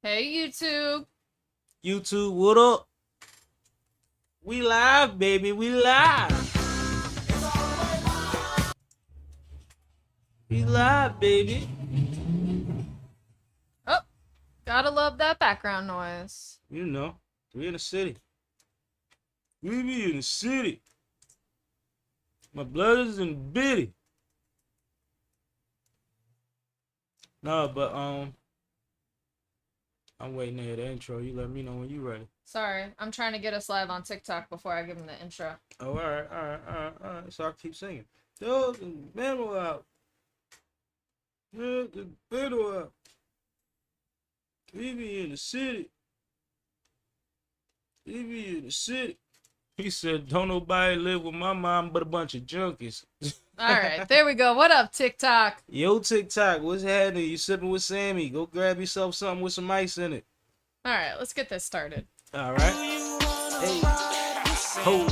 Hey, YouTube. YouTube, what up? We live, baby. We live. We live, baby. Oh, gotta love that background noise. You know, we in the city. We be in the city. My blood is in bitty. No, but I'm waiting to hear the intro. You let me know when you ready. Sorry, I'm trying to get us live on TikTok before I give him the intro. Oh, all right. So I'll keep singing. Yo, the battle out. The battle out. We be in the city. We be in the city. He said, don't nobody live with my mom but a bunch of junkies. All right, there we go. What up, TikTok? Yo, TikTok, what's happening? You sipping with Sammy. Go grab yourself something with some ice in it. All right, let's get this started. All right. Hey. Ho.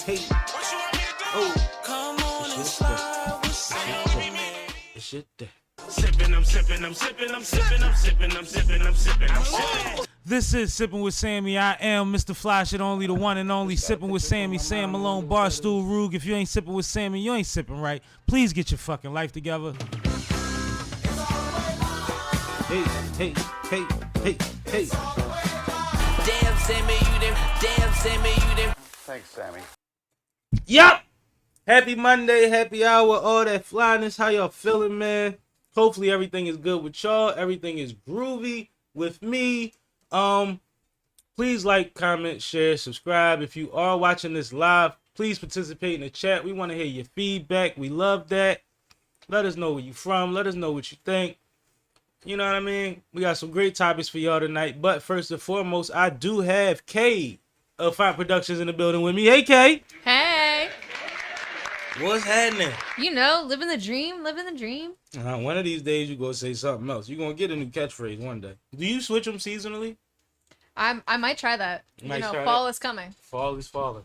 Hey. Oh. This shit there. This is Sippin' with Sammy. I am Mr. Fly Shit Only, the one and only Sippin' with Sammy. Sam Malone, Barstool Rug. If you ain't sippin' with Sammy, you ain't sippin' right. Please get your fucking life together. Hey. Damn, Sammy, you them. Damn, Sammy, you them. Thanks, Sammy. Yup. Happy Monday, happy hour, all that flyness. How y'all feeling, man? Hopefully everything is good with y'all. Everything is groovy with me. Please like, comment, share, subscribe. If you are watching this live, please participate in the chat. We want to hear your feedback. We love that. Let us know where you from. Let us know what you think. You know what I mean? We got some great topics for y'all tonight. But first and foremost, I do have K of Fine Productions in the building with me. Hey, K. Hey. What's happening? You know, living the dream, living the dream. One of these days you're going to say something else. You're going to get a new catchphrase one day. Do you switch them seasonally? I might try that. You might try fall that? is coming. Fall is falling.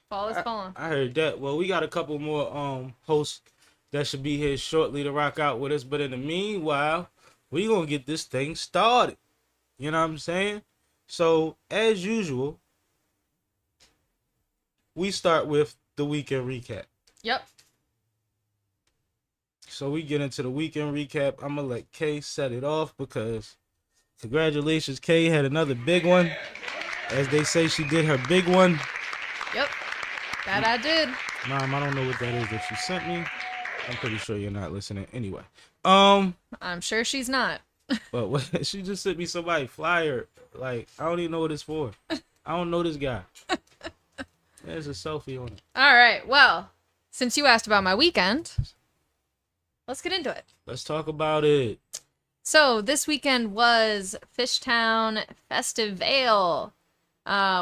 Fall is falling. I heard that. Well, we got a couple more hosts that should be here shortly to rock out with us. But in the meanwhile, we going to get this thing started. You know what I'm saying? So, as usual, we start with the weekend recap. Yep. So we get into the weekend recap. I'm going to let Kay set it off because congratulations, Kay had another big one. As they say, she did her big one. Yep. That I did. Mom, I don't know what that is that you sent me. I'm pretty sure you're not listening anyway. I'm sure she's not. But what, she just sent me somebody flyer. Like, I don't even know what it's for. I don't know this guy. There's a selfie on it. All right. Well, since you asked about my weekend, let's get into it. Let's talk about it. So this weekend was Fishtown Feastivale,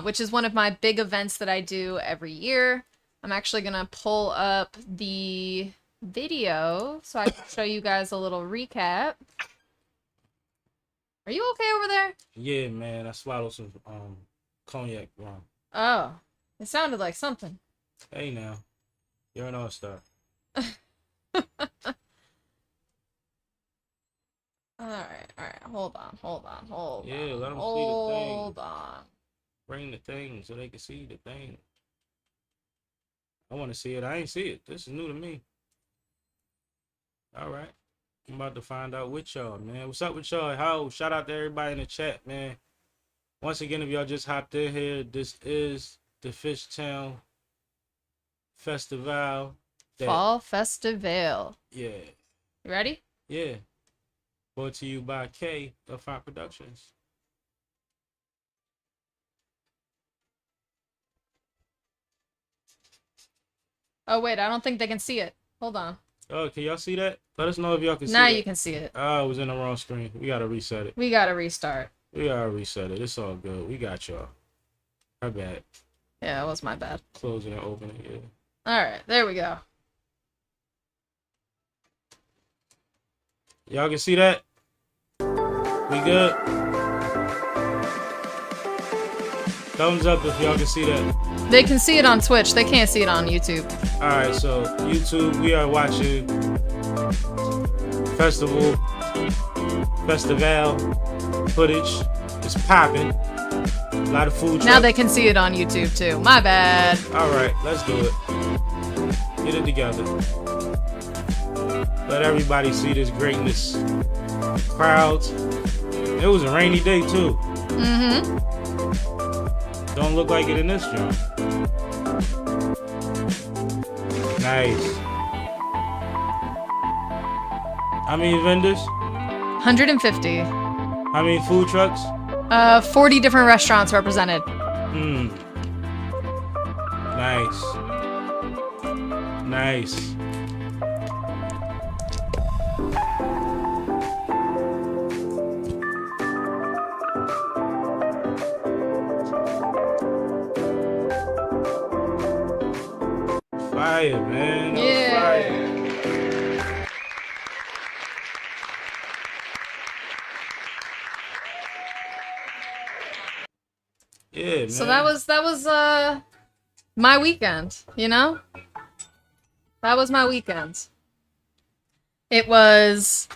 which is one of my big events that I do every year. I'm actually going to pull up the video so I can show you guys a little recap. Are you okay over there? Yeah, man. I swallowed some cognac rum. Oh, it sounded like something. Hey, now. You're an all-star. All right. Hold on. Yeah, let them see the thing. Hold on. Bring the thing so they can see the thing. I want to see it. I ain't see it. This is new to me. All right. I'm about to find out with y'all, man. What's up with y'all? How? Shout out to everybody in the chat, man. Once again, if y'all just hopped in here, this is the Fishtown Feastivale. Fall Feastivale. Yeah. You ready? Yeah. Brought to you by K of Fine Productions. Oh, wait. I don't think they can see it. Hold on. Oh, can y'all see that? Let us know if y'all can see it. Now you can see it. Oh, it was in the wrong screen. We gotta reset it. We gotta restart. We gotta reset it. It's all good. We got y'all. My bad. Yeah, it was my bad. Closing and opening, yeah. All right, there we go. Y'all can see that? We good? Thumbs up if y'all can see that. They can see it on Twitch. They can't see it on YouTube. Alright, so YouTube, we are watching Festival Festival footage. It's popping. A lot of food trucks. Now they can see it on YouTube too. My bad. All right, let's do it. Get it together. Let everybody see this greatness. Crowds. It was a rainy day too. Mm-hmm. Don't look like it in this joint. Nice. How many vendors? 150. How many food trucks? 40 different restaurants represented. Nice. Nice. Fire, man. Yeah. Fire. Yeah, man. So that was my weekend, you know? That was my weekend. It was,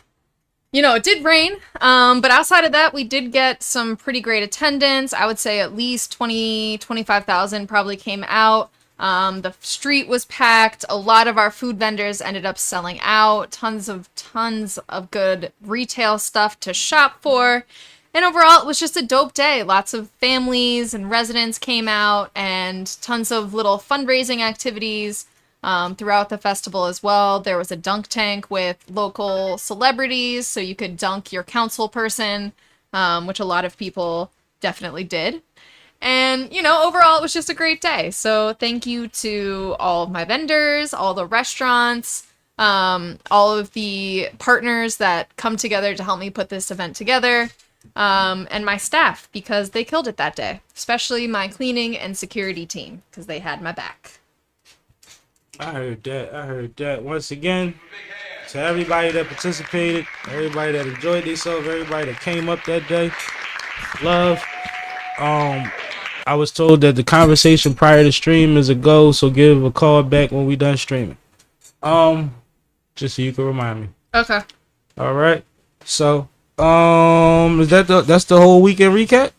you know, it did rain, but outside of that, we did get some pretty great attendance. I would say at least 25,000 probably came out. The street was packed. A lot of our food vendors ended up selling out. Tons of good retail stuff to shop for. And overall, it was just a dope day. Lots of families and residents came out, and tons of little fundraising activities throughout the festival as well. There was a dunk tank with local celebrities, so you could dunk your council person, which a lot of people definitely did. And, you know, overall, it was just a great day. So thank you to all of my vendors, all the restaurants, all of the partners that come together to help me put this event together. And my staff, because they killed it that day, especially my cleaning and security team, because they had my back. I heard that. Once again, to everybody that participated, everybody that enjoyed themselves, everybody that came up that day, love. I was told that the conversation prior to stream is a go, so give a call back when we done streaming. Just so you can remind me. Okay. All right. So, is that's the whole weekend recap?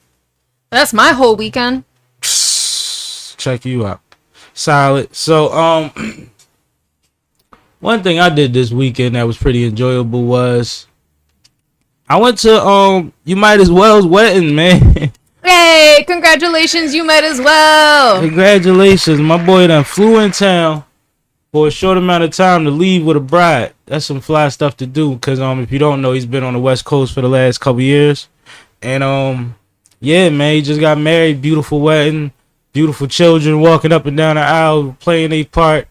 That's my whole weekend. Check you out. Solid. So, one thing I did this weekend that was pretty enjoyable was I went to You Might As Well's wedding, man. Hey, congratulations, you might as well. Congratulations. My boy done flew in town for a short amount of time to leave with a bride. That's some fly stuff to do, because if you don't know, he's been on the West Coast for the last couple years. And yeah, man, he just got married. Beautiful wedding. Beautiful children walking up and down the aisle, playing their part.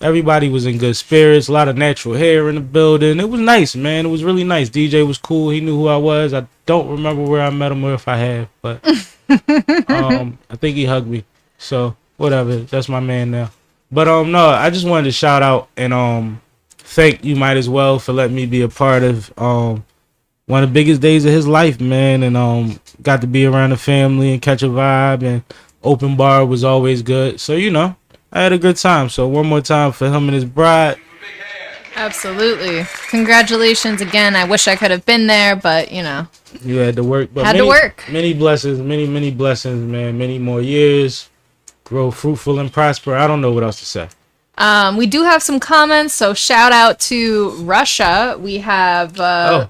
Everybody was in good spirits. A lot of natural hair in the building. It was nice, man. It was really nice. DJ was cool. He knew who I was. I don't remember where I met him or if I have, but I think he hugged me. So whatever. That's my man now. But no, I just wanted to shout out and thank You Might As Well for letting me be a part of one of the biggest days of his life, man. And got to be around the family and catch a vibe, and open bar was always good. So, you know, I had a good time. So one more time for him and his bride. Absolutely. Congratulations again. I wish I could have been there, but, you know. You had to work. But to work. Many blessings, many blessings, man. Many more years. Grow fruitful and prosper. I don't know what else to say. We do have some comments, so shout out to Russia. We have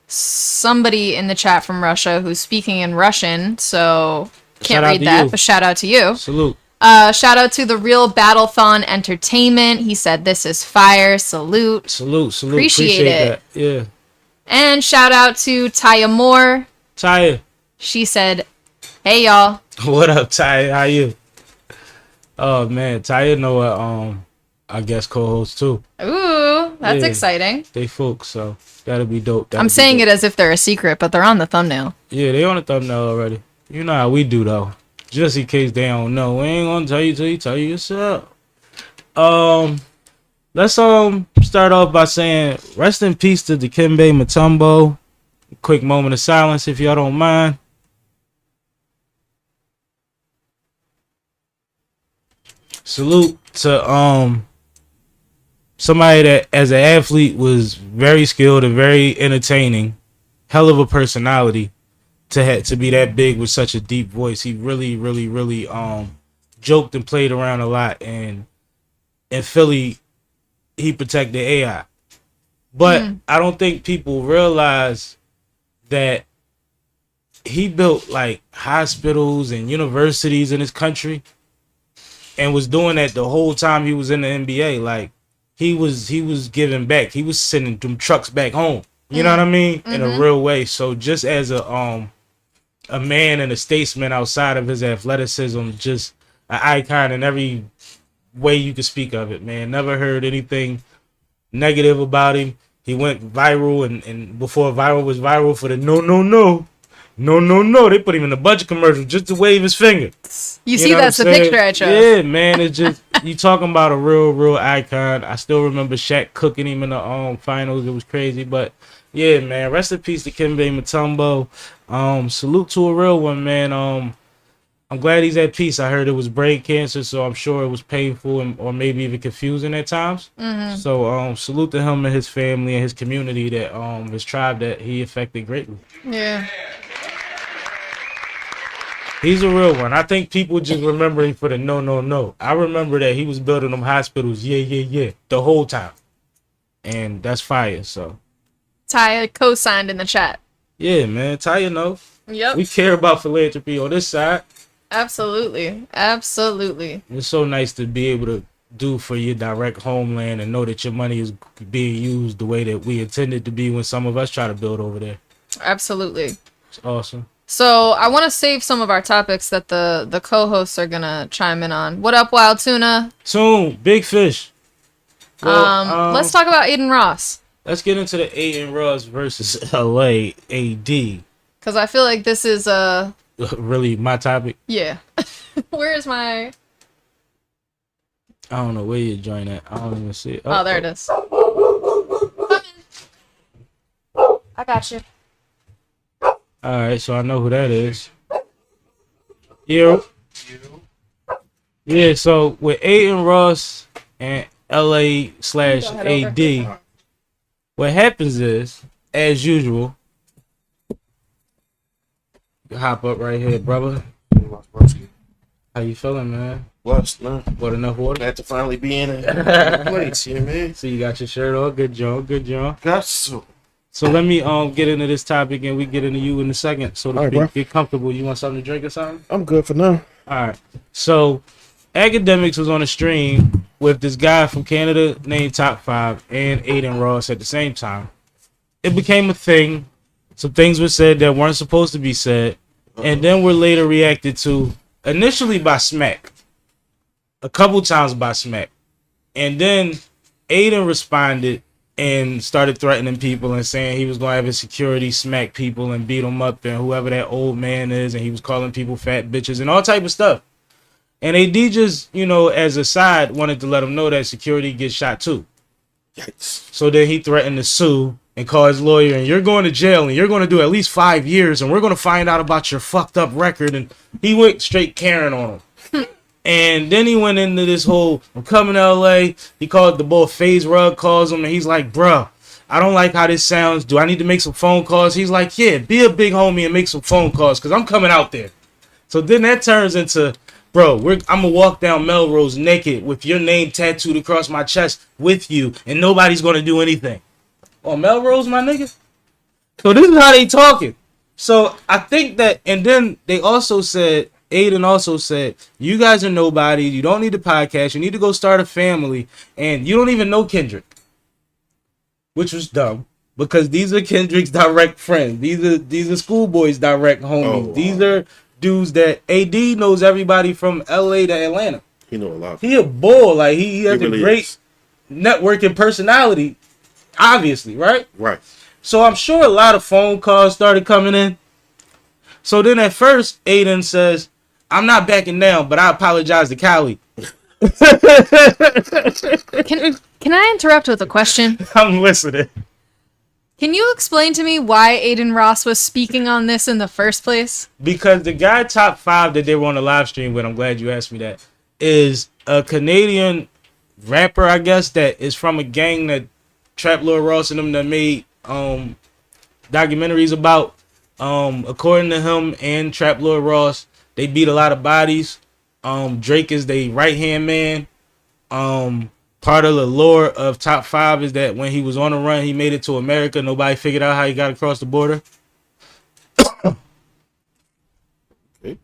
somebody in the chat from Russia who's speaking in Russian, so can't read that, but shout out to you. Salute. Shout out to the Real Battlethon Entertainment. He said, "This is fire. Salute." Salute. Appreciate it. That. Yeah. And shout out to Taya Moore. Taya. She said, "Hey y'all." What up, Taya? How you? Oh man, Taya know I guess co-host too. Ooh, that's exciting. They folks, so that'll be dope. I'm saying it as if they're a secret, but they're on the thumbnail. Yeah, they on the thumbnail already. You know how we do though. Just in case they don't know, we ain't gonna tell you till you tell you yourself. Let's start off by saying rest in peace to Dikembe Mutombo. Quick moment of silence if y'all don't mind. Salute to somebody that as an athlete was very skilled and very entertaining. hell of a personality to be that big with such a deep voice. He really joked and played around a lot, and in Philly he protected AI. But I don't think people realize that he built like hospitals and universities in his country, and was doing that the whole time he was in the NBA. Like he was giving back. He was sending them trucks back home. You know what I mean? In a real way. So just as a man and a statesman outside of his athleticism, just an icon in every way you could speak of it, man. Never heard anything negative about him. He went viral, and before viral was viral for the no. They put him in a bunch of commercials just to wave his finger. You see, that's the picture I chose. Yeah, man. It's just, you talking about a real icon. I still remember Shaq cooking him in the finals. It was crazy. But yeah, man. Rest in peace to Dikembe Mutombo. Salute to a real one, man. I'm glad he's at peace. I heard it was brain cancer, so I'm sure it was painful or maybe even confusing at times. So salute to him and his family and his community, that his tribe that he affected greatly. Yeah. He's a real one. I think people just remember him for the no. I remember that he was building them hospitals, yeah, the whole time. And that's fire, so. Ty co-signed in the chat. Yeah, man. Ty, you know. Yep. We care about philanthropy on this side. Absolutely. It's so nice to be able to do for your direct homeland and know that your money is being used the way that we intended to be when some of us try to build over there. Absolutely. It's awesome. So I want to save some of our topics that the co-hosts are gonna chime in on. What up, Wild Tuna? Soon, big fish. Well, let's talk about Adin Ross. Let's get into the Adin Ross versus LA AD. Because I feel like this is really my topic. Yeah. Where is my? I don't know where you join at. I don't even see it. Oh, there it is. I got you. All right, so I know who that is. Yeah. So with Adin Ross and LA/AD, what happens is, as usual, you hop up right here, brother. How you feeling, man? Blessed, man. What, enough water? Glad to finally be in a place, you know what I mean? So you got your shirt on. Good job. Got so. So let me get into this topic, and we get into you in a second. So to All right, get comfortable. You want something to drink or something? I'm good for now. All right. So Academics was on a stream with this guy from Canada named Top 5 and Adin Ross at the same time. It became a thing. Some things were said that weren't supposed to be said, and then were later reacted to initially by Smack, a couple times by Smack, and then Adin responded and started threatening people and saying he was going to have his security smack people and beat them up and whoever that old man is, and he was calling people fat bitches and all type of stuff. And AD just, you know, as a side, wanted to let him know that security gets shot too. Yikes. So then he threatened to sue and call his lawyer, and you're going to jail and you're going to do at least 5 years, and we're going to find out about your fucked up record. And he went straight Karen on him. And then he went into this whole, I'm coming to LA. He called the boy FaZe Rug, calls him, and he's like, bruh, I don't like how this sounds. Do I need to make some phone calls? He's like, yeah, be a big homie and make some phone calls, because I'm coming out there. So then that turns into, bro, I'm going to walk down Melrose naked with your name tattooed across my chest with you, and nobody's going to do anything. On Melrose, my nigga? So this is how they talking. So I think that, and then they also said, Adin also said, you guys are nobody. You don't need a podcast. You need to go start a family. And you don't even know Kendrick. Which was dumb. Because these are Kendrick's direct friends. These are Schoolboy's direct homies. Oh, wow. These are dudes that AD knows everybody from LA to Atlanta. He know a lot. He a bull. Like he has really a great is. networking personality. Obviously, right? Right. So I'm sure a lot of phone calls started coming in. So then at first, Adin says, I'm not backing down, but I apologize to Cali. Can I interrupt with a question? I'm listening. Can you explain to me why Adin Ross was speaking on this in the first place? Because the guy Top 5 that they were on the live stream with, I'm glad you asked me that, is a Canadian rapper, I guess, that is from a gang that Trap Lil Ross and them that made documentary's about. According to him and Trap Lord Ross, they beat a lot of bodies. Drake is the right-hand man. Part of the lore of Top 5 is that when he was on the run, he made it to America. Nobody figured out how he got across the border.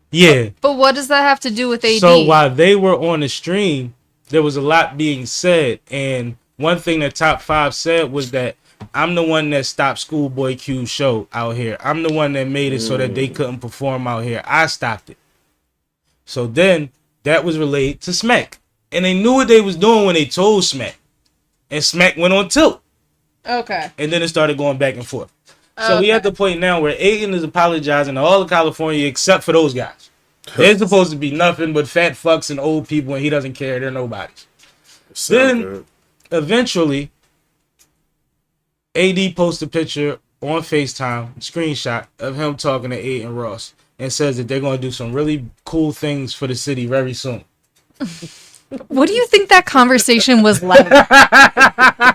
Yeah. But what does that have to do with AD? So while they were on the stream, there was a lot being said. And one thing that Top 5 said was that I'm the one that stopped Schoolboy Q's show out here. I'm the one that made it so that they couldn't perform out here. I stopped it. So then that was relayed to Smack. And they knew what they was doing when they told Smack. And Smack went on tilt. Okay. And then it started going back and forth. So we at the point now where Adin is apologizing to all of California except for those guys. They're supposed to be nothing but fat fucks and old people, and he doesn't care. They're nobodies. Then, eventually, AD posts a picture on FaceTime, screenshot of him talking to Adin Ross, and says that they're going to do some really cool things for the city very soon. What do you think that conversation was like?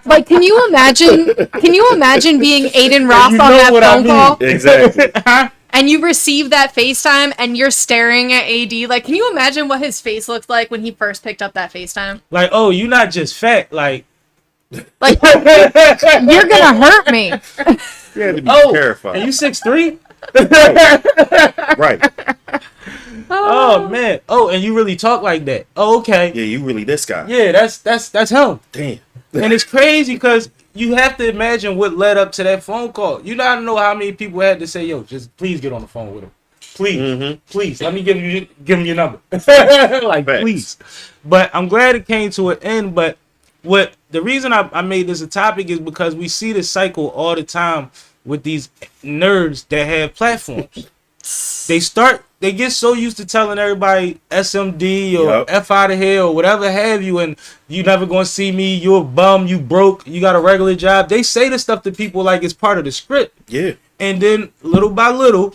Like, can you imagine being Adin Ross on that phone call? Exactly. And you receive that FaceTime and you're staring at AD. Like, can you imagine what his face looked like when he first picked up that FaceTime? Like, oh, you're not just fat, like you're gonna hurt me. You had to be terrified. And you 6'3"? Right. Oh man. Oh, and you really talk like that. Oh, okay. Yeah, you really this guy. Yeah, that's him. Damn. And it's crazy because you have to imagine what led up to that phone call. You don't know how many people had to say, "Yo, just please get on the phone with him, please, please. Let me give him your number, like Facts. please." But I'm glad it came to an end. But the reason I made this a topic is because we see this cycle all the time with these nerds that have platforms. They get so used to telling everybody SMD or F out of here or whatever have you, and you never gonna see me, you're a bum, you broke, you got a regular job. They say this stuff to people like it's part of the script. Yeah. And then little by little,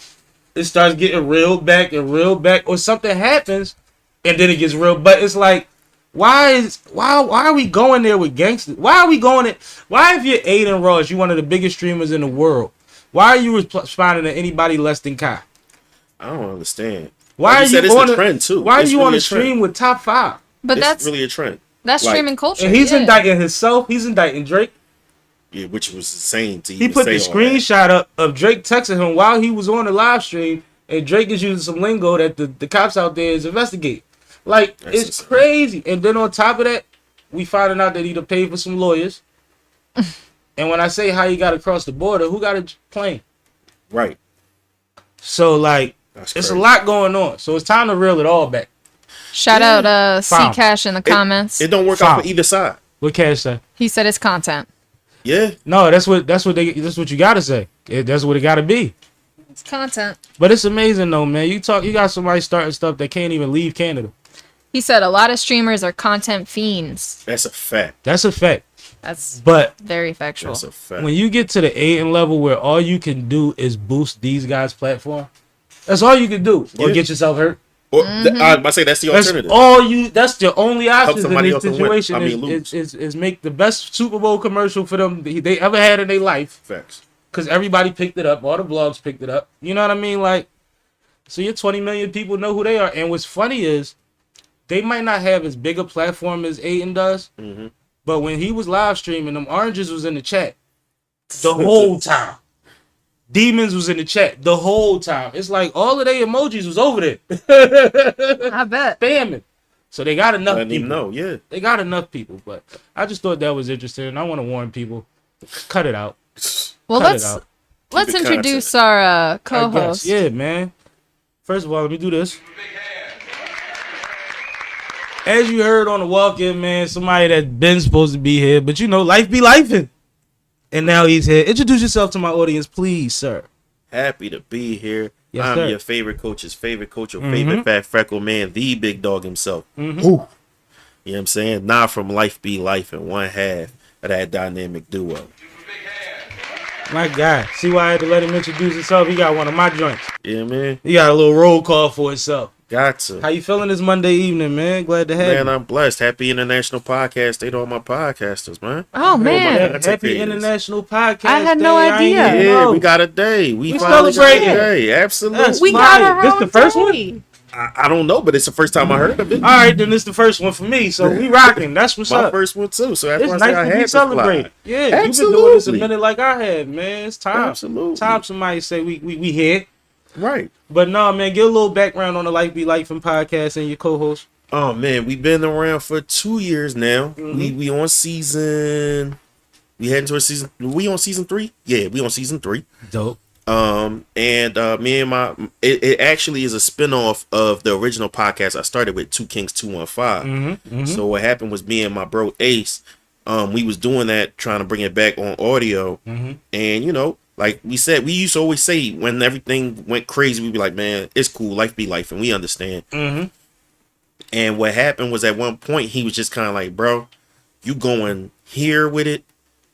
it starts getting reeled back, or something happens, and then it gets real. But it's like, why are we going there with gangsters? Why if you're Adin Ross, you're one of the biggest streamers in the world, why are you responding to anybody less than Kai? I don't understand. Why like are you on a trend too? Why it's are you really on a stream with Top 5? But it's that's really a trend. That's like, streaming culture. And he's indicting himself. He's indicting Drake. Yeah, which was insane to He put the screenshot up of Drake texting him while he was on the live stream, and Drake is using some lingo that the cops out there is investigating. Like, That's it's crazy. And then on top of that, we finding out that he done paid for some lawyers. And when I say how he got across the border, who got a plane? Right. So, like, it's a lot going on. So it's time to reel it all back. Shout out C Cash in the comments. It don't work out for either side. What Cash say? He said it's content. Yeah. No, that's what you gotta say. That's what it gotta be. It's content. But it's amazing though, man. You got somebody starting stuff that can't even leave Canada. He said a lot of streamers are content fiends. That's a fact. That's a fact. That's very factual. That's a fact. When you get to the Adin level where all you can do is boost these guys' platform, that's all you can do. Or get yourself hurt. Or I might say that's the alternative. That's the only option in this situation lose. is make the best Super Bowl commercial for them they ever had in their life. Facts. Because everybody picked it up. All the blogs picked it up. You know what I mean? Like, so your 20 million people know who they are. And what's funny is they might not have as big a platform as Adin does. Mm-hmm. But when he was live streaming, them oranges was in the chat the whole time. Demons was in the chat the whole time. It's like all of their emojis was over there. I bet. Spamming. So they got enough people. Even know, yeah. They got enough people. But I just thought that was interesting. And I want to warn people. Cut it out. Well, let's introduce our co-host. Yeah, man. First of all, let me do this. As you heard on the walk-in, man, somebody that been supposed to be here, but you know, life be lifing. And now he's here. Introduce yourself to my audience, please, sir. Happy to be here. Yes, I'm sir. your favorite coach's favorite coach, your favorite fat freckle man, the big dog himself. Mm-hmm. You know what I'm saying? Not from life be life in one half of that dynamic duo. My guy. See why I had to let him introduce himself? He got one of my joints. Yeah, man. He got a little roll call for himself. Got to. How you feeling this Monday evening, man? Glad to have Man, you. I'm blessed. Happy International Podcast Day to all my podcasters, man. Oh, man. Yeah, happy International Podcast I had no Day. I ain't idea. even Yeah, know. we got a day. We celebrating. finally got a day. Absolutely. That's We got fire. our This own the first one? day. I don't know, but it's the first time I heard of it. All right, then this the first one for me. So we rocking. That's what's My up. first one too. So that's It's why I say I nice to had be to celebrated. fly. Yeah, you've been doing this a Absolutely. minute like I have, man. It's time. Absolutely. Time somebody say we here. Right. But no, man, get a little background on the Life Be Life and podcast and your co-host. Oh man, we've been around for 2 years now. Mhm. We on season. We heading to a season. We on season 3? Yeah, we on season 3. Dope. And me and my it actually is a spinoff of the original podcast I started with 2 Kings 215. Mm-hmm. So what happened was me and my bro Ace, we was doing that, trying to bring it back on audio. Mm-hmm. And you know, like we said, we used to always say when everything went crazy, we'd be like, man, it's cool, life be life, and we understand. Mm-hmm. And what happened was at one point he was just kind of like, bro, you going here with it,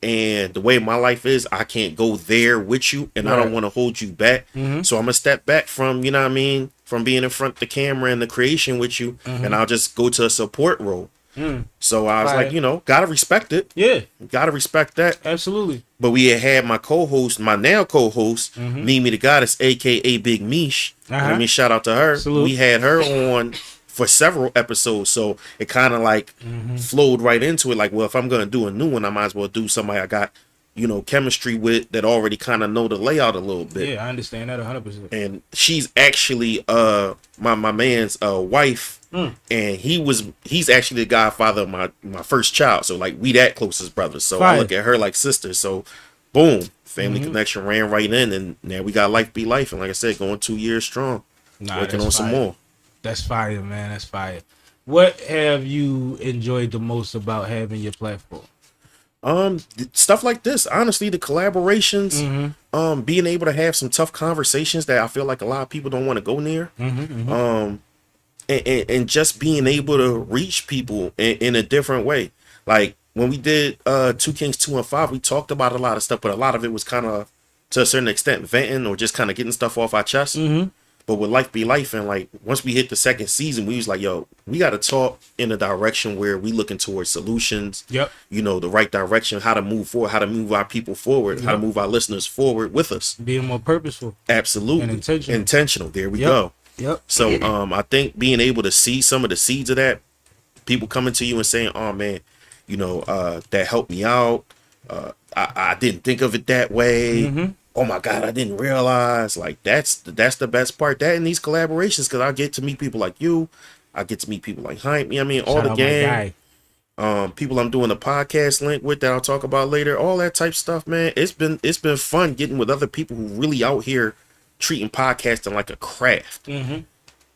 and the way my life is, I can't go there with you, and I don't Right. want to hold you back. Mhm. So I'm gonna step back from, you know what I mean, from being in front of the camera and the creation with you, and I'll just go to a support role. Mm. So I was Fire. like, you know, gotta respect it, Yeah, gotta respect that. absolutely. But we had my co-host, my now co-host, Mhm. Mimi the Goddess, aka Big Mish. Uh-huh. Let me shout out to her. Salute. We had her on for several episodes, so it kind of like flowed right into it. Like, well, if I'm gonna do a new one, I might as well do somebody I got, you know, chemistry with that already kind of know the layout a little bit. Yeah, I understand that 100%. And she's actually my man's wife. Mm. And he's actually the godfather of my first child. So like we that close as brothers. So Fire. I look at her like sister. So boom, family connection ran right in, and now we got life be life. And like I said, going 2 years strong, Nah, working that's on some fire. more. That's fire, man. That's fire. What have you enjoyed the most about having your platform? Stuff like this, honestly, the collaborations, Mm-hmm. being able to have some tough conversations that I feel like a lot of people don't want to go near. Mm-hmm. And just being able to reach people in a different way. Like when we did 2 Kings 215, we talked about a lot of stuff, but a lot of it was kind of to a certain extent venting or just kind of getting stuff off our chest. Mm-hmm. But with Life Be Life, and like once we hit the second season, we was like, yo, we got to talk in a direction where we looking towards solutions. Yep. You know, the right direction, how to move forward, how to move our people forward, how to move our listeners forward with us. Being more purposeful. Absolutely. And intentional. Intentional. There we Yep. go. Yep. So I think being able to see some of the seeds of that, people coming to you and saying, oh man, you know, that helped me out. I didn't think of it that way. Mm-hmm. Oh my God, I didn't realize. Like that's the best part. That in these collaborations, because I get to meet people like you. I get to meet people like Hype. I mean, all Shout the out my gang. guy. People I'm doing a podcast link with that I'll talk about later. All that type stuff, man. It's been fun getting with other people who really out here treating podcasting like a craft. Mm-hmm.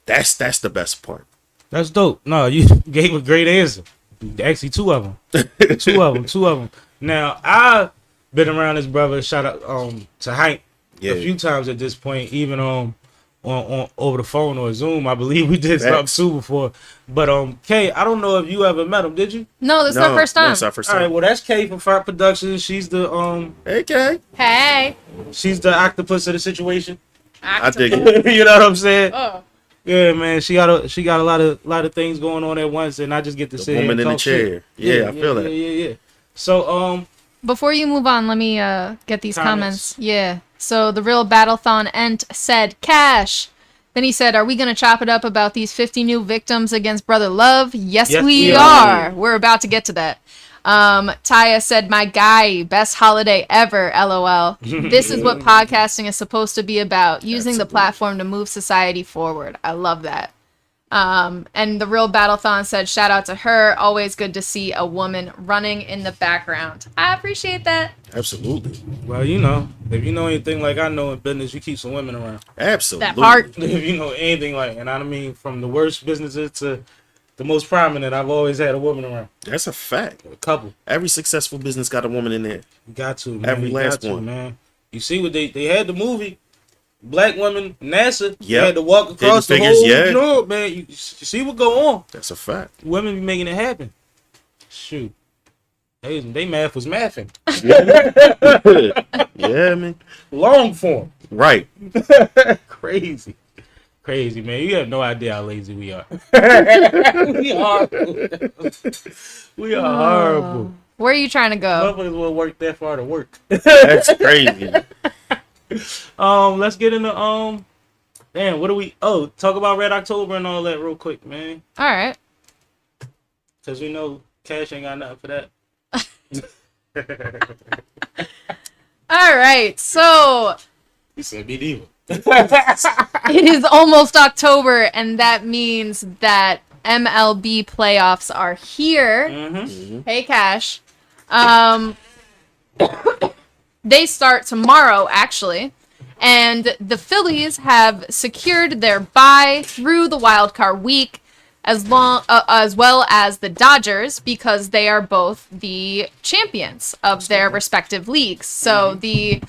That's the best part. That's dope. No, you gave a great answer. Actually, two of them. Two of them. Now, I've been around this brother. Shout out to Hype Yeah. a few times at this point, even on over the phone or Zoom. I believe we did something Facts. too before. But Kay, I don't know if you ever met him. Did you? No, this is our first time. No, it's our first All right. time. Well, that's Kay from Fire Productions. She's the Okay. Hey. she's the octopus of the situation. I dig it. You know what I'm saying? Oh. Yeah, man. She got a lot of things going on at once, and I just get to The sit here woman and in the talk shit. chair. Yeah, I feel that. Yeah. So Before you move on, let me get these Comments. comments. Yeah. So the real Battlethon Ent said cash. Then he said, "Are we gonna chop it up about these 50 new victims against Brother Love?" Yes, Yes, we we are. are. We're about to get to that. Taya said, "My guy, best holiday ever." LOL. This is what podcasting is supposed to be about: using the platform to move society forward. I love that. And the real Battlethon said, "Shout out to her. Always good to see a woman running in the background." I appreciate that. Absolutely. well, you know, if you know anything like I know in business, you keep some women around. Absolutely. That part. If you know anything like, and I mean, from the worst businesses to the most prominent, I've always had a woman around. That's a fact. A couple. Every successful business got a woman in there. You got to, man. Every You last got to, one. man. You see what they had the movie, Black Women, NASA. Yep. They had to walk across the Hidden whole Figures, yeah. joint, man. You see what go on. That's a fact. Women be making it happen. Shoot. They math was mathing. Yeah, man. Long form. Right. Crazy. crazy, man. You have no idea how lazy we are. We are. We are horrible. Where are you trying to go? Motherfuckers will work that far to work. That's crazy. Let's get into damn, what do we talk about Red October and all that real quick, man. All right. Cause we know Cash ain't got nothing for that. All right. So He said me neither. it is almost October, and that means that MLB playoffs are here. Mm-hmm. Hey, Cash. They start tomorrow, actually. And the Phillies have secured their bye through the wild card week, as well as the Dodgers, because they are both the champions of their respective leagues. So the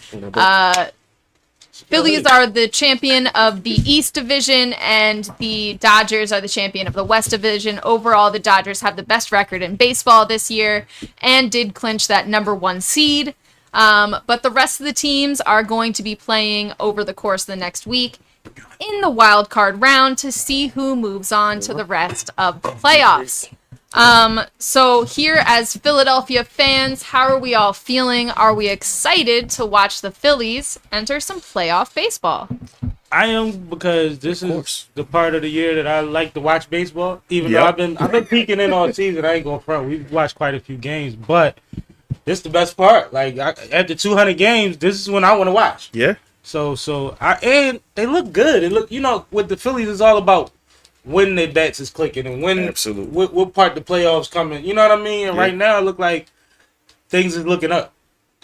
Phillies are the champion of the East Division, and the Dodgers are the champion of the West Division. Overall, the Dodgers have the best record in baseball this year and did clinch that #1 seed. But the rest of the teams are going to be playing over the course of the next week in the wild card round to see who moves on to the rest of the playoffs. So here as Philadelphia fans, how are we all feeling? Are we excited to watch the Phillies enter some playoff baseball? I am, because this is the part of the year that I like to watch baseball. Even though I've been peeking in all season, I ain't going front. We've watched quite a few games, but this is the best part. Like after 200 games, this is when I want to watch. Yeah. And they look good. It look, with the Phillies, it's all about when their bats is clicking and when what part the playoffs coming. You know what I mean? And right now, it look like things is looking up.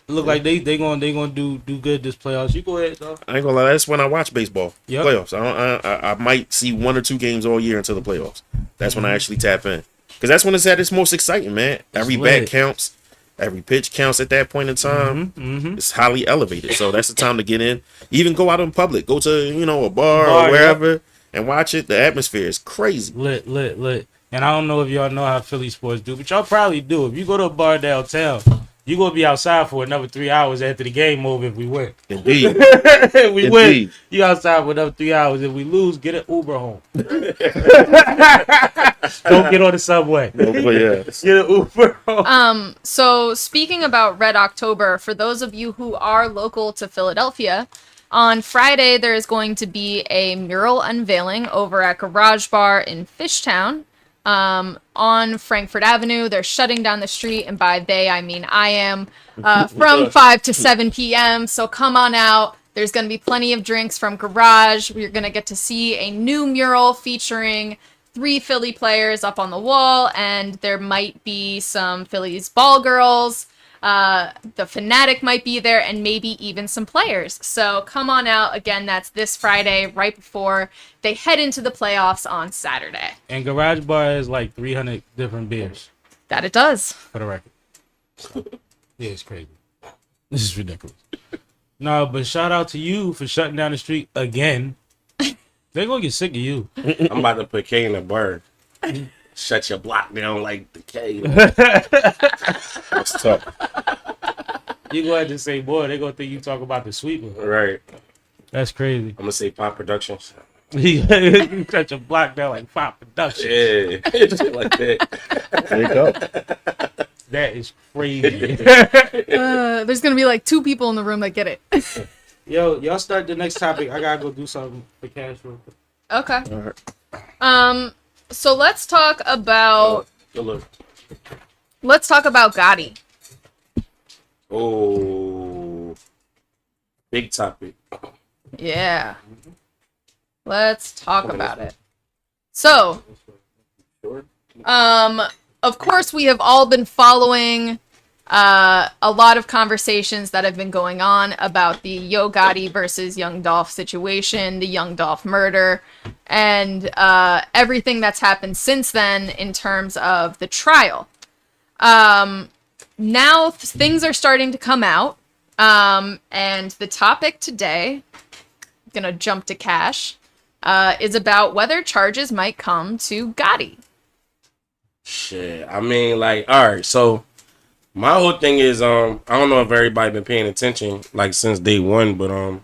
It look like they gonna do good this playoffs. You go ahead, though. I ain't gonna lie. That's when I watch baseball. Yep. Playoffs. I might see 1 or 2 games all year until the playoffs. That's when I actually tap in, because that's when it's at its most exciting, man. Every bat counts. Every pitch counts at that point in time. It's highly elevated. So that's the time to get in. Even go out in public. Go to, a bar or wherever and watch it. The atmosphere is crazy. Lit. And I don't know if y'all know how Philly sports do, but y'all probably do. If you go to a bar downtown, you going to be outside for another 3 hours after the game over if we win. Indeed. If we win, you outside for another 3 hours. If we lose, get an Uber home. Don't get on the subway. Get an Uber home. So speaking about Red October, for those of you who are local to Philadelphia, on Friday there is going to be a mural unveiling over at Garage Bar in Fishtown. On Frankfurt Avenue. They're shutting down the street, and by they, I mean I am, from 5 to 7 p.m. So come on out. There's going to be plenty of drinks from Garage. You're going to get to see a new mural featuring 3 Philly players up on the wall, and there might be some Phillies ball girls. The Fanatic might be there, and maybe even some players. So come on out. Again, that's this Friday, right before they head into the playoffs on Saturday. And Garage Bar is like 300 different beers. That it does. For the record. Yeah, it's crazy. This is ridiculous. No, but shout out to you for shutting down the street again. They're going to get sick of you. I'm about to put K in a bird. Shut your block down like the K. That's tough. You go ahead and say, boy, they're going to think you talk about the sweeper. Right. That's crazy. I'm going to say Pop Productions. You shut your block down like Pop Productions. Yeah. Just like that. There you go. That is crazy. There's going to be like 2 people in the room that get it. Yo, y'all start the next topic. I got to go do something for cash real quick. Okay. All right. So let's talk about Gotti. Oh, big topic. Yeah. Let's talk about it. So, of course, we have all been following a lot of conversations that have been going on about the Yo Gotti versus Young Dolph situation, the Young Dolph murder, and everything that's happened since then in terms of the trial. Now things are starting to come out, and the topic today, I'm gonna jump to Cash, is about whether charges might come to Gotti. Shit, I mean, like, all right, so my whole thing is, I don't know if everybody been paying attention, like, since day one, but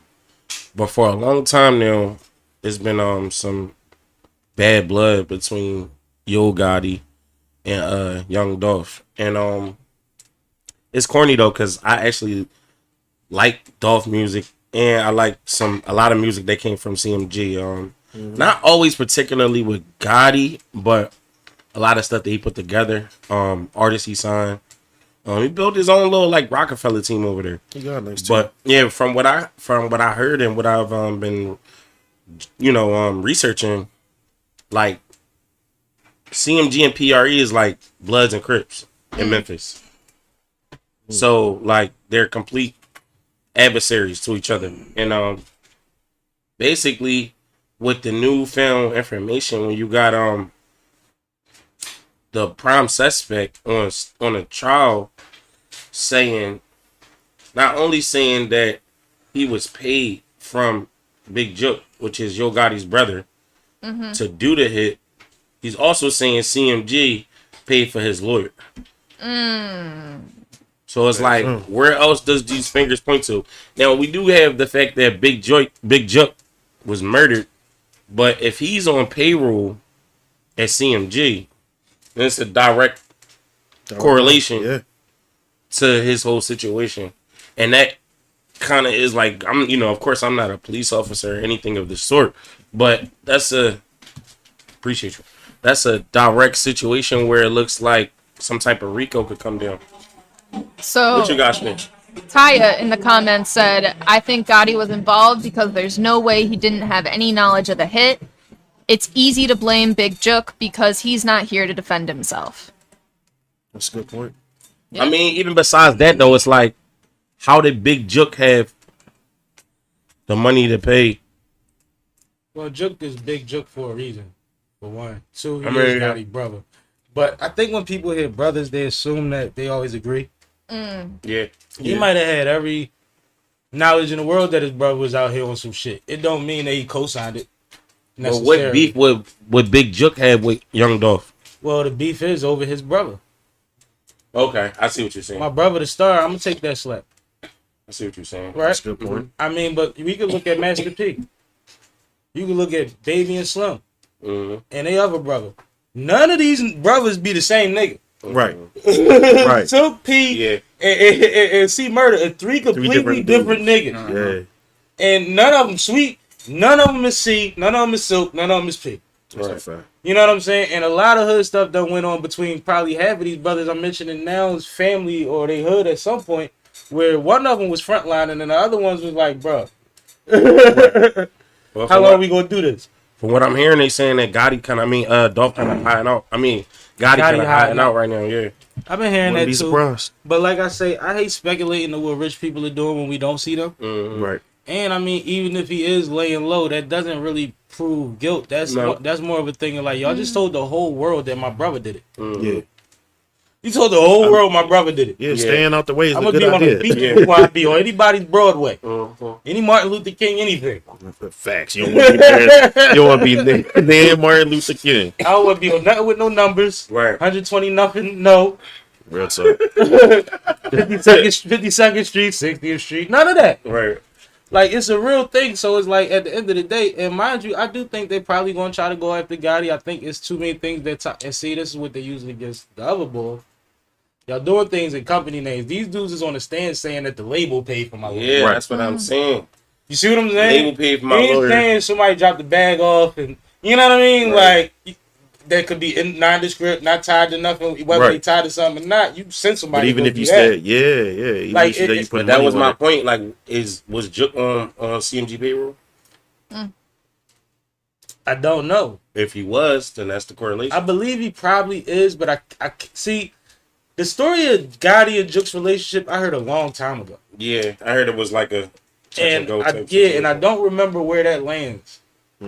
for a long time now, it's been some bad blood between Yo Gotti and Young Dolph, and it's corny though because I actually like Dolph music and I like a lot of music that came from CMG. Not always particularly with Gotti, but a lot of stuff that he put together. Artists he signed. He built his own little like Rockefeller team over there. He got nice too. But yeah, from what I heard and what I've been researching, like CMG and PRE is like Bloods and Crips in Memphis. So like they're complete adversaries to each other. And basically with the newfound information, when you got the prime suspect on a trial not only saying that he was paid from Big Jook, which is Yo Gotti's brother, to do the hit, he's also saying CMG paid for his lawyer. So it's like, where else does these fingers point to? Now we do have the fact that Big Jook was murdered, but if he's on payroll at CMG, then it's a direct correlation to his whole situation. And that kind of is like, of course I'm not a police officer or anything of the sort, but that's a direct situation where it looks like some type of RICO could come down. So What you got, Mitch? Taya in the comments said, I think Gotti was involved because there's no way he didn't have any knowledge of the hit. It's easy to blame Big Jook because he's not here to defend himself. That's a good point. Yeah. I mean, even besides that, though, it's like, how did Big Jook have the money to pay? Well, Jook is Big Jook for a reason, for one. Two, he I mean, is Gotti's brother. But I think when people hear brothers, they assume that they always agree. Yeah. He might have had every knowledge in the world that his brother was out here on some shit. It don't mean that he co-signed it. But what beef would Big Jook have with Young Dolph? Well, the beef is over his brother. Okay, I see what you're saying. My brother, the star, I'm going to take that slap. I see what you're saying. Right? That's a good point. I mean, but we could look at Master P. You can look at Baby and Slim. And they other brother. None of these brothers be the same nigga. Right. Right. Silk P and C Murder are three completely different niggas. Yeah. And none of them sweet. None of them is C. None of them is Silk. None of them is P. That's a fact. You know what I'm saying? And a lot of hood stuff that went on between probably half of these brothers I'm mentioning now's family or they hood at some point, where one of them was frontline and then the other ones was like, bro, Well, how long we gonna do this? From what I'm hearing, they saying that Gotti Dolph kind of hiding out. I mean, Gotti kind of hiding out right now. Yeah. I've been hearing Wouldn't that be too. surprised. But like I say, I hate speculating on what rich people are doing when we don't see them. Right. And I mean, even if he is laying low, that doesn't really prove guilt. That's more of a thing of like, y'all just told the whole world that my brother did it. Yeah. You told the whole world my brother did it. Yeah, staying out the way is I'm a gonna good be on the idea. beach before I be on anybody's Broadway. Any Martin Luther King, anything. Facts. You don't want to be there. You don't want to be there. Martin Luther King. I don't want to be on nothing with no numbers. Right. 120 nothing, no. Real talk. 52nd Street, 60th Street, none of that. Right. Like, it's a real thing. So it's like, at the end of the day, and mind you, I do think they probably going to try to go after Gotti. I think it's too many things that, and see, this is what they usually against the other boy. Y'all doing things in company names. These dudes is on the stand saying that the label paid for my lawyer. Yeah, that's what I'm saying. You see what I'm saying? Label paid for my He ain't lawyer. saying somebody dropped the bag off and, you know what I mean? Right. Like, that could be nondescript, not tied to nothing, whether they tied to something or not. You send somebody. But even to if do you that. said, even Like, if you said you put But that money was on my it. point. Like, was Jook on CMG payroll? I don't know. If he was, then that's the correlation. I believe he probably is, but I see the story of Gotti and Jook's relationship. I heard a long time ago, Yeah, I heard it was like a touch and go type and situation. I don't remember where that lands,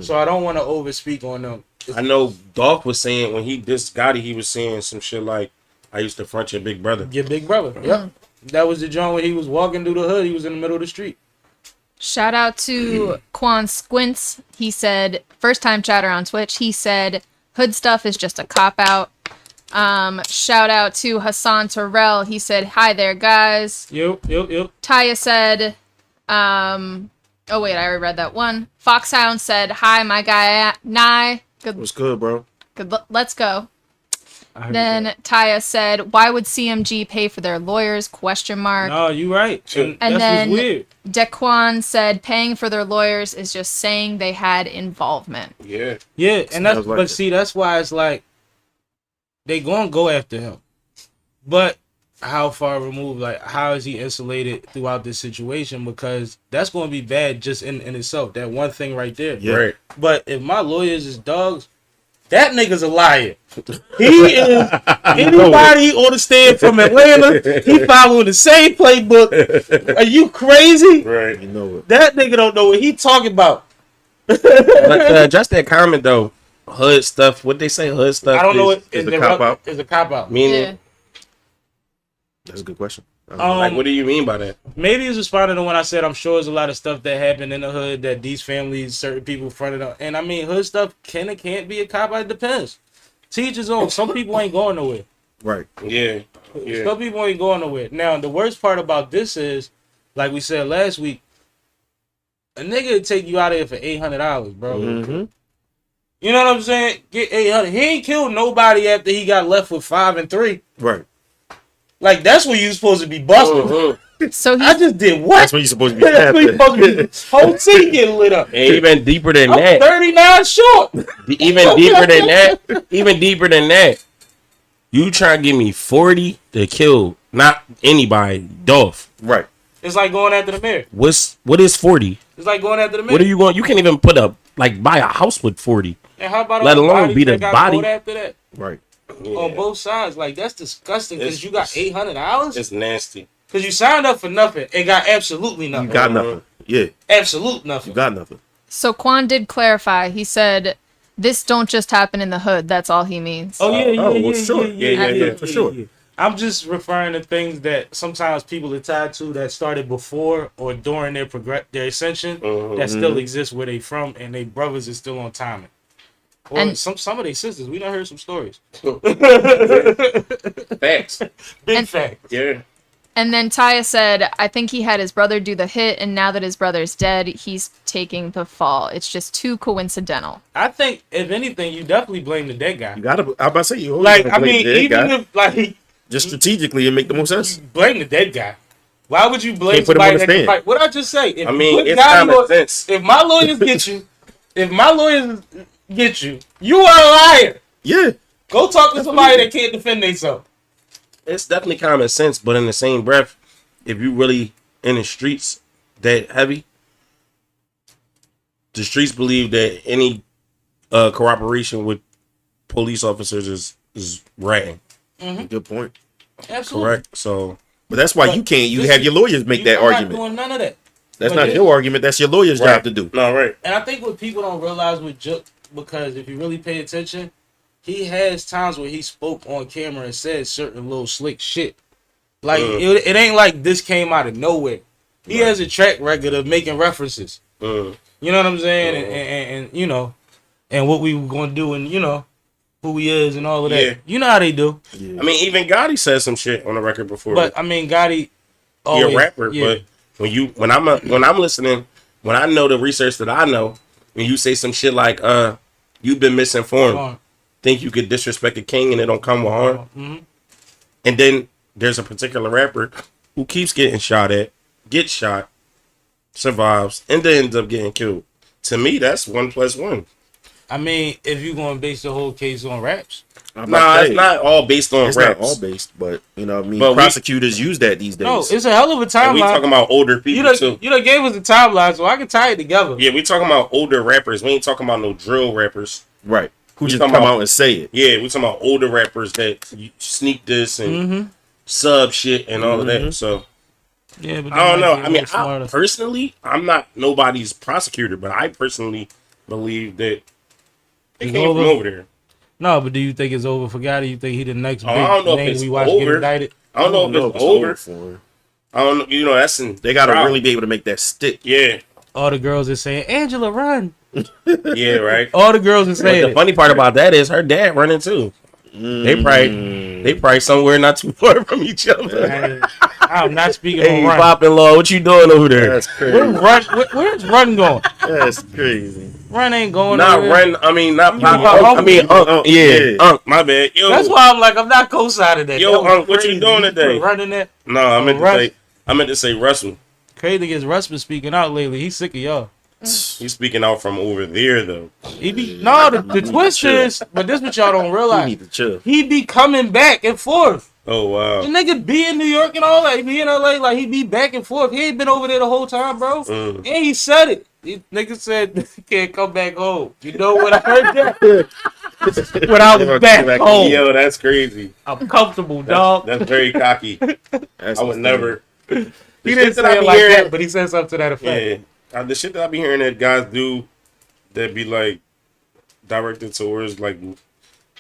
so I don't want to overspeak on them. I know Dolph was saying when he dissed Gotti, he was saying some shit like, "I used to front your big brother." Your big brother. Yep, that was the joint when he was walking through the hood. He was in the middle of the street. Shout out to Quan Squints. He said, first time chatter on Twitch, he said, hood stuff is just a cop-out. Shout out to Hassan Terrell. He said, hi there, guys. Yep. Taya said, Oh, wait, I already read that one. Foxhound said, hi, my guy, Nye. What's good, bro? Let's go. I heard Then that. Taya said, why would CMG pay for their lawyers? Question mark. No, you right. And And that's then what's weird. Dequan said, paying for their lawyers is just saying they had involvement. Yeah. Yeah, and that's Sounds like but it. see, that's why it's like they gonna go after him. But how far removed, like how is he insulated throughout this situation? Because that's gonna be bad just in itself. That one thing right there. Yeah. Right. But if my lawyers is dogs, that nigga's a liar. He is anybody on the stand from Atlanta, he following the same playbook. Are you crazy? Right. You know it. That nigga don't know what he talking about. But just that comment though, hood stuff. What they say, hood stuff. I don't know what is a cop-out? is a cop out. Meaning, Yeah. That's a good question. like, what do you mean by that? Maybe it's responding to when I said I'm sure there's a lot of stuff that happened in the hood that these families, certain people fronted on. And I mean, hood stuff can and can't be a cop out. It depends. Teachers on. Some people ain't going nowhere. Right. Yeah. Yeah. Some people ain't going nowhere. Now, the worst part about this is, like we said last week, a nigga would take you out of here for $800, bro. Mm-hmm. You know what I'm saying? Get 800. He ain't killed nobody after he got left with 5 and 3. Right. Like, that's what you supposed to be busting. Mhm. So I he, just did what? That's when you're supposed to be That's what you supposed to be. tapping. Whole team getting lit up. And even deeper than I'm that, 39 short. even deeper than that, even deeper than that, you try to give me 40 to kill not anybody, Dolph. Right. It's like going after the mayor. What is 40? It's like going after the mayor. What are you going? You can't even put up like buy a house with 40. And how about let all the alone bodies be the that got body? pulled after that? Right. On both sides. Like, that's disgusting because It's- you got $800? It's nasty. Because you signed up for nothing and got absolutely nothing. You got nothing. Yeah. Absolute You nothing. got nothing. so Quan did clarify. He said, this don't just happen in the hood. That's all he means. Oh, yeah, yeah, Oh, yeah, well, sure. Yeah, for sure. I'm just referring to things that sometimes people are tied to that started before or during their their ascension that still exist where they from, and their brothers is still on timing. Or And- some of their sisters. We done heard some stories. Facts. Big And- fact. Yeah. And then Taya said, I think he had his brother do the hit, and now that his brother's dead, he's taking the fall. It's just too coincidental. I think, if anything, you definitely blame the dead guy. You gotta. I'm about to say you. always Like, gotta I blame mean, the dead even guy. if, like, Just strategically, it make the most sense. blame the dead guy. Why would you blame Can't put him somebody on the that can stand. fight? What I just say? If I you mean, put it's Gotti common on- sense. If my lawyers get you, you are a liar. Yeah. Go talk to somebody that can't defend themselves. It's definitely common sense, but in the same breath, if you really in the streets that heavy, the streets believe that any cooperation with police officers is ratting. Good point. Absolutely. Correct. So But that's why But you can't. You this have is- your lawyers make that I'm not argument. doing none of that. That's but not this- your argument. That's your lawyer's job to do. No, right. And I think what people don't realize with Jook, because if you really pay attention, he has times where he spoke on camera and said certain little slick shit. Like, it ain't like this came out of nowhere. He has a track record of making references. You know what I'm saying? And you know, and what we were going to do and, you know, who he is and all of that. Yeah. You know how they do. I mean, even Gotti said some shit on the record before. But, I mean, Gotti... He always- a rapper, yeah. but when I'm listening, when I know the research that I know, when you say some shit like you've been misinformed, think you could disrespect a king and it don't come with harm, and then there's a particular rapper who keeps getting shot at, gets shot, survives, and then ends up getting killed. To me, that's 1 + 1. I mean, if you're going to base the whole case on raps. I'm about Nah, to it's say, not all based on It's raps. not all based, but you know, what I mean, But we- prosecutors use that these days. No, it's a hell of a And we timeline. talking about older You people done, too. you done gave us a timeline, so I can tie it together. Yeah, we talking about older rappers. We ain't talking about no drill rappers. right. Who We just talking come about- out and say it? Yeah, we talking about older rappers that you sneak this and sub shit and all of that. So Yeah, but I don't know. I mean, personally, I'm not nobody's prosecutor, but I personally believe that they It's came over. from over there. No, but do you think it's over for Gotti? You think he the next big I don't know if name it's we watch get over. indicted? I don't know if it's over. for him. I don't know. You know, that's in. They gotta trial. really be able to make that stick. Yeah, All the girls are saying, Angela, run. yeah, right. All the girls are But saying the it. funny part about that is her dad running too. They probably somewhere not too far from each other. I I'm not speaking Hey, on Run. poppin' law, what you doing over there? That's crazy. Where's Run going? That's crazy. Run ain't going Not nowhere. Run. I mean, not You Pop. talking about I mean, Uncle? yeah, Yeah. Unc. My bad. Yo, That's why I'm like, I'm not co-signing that. Yo, That was Unc, what you crazy. doing You today? put Run in there. no, I Russ. meant to say Russell. Crazy is Russ been speaking out lately. He's sick of y'all. He's speaking out from over there though. He be the twist is, but this what y'all don't You realize. need to chill. He be coming back and forth. Oh wow. The nigga be in New York and all that. He be in LA, like he be back and forth. He ain't been over there the whole time, bro. And he said it. Nigga said he can't come back home. You know what I heard that? When I was back home. Yo, that's crazy. I'm comfortable, dog. That's very cocky. That's I would never. He didn't say it like that, but he said something to that effect. Yeah, the shit that I be hearing that guys do, that be like directed towards like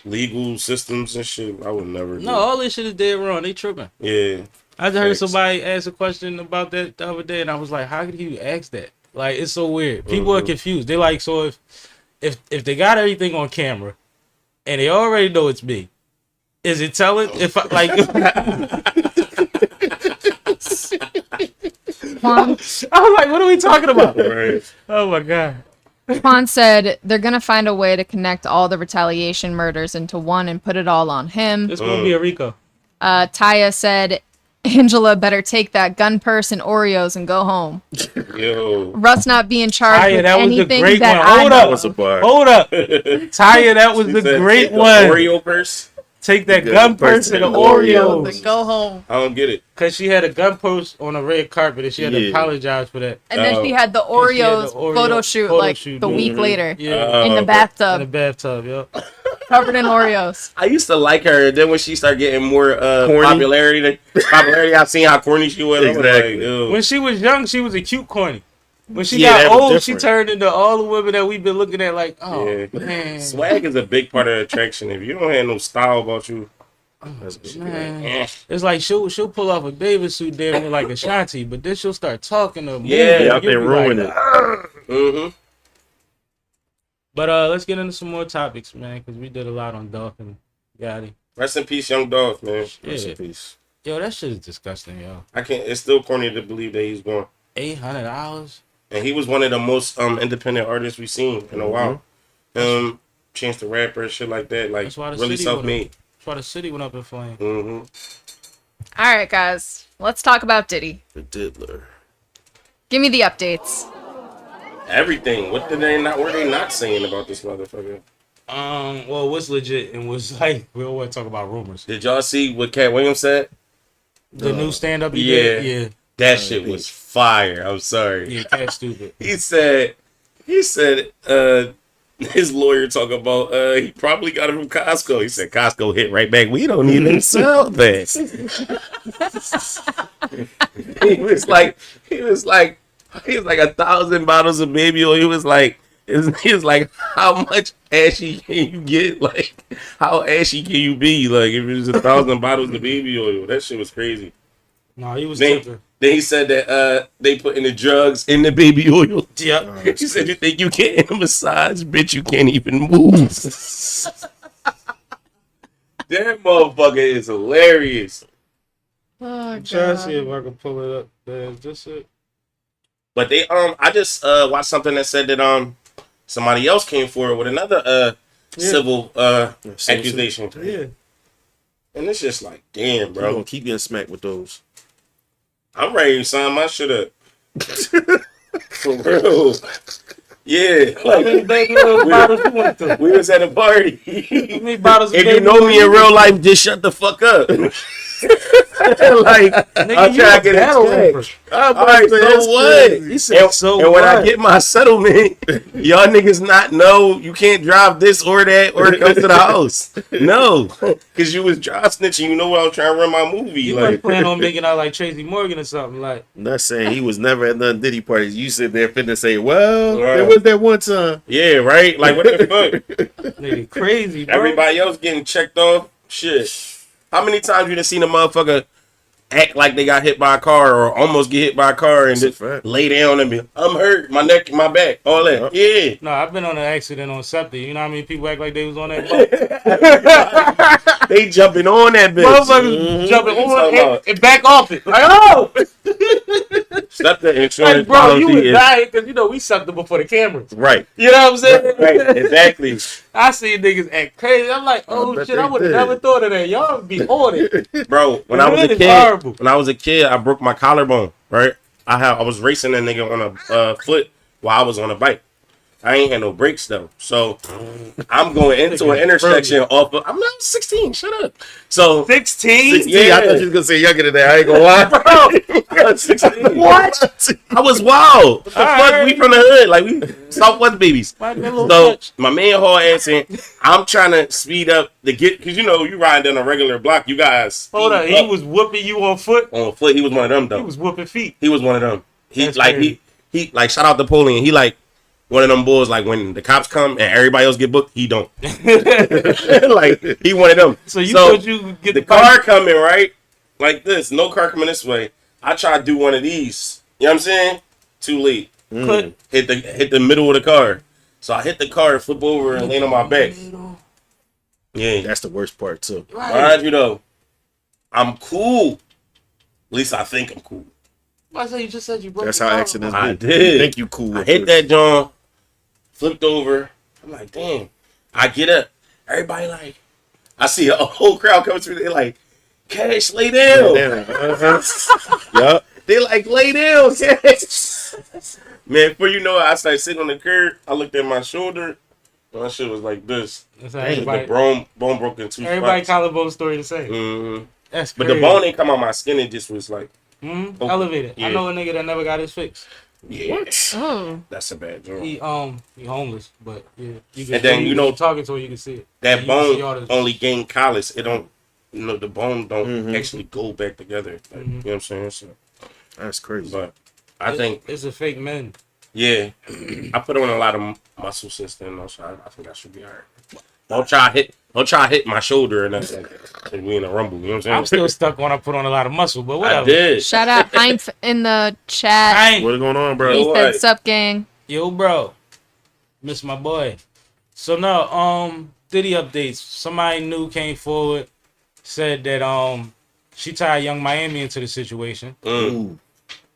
legal systems and shit. I would never. No, all this shit is dead wrong. They tripping. Yeah. I just heard Facts. somebody ask a question about that the other day, and I was like, "How could you ask that?" Like, it's so weird. People are confused. They like, so if they got everything on camera, and they already know it's me, is it telling? If I, like, Quan, I was like, what are we talking about? Right. Oh my god. Quan said they're gonna find a way to connect all the retaliation murders into one and put it all on him. This gonna be a Rico. Taya said Angela better take that gun purse and Oreos and go home. Yo. Russ not being charged Taya, with that was the anything great that one. I Hold know. up. That was a bar. Hold up. Taya, that was the Said, great take the one. Oreo purse. Take that Gun gun purse purse and the and Oreos Oreos. and go home. I don't get it. Because she had a gun post on a red carpet and she had to Yeah. apologize for that. And then she had the And she had Oreos the Oreo photo shoot photo like shoot, the dude. week later Yeah. in the In Okay. the bathtub, bathtub, yo. covered in Oreos. I used to like her. Then when she started getting more Corny? popularity, I've seen how corny she was. Exactly. I was like, ew. When she was young, she was a cute corny. When she Yeah, that got was old, she different. turned into all the women that we've been looking at like, oh, Yeah. man. Swag is a big part of the attraction. If you don't have no style about you, That's good. Man. eh. It's like she'll pull off a David suit damn near like Ashanti, but then she'll start talking to Yeah, Yeah, out there ruining it. Mm-hmm. But let's get into some more topics, man, because we did a lot on Dolph and Gotti. Rest in peace, Young Dolph, man. Rest in Yeah. peace. Yo, that shit is disgusting, yo. I can't. It's still corny to believe that he's gone. $800? And he was one of the most independent artists we've seen in a while. Chance the Rapper, shit like that, like That's why the really city self-made. That's why the city went up in flames. Mm-hmm. All right, guys, let's talk about Diddy. The diddler. Give me the updates. Everything. What did they not? Were they not saying about this motherfucker? Well, what's legit and was like, we don't want to talk about rumors. Did y'all see what Cat Williams said? The new stand-up he Yeah. did? Yeah. That shit was fire. I'm sorry. Yeah, Cat's stupid. He said, his lawyer talk about, he probably got it from Costco. He said, Costco hit right back. We don't even sell this. he was like 1,000 bottles of baby oil. He was like, how much ashy can you get? Like, how ashy can you be? Like, if it was 1,000 bottles of baby oil, that shit was crazy. No, he was Then, stupid. then he said that they put in the drugs in the baby oil. Yep. He said, you think you can't massage? Bitch, you can't even move. That motherfucker is hilarious. Oh, I'm trying to see if I can pull it up. Is this it? But they I just watched something that said that somebody else came forward with another civil accusation. Yeah. And it's just like, damn, Bro, gonna bro. keep getting smacked with those. I'm ready to sign my shit up. For real. Yeah. How many baby oil bottles you went through? We was at a party. How many bottles of If you baby know oil me in real life, just shut the fuck up. Like, I'm you trying a to get battle a rapper. check. All right, so what? He said, so And when I what? get my settlement, y'all niggas not know you can't drive this or that or come to the house. No, because you was drive snitching. You know I was trying to run my movie. You Like, wasn't planning on making out like Tracy Morgan or something. Like, I'm not saying he was never at none Diddy parties. You sit there finna say, well, Right. there was that one time. yeah, right? Like, what the fuck? nigga, crazy, bro. Everybody else getting checked off. Shit. How many times you done seen a motherfucker act like they got hit by a car or almost get hit by a car and That's a just fact. lay down and be, I'm hurt, my neck, my back, all that. Yeah. No, I've been on an accident on SEPTA. You know how many people act like they was on that boat? They jumping on that bitch. Motherfuckers jumping What you on talking it about? and back off it. Like, oh! Stop the insurance Like, bro, you policy was is dying because, you know, we sucked them before the cameras. right. You know what I'm saying? Right, exactly. I see niggas act crazy. I'm like, oh bet shit, they I would have did. never thought of that. Y'all would be on it. Bro, when The I was a hood is kid, horrible. I broke my collarbone, right? I was racing that nigga on a foot while I was on a bike. I ain't had no brakes though. So I'm going into an intersection off of, I'm not 16, shut up. So 16? Yeah, I thought you was gonna say younger than that. I ain't gonna lie. bro, 16. What? I was wild. What the fuck? Alright. We from the hood, like we Southwest babies. Might be a little So touch. my man haul ass in. I'm trying to speed up to get, because you know you riding down a regular block. You guys Hold on, speed he up. was whooping you on foot. On foot. He was one of them though. He was whooping feet. He was one of them. He That's like crazy. he like shout out to Napoleon. He like one of them bulls. Like when the cops come and everybody else get booked, he don't. Like he one of them. So you thought you could get the the car coming right like this? No car coming this way. I try to do one of these. You know what I'm saying? Too late. Put Hit the middle of the car. So I hit the car, flip over, and land on my back. Yeah, That's the worst part too. mind you though, I'm cool. At least I think I'm cool. I said you just said you broke. That's your how car. accidents I be. did. You think you cool? I hit that John, flipped over. I'm like, damn. I get up. Everybody like, I see a whole crowd coming through. They like, Cash, lay down. Yup. They like, lay down, Cash. Man, before you know it, I started sitting on the curb. I looked at my shoulder. My shit was like this. That's how The everybody bone broke in two everybody spots. collarbone story the same. Mhm. That's But crazy. the bone ain't come out my skin. It just was like, Mm-hmm. Elevated. Yeah. I know a nigga that never got his fix. yeah, Oh. that's a bad joint. He homeless, but yeah. You can, And then, you know, talking to her, you can see it. That You can see all bone the- only gain callus. It don't, you know, the bone don't Mhm. actually go back together. Like, You know what I'm saying? So, That's crazy. but I think, it's a fake man. yeah, I put on a lot of muscle since then. though, So I think I should be alright. Don't try to hit my shoulder or nothing. And we in a rumble. You know what I'm saying? I'm still stuck when I put on a lot of muscle, but I whatever. did. Shout out Heinz in the chat. I ain't- What's going on, bro? He Yo, said, what? "Sup, gang." Yo, bro. Miss my boy. So no, Diddy updates. Somebody new came forward, said that she tied Young Miami into the situation. Mm.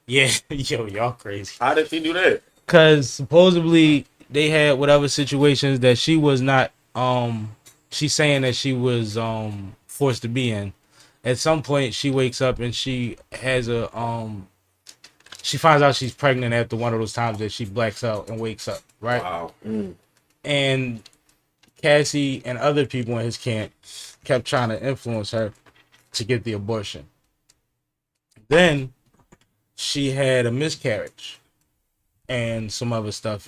Yeah, yo, y'all crazy. How did she do that? Cause supposedly they had whatever situations that she was not she's saying that she was forced to be in. At some point she wakes up and she has a she finds out she's pregnant after one of those times that she blacks out and wakes up, right? Wow. And Cassie and other people in his camp kept trying to influence her to get the abortion. Then she had a miscarriage and some other stuff,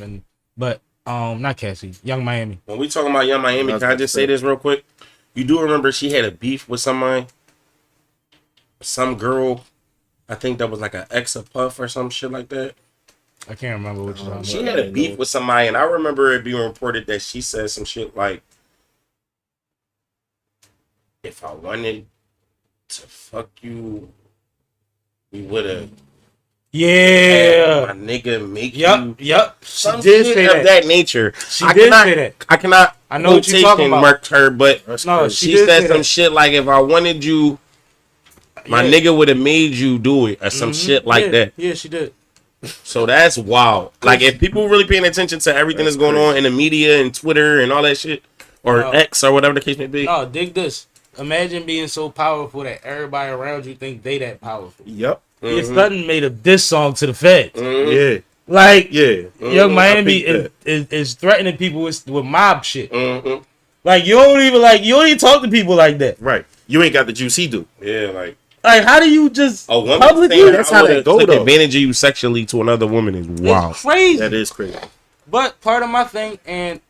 but not Cassie, Young Miami. When we talking about Young Miami, can I just say this real quick? You do remember she had a beef with somebody? Some girl, I think that was like an ex of Puff or some shit like that. I can't remember what you're talking She about. had a beef with somebody, and I remember it being reported that she said some shit like, if I wanted to fuck you, we would have Yeah. my nigga make Yep. you She some did shit say of that. that nature. She did say that. I cannot I know what you're talking quotation about. mark her, but That's No, crazy. she she did said say some that. shit like, if I wanted you, my Yeah. nigga would have made you do it, or some shit like Yeah. that. Yeah, she did. So that's wild. Like, if people really paying attention to everything that's going on in the media and Twitter and all that shit, or No. X or whatever the case may be. No, dig this. Imagine being so powerful that everybody around you think they that powerful. Yep. Your son made a diss song to the feds. Yeah. Like, Yeah. Young Miami peeped is threatening people with mob shit. Mm-hmm. Like, you don't even talk to people like that. Right. You ain't got the juice he do. Yeah, like Like, how do you just a woman publicly? saying That's I how would've that go, took though. advantage of you sexually to another woman is wild. It's crazy. That is crazy. But part of my thing, and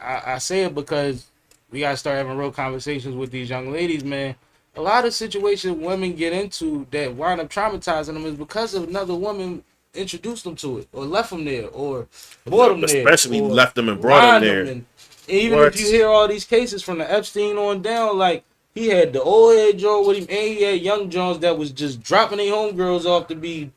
I say it because we gotta start having real conversations with these young ladies, man. A lot of situations women get into that wind up traumatizing them is because of another woman introduced them to it, or left them there, or brought them there, Especially or left them and brought them lined there. And even What? if you hear all these cases from the Epstein on down, like He had the old head joint with him, and he had young Jones that was just dropping their homegirls off to be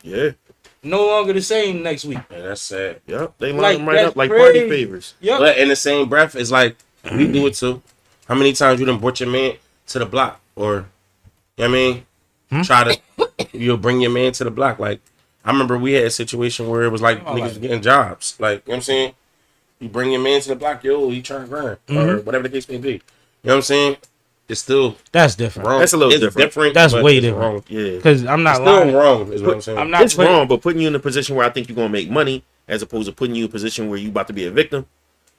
no longer the same next week. Yeah, that's sad. Yep, they line Like, them right that's up like crazy. party favors. Yep. But in the same breath, it's like we do it too. How many times you done brought your man to the block, or you know what I mean, try to you'll bring your man to the block? Like I remember we had a situation where it was like niggas was getting jobs. Like you know what I'm saying, you bring your man to the block, yo, he trying to grind or whatever the case may be. You know what I'm saying? It's still That's different. wrong. That's a little It's different. That's but way it's different. wrong. Yeah, Because I'm not It's still lying. wrong, is what I'm saying. I'm not it's putting- wrong, but putting you in a position where I think you're gonna make money, as opposed to putting you in a position where you about to be a victim,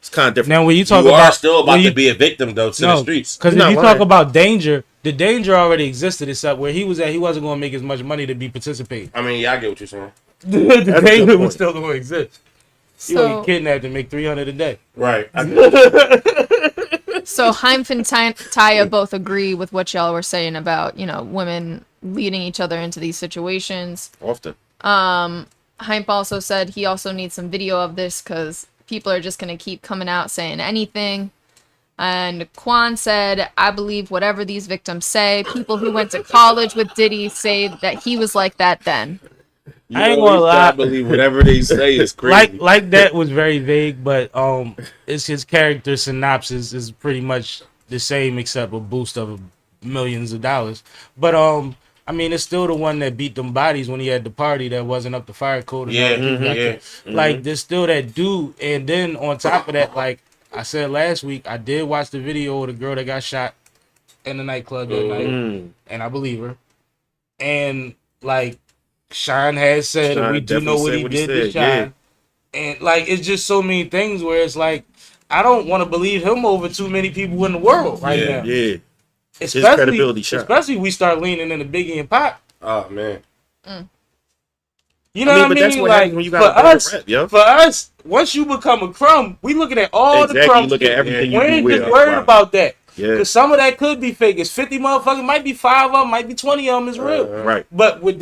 it's kind of different. Now, when you talk You about are still about when you- to be a victim though to the streets. Because if You're you not talk lying. about danger, the danger already existed. Except where he was at, he wasn't going to make as much money to be participating. I mean, yeah, I get what you're saying. The a good danger point. was still going to exist. You So, ain't kidnapped and make $300 a day. Right. so Heimf and Taya both agree with what y'all were saying about, you know, women leading each other into these situations. Often. Heimf also said he also needs some video of this because people are just going to keep coming out saying anything. And Quan said, I believe whatever these victims say. People who went to college with Diddy say that he was like that then. I ain't gonna lie. I believe whatever they say is crazy. Like that was very vague, but it's his character synopsis is pretty much the same except a boost of millions of dollars. But I mean, it's still the one that beat them bodies when he had the party that wasn't up to fire code. And Yeah, all that. yeah. Like there's still that dude, and then on top of that, like I said last week, I did watch the video of the girl that got shot in the nightclub that night, and I believe her. And like Sean had said, Sean and we do know what he did to Sean. yeah. And like it's just so many things where it's like I don't want to believe him over too many people in the world right now. Yeah. Especially, credibility shot. especially we start leaning into Biggie and Pop. Oh man. You know what I but mean? that's what Like happens when you for got a us, rep, yo. for us, once you become a crumb, we looking at all the Exactly, crumbs. you look at everything we you do ain't with just it. worried Right. about that. Yeah. Because some of that could be fake. It's 50 motherfuckers, might be 5 of them, might be 20 of them is real. Right. But with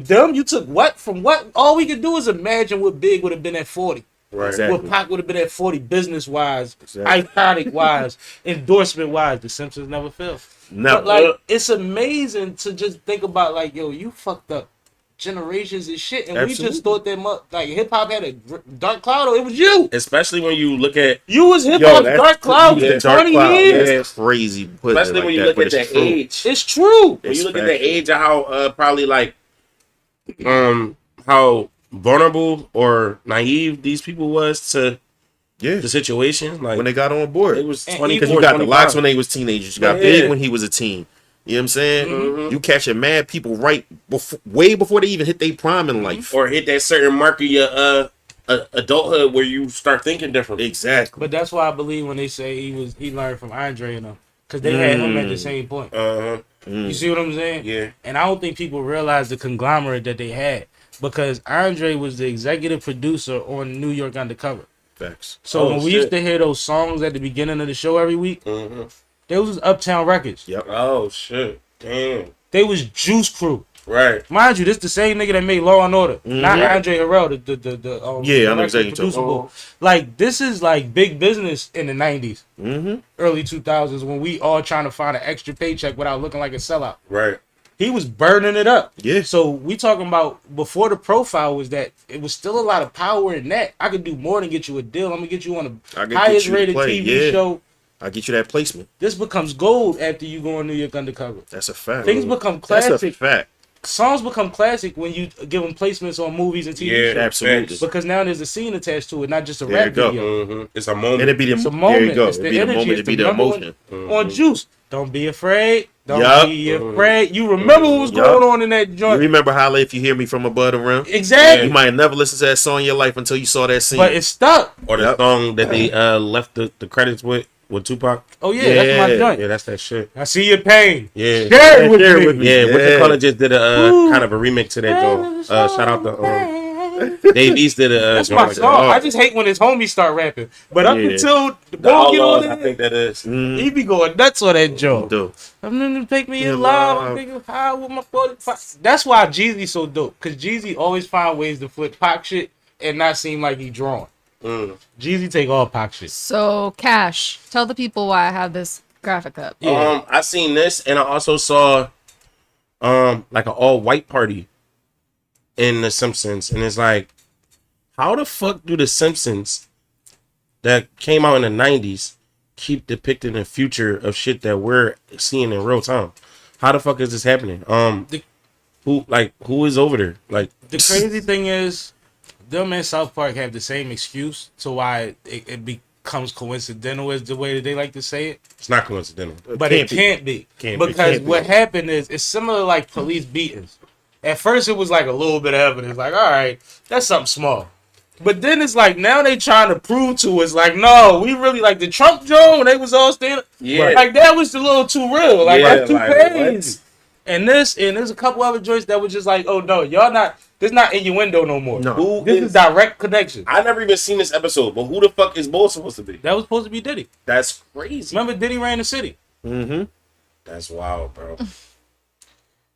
them, you took what from what? All we could do is imagine what Big would have been at 40. Right. Exactly. What Pac would have been at 40 business wise, Exactly. iconic wise, endorsement wise. The Simpsons never fail. No. But like, it's amazing to just think about like, yo, you fucked up generations and shit, and we Absolutely. just thought that like hip hop had a dark cloud. It was you. Especially when you look at, You was hip Yo, hop's that's dark cloud yeah, for dark 20 cloud. years. That's crazy. Put it especially like when you that, look but at it's the true. age. It's true. When you look at It's the factual. age of how probably like how vulnerable or naive these people was to Yeah. the situation, like When they got on board. it was And 24, Because you got the 25. locks when they was teenagers. You got Yeah. Big when he was a teen. You know what I'm saying? You catching mad people right before, way before they even hit their prime in life. or hit that certain mark of your adulthood where you start thinking differently. Exactly. But that's why I believe when they say he learned from Andre and them, because they had him at the same point. You see what I'm saying? Yeah. And I don't think people realize the conglomerate that they had, because Andre was the executive producer on New York Undercover. Facts. So Oh, when we shit. used to hear those songs at the beginning of the show every week, those was Uptown Records. Yep. Oh shit! Damn. They was Juice Crew. Right. Mind you, this the same nigga that made Law and Order, not Andre Harrell. Yeah, I know director, exactly what you're producer. talking about. Like this is like big business in the '90s, Mm-hmm. early 2000s, when we all trying to find an extra paycheck without looking like a sellout. Right. He was burning it up. Yeah. So we talking about before the profile was that it was still a lot of power in that. I could do more than get you a deal. I'm gonna get you on I the could highest get you to rated play, TV yeah. show. I get you that placement. This becomes gold after you go on New York Undercover. That's a fact. Things become That's a classic. fact. Songs become classic when you give them placements on movies and TV Yeah. shows. Absolutely. Facts. Because now there's a scene attached to it, not just a There you rap go. video. It's a moment. And it'd be the It's a There moment. you go. It's It'd the be the energy. moment. It's It'd be the the number emotion. on Juice. Don't be afraid. Don't Yup. be afraid. You remember what was Yup. going on in that You joint? remember Holla If You Hear Me From Above the Rim? Exactly. You might have never listened to that song in your life until you saw that scene. But it's stuck. Or the Yep. song that they left the credits with Tupac. Oh yeah, that's my Yeah. joint. Yeah, that's that shit. I see your pain. Yeah. Share it with Share it me. with me. Yeah, what they Yeah. call it just did a kind of a remix to that joint. Shout out to Dave East did a That's joint my like that. song. I just hate when his homies start rapping. But up Yeah. until the The ball get on Outlaws, I there, think that is. he be going nuts on that joint. Dope. I'm gonna take me Yeah, alive. I'm live. thinking high with my 45. That's why Jeezy's so dope. Cause Jeezy always find ways to flip Pac shit and not seem like he drawn. Jeezy take all Pac shit. So, Cash, tell the people why I have this Graphic up. Yeah. I seen this, and I also saw like an all white party in The Simpsons, and it's like, how the fuck do The Simpsons that came out in the 90s keep depicting the future of shit that we're seeing in real time? How the fuck is this happening? Who is over there? Like, The crazy thing is, them and South Park have the same excuse to why it becomes coincidental, is the way that they like to say it. it's not coincidental. But it can't be. Can't be. Because Can't be. what happened is, it's similar like police beatings. At first, it was like a little bit of evidence. Like, all right, that's something small. But then it's like, now they trying to prove to us, like, no, we really, like, the Trump joint, when they was all standing. Yeah. Like, that was a little too real. Like, Yeah, that's too like, crazy. And there's a couple other joints that was just like, oh, no, y'all not, this not innuendo no more. No. This is direct connection. I never even seen this episode, but who the fuck is Bo supposed to be? That was supposed to be Diddy. That's crazy. Remember, Diddy ran the city. Mm-hmm. That's wild, bro.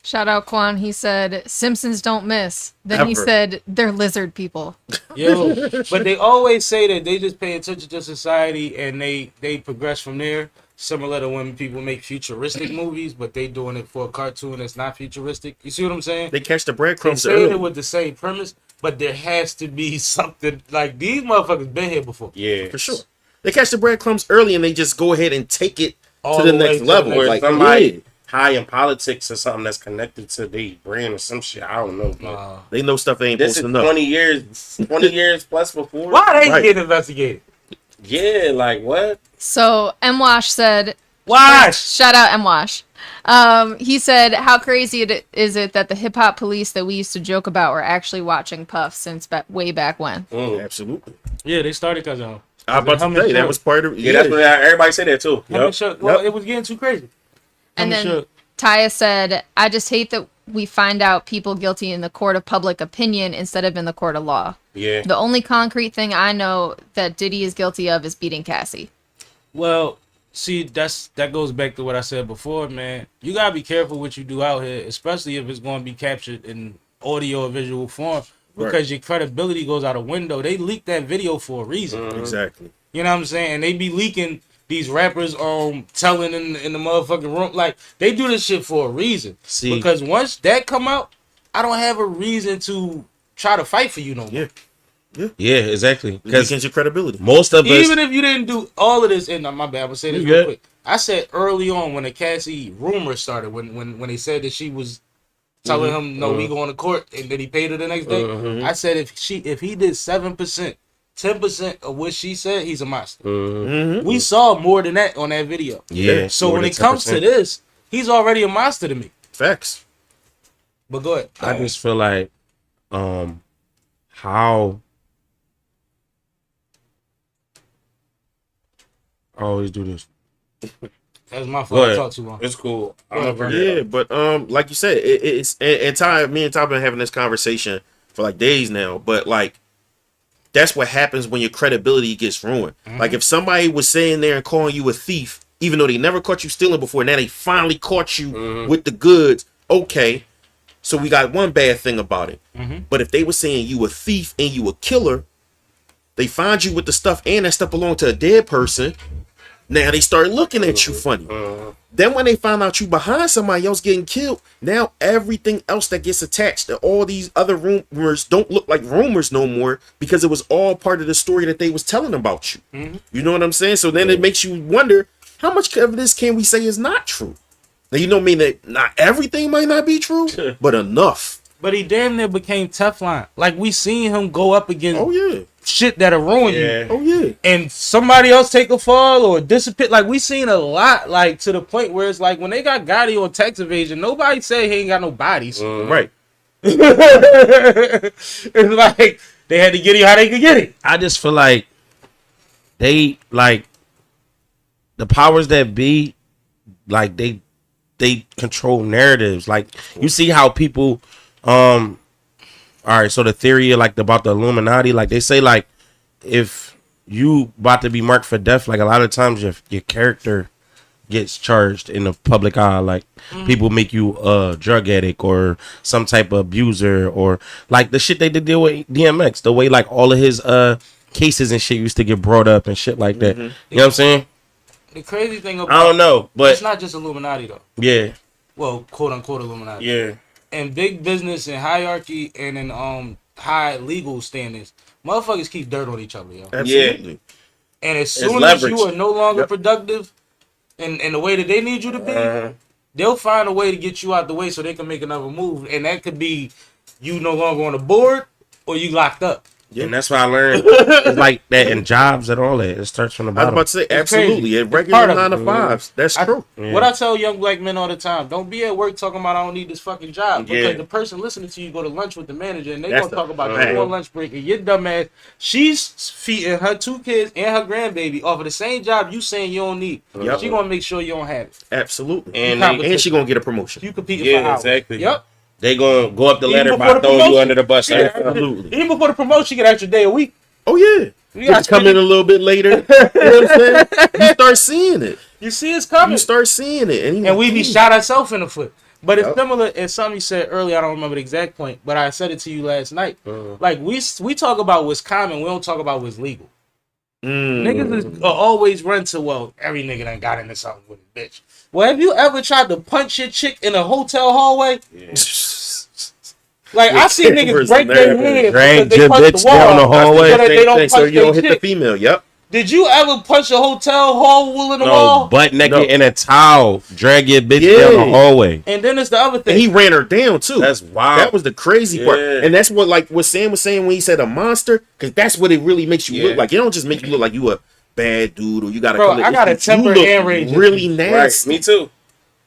Shout out Quan. He said, Simpsons don't miss. Then he Ever. said, they're lizard people. Yo, but they always say that they just pay attention to society and they progress from there. Similar to when people make futuristic movies, but they doing it for a cartoon that's not futuristic. You see what I'm saying? They catch the They breadcrumbs saying early. it with the same premise, but there has to be something like these motherfuckers been here before. Yeah, For sure. They catch the breadcrumbs early and they just go ahead and take it All to the the way next to the level. next- Or Like, somebody yeah, high in politics or something that's connected to their brand or some shit. I don't know. Man. they know stuff they ain't This is supposed to know. 20 years plus before. Why they Right. getting investigated? Yeah, like what? So M-Wash said, Watch. shout out M-Wash. He said, how crazy is it that the hip-hop police that we used to joke about were actually watching Puff since way back when? Absolutely. Yeah, they started because of I was about to say, that was part of Yeah, that's what everybody say that too. Yep. Well, it was getting too crazy. And Him then Shook. Taya said, I just hate that we find out people guilty in the court of public opinion instead of in the court of law. Yeah. The only concrete thing I know that Diddy is guilty of is beating Cassie. Well, see, that goes back to what I said before, man. You gotta be careful what you do out here, especially if it's going to be captured in audio or visual form, because your credibility goes out a window. They leaked that video for a reason. Exactly. You know what I'm saying? And they be leaking these rappers telling in the motherfucking room. Like, they do this shit for a reason. See. Because once that come out, I don't have a reason to try to fight for you no more. Yeah. Yeah, exactly. It Because against your credibility. most of us, Even if you didn't do all of this, and my bad, I'm gonna say this You real good. quick. I said early on when the Cassie rumor started, when they said that she was telling him, no, we going to court, and then he paid her the next day. I said if he did 7%, 10% of what she said, he's a monster. We saw more than that on that video. yeah. So more when than it comes to 10%. this, he's already a monster to me. Facts. But go ahead. I just feel like, how I always do this. That's my Go fault. I ahead. talked too long. It's cool. Yeah, but like you said, it's and Ty, me and Ty been having this conversation for like days now. But like, that's what happens when your credibility gets ruined. Like if somebody was sitting there and calling you a thief, even though they never caught you stealing before, now they finally caught you with the goods. Okay, so we got one bad thing about it. But if they were saying you a thief and you a killer, they find you with the stuff and that stuff belonged to a dead person. Now they start looking at you funny. Then when they find out you behind somebody else getting killed, now everything else that gets attached to all these other rumors don't look like rumors no more because it was all part of the story that they was telling about you. You know what I'm saying? So then it makes you wonder, how much of this can we say is not true? Now you know what I mean, that not everything might not be true, but enough. But he damn near became Teflon. Like, we seen him go up against Oh yeah. shit that'll ruin you. Oh yeah. And somebody else take a fall or disappear. Like, we seen a lot, like, to the point where it's like, when they got Gotti on tax evasion, nobody say he ain't got no bodies. Right. It's like, they had to get him how they could get him. I just feel like they like the powers that be, like they control narratives. Like you see how people, all right. So the theory like about the Illuminati, like they say, like if you about to be marked for death, like a lot of times your character gets charged in the public eye. Like people make you a drug addict or some type of abuser, or like the shit they did deal with DMX, the way like all of his cases and shit used to get brought up and shit like that. You know what I'm saying? The crazy thing about I don't know, but it's not just Illuminati though. yeah, Well, quote unquote Illuminati. yeah. In big business and hierarchy and in high legal standings, motherfuckers keep dirt on each other, yo. Absolutely. And as It's soon as you leverage. are no longer productive in the way that they need you to be, they'll find a way to get you out the way so they can make another move. And that could be you no longer on the board or you locked up. Yeah. And that's what I learned. It's like that in jobs and all that. It starts from the I was bottom. about to say, It's absolutely. crazy. At It's regular part of 9 to it. 5s. That's true. Yeah. What I tell young black men all the time, don't be at work talking about I don't need this fucking job. Because Yeah. the person listening to you go to lunch with the manager and they That's gonna talk about the- you on lunch break and your dumb ass, she's feeding her 2 kids and her grandbaby off of the same job you saying you don't need. Yep. She gonna make sure you don't have it. Absolutely. And And she gonna get a promotion. You competing Yeah, for hours. exactly. Yep. They gonna go up the Even ladder before by the throwing you promotion. under the bus. Yeah. Like, Absolutely. Even before the promotion, you get an extra day a week. Oh yeah. You Just come in a little bit later. You know what I'm saying? You start seeing it. You see it's coming. You start seeing it. And we be shot ourselves in the foot. But it's Yep. similar as something you said earlier. I don't remember the exact point, but I said it to you last night. Like we talk about what's common, we don't talk about what's legal. Niggas is, always run to, well, every nigga done got into something with a bitch. Well, have you ever tried to punch your chick in a hotel hallway? Like I see niggas break their head Drag because they your punch bitch the wall down the hallway. so that they don't so punch you don't their hit the chick. female. Yep. Did you ever punch a hotel hall in the No, wall? butt naked No. in a towel. Drag your bitch Yeah. down the hallway. And then it's the other thing. And he ran her down too. That's wild. That was the crazy part. Yeah. And that's what like what Sam was saying when he said a monster, because that's what it really makes you Yeah. look like. It don't just make you look like you a bad dude or you gotta Bro, come in- I got a you temper look and rage really issues. Right. nasty. Me too.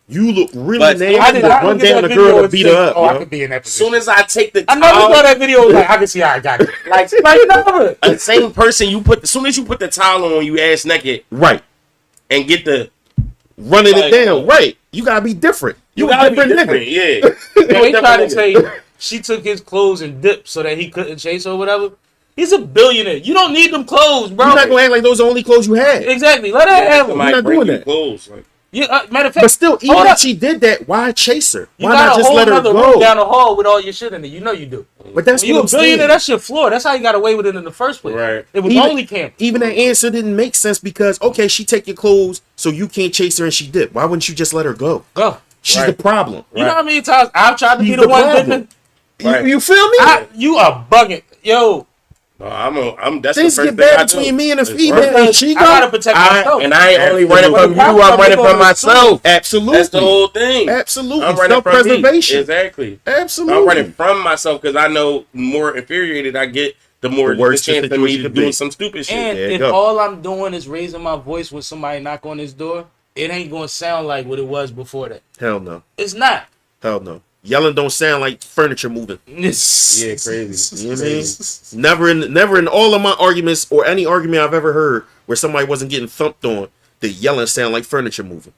You look really But nasty. I did to not run look at down that a video girl to and beat say, her up. oh, I yo. could be in that As position. soon as I take the I never towel, saw that video. I was like, I can see how I got it. Like never. the same person you put. As soon as you put the towel on, you ass naked Right. and get the. Running Like, it down. Right. You gotta be different. You, a gotta be different different. nigga. Yeah. And they tried to Different say nigga. she took his clothes and dipped so that he couldn't chase her or whatever. He's a billionaire. You don't need them clothes, bro. You're not gonna act like those are the only clothes you had. Exactly. Let her have them. Somebody not bring doing you that. clothes. Like, You, matter of fact, But still, even hold if up. she did that, why chase her? You Why got not a just whole let her other room go? down the hall with all your shit in it. You know you do. But that's When you what a I'm saying. billionaire, that's your floor. That's how you got away with it in the first place. Right. It was Even- only camp. Even that answer didn't make sense because okay, she take your clothes, so you can't chase her and she did. Why wouldn't you just let her go? Go. She's Right. the problem. You know how many times I've tried to She's be the the one problem. dipping? Right. You feel me? You are bugging. Yo, no, I'm. That's Things the first get thing I bad do. between me and a It's female. right. And she I gotta go. protect myself. And I ain't only Absolutely. running from you. I'm running from myself. Absolutely. That's the whole thing. Absolutely. I'm running from me. Self-preservation. Exactly. Absolutely. I'm running from myself because I know the more infuriated I get, the more The worse the chance the of me situation could doing be. some stupid shit. And There you if go. all I'm doing is raising my voice when somebody knock on this door, it ain't gonna sound like what it was before that. Hell no. It's not. Hell no. Yelling don't sound like furniture moving. Yeah, crazy. You know what I mean? Never in all of my arguments or any argument I've ever heard where somebody wasn't getting thumped on, the yelling sound like furniture moving.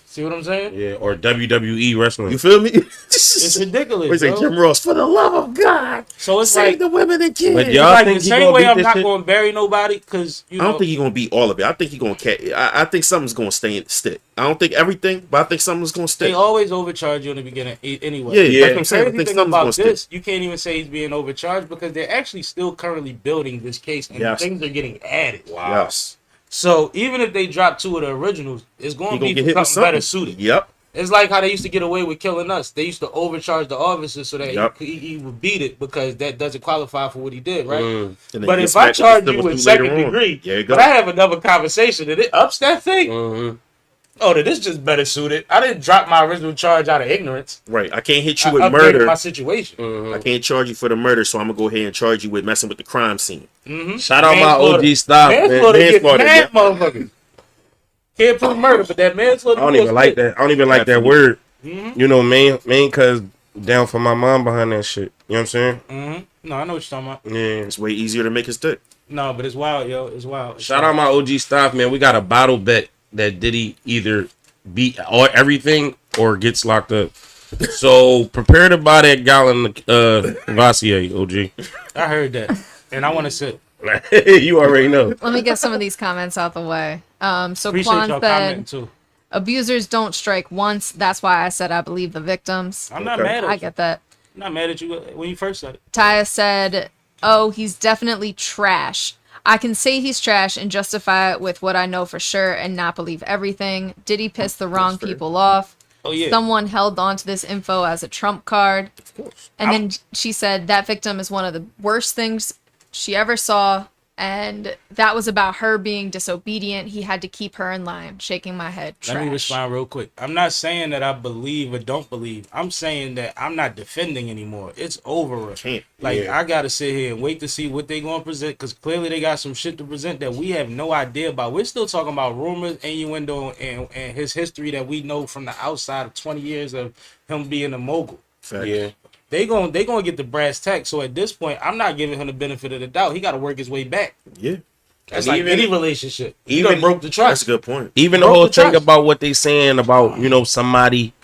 See what I'm saying? Yeah, or WWE wrestling. You feel me? It's ridiculous. What you say, bro. Jim Ross? For the love of God, So it's save like, the women and kids. But it's y'all like think the he same gonna way beat I'm this not shit? gonna bury nobody because you I know. don't think he's gonna beat all of it. I think he's gonna I think something's gonna stick. I don't think everything, but I think something's gonna They stick. always overcharge you in the beginning anyway. Yeah, Yeah. that's what I'm saying. I Crazy think thing something's gonna about stick. this, you can't even say he's being overcharged because they're actually still currently building this case and Yes. things are getting added. Wow. Yes. So even if they drop 2 of the originals, it's going He to gonna be get for hit with something better something. suited. Yep. It's like how they used to get away with killing us. They used to overcharge the officer so that Yep. he would beat it because that doesn't qualify for what he did, right? And then But he if gets I back to charge the you civil with suit later second on. degree, There you go. but I have another conversation and it ups that thing, Mm-hmm. oh, then this just better suited. I didn't drop my original charge out of ignorance. Right. I can't hit I you with updated murder. my situation. I can't charge you for the murder, so I'm gonna go ahead and charge you with messing with the crime scene. Shout out my Manslaughter. OG stop, man. Manslaughter get Manslaughter, mad, yeah. motherfuckers. Can't prove murder, but that manslaughter. I don't even like that. I don't even like that Absolutely. word. You know, main cause down for my mom behind that shit. You know what I'm saying? No, I know what you're talking about. Yeah. It's way easier to make it stick. No, but it's wild, yo. It's wild. Shout out my OG staff, man. We got a battle bet that Diddy either beat or everything or gets locked up. So prepare to buy that gallon Vassier, OG. I heard that, and I want to sit. You already know. Let me get some of these comments out the way. So Appreciate Quan y'all said, commenting too. abusers don't strike once. That's why I said I believe the victims. I'm not Okay. mad at I you. get that. I'm not mad at you when you first said it. Taya said, oh, he's definitely trash. I can say he's trash and justify it with what I know for sure and not believe everything. Diddy pissed the wrong people off. Oh yeah. Someone held on to this info as a trump card. Of course. And then she said that victim is one of the worst things she ever saw. And that was about her being disobedient. He had to keep her in line. Shaking my head. Trash. Let me respond real quick. I'm not saying that I believe or don't believe. I'm saying that I'm not defending anymore. It's over. Can't. Like, Yeah. I got to sit here and wait to see what they going to present, because clearly they got some shit to present that we have no idea about. We're still talking about rumors, innuendo, and his history that we know from the outside of 20 years of him being a mogul. Facts. Yeah. They gonna get the brass tacks. So at this point, I'm not giving him the benefit of the doubt. He got to work his way back. Yeah. That's And like even- any relationship. He even- done broke the That's trust. a good point. Even the Broke whole the thing trust. about what they saying about, you know, somebody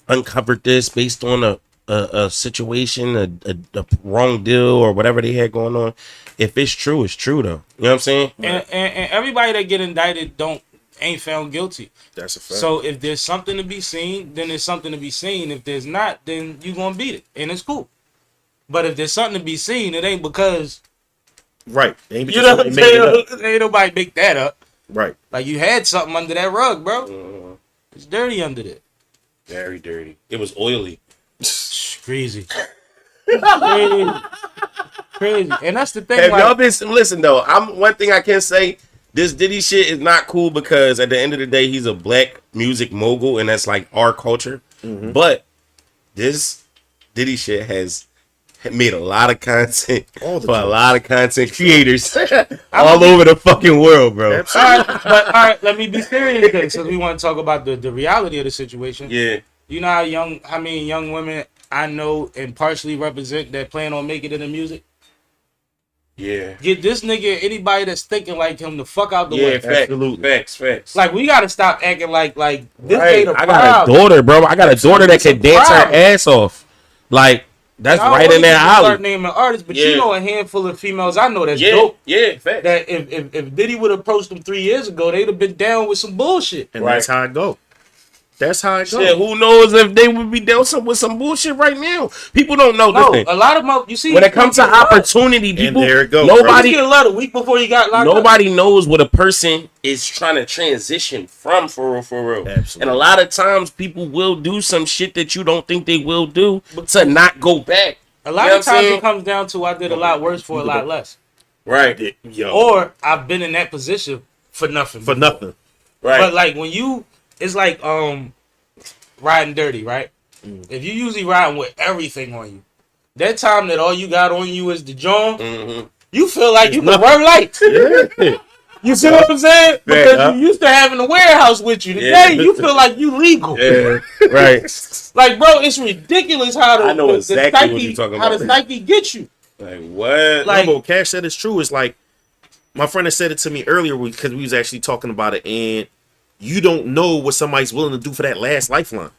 uncovered this based on a situation, a wrong deal or whatever they had going on. If it's true, it's true though. You know what I'm saying? And everybody that get indicted ain't found guilty. That's a fact. So if there's something to be seen, then there's something to be seen. If there's not, then you gonna beat it, and it's cool. But if there's something to be seen, it ain't because right. Ain't you because know what I'm somebody made it up. saying. Ain't nobody make that up. Right. Like you had something under that rug, bro. It's dirty under there. Very dirty. It was oily. Crazy. Crazy. Crazy. And that's the thing. Have Like, y'all been listen though? One thing I can say, this Diddy shit is not cool because at the end of the day, he's a black music mogul, and that's like our culture. But this Diddy shit has made a lot of content All for the a time. lot of content creators all over the fucking world, bro. all right, let me be serious then, since we want to talk about the reality of the situation. Yeah. You know how many young women I know and partially represent that plan on making it in music? Yeah. Get this nigga, anybody that's thinking like him, the fuck out the way. Facts. Like, we gotta stop acting like this Right. ain't a I got a problem. daughter, bro. I got a daughter that It's a can dance her problem. ass off. Like, that's I don't right in wanna their just start alley. naming artists, but Yeah. you know a handful of females I know that's Yeah, dope. yeah, facts. That if Diddy would have approached them 3 years ago, they'd have been down with some bullshit. And Right. that's how it go. That's how it Shit, go. who knows if they would be down with some bullshit right now? People don't know. No, Listen, a lot of them, you see, when it comes to opportunity, And people, there it go, nobody, you get a lot a week before you got locked up. nobody knows what a person is trying to transition from, for real, for real. Absolutely. And a lot of times, people will do some shit that you don't think they will do to not go back. A lot You know of what I'm times saying? it comes down to I did a lot worse for a lot less. Right, Yo. Or I've been in that position for nothing. for before. nothing. right. But like when you, it's like riding dirty, right? If you usually riding with everything on you, that time that all you got on you is the jaw, you feel like you can run lights. You see what I'm saying? Because you used to having a warehouse with you. Today you feel like you legal. Yeah, right. Like, bro, it's ridiculous how the, I know the exactly psyche, what you're talking how about. the psyche gets you. Like, what? Like- What Cash said is true. It's like my friend had said it to me earlier because we was actually talking about it, and you don't know what somebody's willing to do for that last lifeline.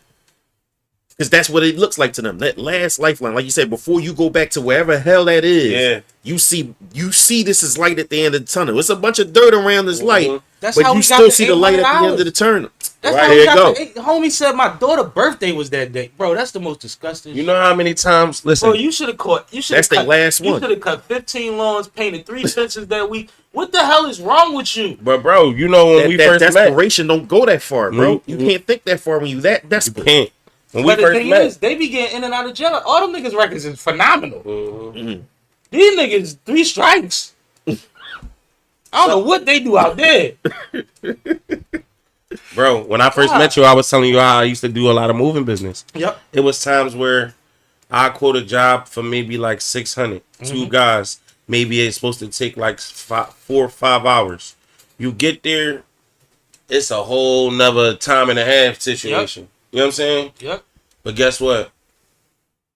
Because that's what it looks like to them. That last lifeline, like you said, before you go back to wherever hell that is, Yeah. you see this is light at the end of the tunnel. It's a bunch of dirt around this light, That's but how you we got still the see the light at the end $800. of the tunnel. That's Right, how we there got you the homie said my daughter's birthday was that day. Bro, that's the most disgusting You know how many times? Listen, Bro, you should have caught. You should. That's the last You one. should have cut 15 lawns, painted 3 fences that week. What the hell is wrong with you? but bro, you know when we That first met, desperation don't go that far, bro. Mhm. You can't think that far when you that you desperate. can't. When we But the first thing met, is, they be getting in and out of jail. All them niggas records is phenomenal. Mhm. These niggas 3 strikes. I don't know what they do out there. bro, when I first met you, I was telling you how I used to do a lot of moving business. Yep. It was times where I quote a job for maybe like 600, 2 guys. Maybe it's supposed to take like 4 or 5 hours. You get there, it's a whole nother time and a half situation. You know what I'm saying? Yep. But guess what?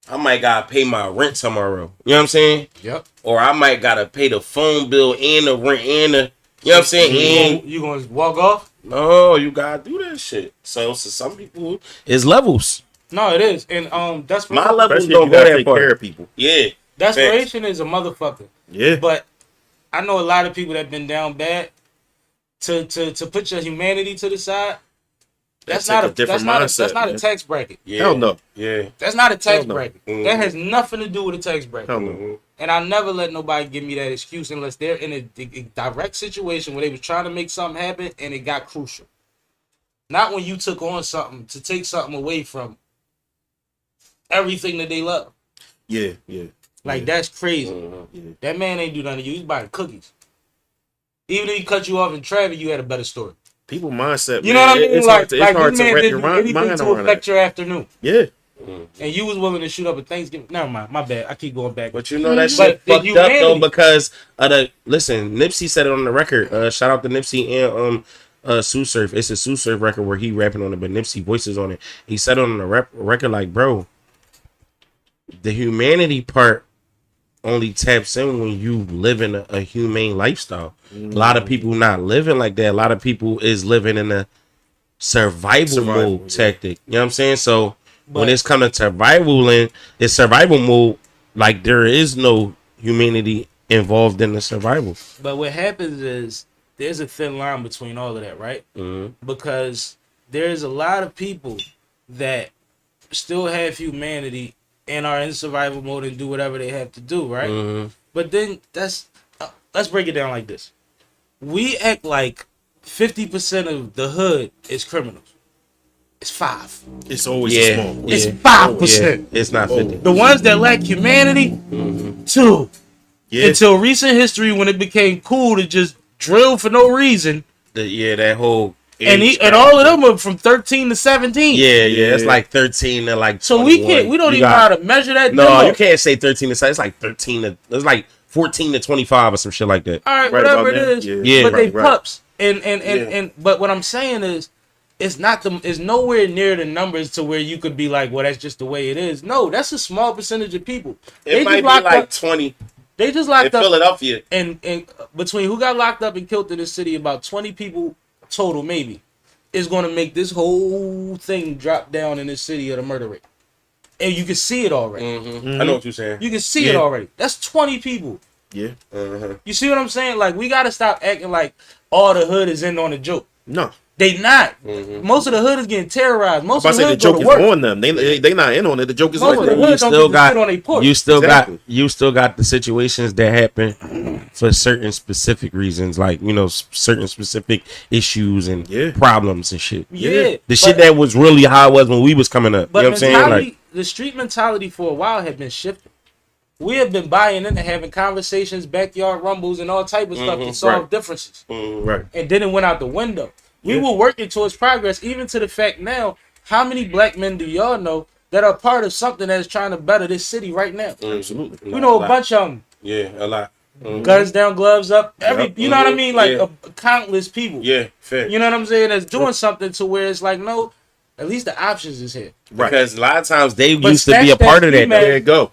I might gotta pay my rent tomorrow. You know what I'm saying? Yep. Or I might gotta pay the phone bill and the rent and the, you know what I'm saying? And You gonna walk off? no, you gotta do that shit. So some people, it's levels. No, it is. And that's My levels Especially if don't you go gotta that take far. care of people. Yeah. desperation is a motherfucker. Yeah. But I know a lot of people that been down bad. To put your humanity to the side, That's take not a different mindset, that's not a man. tax bracket. Yeah. Hell no. Yeah. That's not a tax Hell no. bracket. That has nothing to do with a tax bracket. Hell no. And I never let nobody give me that excuse unless they're in a direct situation where they was trying to make something happen and it got crucial. Not when you took on something to take something away from everything that they love. Yeah. Like, that's crazy. Yeah. That man ain't do nothing to you. He's buying cookies. Even if he cut you off in traffic, you had a better story. People mindset. You know what I mean? It's Like hard to this man wrap didn't your do anything mind to around affect that. your afternoon. Yeah. And you was willing to shoot up a Thanksgiving. Never mind. My bad. I keep going back. But you know that But shit the fucked up though humanity- because of the listen. Nipsey said it on the record. Shout out to Nipsey and Sue Surf. It's a Sue Surf record where he rapping on it, but Nipsey voices on it. He said on the record like, bro, the humanity part only taps in when you live in a humane lifestyle. A lot of people not living like that. A lot of people is living in a survival mode tactic. You know what I'm saying? So when it's come to survival and it's survival mode, like there is no humanity involved in the survival. But what happens is there's a thin line between all of that, right? Because there's a lot of people that still have humanity and are in survival mode and do whatever they have to do, right? But then let's break it down like this. We act like 50% of the hood is criminals. It's 5. It's always small. It's 5%. It's not 50. The ones that lack humanity, 2. Yeah. Until recent history when it became cool to just drill for no reason. That whole And all of them are from 13 to 17. Yeah, it's like 13 to like. So 21. we don't You even know how to measure that. No, demo. you can't say 13 to 7. It's like 13 to. It's like 14 to 25 or some shit like that. All right, Right whatever about it that. is. Yeah, but they right. pups. And but what I'm saying is, it's nowhere near the numbers to where you could be like, well, that's just the way it is. No, that's a small percentage of people. It might be like 20 They just in locked up. Philadelphia. And between who got locked up and killed in the city, about 20 people total, maybe, is going to make this whole thing drop down in this city of the murder rate. And you can see it already. I know what you're saying. You can see it already. That's 20 people. Yeah. You see what I'm saying? Like, we got to stop acting like all the hood is in on the joke. No. They not. Most of the hood is getting terrorized. Most I of the say the hood go joke to is work. on them. They not in on it. The joke is Most on of the them. hood You don't still get to sit on their porch. you still got the situations that happen for certain specific reasons, like certain specific issues and problems and shit. Yeah, The shit that was really how it was when we was coming up. But You know what I'm saying? Like, the street mentality for a while had been shifting. We have been buying into having conversations, backyard rumbles, and all type of stuff to solve differences. Right. And then it went out the window. We were working towards progress, even to the fact now, how many black men do y'all know that are part of something that is trying to better this city right now? Absolutely. We know a bunch of them. Yeah, a lot. Guns down, gloves up. You know what I mean? Like Yeah. countless people. Yeah, fair. You know what I'm saying? That's doing something to where it's like, no, at least the options is here. Right. Because a lot of times they But used to be a snatch that part of that. female- There you go.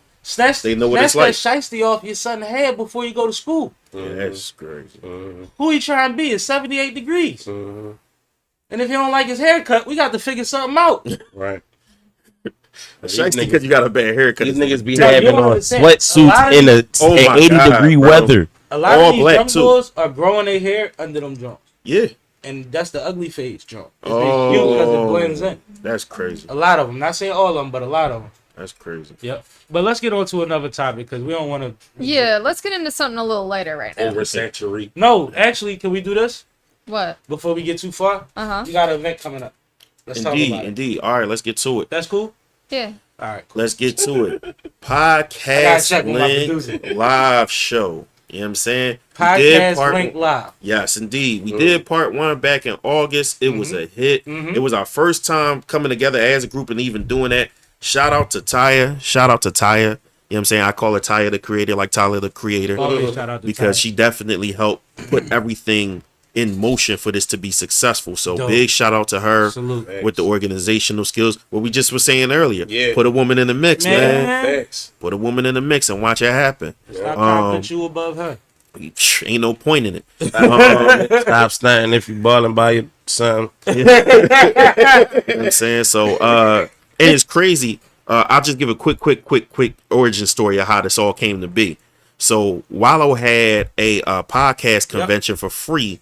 They know what it's like. that shiesty off your son's head before you go to school. Yeah, that's crazy. Who he trying to be? It's 78 degrees. And if you don't like his haircut, we got to figure something out. Right. Shiesty because you got a bad haircut. These niggas be No, you having don't on understand. A sweatsuits lot of in these- Oh an my 80-degree God, bro. weather. A lot All of these black, young too. boys are growing their hair under them joints. Yeah. And that's the ugly phase joint. It's Oh. cute because it blends in. That's crazy. A lot of them. Not saying all of them, but a lot of them. That's crazy. Yep. But let's get on to another topic because we don't want to. Yeah, let's get into something a little lighter right now. Oversaturate. No, actually, can we do this What? before we get too far? Uh-huh. We got an event coming up. Let's talk about it. Indeed. All right, let's get to it. That's cool? Yeah. All right. Let's get to it. gotta Podcast check with my Link producer. live show. You know what I'm saying? We Podcast did part- Link Live. Yes, indeed. We did part 1 back in August. It was a hit. It was our first time coming together as a group and even doing that. Shout out to Taya. You know what I'm saying? I call her Taya the creator, like Tyler the creator. Always shout out to Because Ty. she definitely helped put everything in motion for this to be successful. So Dope. big shout out to her Salute. with the organizational skills. What we just were saying earlier. Yeah. Put a woman in the mix, man. Facts. Put a woman in the mix and watch it happen. Stop trying to put you above her. Ain't no point in it. Stop stunting if you balling by your son. You know what I'm saying? So and it's crazy. I'll just give a quick origin story of how this all came to be. So Wallow had a podcast convention for free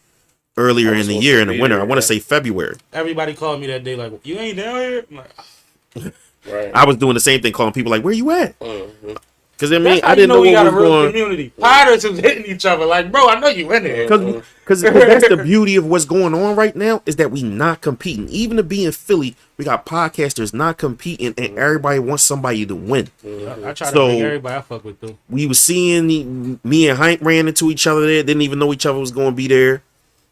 earlier in the year in the winter. I want to say. say February. Everybody called me that day like, you ain't down here? I'm like, Right. I was doing the same thing, calling people like, "Where you at?" Mhm. Because I mean, that's how I didn't know we got what a was real going. community. Pirates was hitting each other like, bro, I know you in there. Because that's the beauty of what's going on right now is that we not competing. Even to be in Philly, we got podcasters not competing, and everybody wants somebody to win. I try to So- bring everybody I fuck with too. We was seeing me and Hank ran into each other there. Didn't even know each other was going to be there.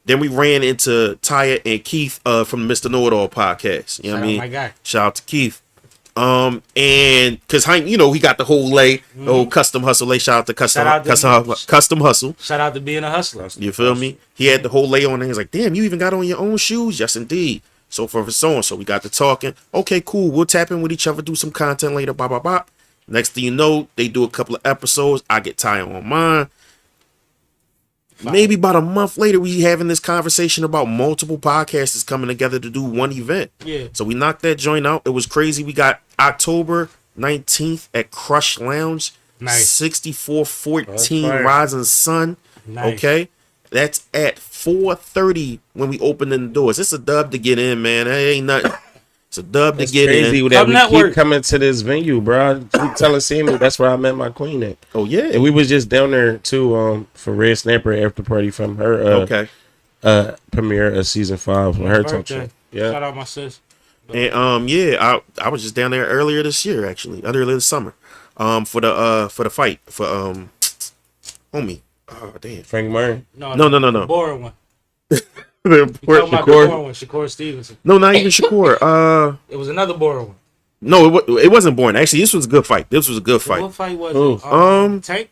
Then we ran into Taya and Keith from the Mr. Know It All podcast. You know what I mean? My guy. Shout out to Keith. And because Hank, you know, he got the whole lay, the whole custom hustle lay. Shout out to custom hustle. Shout out to being a hustler. You feel me? He had the whole lay on, and he's like, "Damn, you even got on your own shoes?" Yes, indeed. So forth and so on. So we got to talking. Okay, cool. We'll tap in with each other, do some content later. Blah blah blah. Next thing you know, they do a couple of episodes. I get tired on mine. Maybe about a month later, we having this conversation about multiple podcasters coming together to do one event. Yeah. So we knocked that joint out. It was crazy. We got October 19th at Crush Lounge. Nice. 6414 That's right. Rising Sun. Nice. Okay. That's at 4:30 when we open the doors. It's a dub to get in, man. That ain't nothing. It's a dub It's to get crazy in. that we network. keep coming to this venue, bro. I keep telling Sammy that's where I met my queen at. Oh, yeah. And we was just down there too, for Red Snapper after party from her Okay. premiere of season 5 with her talk show. Birthday. Yeah. Shout out my sis. And yeah, I was just down there earlier this year, actually, earlier this summer, for the fight for homie. Oh damn. Frank Martin. No. The boring one. The You talking about the Shakur. boring one, Shakur Stevenson. No, not even Shakur. It was another boring one. No, it wasn't boring. Actually, this was a good fight. This was a good fight. What fight was Who? it? Tank?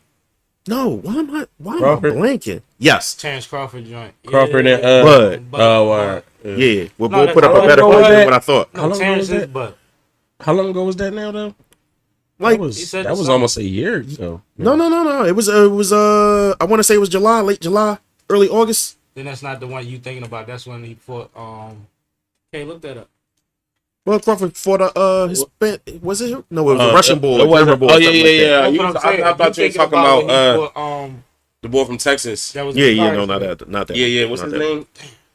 No, why am I Crawford? blanking? Yes. Terrence Crawford joint. Crawford and Bud. Oh, wow. Yeah. Well, No, boy put up that's- a better how long fight ago than was what I thought. How No, long Terrence was is that? Bud. How long ago was that now, though? Like, That was, He said that was something. almost a year ago. no. It was I want to say it was July, late July, early August. Then that's not the one you thinking about. That's when he fought. Okay, look that up. Well, Crawford fought a was it? No, it was a Russian bull. It wasn't- German bull, oh, something like that. yeah. That's You what was- I'm saying. I thought you were thinking talking when he about fought, the boy from Texas. that was Yeah, the yeah, car no, accident. not that. Yeah. What's not his that. name?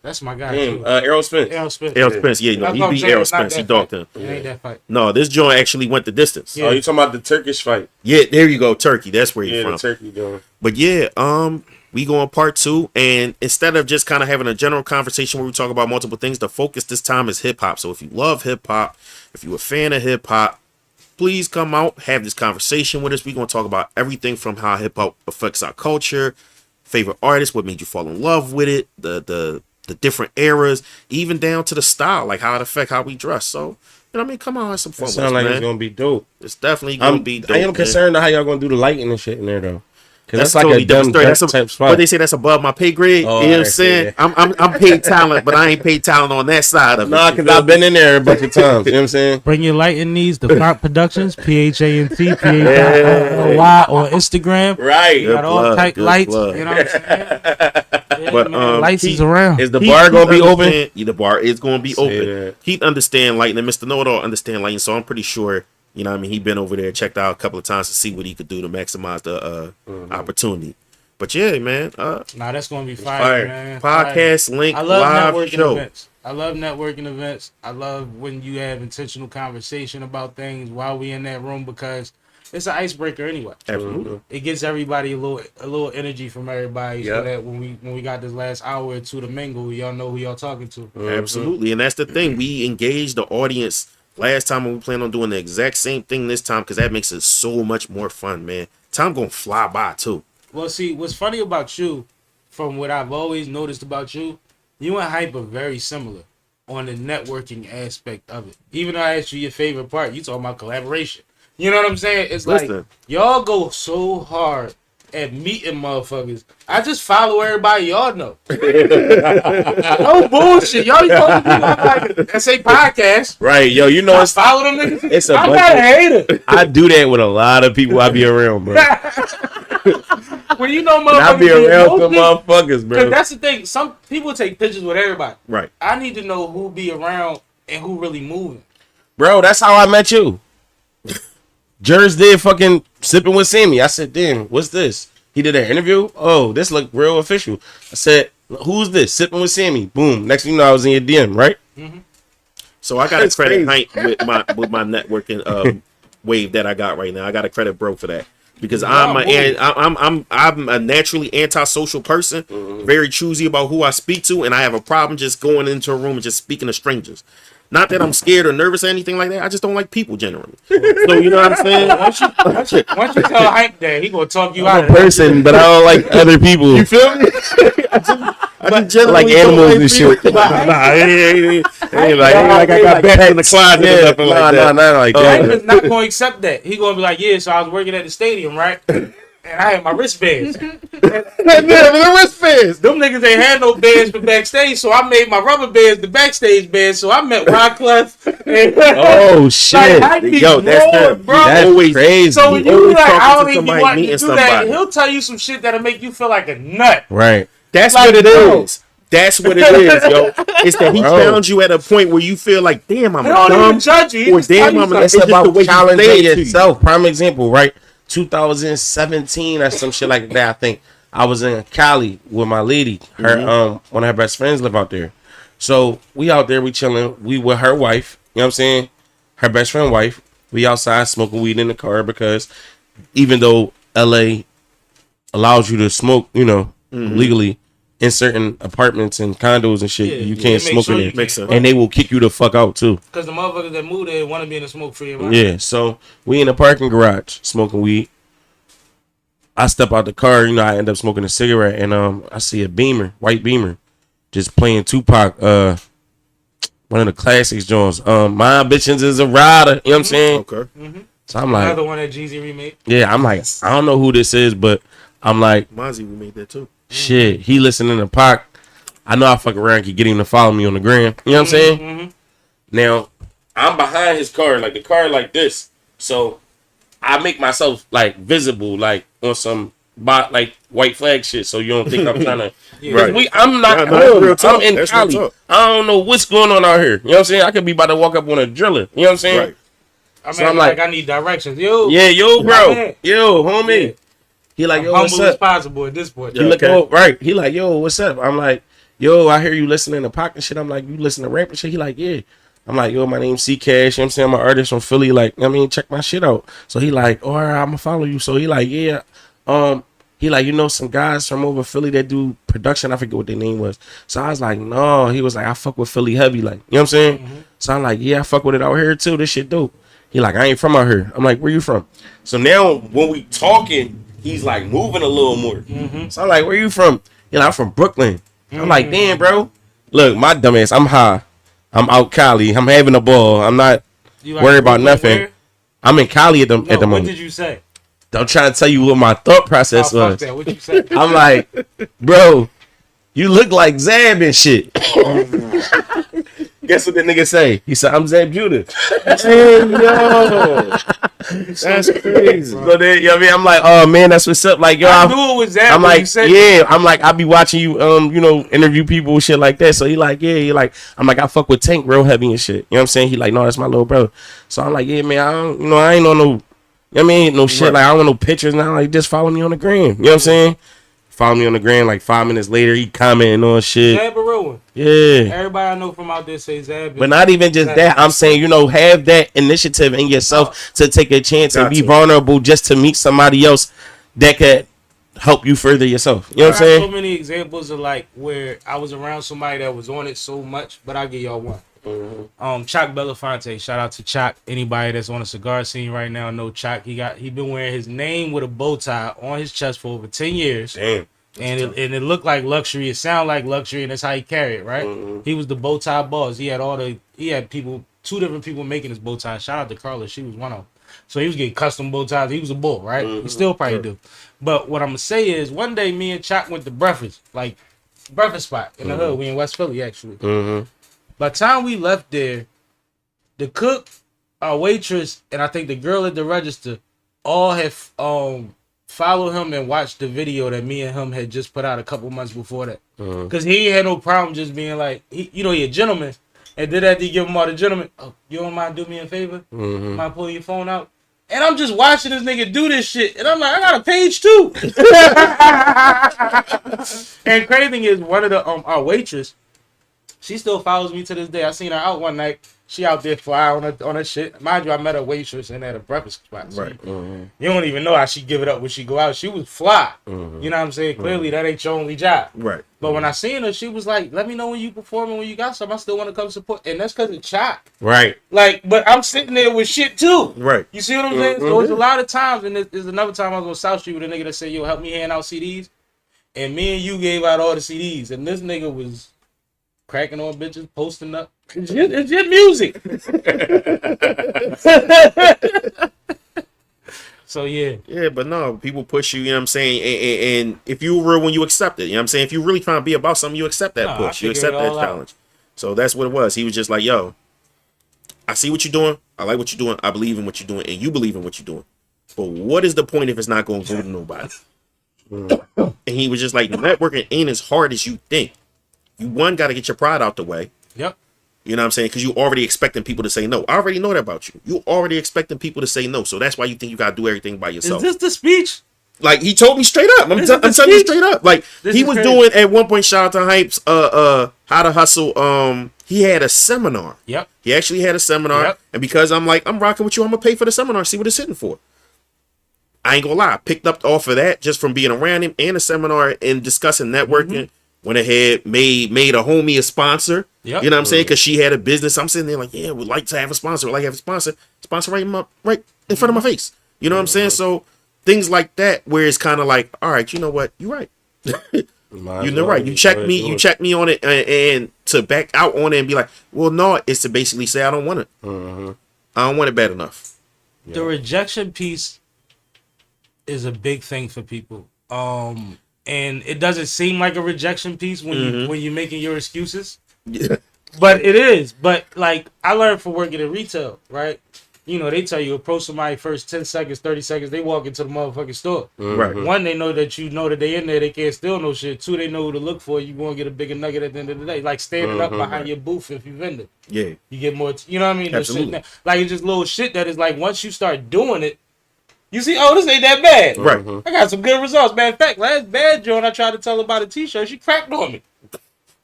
That's my guy. Damn, too. Errol Spence. Errol Spence. Errol Spence, yeah, no, That's he what I'm beat saying, Errol it's not Spence. He that dogged fight. him. It ain't that fight. No, this joint actually went the distance. Yeah. Oh, you talking about the Turkish fight? Yeah, there you go, Turkey. That's where Yeah, you're the from. Turkey joint. But yeah, we go on part 2, and instead of just kind of having a general conversation where we talk about multiple things, the focus this time is hip hop. So if you love hip hop, if you're a fan of hip hop, please come out, have this conversation with us. We're gonna talk about everything from how hip hop affects our culture, favorite artists, what made you fall in love with it, the different eras, even down to the style, like how it affect how we dress. So, you know what I mean? Come on, have some fun It with sounds us, like man. it's gonna be dope. It's definitely gonna be dope. I am man. concerned how y'all gonna do the lighting and shit in there though. Cause That's that's, like totally a dumb different story. dress That's type but spot. they say that's above my pay grade. Oh, you know what I'm I see, saying? yeah. I'm paid talent, but I ain't paid talent on that side of Nah, it. cause I've been in there a bunch of times. You know what I'm saying? Bring your lighting needs to Font Productions, PHANT, PHANY on Instagram. Right. Good Got all plug, type good lights. plug. You know what I'm saying? Yeah, But, man, lights is Keith- around. Is the Keith bar gonna be open? understand- Yeah, the bar is gonna be Say open. that. Keith understand lighting, and Mr. Know-It-All understand lighting, so I'm pretty sure, you know what I mean, he been over there, checked out a couple of times to see what he could do to maximize the opportunity. But yeah, man, Nah, that's gonna be fire. fire, man. podcast link I love live networking show. events. I love networking events. I love when you have intentional conversation about things while we in that room because it's an icebreaker anyway. Absolutely. It gets everybody a little energy from everybody so Yep. that when we got this last hour or two to mingle, y'all know who y'all talking to. Absolutely, and that's the thing. We engage the audience last time, and we plan on doing the exact same thing this time because that makes it so much more fun, man. Time gonna fly by too. Well, see, what's funny about you, from what I've always noticed about you, you and Hype are very similar on the networking aspect of it. Even though I asked you your favorite part, you talking about collaboration. You know what I'm saying? It's like Listen. y'all go so hard at meeting motherfuckers. I just follow everybody y'all know. No bullshit. Y'all supposed to be on like SA podcast. Right, yo, you know I it's follow them niggas. it's a I'm bunch not a of- hater. I do that with a lot of people I be around, bro. When you know And I motherfuckers be around some emotional- motherfuckers, Cause bro. that's the thing. Some people take pictures with everybody. Right. I need to know who be around and who really moving. Bro, that's how I met you. Jers did fucking SippinWitSammie. I said, damn, what's this? He did an interview. Oh, this look real official. I said, Who's this? Sipping with Sammy. Boom. Next thing you know, I was in your DM, right? So I got a That's credit crazy. Hank with my networking wave that I got right now. I got to credit bro for that because Wow, I'm a naturally antisocial person, very choosy about who I speak to, and I have a problem just going into a room and just speaking to strangers. Not that I'm scared or nervous or anything like that. I just don't like people generally. So you know what I'm saying? Once you tell Hank that, he gonna talk you out I'm a of it. person, but I don't like other people. You feel me? I just generally Like don't animals and people. shit. Nah, ain't like I got bats in the closet or nothing like that. Not like Hank that. is not gonna accept that. He gonna be like, yeah, so I was working at the stadium, right? And I had my wristbands. The wristbands. Them niggas ain't had no bands for backstage, so I made my rubber bands the backstage bands. So I met Wyclef. And Oh shit. Like, I be Yo, that's bored, him. bro. That's Always crazy. So when you always like, talking I to don't even somebody, want to do meeting that, somebody. he'll tell you some shit that'll make you feel like a nut. Right. That's Like, what it bro. is. That's what it is, yo. It's that he Bro. found you at a point where you feel like, damn, I'm He don't even dumb. judge you. He Or just tell damn, you I'm something. it's It's just the about way you say challenging it to you. yourself. Prime example, right? 2017 or some shit like that. I think I was in Cali with my lady. Her one of her best friends live out there. So we out there, we chilling. We with her wife. You know what I'm saying? Her best friend wife. We outside smoking weed in the car because even though LA allows you to smoke, you know, legally in certain apartments and condos and shit, Yeah, you yeah, can't they make smoke sure in you there. can't Makes sense. And they will kick you the fuck out too. Because the motherfuckers that move there want to be in a smoke-free environment. Yeah, so we in the parking garage smoking weed. I step out the car, you know, I end up smoking a cigarette, and I see a Beamer, white Beamer, just playing Tupac, one of the classics Jones. My ambitions is a rider, you know what I'm saying? Okay. So I'm like, Another one that Jeezy remade. yeah, I'm like, I don't know who this is, but I'm like, Mozzie, we made that too. shit, he listening to Pac. I know I fuck around can get him to follow me on the gram. You know what I'm saying? Now, I'm behind his car, like the car like this. So I make myself like visible, like on some like white flag shit, so you don't think I'm trying to. Right. I'm not No, that's home. real talk. I'm in That's real Cali. talk. I don't know what's going on out here. You know what I'm saying? I could be about to walk up on a driller. You know what I'm saying? Right. I mean, So I'm like, like- I need directions. Yo, Yeah, yo, bro. man. Yo, homie. Yeah. He like, I'm yo, what's humble as up? possible at this point. He like, oh, right. He like, yo, what's up? I'm like, yo, I hear you listening to Pac and shit. I'm like, you listen to rap and shit? He like, yeah. I'm like, yo, my name's C Cash. You know what I'm saying? I'm an artist from Philly. Like, I mean, check my shit out. So he like, all right, I'm gonna follow you. So he like, yeah. He like, you know, some guys from over Philly that do production. I forget what their name was. So I was like, no. He was like, I fuck with Philly heavy. Like, you know what I'm saying? So I'm like, yeah, I fuck with it out here too. This shit dope. He like, I ain't from out here. I'm like, where you from? So now when we talking, he's like moving a little more. So I'm like, where you from? He like, I'm from Brooklyn. I'm like, damn, bro. Look, my dumbass, I'm high. I'm out Cali. I'm having a ball. I'm not You worried about Brooklyn nothing. where? I'm in Cali at the No, moment. what did you say? I'm trying to tell you what my thought Oh, process fuck was. that. What you say? I'm like, bro, you look like Zab and shit. Guess what the nigga say? He said, I'm Zab Judah. Hey, yo. That's crazy. So then, you know what I mean? I'm like, oh man, that's what's up. Like, yo, I knew it was that. I'm when you like, said yeah. I'm like, I be watching you, you know, interview people and shit like that. So he like, yeah. He like, I'm like, I fuck with Tank real heavy and shit. You know what I'm saying? He like, no, that's my little brother. So I'm like, yeah, man. I don't, you know, I ain't on no, you know what I mean? No shit. Right. Like, I don't want no pictures now. Like, just follow me on the gram. You know what I'm saying? Follow me on the gram. Like 5 minutes later, he commenting on shit. Zab a real one. Yeah. Everybody I know from out there say Zab. But not even just that. I'm saying, you know, have that initiative in yourself to take a chance and Got be to. vulnerable just to meet somebody else that could help you further yourself. You know what I'm I got saying? so many examples of like where I was around somebody that was on it so much, but I'll give y'all one. Choc Belafonte, shout out to Choc. Anybody that's on a cigar scene right now know Choc. He been wearing his name with a bow tie on his chest for over 10 years. Damn. And it looked like luxury, it sounded like luxury, and that's how he carried it, right? He was the bow tie boss. He had people, 2 different people making his bow tie. Shout out to Carla, she was one of them. So he was getting custom bow ties. He was a bull, right? He still probably do. But what I'm gonna say is, one day me and Choc went to breakfast spot in the hood. We in West Philly actually. By the time we left there, the cook, our waitress, and I think the girl at the register all had followed him and watched the video that me and him had just put out a couple months before that. Because he ain't had no problem just being like, he a gentleman. And then after you give him all the gentleman, oh, you don't mind do me a favor? Mind pull your phone out? And I'm just watching this nigga do this shit. And I'm like, I got a page too. And crazy thing is, one of the our waitress, she still follows me to this day. I seen her out one night. She out there fly on her shit. Mind you, I met a waitress and at a breakfast spot. So Right. you don't even know how she give it up when she go out. She was fly. You know what I'm saying? Clearly, that ain't your only job. Right. But when I seen her, she was like, let me know when you performing, when you got something. I still want to come support. And that's because of Chop. Right. Like, but I'm sitting there with shit too. Right. You see what I'm saying? So there's a lot of times, and there's another time I was on South Street with a nigga that said, yo, help me hand out CDs. And me and you gave out all the CDs. And this nigga was cracking on bitches, posting up. It's your music. So, yeah. Yeah, but no, people push you, you know what I'm saying? And if you were when you accept it, you know what I'm saying? If you really trying to be about something, you accept that push. You accept that challenge. So that's what it was. He was just like, yo, I see what you're doing. I like what you're doing. I believe in what you're doing. And you believe in what you're doing. But what is the point if it's not going to go to nobody? And he was just like, networking ain't as hard as you think. You, one, got to get your pride out the way. Yep. You know what I'm saying? Because you already expecting people to say no. I already know that about you. You already expecting people to say no. So that's why you think you got to do everything by yourself. Is this the speech? Like, he told me straight up. I'm telling you straight up. Like, he was doing, at one point, shout out to Hype's, How to Hustle. He had a seminar. Yep. He actually had a seminar. Yep. And because I'm like, I'm rocking with you, I'm going to pay for the seminar, see what it's hitting for. I ain't going to lie. I picked up off of that just from being around him and a seminar and discussing networking. Went ahead, made a homie a sponsor. Yep. You know what I'm saying? Because she had a business. I'm sitting there like, yeah, we'd like to have a sponsor. We'd like to have a sponsor. Sponsor right in front of my face. You know what I'm saying? So things like that where it's kind of like, all right, you know what? You're right. You know right. You check me. You check me on it, and to back out on it and be like, well, no, it's to basically say I don't want it. I don't want it bad enough. The rejection piece is a big thing for people. And it doesn't seem like a rejection piece when when you're making your excuses. Yeah. But it is. But like I learned from working in retail, right? You know, they tell you approach somebody first 10 seconds, 30 seconds, they walk into the motherfucking store. Right. One, they know that you know that they in there, they can't steal no shit. Two, they know who to look for. You gonna get a bigger nugget at the end of the day. Like standing up behind your booth if you vendor. Yeah. You get more you know what I mean? Absolutely. Like it's just little shit that is like once you start doing it, you see, oh, this ain't that bad. Right. I got some good results. Matter of fact, last bad joint I tried to tell her about a t-shirt, she cracked on me.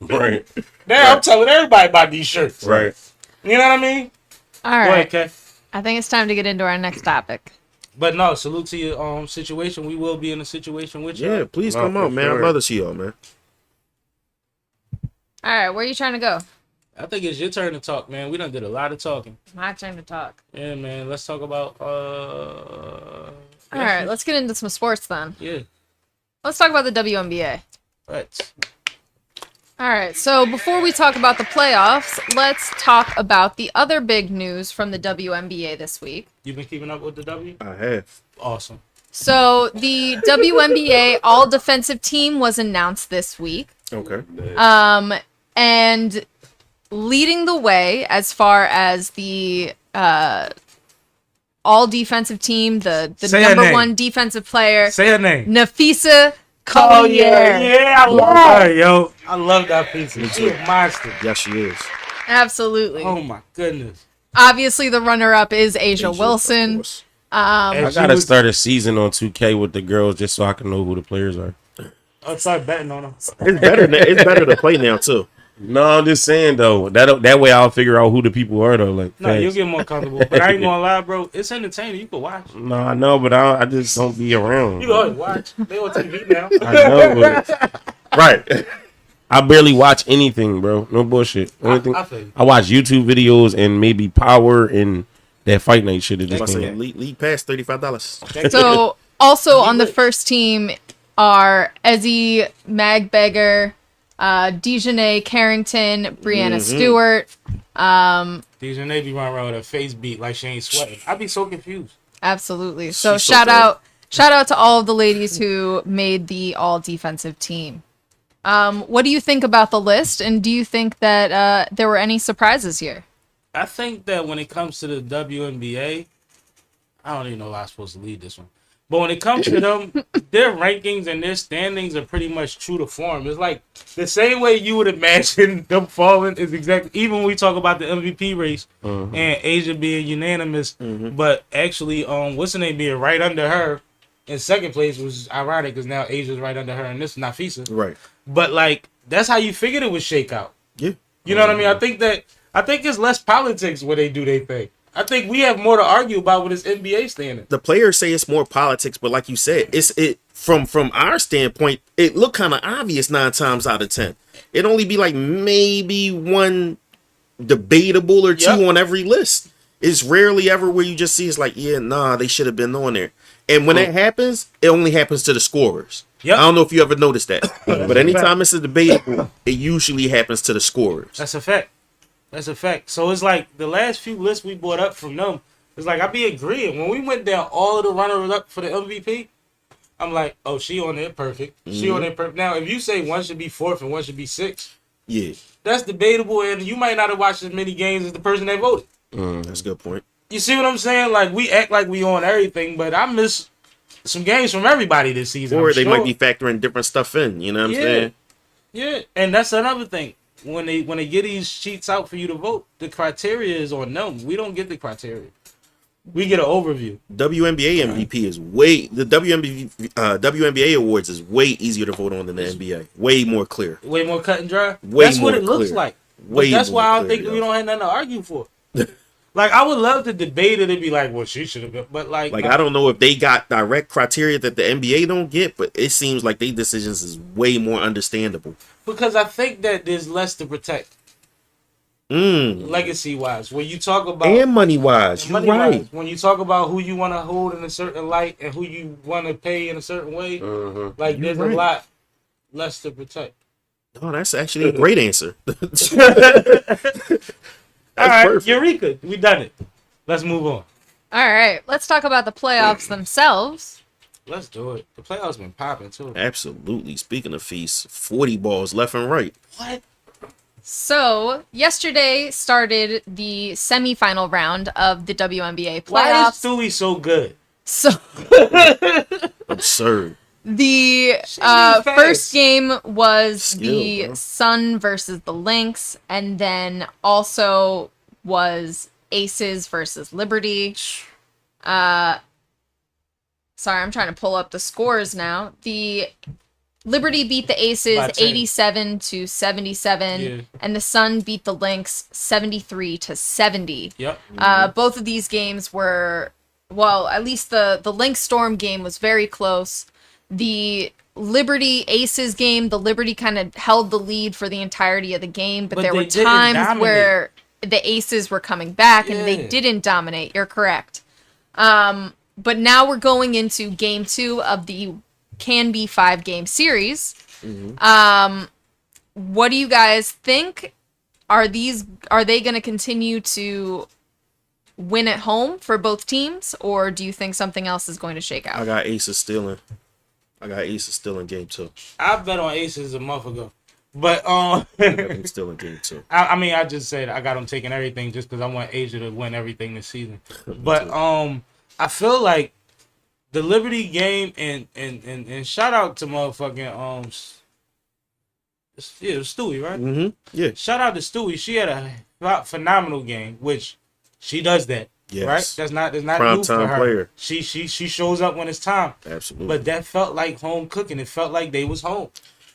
Right. Now I'm telling everybody about these shirts. Right. You know what I mean? All Go right. ahead, Kay. I think it's time to get into our next topic. But no, salute to your situation. We will be in a situation with you. Yeah, please No, come for on, man. sure. I'd rather see y'all, man. All right, where are you trying to go? I think it's your turn to talk, man. We done did a lot of talking. My turn to talk. Yeah, man. Let's talk about All right, let's get into some sports then. Yeah. Let's talk about the WNBA. Right. All right, so before we talk about the playoffs, let's talk about the other big news from the WNBA this week. You been keeping up with the W? I have. Awesome. So the WNBA All Defensive Team was announced this week. Okay. And leading the way as far as the All Defensive Team, the Say her number name. one defensive player, Say her name. Nafisa Oh, Collier. yeah, I love her, yo. I love that pizza. She's a monster. Yes, she is. Absolutely. Oh, my goodness. Obviously, the runner-up is Asia Of Wilson. course. And I she gotta was- start a season on 2K with the girls just so I can know who the players are. I'll start betting on her. It's better. It's better to play now too. No, I'm just saying though. That way I'll figure out who the people are though. Like, No, facts. you'll get more comfortable. But I ain't gonna lie, bro. It's entertaining. You can watch. No, I know, but I just don't be around. You can always watch. They on TV now. I know, but Right. I barely watch anything, bro. No bullshit. Anything. I feel you. I watch YouTube videos and maybe Power and that Fight Night shit. That I just say came out. lead pass $35. So, also on the first team are Ezzy Magbegger, Dejanay Carrington, Brianna Stewart. These and they be running around with her face beat like she ain't sweating. I be so confused. Absolutely. So She's so shout good. out to all of the ladies who made the all defensive team. What do you think about the list, and do you think that there were any surprises here? I think that when it comes to the WNBA, I don't even know if I'm supposed to lead this one. But when it comes to them, their rankings and their standings are pretty much true to form. It's like the same way you would imagine them falling is exactly, even when we talk about the MVP race and Asia being unanimous, but actually, what's her name being right under her in second place was ironic because now Asia's right under her and this is Nafisa. Right. But like, that's how you figured it would shake out. Yeah. You know what I mean? I think it's less politics where they do their thing. I think we have more to argue about with this NBA standard. The players say it's more politics, but like you said, it from our standpoint, it looked kind of obvious 9 times out of 10. It'd only be like maybe one debatable or two on every list. It's rarely ever where you just see it's like, yeah, nah, they should have been on there. And when that happens, it only happens to the scorers. Yep. I don't know if you ever noticed that, but anytime it's a debatable, it usually happens to the scorers. That's a fact. That's a fact. So it's like the last few lists we brought up from them, it's like I be agreeing. When we went down all of the runners up for the MVP, I'm like, oh, she on there perfect. She on there perfect. Now, if you say one should be 4th and one should be 6th, yeah, that's debatable, and you might not have watched as many games as the person that voted. That's a good point. You see what I'm saying? Like, we act like we on everything, but I miss some games from everybody this season. Or they might be factoring different stuff in. You know what I'm saying? Yeah, and that's another thing. When they get these sheets out for you to vote, the criteria is on them. We don't get the criteria. We get an overview. WNBA MVP is the WNBA awards is way easier to vote on than the NBA. Way more clear. Way more cut and dry. Way that's more what it looks clear. like. Way that's more why I don't clear, think we don't have nothing to argue for. Like, I would love to debate it and be like, well, she should have been. But like I don't know if they got direct criteria that the NBA don't get, but it seems like their decisions is way more understandable. Because I think that there's less to protect. Legacy wise, when you talk about and money wise, you're right. When you talk about who you want to hold in a certain light and who you want to pay in a certain way, like there's a lot less to protect. Oh, that's actually a great answer. All right, perfect. Eureka, we done it. Let's move on. All right, let's talk about the playoffs themselves. Let's do it. The playoffs been popping too. Absolutely. Speaking of feasts, 40 balls left and right. What? So, yesterday started the semifinal round of the WNBA playoffs. Why is Stewie so good? So, Absurd. the first game was the Sun versus the Lynx, and then also was Aces versus Liberty. Sorry, I'm trying to pull up the scores now. The Liberty beat the Aces 87-77, and the Sun beat the Lynx 73-70. Yep. Both of these games were, well, at least the Lynx Storm game was very close. The Liberty Aces game, the Liberty kind of held the lead for the entirety of the game, but there were times where the Aces were coming back and they didn't dominate. You're correct. But now we're going into game 2 of the can be 5-game series. What do you guys think? Are they going to continue to win at home for both teams, or do you think something else is going to shake out? I got Aces still in game 2. I bet on Aces a month ago, but I got them still in game 2. I mean, I just said I got them taking everything just because I want Asia to win everything this season. But I feel like the Liberty game and shout out to motherfucking it was Stewie, right? Yeah. Shout out to Stewie. She had a phenomenal game, which she does that. Yes. Right? That's not Prime new for time her. player. She shows up when it's time. Absolutely. But that felt like home cooking. It felt like they was home.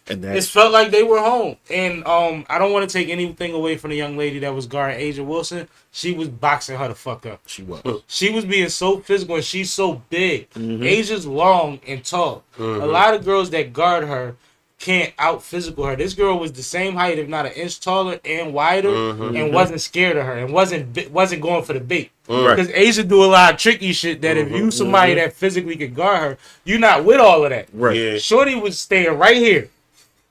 And It felt like they were home. And I don't want to take anything away from the young lady that was guarding Asia Wilson. She was boxing her the fuck up. She was. She was being so physical, and she's so big. Asia's long and tall. A lot of girls that guard her can't out physical her. This girl was the same height, if not an inch taller and wider, and wasn't scared of her, and wasn't going for the bait. Because Asia do a lot of tricky shit that if you somebody that physically could guard her, you're not with all of that. Right. Yeah. Shorty was staying right here.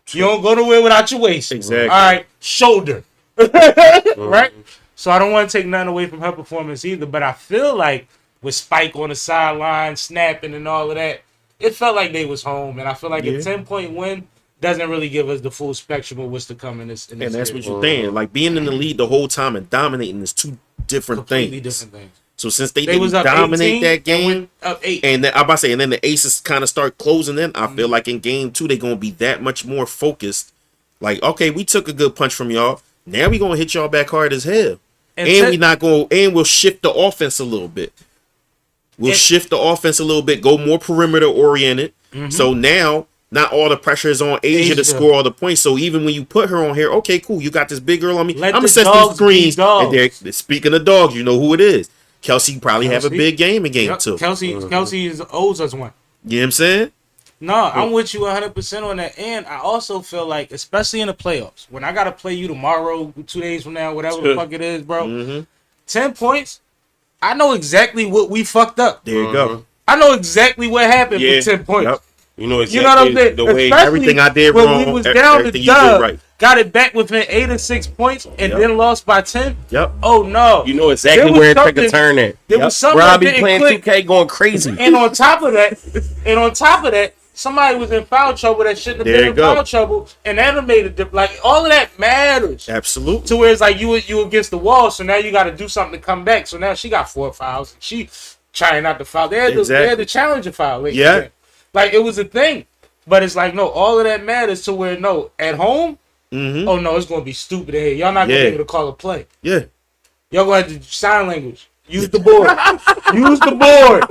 You don't go nowhere without your waist. Exactly. All right, shoulder. Right? So I don't want to take nothing away from her performance either, but I feel like with Spike on the sideline, snapping and all of that, it felt like they was home. And I feel like a 10-point win doesn't really give us the full spectrum of what's to come in this. And that's what you're saying. Like, being in the lead the whole time and dominating is two different completely things. different things. So since they was didn't up dominate 18 that and game, went up 8. and then I'm about to say, and then the Aces kind of start closing in. I feel like in game 2 they're gonna be that much more focused. Like, okay, we took a good punch from y'all. Now we gonna hit y'all back hard as hell, and we not gonna, and we'll shift the offense a little bit. We'll shift the offense a little bit, go more perimeter oriented. So now, not all the pressure is on Asia to score all the points. So even when you put her on here, okay, cool, you got this big girl on me. I'm gonna set some screens. And speaking of dogs, you know who it is. Kelsey probably have a big game in game 2. Kelsey owes us one. You know what I'm saying? No, I'm with you 100% on that. And I also feel like, especially in the playoffs, when I got to play you tomorrow, 2 days from now, whatever the fuck it is, bro, 10 points, I know exactly what we fucked up. There you go. I know exactly what happened for 10 points. Yep. You know exactly you know what I'm saying? the way Especially everything I did when wrong, we was down to everything you did right. got it back within 8 or 6 points, and then lost by 10. Yep. Oh no! you know exactly where it took a turn at. There was something Robbie that didn't playing click. 2K going crazy. And on top of that, somebody was in foul trouble that shouldn't have There been in you go. foul trouble, and that made a difference. Like, all of that matters. Absolutely. To where it's like you against the wall, so now you got to do something to come back. So now she got 4 fouls. She trying not to foul. They had the challenger foul. Like it was a thing. But it's like, no, all of that matters to where, no, at home, oh no, it's gonna be stupid ahead. Y'all not gonna be able to call a play. Yeah. Y'all gonna have to sign language. Use the board. Use the board.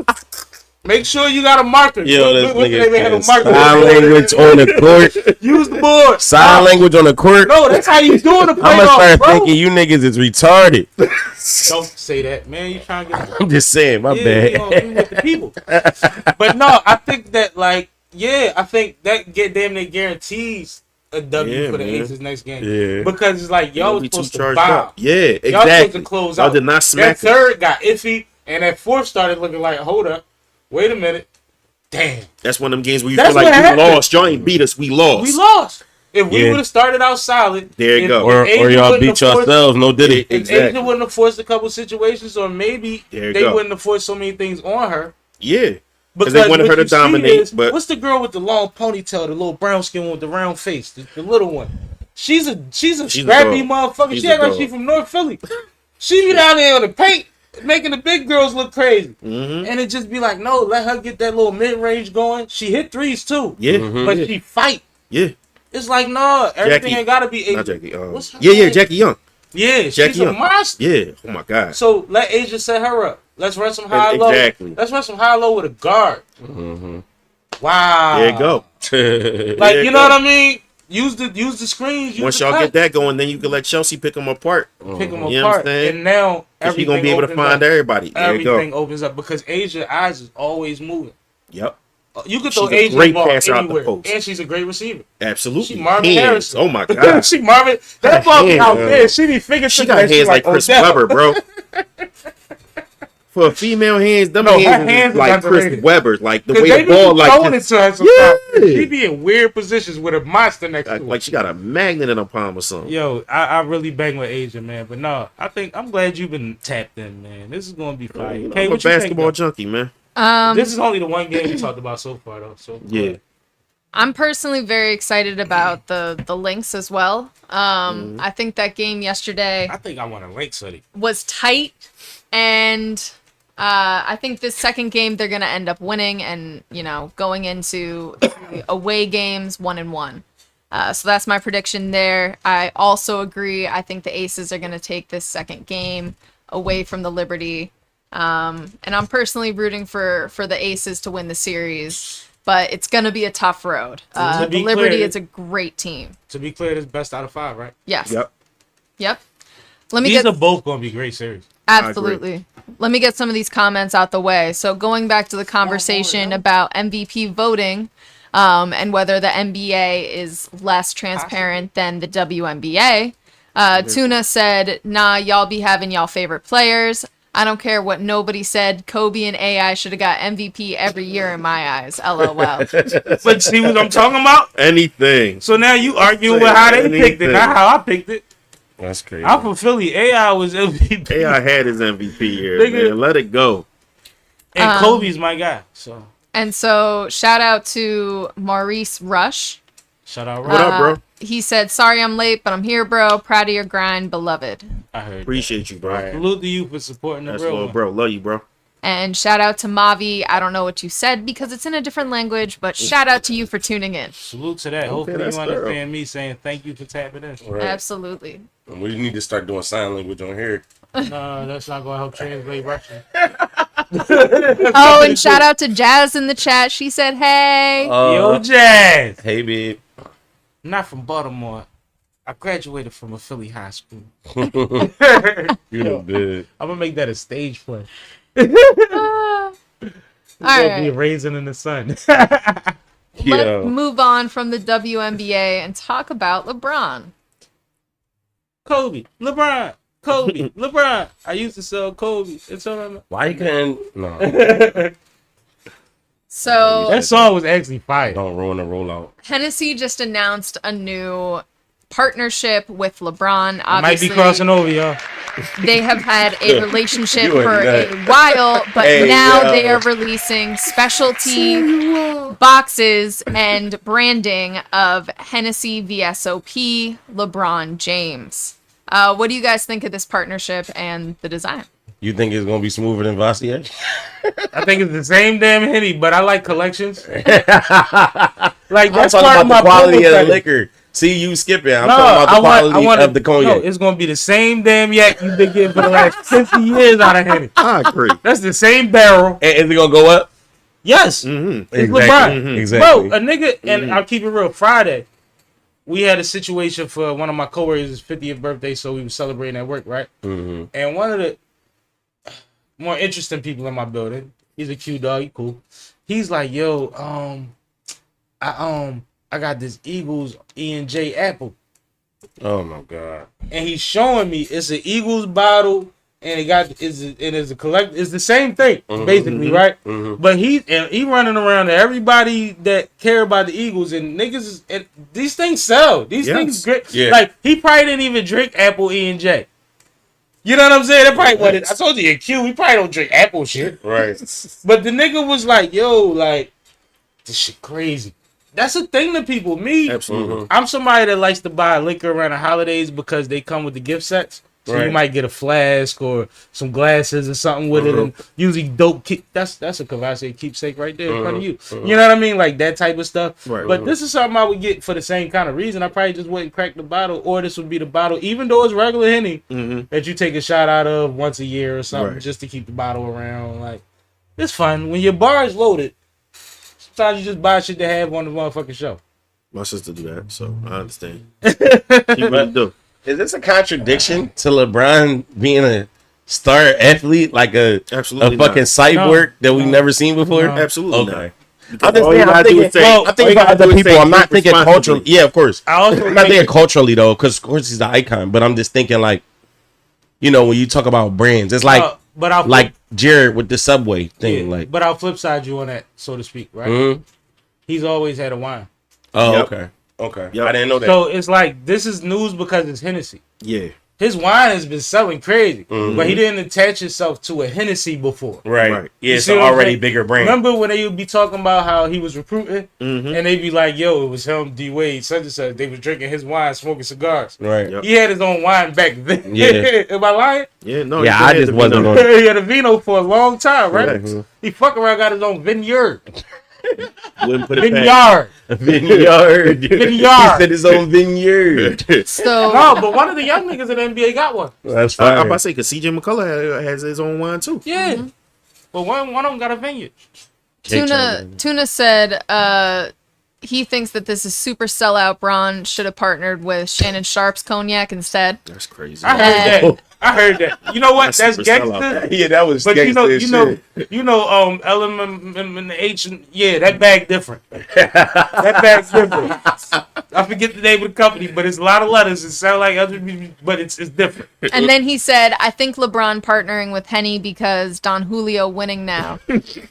Make sure you got a marker. Yo, this nigga sign sign language on the court. Use the board. Sign language on the court. No, that's how you doing the playoffs, I'm gonna start bro. thinking you niggas is retarded. Don't say that, man. You trying to get I'm just saying, my bad. You with the people. But no, I think that I think that damn near guarantees a W for the Aces next game. Yeah. Because it's like y'all was supposed to bomb. Yeah, exactly. Y'all supposed to close out. Y'all did not smack that third got iffy, and that fourth started looking like, hold up, wait a minute. Damn. That's one of them games where you feel like we lost. Y'all ain't beat us, we lost. We lost. If we would have started out solid, there you go. Or y'all beat yourselves, no Diddy. If Asia wouldn't have forced a couple situations, or maybe they wouldn't have forced so many things on her. Yeah. Because they wanted her to dominate. But what's the girl with the long ponytail, the little brown skin one with the round face, the little one? She's a scrappy motherfucker. She act like she from North Philly. She be down there on the paint, making the big girls look crazy. And it just be like, no, let her get that little mid-range going. She hit threes too. Yeah. But she fight. Yeah. It's like, no, everything ain't gotta be not Jackie. Jackie Young. Yeah, Jackie she's a monster. Yeah. Oh my God. So let Asia set her up. Let's run some high low. Exactly. Let's run some high low with a guard. Wow. There you go. Like, you know what I mean? Use the screens. Once y'all get that going, then you can let Chelsea pick them apart. Pick them apart. And now everything gonna be able to find everybody. There everything opens up because Asia's eyes is always moving. Yep. You could throw Asia the ball anywhere, and she's a great receiver. Absolutely. She Marvin Harrison. Oh my God. She Marvin. That ball out there. She be figuring. She got hands like Chris Webber, bro. For female hands, them hands is like Chris Webber's, like the way the ball, like she be in weird positions with a monster next to her. Like she got a magnet in her palm or something. Yo, I really bang with Asia, man. But no, I'm glad you've been tapped in, man. This is gonna be fine. I'm a basketball junkie, man. This is only the one game we talked about so far, though. So yeah. I'm personally very excited about the Lynx as well. I think that game yesterday. I think I want a Lynx hoodie. Was tight, and I think this second game they're gonna end up winning, and going into away games 1-1. So that's my prediction there. I also agree. I think the Aces are gonna take this second game away from the Liberty, and I'm personally rooting for the Aces to win the series. But it's going to be a tough road. The Liberty is a great team. To be clear, it's best out of 5, right? Yes. Yep. These are both going to be great series. Absolutely. Let me get some of these comments out the way. So going back to the conversation about MVP voting and whether the NBA is less transparent than the WNBA, Tuna said, nah, y'all be having y'all favorite players. I don't care what nobody said. Kobe and AI should have got MVP every year in my eyes. LOL. But see what I'm talking about? Anything. So now you arguing with how they picked it, not how I picked it. That's crazy. I'm from Philly. AI was MVP. AI had his MVP year, man. Let it go. And Kobe's my guy. And so shout out to Maurice Rush. Shout out, What up, bro? He said, sorry I'm late, but I'm here, bro. Proud of your grind, beloved. I heard. Appreciate you, bro. Right. Salute to you for supporting the That's real love, one. bro. Love you, bro. And shout out to Mavi. I don't know what you said because it's in a different language, but shout out to you for tuning in. Salute to that. Okay, Hopefully that's you thorough. understand me saying thank you for tapping in. Right. Absolutely. We need to start doing sign language on here. No, that's not gonna help translate Russian. Oh, and shout out to Jazz in the chat. She said, hey. Yo, Jazz. Hey, babe. Not from Baltimore. I graduated from a Philly high school. You know good. I'm gonna make that a stage play. All Gonna be right. Raisin in the Sun. Let's Yeah. move on from the WNBA and talk about LeBron. Kobe, LeBron, Kobe, LeBron. I used to sell Kobe. It's on. Why you couldn't? No. So That song was actually fire. Don't ruin the rollout. Hennessy just announced a new partnership with LeBron. Might Obviously, be crossing over, y'all. they have had a relationship You for ain't a while, but Hey, now yo. they are releasing specialty boxes and branding of Hennessy VSOP LeBron James. What do you guys think of this partnership and the design? You think it's gonna be smoother than Vassier? I think it's the same damn Henny, but I like collections. Like I'm that's talking part about of my the quality of the fetish. liquor. See you skipping. I'm No, talking about the quality want of the cognac. No, it's gonna be the same damn yak you've been getting for the last 50 years out of Henny. I agree. That's the same barrel. And is it gonna go up? Yes, Mm-hmm. it's Exactly. LeBron. Exactly. Bro, a nigga, and I'll keep it real. Friday, we had a situation for one of my coworkers' 50th birthday, so we were celebrating at work, right? Mm-hmm. And one of the more interesting people in my building, he's a cute dog, he cool. He's like, yo, I got this Eagles E&J apple. Oh my god. And he's showing me it's an Eagles bottle and it's a collect. It's the same thing basically, right? But he running around to everybody that care about the Eagles and niggas. And these things sell. These Yes. things great. Yeah. Like he probably didn't even drink Apple E&J. You know what I'm saying? That probably what it. I told you, Q. We probably don't drink Apple shit. Right. But the nigga was like, yo, like this shit crazy. That's a thing to people. Me, Absolutely. I'm somebody that likes to buy liquor around the holidays because they come with the gift sets. So you Right. might get a flask or some glasses or something with it, and usually dope. That's a Cavassier keepsake right there in front of you. You know what I mean, like that type of stuff. Right. But this is something I would get for the same kind of reason. I probably just wouldn't crack the bottle, or this would be the bottle, even though it's regular Henny that you take a shot out of once a year or something, Right. just to keep the bottle around. Like it's fun when your bar is loaded. Sometimes you just buy shit to have on the motherfucking show. My sister do that, so I understand. She really do. Is this a contradiction to LeBron being a star athlete, like a Absolutely fucking not. cyborg that we've never seen before? No. Absolutely Okay. not. I'm just All you saying, gotta I'm do thinking, is say- well, all I'm thinking you about gotta do other is people. say I'm not drink thinking culturally. responsibly. Yeah, of course. I also I'm not thinking culturally though, because of course he's the icon. But I'm just thinking like, you know, when you talk about brands, it's like but I'll like Jared with the Subway thing. yeah, Like, but I'll flip side you on that, so to speak, right? mhm. He's always had a wine. Oh, Yep. okay, okay. Yep. I didn't know that. So it's like this is news because it's Hennessy. Yeah. His wine has been selling crazy, but he didn't attach himself to a Hennessy before. right. Right. Yeah, You it's see an what I'm already saying? bigger brand. Remember when they would be talking about how he was recruiting, Mm-hmm. and they'd be like, "Yo, it was him, D Wade, such and such." They was drinking his wine, smoking cigars. Right. Yep. He had his own wine back then. Yeah. Am I lying? Yeah, no. Yeah, you I can just have wasn't the on- vino. He had a vino for a long time, right? Correct. He fuck around, got his own vineyard. Wouldn't put it back. Vineyard. Vineyard. Vineyard. He said his own vineyard. So No, but one of the young niggas in the NBA got one. That's I'm fine. about to say, because CJ McCullough has his own wine, too. Yeah. But one of them got a vineyard. Tuna said he thinks that this is super sellout. Braun should have partnered with Shannon Sharp's cognac instead. That's crazy. I heard that. I heard that. You know what? That's super sellout. gangster. Yeah, that was But gangsta as shit. Element and the H, and yeah, that bag different. That bag's different. I forget the name of the company, but it's a lot of letters. It sounds like other, but it's different. And then he said, I think LeBron partnering with Henny because Don Julio winning now.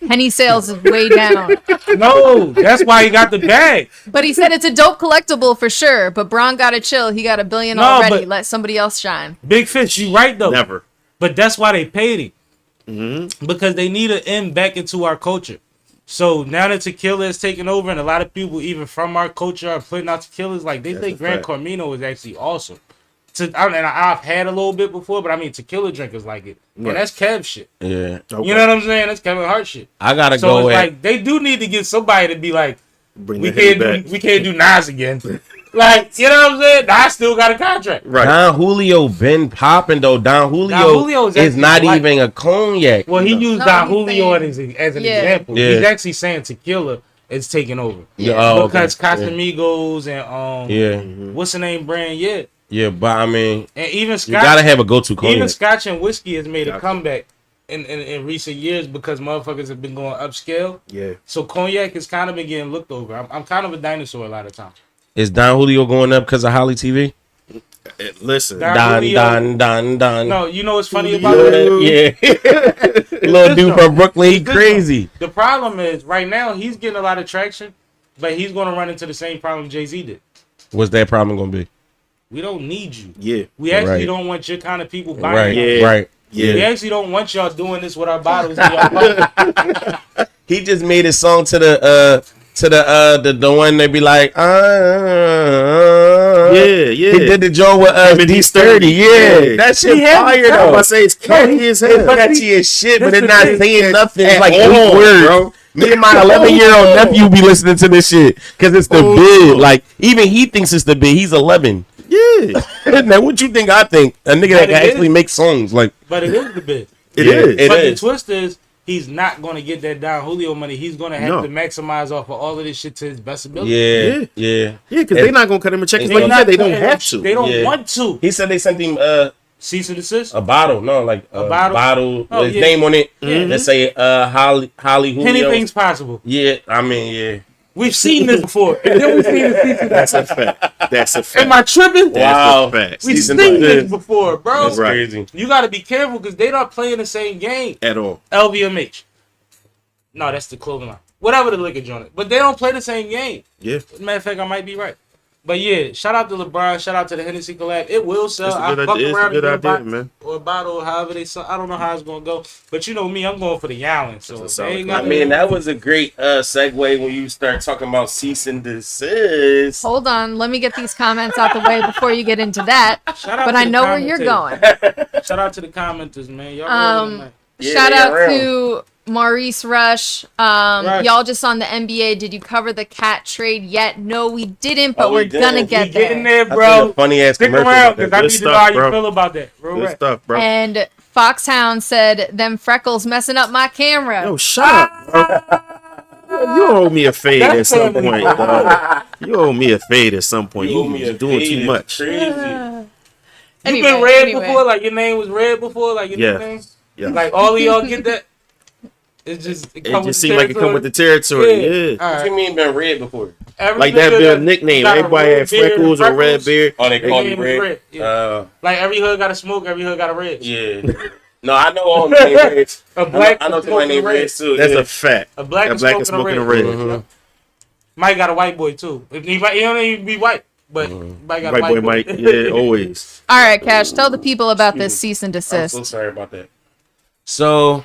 Henny sales is way down. No, that's why he got the bag. But he said it's a dope collectible for sure. But Braun got to chill. He got $1 billion No, already. but- Let somebody else shine. Big Fish, you right though. Never. But that's why they paid him. Because they need an end back into our culture. So now that tequila is taking over, and a lot of people, even from our culture, are putting out tequilas, like they That's think a Gran fact. Carmino is actually awesome. I've had a little bit before, but I mean tequila drinkers like it. Right. And that's Kev shit. Yeah. Okay. You know what I'm saying? That's Kevin Hart shit. I gotta So go it's at like they do need to get somebody to be like, Bring we the head can't back. we can't do Nas again. Like, you know what I'm saying? Nas still got a contract. Right. Don Julio been popping though. Don Julio is is actually not like- even a cognac. Well, he used No, Don he's Julio saying- as an Yeah. example. Yeah. He's actually saying tequila is taking over. Yeah, oh, okay. Because Casamigos and Yeah, what's the name brand? Yeah. yeah, but I mean, And even you Scotch, gotta have a go-to even cognac. Scotch and whiskey has made a Gotcha. comeback in recent years because motherfuckers have been going upscale. Yeah. So cognac has kind of been getting looked over. I'm kind of a dinosaur a lot of times. Is Don Julio going up because of Holly TV? Listen. Don Don, Julio- Don. No, you know what's funny about Julio. that? Yeah, little dude from Brooklyn, he This crazy. The problem is right now he's getting a lot of traction, but he's going to run into the same problem Jay-Z did. What's that problem gonna be? We don't need you. Yeah. We actually Right. don't want your kind of people buying. Right, Yeah. right. Yeah. We actually don't want y'all doing this with our bottles. And y'all He just made a song to the one they be like, Yeah. He did the joint with Him and D30. Yeah, that shit He had fire it, I though. say it's catchy as It's hell. catchy as shit, but this it's the not thing. saying nothing. It's At like all, eight words, bro. Me and my 11-year-old nephew be listening to this shit because it's the bid. Like even he thinks it's the bid. He's 11. Yeah. Now what you think? I think a nigga that But can it actually is. make songs like but it is the bit. It Yeah, is. it But is. the twist is he's not going to get that Don Julio money. He's going to have No. to maximize off of all of this shit to his best ability. Yeah, yeah. Yeah, because they're not gonna cut him a check. 'Cause They like you not said, they don't cutting- have to. They don't Yeah. want to. He said they sent him Cease and desist. a bottle. No, like a bottle? bottle. Oh, his yeah. name on it. Yeah. Let's say Holly Julio. Anything's possible. Yeah, I mean, yeah. We've seen this before. And then we've seen the cease and That's desist. a fact. That's a fact. Am I tripping? That's Wow. a fact. We've Cease seen and this desist. before, bro. That's Right. crazy. You got to be careful because they not playing the same game. At all. LVMH. No, that's the clothing line. Whatever the liquor joint is. But they don't play the same game. Yeah. Matter of fact, I might be right. But yeah, shout out to LeBron. Shout out to the Hennessy collab. It will sell. It's a I good fuck idea. It's a around good and get idea, box man. or a bottle, however they sell. I don't know how it's gonna go. But you know me, I'm going for the Yowlin. So That's a they solid ain't I got mean, that was a great segue when you start talking about cease and desist. Hold on, let me get these comments out the way before you get into that. Shout out But to I the know where you're commentators. going. Shout out to the commenters, man. Y'all rolling tonight. Yeah, Shout they out around. to Maurice Rush. Right. Y'all just on the NBA. Did you cover the cat trade yet? No, we didn't, but Oh, we we're did. gonna We get We getting there. there, I seen a bro. funny ass Stick commercial. around about because that. I Good need to stuff, know how you bro. feel about that. Real Good rap. stuff, bro. And Foxhound said, "Them freckles messing up my camera." Yo, shut up, bro. You owe me a fade at some point, dog. You owe me a fade at some point. You owe me You a doing fade, too much. Crazy. You been red Anyway. before? Like your name was red before? Like your Yeah. nickname? Yeah. Like all of y'all get that? It It come with just the seemed like it come with the territory. Yeah. All What right. you mean been red before? Every Like that nigga be a nickname. got a Everybody red had beard and freckles or red beard. Oh, they Their call name you is red? red. Yeah. Like every hood got a smoke, every hood got a red. Yeah. No, I know all named Reds. A black I know is somebody smoking named a red. Reds too. That's yeah. a fact. A black A is black smoking is smoking a a red. red. Mhm. Mike got a white boy too. If he don't even be white, but Mike got a White boy Mike. Yeah, always. All right, Cash, tell the people about this cease and I'm desist. so sorry about that. So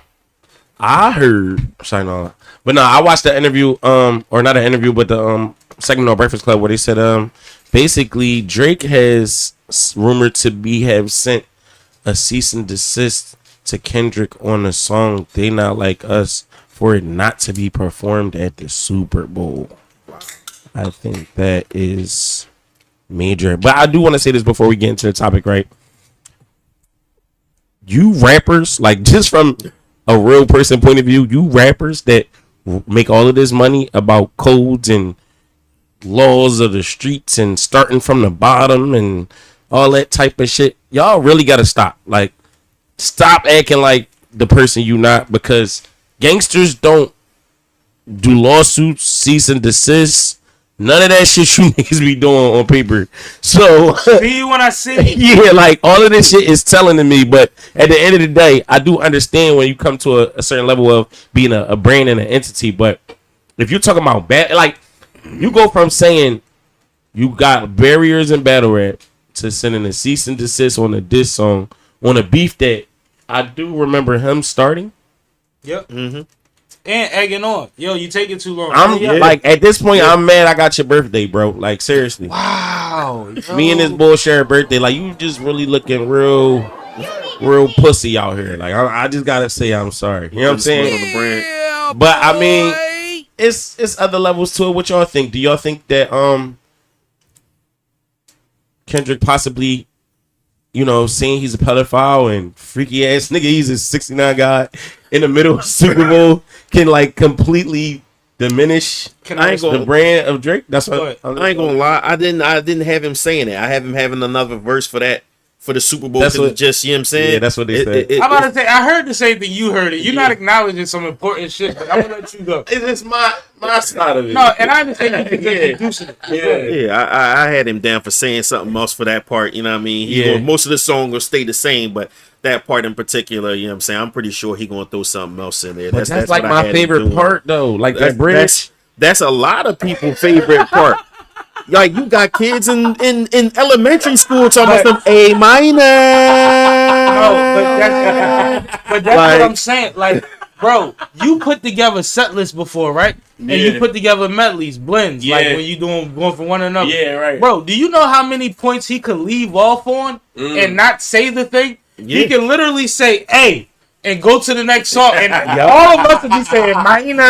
I heard, sorry, no, but no, I watched the interview, or not an interview, but the segment on Breakfast Club where they said, basically Drake has rumored to have sent a cease and desist to Kendrick on a song "They Not Like Us" for it not to be performed at the Super Bowl. I think that is major, but I do want to say this before we get into the topic, right? You rappers, like just from a real person point of view, you rappers that make all of this money about codes and laws of the streets and starting from the bottom and all that type of shit, y'all really gotta stop. Like, stop acting like the person you not, because gangsters don't do lawsuits, cease and desist. None of that shit you niggas be doing on paper. So See you when I see you. yeah, like all of this shit is telling to me, but at the end of the day, I do understand when you come to a certain level of being a brand and an entity. But if you're talking about bad, like you go from saying you got barriers in battle rap to sending a cease and desist on a diss song on a beef that I do remember him starting. Yep. And egging on. Yo, you taking too long. I'm Yeah. like at this point, I'm mad I got your birthday, bro. Like seriously. Wow. Me and this boy share a birthday. Like, you just really looking real pussy out here. Like, I just gotta say I'm sorry. You know what I'm saying? But I mean, it's other levels to it. What y'all think? Do y'all think that Kendrick possibly, saying he's a pedophile and freaky ass nigga, he's a 69 guy in the middle of Super Bowl can like completely diminish the brand of Drake? That's what I ain't gonna lie. I didn't have him saying it. I have him having another verse for that. For the Super Bowl, that's what, just, you know what I'm saying? Yeah, that's what they said. I'm about to say, I heard the same thing you heard it. You're not acknowledging some important shit, but I'm going to let you go. It's my side of it. No, and I understand you can introducing it. Yeah, I had him down for saying something else for that part, you know what I mean? Most of the song will stay the same, but that part in particular, you know what I'm saying? I'm pretty sure he's going to throw something else in there. But that's like my favorite part, though. Like that bridge. That's a lot of people's favorite part. Like, you got kids in elementary school talking about some A minor. No, but that's like, what I'm saying. Like, bro, you put together set lists before, right? And you put together medleys, blends, like when you going from one to another. Yeah, right. Bro, do you know how many points he could leave off on and not say the thing? Yeah. He can literally say A and go to the next song, and all of us would be saying minor.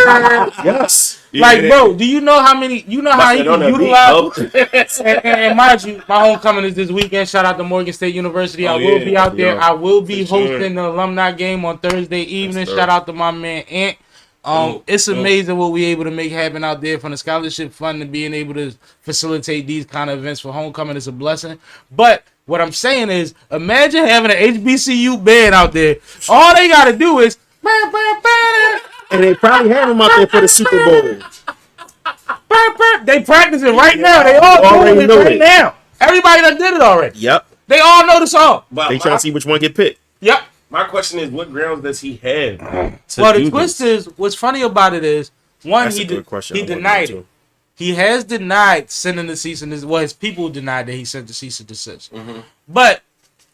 Yes. Like, bro, do you know how many? You know how he can utilize? And mind you, my homecoming is this weekend. Shout out to Morgan State University. I will be out there. I will be hosting the alumni game on Thursday evening. Shout out to my man Ant. It's amazing what we're able to make happen out there, from the scholarship fund to being able to facilitate these kind of events for homecoming. Is a blessing. But what I'm saying is, imagine having an HBCU band out there. All they got to do is. And they probably have him out there for the Super Bowl. They practicing right now. They all doing it right now. Everybody done did it already. Yep. They all know the song. But they trying to see which one get picked. Yep. My question is, what grounds does he have? Well, the twist is, what's funny about it is, one, he denied it. He has denied sending the cease and desist. Well, his people denied that he sent the cease and desist. Mm-hmm. But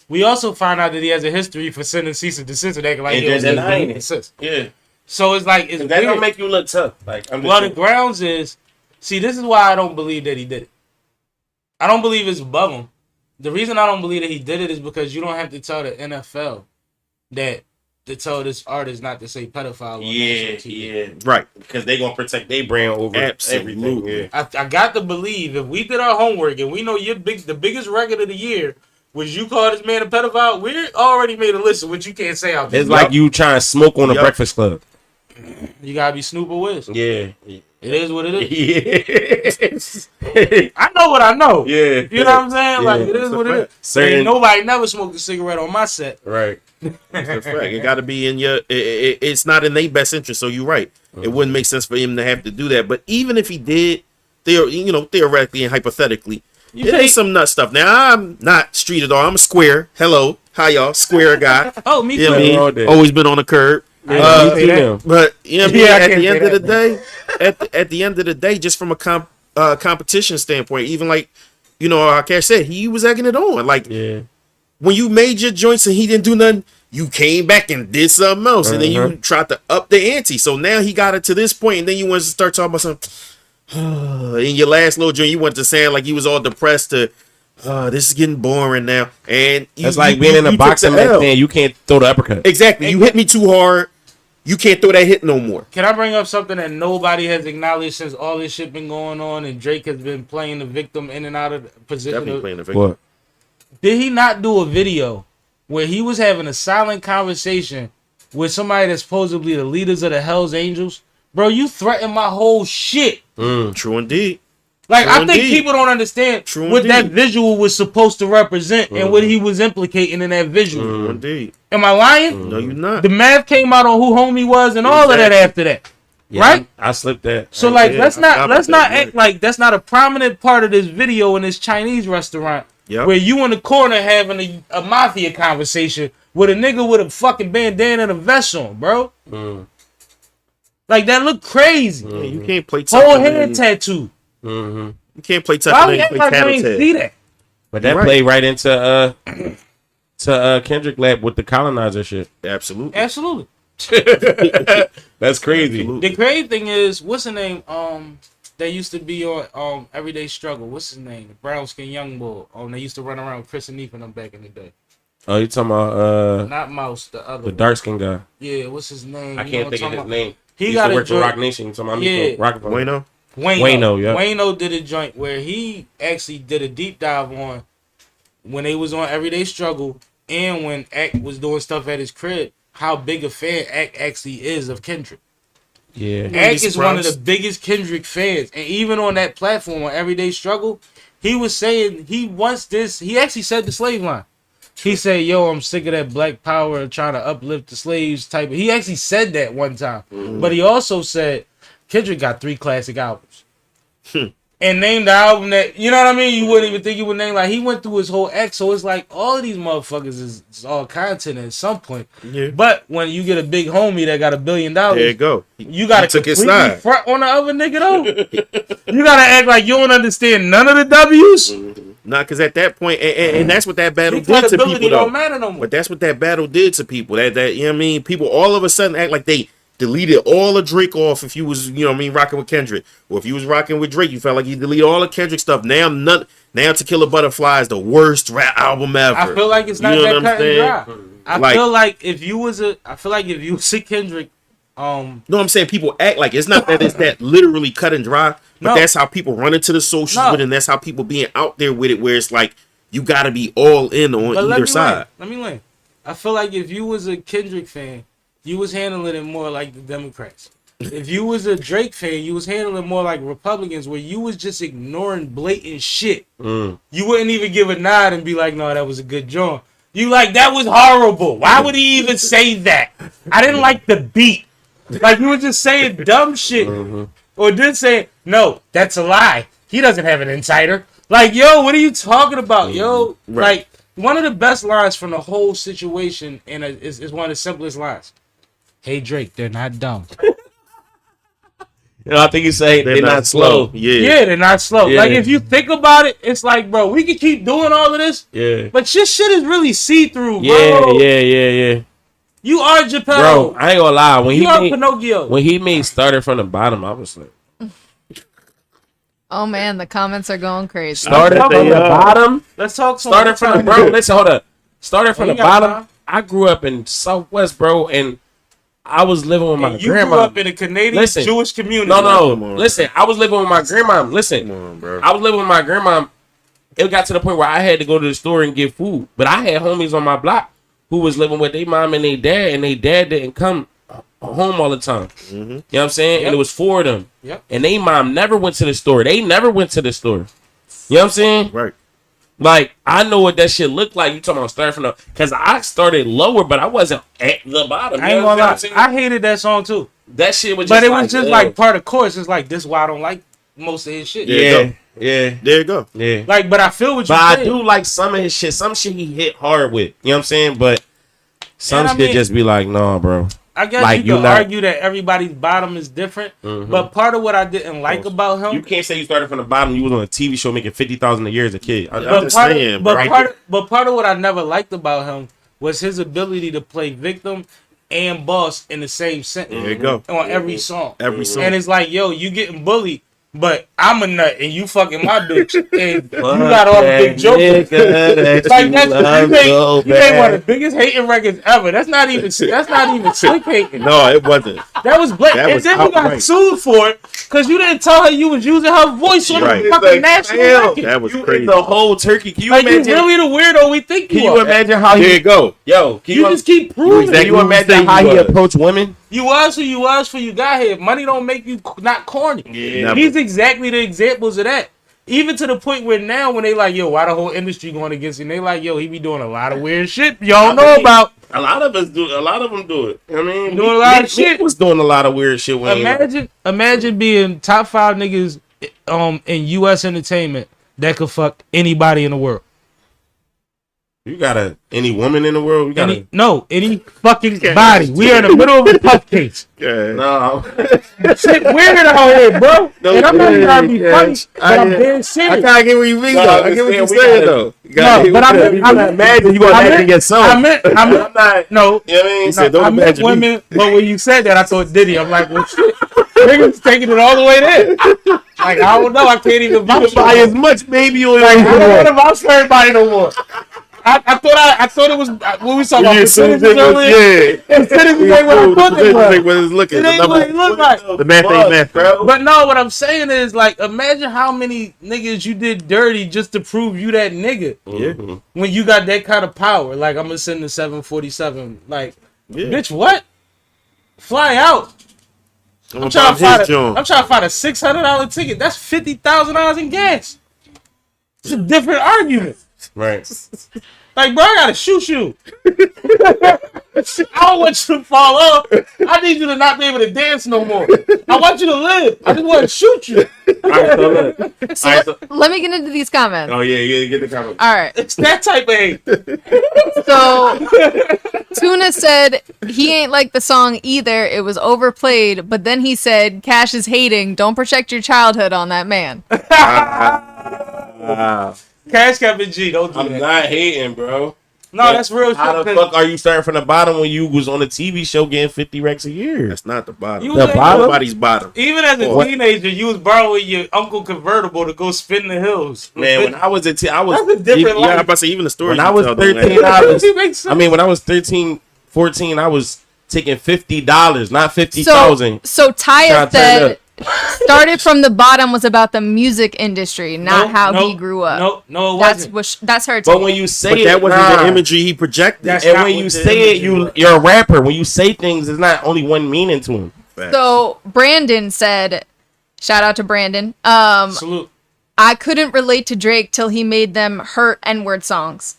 we also found out that he has a history for sending cease and desist and acting like he was denying it. Yeah. So it's like, it's that don't make you look tough. Like, the grounds is, see, this is why I don't believe that he did it. I don't believe it's above him. The reason I don't believe that he did it is because you don't have to tell the NFL to tell this artist not to say pedophile. Yeah, right. Because they gonna protect their brand over everything. Yeah. I got to believe, if we did our homework and we know the biggest record of the year was you call this man a pedophile, we already made a list of what you can't say out there. It's like you trying to smoke on a Breakfast Club. You gotta be Snoop or Wiz. Yeah. It is what it is. Yeah. I know what I know. Yeah. You know what I'm saying? Like, it is what it is. Ain't nobody never smoked a cigarette on my set. Right. That's right. It got to be in your. It's not in their best interest. So you're right. Mm-hmm. It wouldn't make sense for him to have to do that. But even if he did, theoretically and hypothetically, it is some nut stuff. Now, I'm not street at all. I'm a square. Hello, hi y'all, square guy. Oh, me too. You know what I mean? Always been on the curb. But you know what I mean? At the end of the day, at the end of the day, just from a competition standpoint, even like Cash said, he was egging it on. Like when you made your joints and he didn't do nothing, you came back and did something else, and then you tried to up the ante. So now he got it to this point, and then you want to start talking about something. In your last little joint, you went to sound like you was all depressed to. This is getting boring now. And it's like being in a boxing match, man. You can't throw the uppercut. Exactly. You hit me too hard. You can't throw that hit no more. Can I bring up something that nobody has acknowledged since all this shit been going on and Drake has been playing the victim in and out of the position? Definitely playing the victim. What? Did he not do a video where he was having a silent conversation with somebody that's supposedly the leaders of the Hells Angels? Bro, you threatened my whole shit. True indeed. Like, I think people don't understand what that visual was supposed to represent and what he was implicating in that visual. Indeed. Am I lying? No, you're not. The math came out on who homie was and all of that after that. Yeah, right? I slipped that. So, like, let's not act like that's not a prominent part of this video in this Chinese restaurant where you in the corner having a mafia conversation with a nigga with a fucking bandana and a vest on, bro. Like, that look crazy. You can't play whole hand tattoo. You can't play tough and play tattletale. See that? But that played right into Kendrick Lab with the colonizer shit. Absolutely. That's crazy. The crazy thing is, what's the name? that used to be on Everyday Struggle. What's his name? The brown skin young boy. They used to run around with Chris and Neef and them back in the day. Oh, you talking about Not Mouse, the other the one. dark skin guy? Yeah, what's his name? I You can't know think what of I'm his talking name. He He got used to a work for joint- Rock Nation. You talking about Yeah. Rockefeller? Wayno? Wayno, yeah. Wayno did a joint where he actually did a deep dive on when they was on Everyday Struggle and when Ack was doing stuff at his crib, how big a fan Ack actually is of Kendrick. Yeah. Ack is one of the biggest Kendrick fans. And even on that platform on Everyday Struggle, he was saying he wants this. He actually said the slave line. He said, yo, I'm sick of that black power trying to uplift the slaves type. He actually said that one time. But he also said Kendrick got 3 classic albums. And named the album that, you know what I mean? You wouldn't even think he would name. Like, he went through his whole X. So it's like all of these motherfuckers is all content at some point. Yeah. But when you get a big homie that got $1 billion, There you go. you got to took his completely side. front on the other nigga though. You got to act like you don't understand none of the W's. Nah, because at that point, and that's what that battle The did to credibility people, though. don't matter no more. But that's what that battle did to people. That you know what I mean? People all of a sudden act like they deleted all of Drake off if you was, you know what I mean, rocking with Kendrick. Or if you was rocking with Drake, you felt like you deleted all the Kendrick stuff. Now To Kill a Butterfly is the worst rap album ever. I feel like it's not You know that what I'm cut and dry. saying? I feel like if you was a Kendrick, No, I'm saying people act like it's not that it's that literally cut and dry, but No. that's how people run into the socials No. with it, and that's how people being out there with it, where it's like you got to be all in on but either side. Let me land. I feel like if you was a Kendrick fan, you was handling it more like the Democrats. If you was a Drake fan, you was handling it more like Republicans, where you was just ignoring blatant shit. You wouldn't even give a nod and be like, no, that was a good joint. You like, that was horrible. Why would he even say that? I didn't like the beat. Like, you were just saying dumb shit. Or did say, no, that's a lie. He doesn't have an insider. Like, yo, what are you talking about, yo? Right. Like, one of the best lines from the whole situation, and is one of the simplest lines. Hey, Drake, they're not dumb. You know, I think you say they're not slow. Yeah. They're not slow. Yeah. Like, if you think about it, it's like, bro, we can keep doing all of this, Yeah. but your shit is really see-through, Yeah, bro. yeah. You are Geppetto. Bro, I ain't gonna lie. You are Pinocchio. When he made Started from the Bottom, I was like, Oh man, the comments are going crazy. Started from the bottom. Let's talk some Started from the bro. Listen, hold up. Started from you the got bottom. time. I grew up in Southwest, bro, and I was living with my And you grandma. grew up in a Canadian Listen. Jewish community. No. Come on. Listen, I was living with my grandma. Listen, Come on, bro. I was living with my grandma. It got to the point where I had to go to the store and get food. But I had homies on my block who was living with their mom and their dad, and their dad didn't come home all the time. You know what I'm saying? Yep. And it was 4 of them. Yep. And they mom never went to the store. They never went to the store. You know what I'm saying? Right. Like, I know what that shit looked like. You talking about starting from the... Because I started lower, but I wasn't at the bottom. I ain't gonna lie. I hated that song too. That shit was just But it was just like part of the chorus. It's like, this is why I don't like most of his shit. Yeah. There you go. Yeah. Like, but I feel what But you're I saying. do like some of his shit. Some shit he hit hard with. You know what I'm saying? But some And I shit mean- just be like, nah, bro. I guess like, you you could not- argue that everybody's bottom is different. But part of what I didn't like about him... You can't say you started from the bottom. You was on a TV show making $50,000 a year as a kid. I'm just saying, but bro. part of what I never liked about him was his ability to play victim and boss in the same sentence. There you go. On every song. Every song. And it's like, yo, you getting bullied, but I'm a nut and you fucking my bitch. And you got all the big jokers. Like you made one of the biggest hating records ever. That's not even slick hating. No, it wasn't. That was black. That And was then you got outright. sued for it because you didn't tell her you was using her voice on Right. the fucking national record. That was You crazy. the whole turkey. Can you Like, you imagine? really the weirdo we think Can you you are. imagine how There he? you go. Yo, can You just keep proving exactly Can you what imagine saying how you he was. approached women? you was who you was for you got here. Money don't make you not corny. Never. He's exactly the examples of that. Even to the point where now when they like, yo, why the whole industry going against him? They like, yo, he be doing a lot of weird shit y'all know about. A lot of us do. A lot of them do it. I mean, Doing a lot of Nick shit. was doing a lot of weird shit. When Imagine being top 5 niggas in U.S. entertainment that could fuck anybody in the world. you got any woman in the world. You got Any fucking body. We are in the middle of a tough case. Yeah. no. Shit weird out here, bro. And I'm not trying to be funny, but I'm being I serious. kind of get what you mean, No, though. I I get what understand. you're We saying, gotta- though. No, but I meant imagine you gonna imagine yourself. I meant I'm not. no. You know what I mean? He said, don't I meant imagine me. women, but when you said that, I thought Diddy. I'm like, well, shit. Niggas taking it all the way there. Like, I don't know. I can't even vouch buy as much baby oil Like, as I you don't want to want. vouch for everybody no more. I thought it was what we talking about percentages earlier. Percentages ain't what I thought they were. What it's looking. It The ain't what it number. look like. The math ain't math, bro. But no, what I'm saying is, like, imagine how many niggas you did dirty just to prove you that nigga. Yeah. When you got that kind of power, like, I'm gonna send the 747. Like, Yeah. bitch, what? Fly out. I'm I'm trying to find John. a $600 ticket. That's $50,000 in gas. It's a different argument. Right. Like, bro, I gotta shoot you. I don't want you to fall off. I need you to not be able to dance no more. I want you to live. I just want to shoot you. All right, so look. So All right, so, let me get into these comments. oh yeah, you get the comment. All right. It's that type of hate. So Tuna said he ain't like the song either. It was overplayed. But then he said, Cash is hating. Don't project your childhood on that man. Cash Captain G, don't do I'm that. not hating, bro. No, that's real shit. How the fuck are you starting from the bottom when you was on a TV show getting 50 racks a year? That's not the bottom. You The was bottom? Nobody's bottom. Even as a What? teenager, you was borrowing your uncle convertible to go spin the hills. Man, when I was a I was That's a different Yeah, I'm life. about to say even the story. when you I was tell don't 13, matter. when I was 13, 14, I was taking $50, not 50,000. So Taya Trying to turn said started from the bottom was about the music industry, not No, how no, he grew up. No, it That's wasn't. that's her But take. when you say But it, that wasn't nah. the imagery he projected. That's And not when what you the say it, imagery was. you're a rapper. When you say things, there's not only one meaning to them. Facts. So Brandon said, shout out to Brandon. Salute. I couldn't relate to Drake till he made them hurt N-word songs.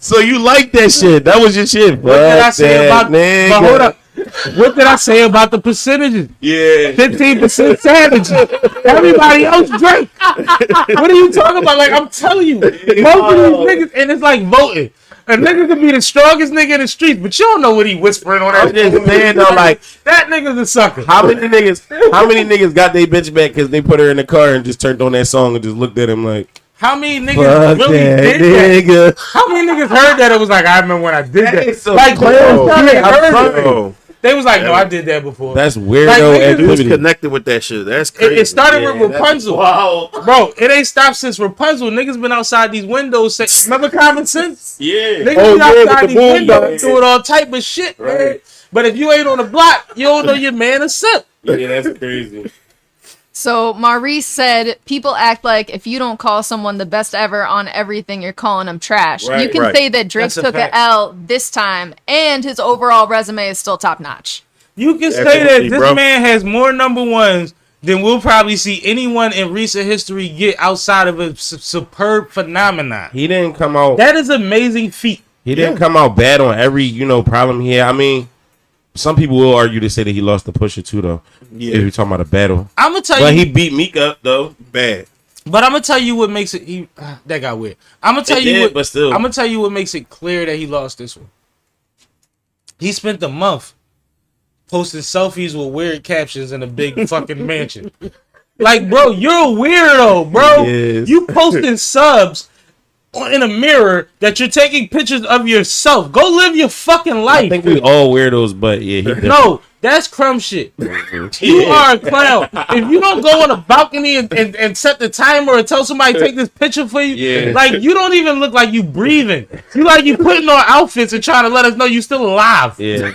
So you like that shit? That was your shit. What did I say about? nigga? But hold up. What did I say about the percentages? Yeah. 15% Savage. Everybody else Drake. What are you talking about? Like, I'm telling you, most of these niggas, and it's like voting. A nigga could be the strongest nigga in the streets, but you don't know what he whispering on that. I'm just saying though, like, That nigga's a sucker. how many niggas got their bitch back because they put her in the car and just turned on that song and just looked at him like, How many niggas fuck really that did that? nigga. How many niggas heard that? It was like, I remember when I did That that. is so Like, cool. they heard I'm it. Oh, They was like, no, I did that before. That's Like, weirdo niggas- he was activity. connected with that shit. That's crazy. It started Yeah, with that's Rapunzel. wild. Bro, it ain't stopped since Rapunzel. Niggas been outside these windows. Remember Common Sense? Yeah. Niggas Oh, been yeah, outside with these the boom windows dogs. doing all type of shit, man. Right. But if you ain't on the block, you don't know your man a sip. Yeah, that's crazy. So Maurice said, people act like if you don't call someone the best ever on everything, you're calling them trash. Right, you can right. say that Drake That's a took fact. a L this time, and his overall resume is still top notch. You can say Definitely, that this bro. man has more number ones than we'll probably see anyone in recent history get outside of a superb phenomenon. He didn't come out. That is amazing feat. He didn't come out bad on every, problem he had. I mean, some people will argue to say that he lost the Pusha too, though. Yeah. If you're talking about a battle. I'm gonna tell But you, he beat Meek up, though. bad. but I'm gonna tell you what makes it. That got weird. I'm gonna tell It you did, what. but still. I'm gonna tell you what makes it clear that he lost this one. He spent the month posting selfies with weird captions in a big fucking mansion. Like, bro, you're a weirdo, bro. Yes. You posting subs in a mirror that you're taking pictures of yourself. Go live your fucking life. I think we all weirdos, but yeah, he different. No, that's crumb shit. You are a clown. If you don't go on a balcony and set the timer or tell somebody to take this picture for you, Yeah. like, you don't even look like you breathing. You like you putting on outfits and trying to let us know you still alive. Yeah,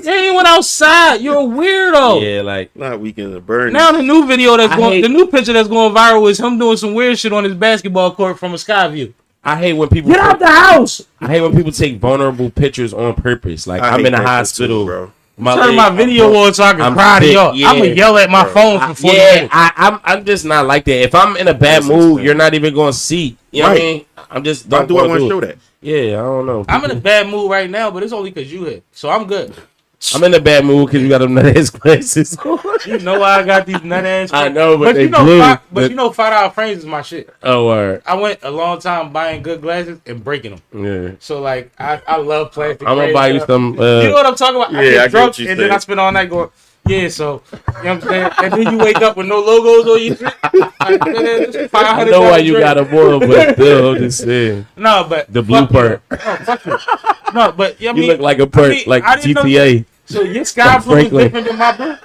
You ain't went outside. You're a weirdo. yeah, like, Not weekend of burn. Now the new video that's I going, hate- the new picture that's going viral is him doing some weird shit on his basketball court from a sky view. I hate when people Get out the house. I hate when people take vulnerable pictures on purpose. Like, I I'm hate in the that shit hospital, too, bro. Turn my video on so I can I'm cry to sick, y'all. yeah. I'm gonna yell at my phone for 40 minutes. I'm just not like that. If I'm in a bad That's mood, insane. you're not even going to see. You know what I Right. mean? I'm just Why don't do I wanna want to do show it. that? Yeah, I don't know. I'm in a bad mood right now, but it's only because you hit. So I'm good. I'm in a bad mood because you got them nut ass glasses. You know why I got these nut ass. I know, but they you know, blue. you know, $5 frames is my shit. Oh, alright. I went a long time buying good glasses and breaking them. Yeah. So like, I love plastic. I'm gonna frames, buy you some. You know what I'm talking about? I Yeah, I get get drunk what you and then saying. I spend all night going. Yeah, so you know what I'm saying, and then you wake up with no logos on your shit. Like, I know why you got a boil, but still, I'm just saying. No, but The blue fuck part. you. Oh, fuck you. No, but You look like a perk, like I didn't know- GTA. So your sky blue is Franklin. different than my blue?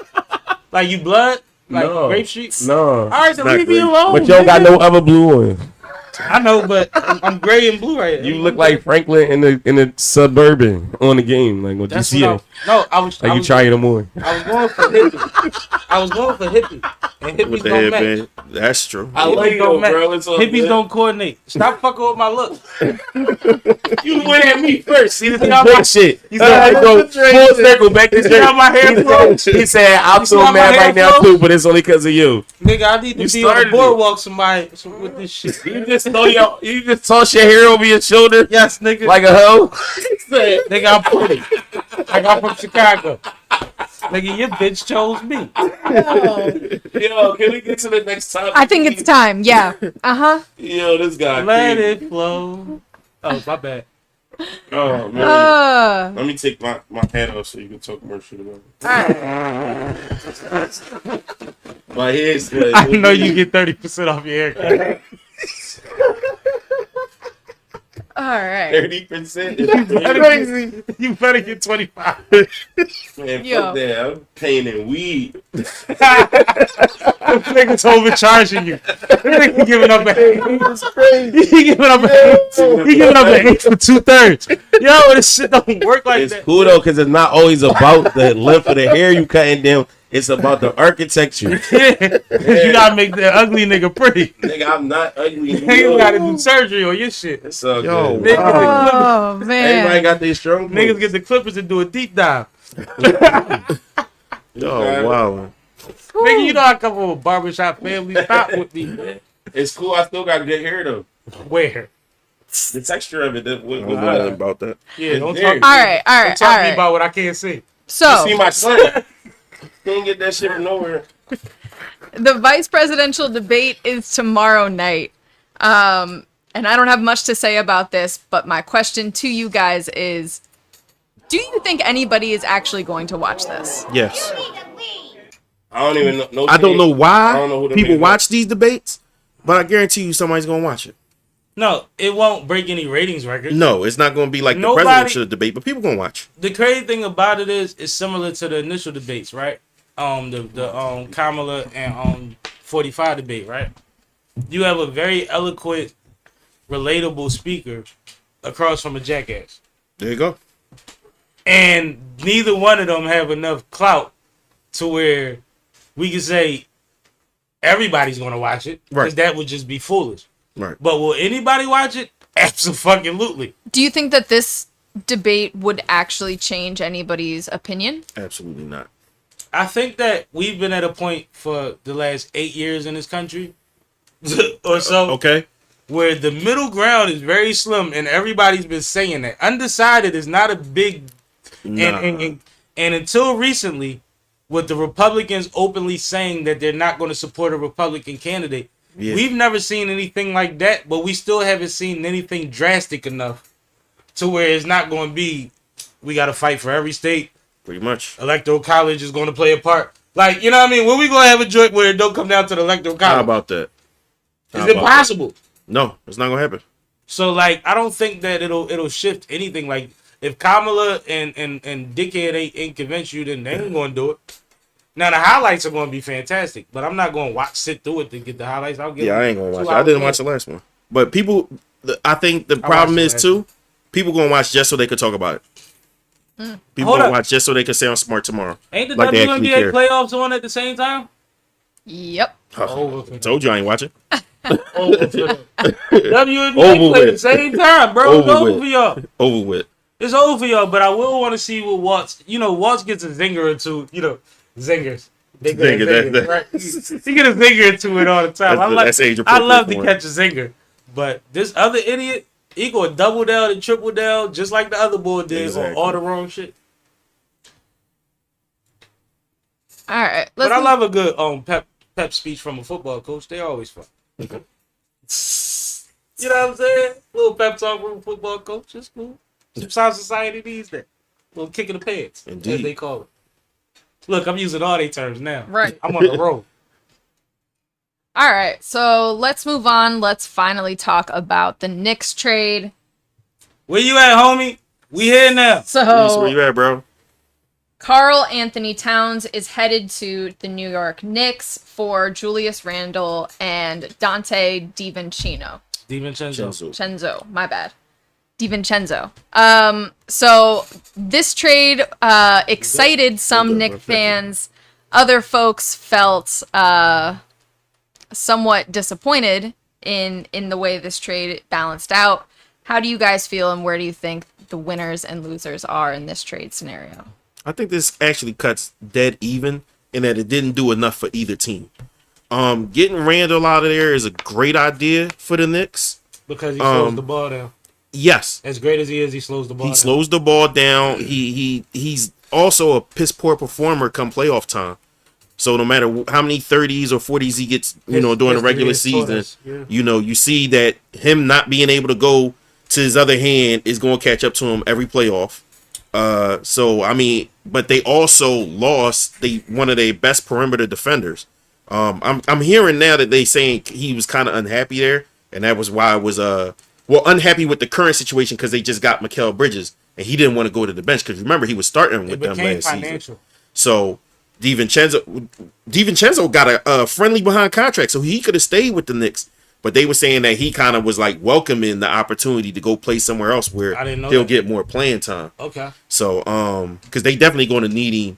Like you blood? Like No. Grape Street? No. All right, then not leave me grape. alone. But you don't got no other blue one. I know, but I'm gray and blue right now. You look like Franklin in the suburban on the game. Like what you That's see what it. No, I was. Like I you was, trying them on. I was going for hippie. I was going for hippie, and hippies With the don't match. headband. That's true. I like Don't, don't match. bro, it's all Hippies good. don't coordinate. Stop fucking with my look. You went at me first. See, this is how my- bullshit. You see how Go full circle back to see how my hair flows? He said, "I'm You see so how my mad hair right now flows? too, but it's only because of you. Nigga, I need to You be on the started it. boardwalk with this shit. You just toss your hair over your shoulder Yes, nigga. like a hoe." Nigga, I'm pretty. Like I'm from Chicago. Nigga, your bitch chose me. Yo, can we get to the next topic? I think it's time. Yeah. Yo, this guy. Let crazy. it flow. Oh, my bad. Oh man. Uh, Let me take my hat off so you can talk more shit about it. My hair's good. I know you get 30% off your haircut. all right. 30%. Crazy. You better get 25. Man, Yo. fuck that. I'm paying in weed. Niggas overcharging you. Nigga giving up an 8. He giving up an 8. He giving up an 8 for 2/3. Yo, this shit don't work like It's that. cool though, because it's not always about the length of the hair you cutting down. It's about the architecture. You gotta make that ugly nigga pretty. Nigga, I'm not ugly. You gotta do surgery on your shit. It's all Yo, good. Niggas, Oh Everybody man. got their strong points. niggas get the clippers and do a deep dive. Yo, wow. Nigga, you know I come from a barbershop family. Stop with me, man. It's cool. I still got good hair though. Where? The texture of it. I don't know nothing about that. Yeah, don't There. talk. All right. All Don't right. talk All to me right. about what I can't see. You So see my son? Can't get that shit from nowhere. the vice presidential debate is tomorrow night. And I don't have much to say about this, but my question to you guys is, do you think anybody is actually going to watch this? Yes. I don't even know. I don't know I why don't know who the people niggas watch these debates, but I guarantee you somebody's gonna watch it. No, it won't break any ratings records. No, it's not gonna be like Nobody- the presidential debate, but people gonna watch. The crazy thing about it is, it's similar to the initial debates, right? The Kamala and 45 debate, right? You have a very eloquent, relatable speaker across from a jackass, There you go. and neither one of them have enough clout to where we can say everybody's gonna watch it, because Right. that would just be foolish. Right. But will anybody watch it? Absolutely. Do you think that this debate would actually change anybody's opinion? Absolutely not. I think that we've been at a point for the last 8 years in this country or so Okay. where the middle ground is very slim, and everybody's been saying that. Undecided is not a big Nah. and until recently, with the Republicans openly saying that they're not going to support a Republican candidate, Yeah. we've never seen anything like that, but we still haven't seen anything drastic enough to where it's not going to be, we got to fight for every state. Pretty much. Electoral college is going to play a part. Like, you know what I mean? When we going to have a joint where it don't come down to the electoral college? How about that? How It's about impossible. that? No, it's not gonna happen. So, like, I don't think that it'll shift anything. Like, if Kamala and Dickhead ain't convinced you, then they ain't going to do it. Now, the highlights are going to be fantastic, but I'm not going to sit through it to get the highlights. I'll get Yeah, I ain't gonna watch it. 2 I hours didn't later. watch the last one. But people, I think the I problem watched is the last too, people gonna watch just so they could talk about it. People Hold gonna up. watch just so they could sound smart tomorrow. Ain't the Like they actually WNBA care. playoffs on at the same time? Yep. Over. Told you I ain't watching. WNBA Over play at the with. same time, bro. It's Over over with. for y'all. Over with. It's over for y'all, but I will want to see what Waltz. You know, Waltz gets a zinger or two. You know, zingers. They good at Zinger, zingers, right? He get a zinger or two it all the time. That's age I love appropriate to for him. catch a zinger, but this other idiot, he go double down and triple down just like the other boy did on Exactly. all the wrong shit. All right. But Let's I love a good pep speech from a football coach. They always fun. You know what I'm saying? Little pep talk from a football coach. It's cool. Sometimes society needs that. Little kick in the pants, as Indeed. they call it. Look, I'm using all their terms now. Right. I'm on the road. All right, so let's move on. Let's finally talk about the Knicks trade. Where you at, homie? We here now. Reese, where So you at, bro? Karl Anthony Towns is headed to the New York Knicks for Julius Randle and Dante DiVincenzo. Chenzo, my bad. DiVincenzo. So this trade excited some Knicks fans. Other folks felt somewhat disappointed in the way this trade balanced out. How do you guys feel, and where do you think the winners and losers are in this trade scenario? I think this actually cuts dead even in that it didn't do enough for either team. Getting Randall out of there is a great idea for the Knicks. Because he slows the ball down. Yes. As great as he is, he slows the ball down. He slows the ball down. He's also a piss poor performer come playoff time. So no matter how many 30s or 40s he gets, during the regular season, you see that him not being able to go to his other hand is going to catch up to him every playoff. But they also lost one of their best perimeter defenders. I'm hearing now that they saying he was kind of unhappy there, and that was why I was unhappy with the current situation because they just got Mikal Bridges and he didn't want to go to the bench because remember he was starting with them last season. So DiVincenzo got a friendly behind contract, so he could have stayed with the Knicks. But they were saying that he kind of was like welcoming the opportunity to go play somewhere else where he'll get more playing time. Okay. So, because they definitely going to need him.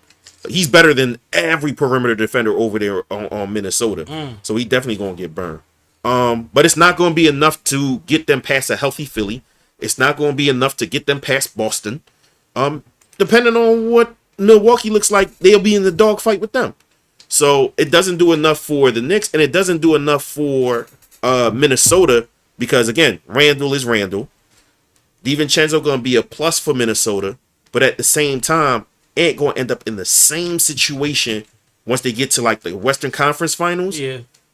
He's better than every perimeter defender over there on Minnesota. So he definitely going to get burned. But it's not going to be enough to get them past a healthy Philly. It's not going to be enough to get them past Boston. Depending on what Milwaukee looks like, they'll be in the dogfight with them. So it doesn't do enough for the Knicks, and it doesn't do enough for Minnesota because, again, Randall is Randall. DiVincenzo going to be a plus for Minnesota, but at the same time, ain't going to end up in the same situation once they get to like the Western Conference Finals,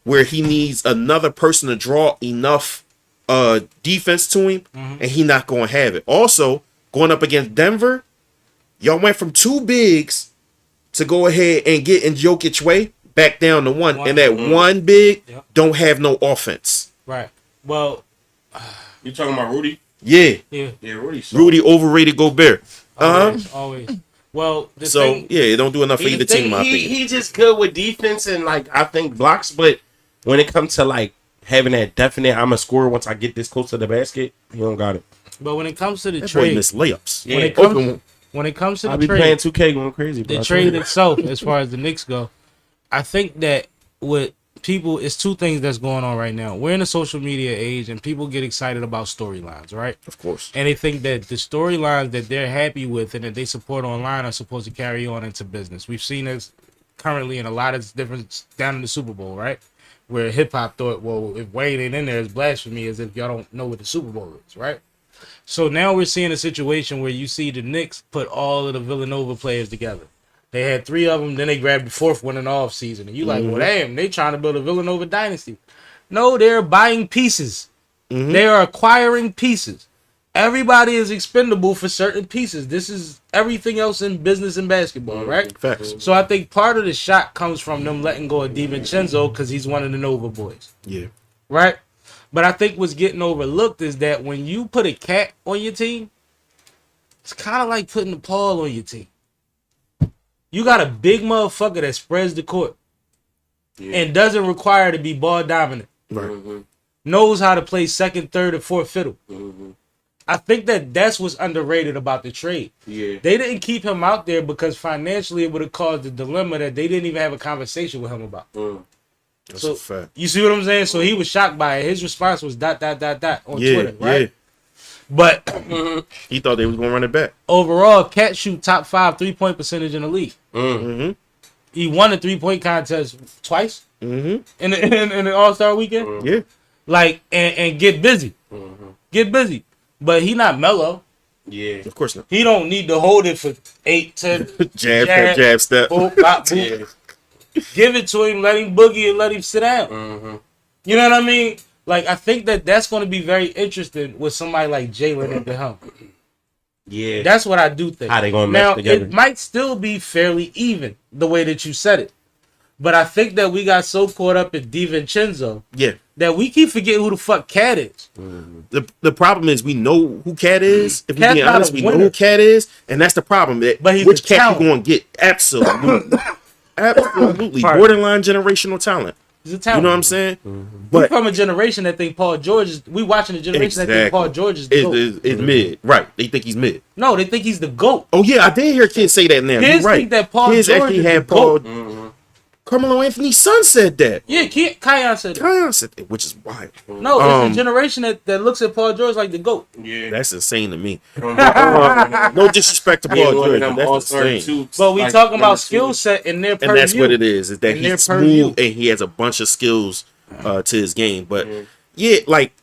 where he needs another person to draw enough defense to him, and he not going to have it. Also, going up against Denver, y'all went from two bigs to go ahead and get in Jokic way back down to one. And that one big don't have no offense. Right. Well, you talking about Rudy? Yeah. Rudy overrated Gobert. Always. Well, it don't do enough for either team. He just good with defense and I think blocks, but when it comes to like having that definite, I'm a scorer once I get this close to the basket, he don't got it. But when it comes to the that trade, boy missed layups. When it comes to the I be trade, playing 2K going crazy. The trade itself, as far as the Knicks go, I think that with people, it's two things that's going on right now. We're in a social media age, and people get excited about storylines, right? Of course. And they think that the storylines that they're happy with and that they support online are supposed to carry on into business. We've seen this currently in a lot of different down in the Super Bowl, right? Where hip hop thought, well, if Wayne ain't in there, it's blasphemy, as if y'all don't know what the Super Bowl is, right? So now we're seeing a situation where you see the Knicks put all of the Villanova players together. They had three of them, then they grabbed the fourth one in the offseason. And you like, well, damn, they trying to build a Villanova dynasty. No, they're buying pieces. They are acquiring pieces. Everybody is expendable for certain pieces. This is everything else in business and basketball, right? Facts. So I think part of the shot comes from them letting go of DiVincenzo because he's one of the Nova boys. Yeah. Right? But I think what's getting overlooked is that when you put a cat on your team, it's kind of like putting a Paul on your team. You got a big motherfucker that spreads the court and doesn't require to be ball dominant. Right. Knows how to play second, third, and fourth fiddle. I think that's what's underrated about the trade. Yeah. They didn't keep him out there because financially it would have caused a dilemma that they didn't even have a conversation with him about. That's a fact. You see what I'm saying? So he was shocked by it. His response was ... on Twitter, right? Yeah. But he thought they was gonna run it back. Overall, Cat shoot top 5 3-point percentage in the league. He won the 3-point contest twice in the All-Star weekend. Yeah. Like and get busy. Get busy. But he not mellow. Yeah. Of course not. He don't need to hold it for 8, 10 jab step. Boop, bop, boop. Yeah. Give it to him, let him boogie and let him sit down. You know what I mean? Like, I think that's going to be very interesting with somebody like Jalen at the helm. Yeah. That's what I do think. How they going to mesh together? It might still be fairly even the way that you said it. But I think that we got so caught up in DiVincenzo Yeah. that we keep forgetting who the fuck Cat is. The problem is we know who Cat is. If we Cat's be not honest, a we know winner. who Cat is, and that's the problem. But he's Which a Cat talent. you gonna get? Absolutely, absolutely. Pardon. Borderline generational talent. He's a You talent. know what I'm saying? We But from a generation that think Paul George is. We watching a generation that think Paul George is the GOAT. It's mid, right? They think he's mid. No, they think he's the GOAT. Oh yeah, I did hear kids say that now. Kids You're right. think that Paul Kids George actually is had the Paul. GOAT. Carmelo Anthony's son said that. Yeah, Kion said it. Kion said that, which is wild. No, it's a generation that looks at Paul George like the GOAT. Yeah. That's insane to me. No disrespect to Paul George, but that's insane. But we talking about skill set in their And that's what it is that In their he's purview. smooth and he has a bunch of skills to his game. But yeah, like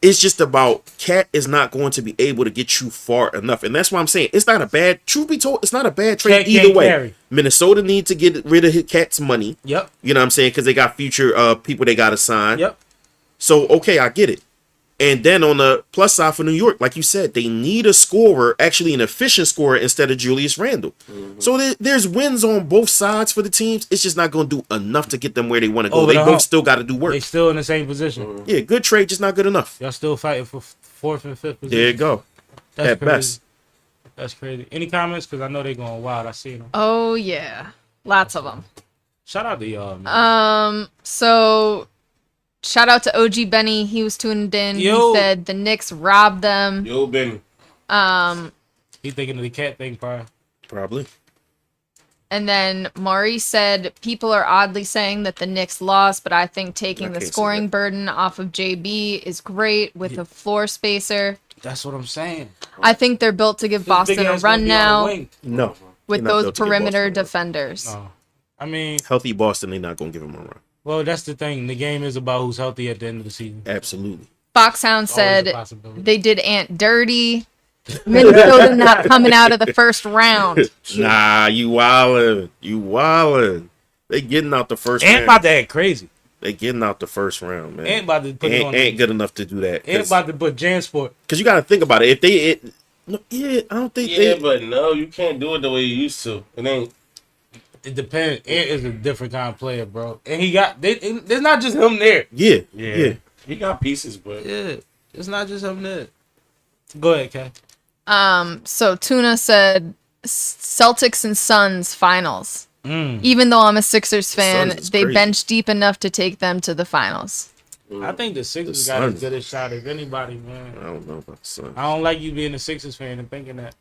it's just about Cat is not going to be able to get you far enough, and that's why I'm saying it's not a bad. Truth be told, it's not a bad trade Cat either can't way. carry. Minnesota needs to get rid of Cat's money. Yep. You know what I'm saying? Because they got future people they got to sign. Yep. So okay, I get it. And then on the plus side for New York, like you said, they need a scorer, actually an efficient scorer instead of Julius Randle. So there's wins on both sides for the teams. It's just not going to do enough to get them where they want to go. Over They the both hump. still got to do work. They still in the same position. Yeah, good trade, just not good enough. Y'all still fighting for fourth and fifth position. There you go. That's At crazy. best. That's crazy. Any comments? Because I know they going wild. I see them. Oh yeah, lots of them. Shout out to y'all, man. So shout out to OG Benny. He was tuned in. Yo. He said the Knicks robbed them. Yo, Ben. He thinking of the Cat thing, probably. Probably. And then Maury said people are oddly saying that the Knicks lost, but I think taking I the can't see scoring that. burden off of JB is great with a floor spacer. That's what I'm saying. I think they're built to give Boston a Big-ass gonna run be on the now wing. No. with They're not those built to give perimeter Boston a run. defenders. No. I mean, Healthy Boston, they're not going to give him a run. well, that's the thing. The game is about who's healthy at the end of the season. Absolutely. Foxhound Always a said possibility. they did Ant dirty. Minnesota not coming out of the first round. Nah, you wildin'. You wildin'. They getting out the first Ant round. about to act crazy. They getting out the first round, man. Ant about to put it on. Ain't good enough to do that. Ant about to put Jansport. Because you got to think about it. If they... no, yeah, I don't think Yeah, they... but no, you can't do it the way you used to. It ain't. It depends. Ant is a different kind of player, bro. And he got. There's not just him there. Yeah, yeah. He got pieces, but Yeah, it's not just him there. Go ahead, Kay. So Tuna said Celtics and Suns finals. Even though I'm a Sixers fan, Suns is they crazy. bench deep enough to take them to the finals. I think the Sixers The got as Suns. good a shot as anybody, I man. don't know about the Suns. I don't like you being a Sixers fan and thinking that.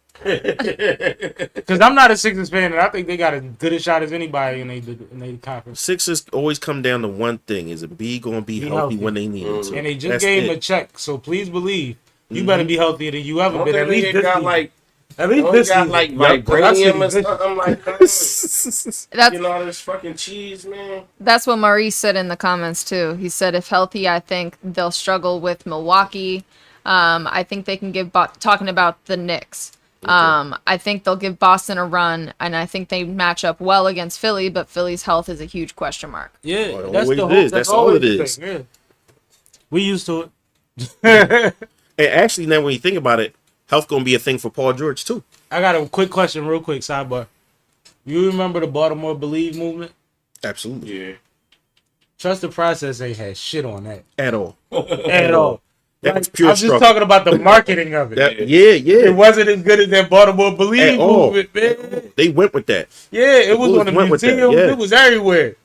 Because I'm not a Sixers fan, and I think they got as good a shot as anybody in their conference. Sixers always come down to one thing: is a B going to be healthy healthy. when they need him to? And they just That's gave him a it. check, so please believe you better be healthier than you ever don't been. they At least nigga this got season. like At least don't this he got season. like Yup, 'cause I seen vibranium or this- something like that? That's You know all this fucking cheese, man. that's what Maurice said in the comments too. He said if healthy, I think they'll struggle with Milwaukee. I think they can give talking about the Knicks. I think they'll give Boston a run, and I think they match up well against Philly, but Philly's health is a huge question mark. Yeah, Well, it that's the always whole. is. That's always all it the is. thing, yeah. We used to it. And actually, now when you think about it, health going to be a thing for Paul George too. I got a quick question, real quick, sidebar. You remember the Baltimore Believe movement? Absolutely. Yeah. Trust the process ain't had shit on that At all. at all. That's pure I'm just struggle. talking about the marketing of it. Yeah. It wasn't as good as that Baltimore Believe At all. movement, man. They went with that. Yeah, it was Bulls on the went with that, museums. yeah. It was everywhere.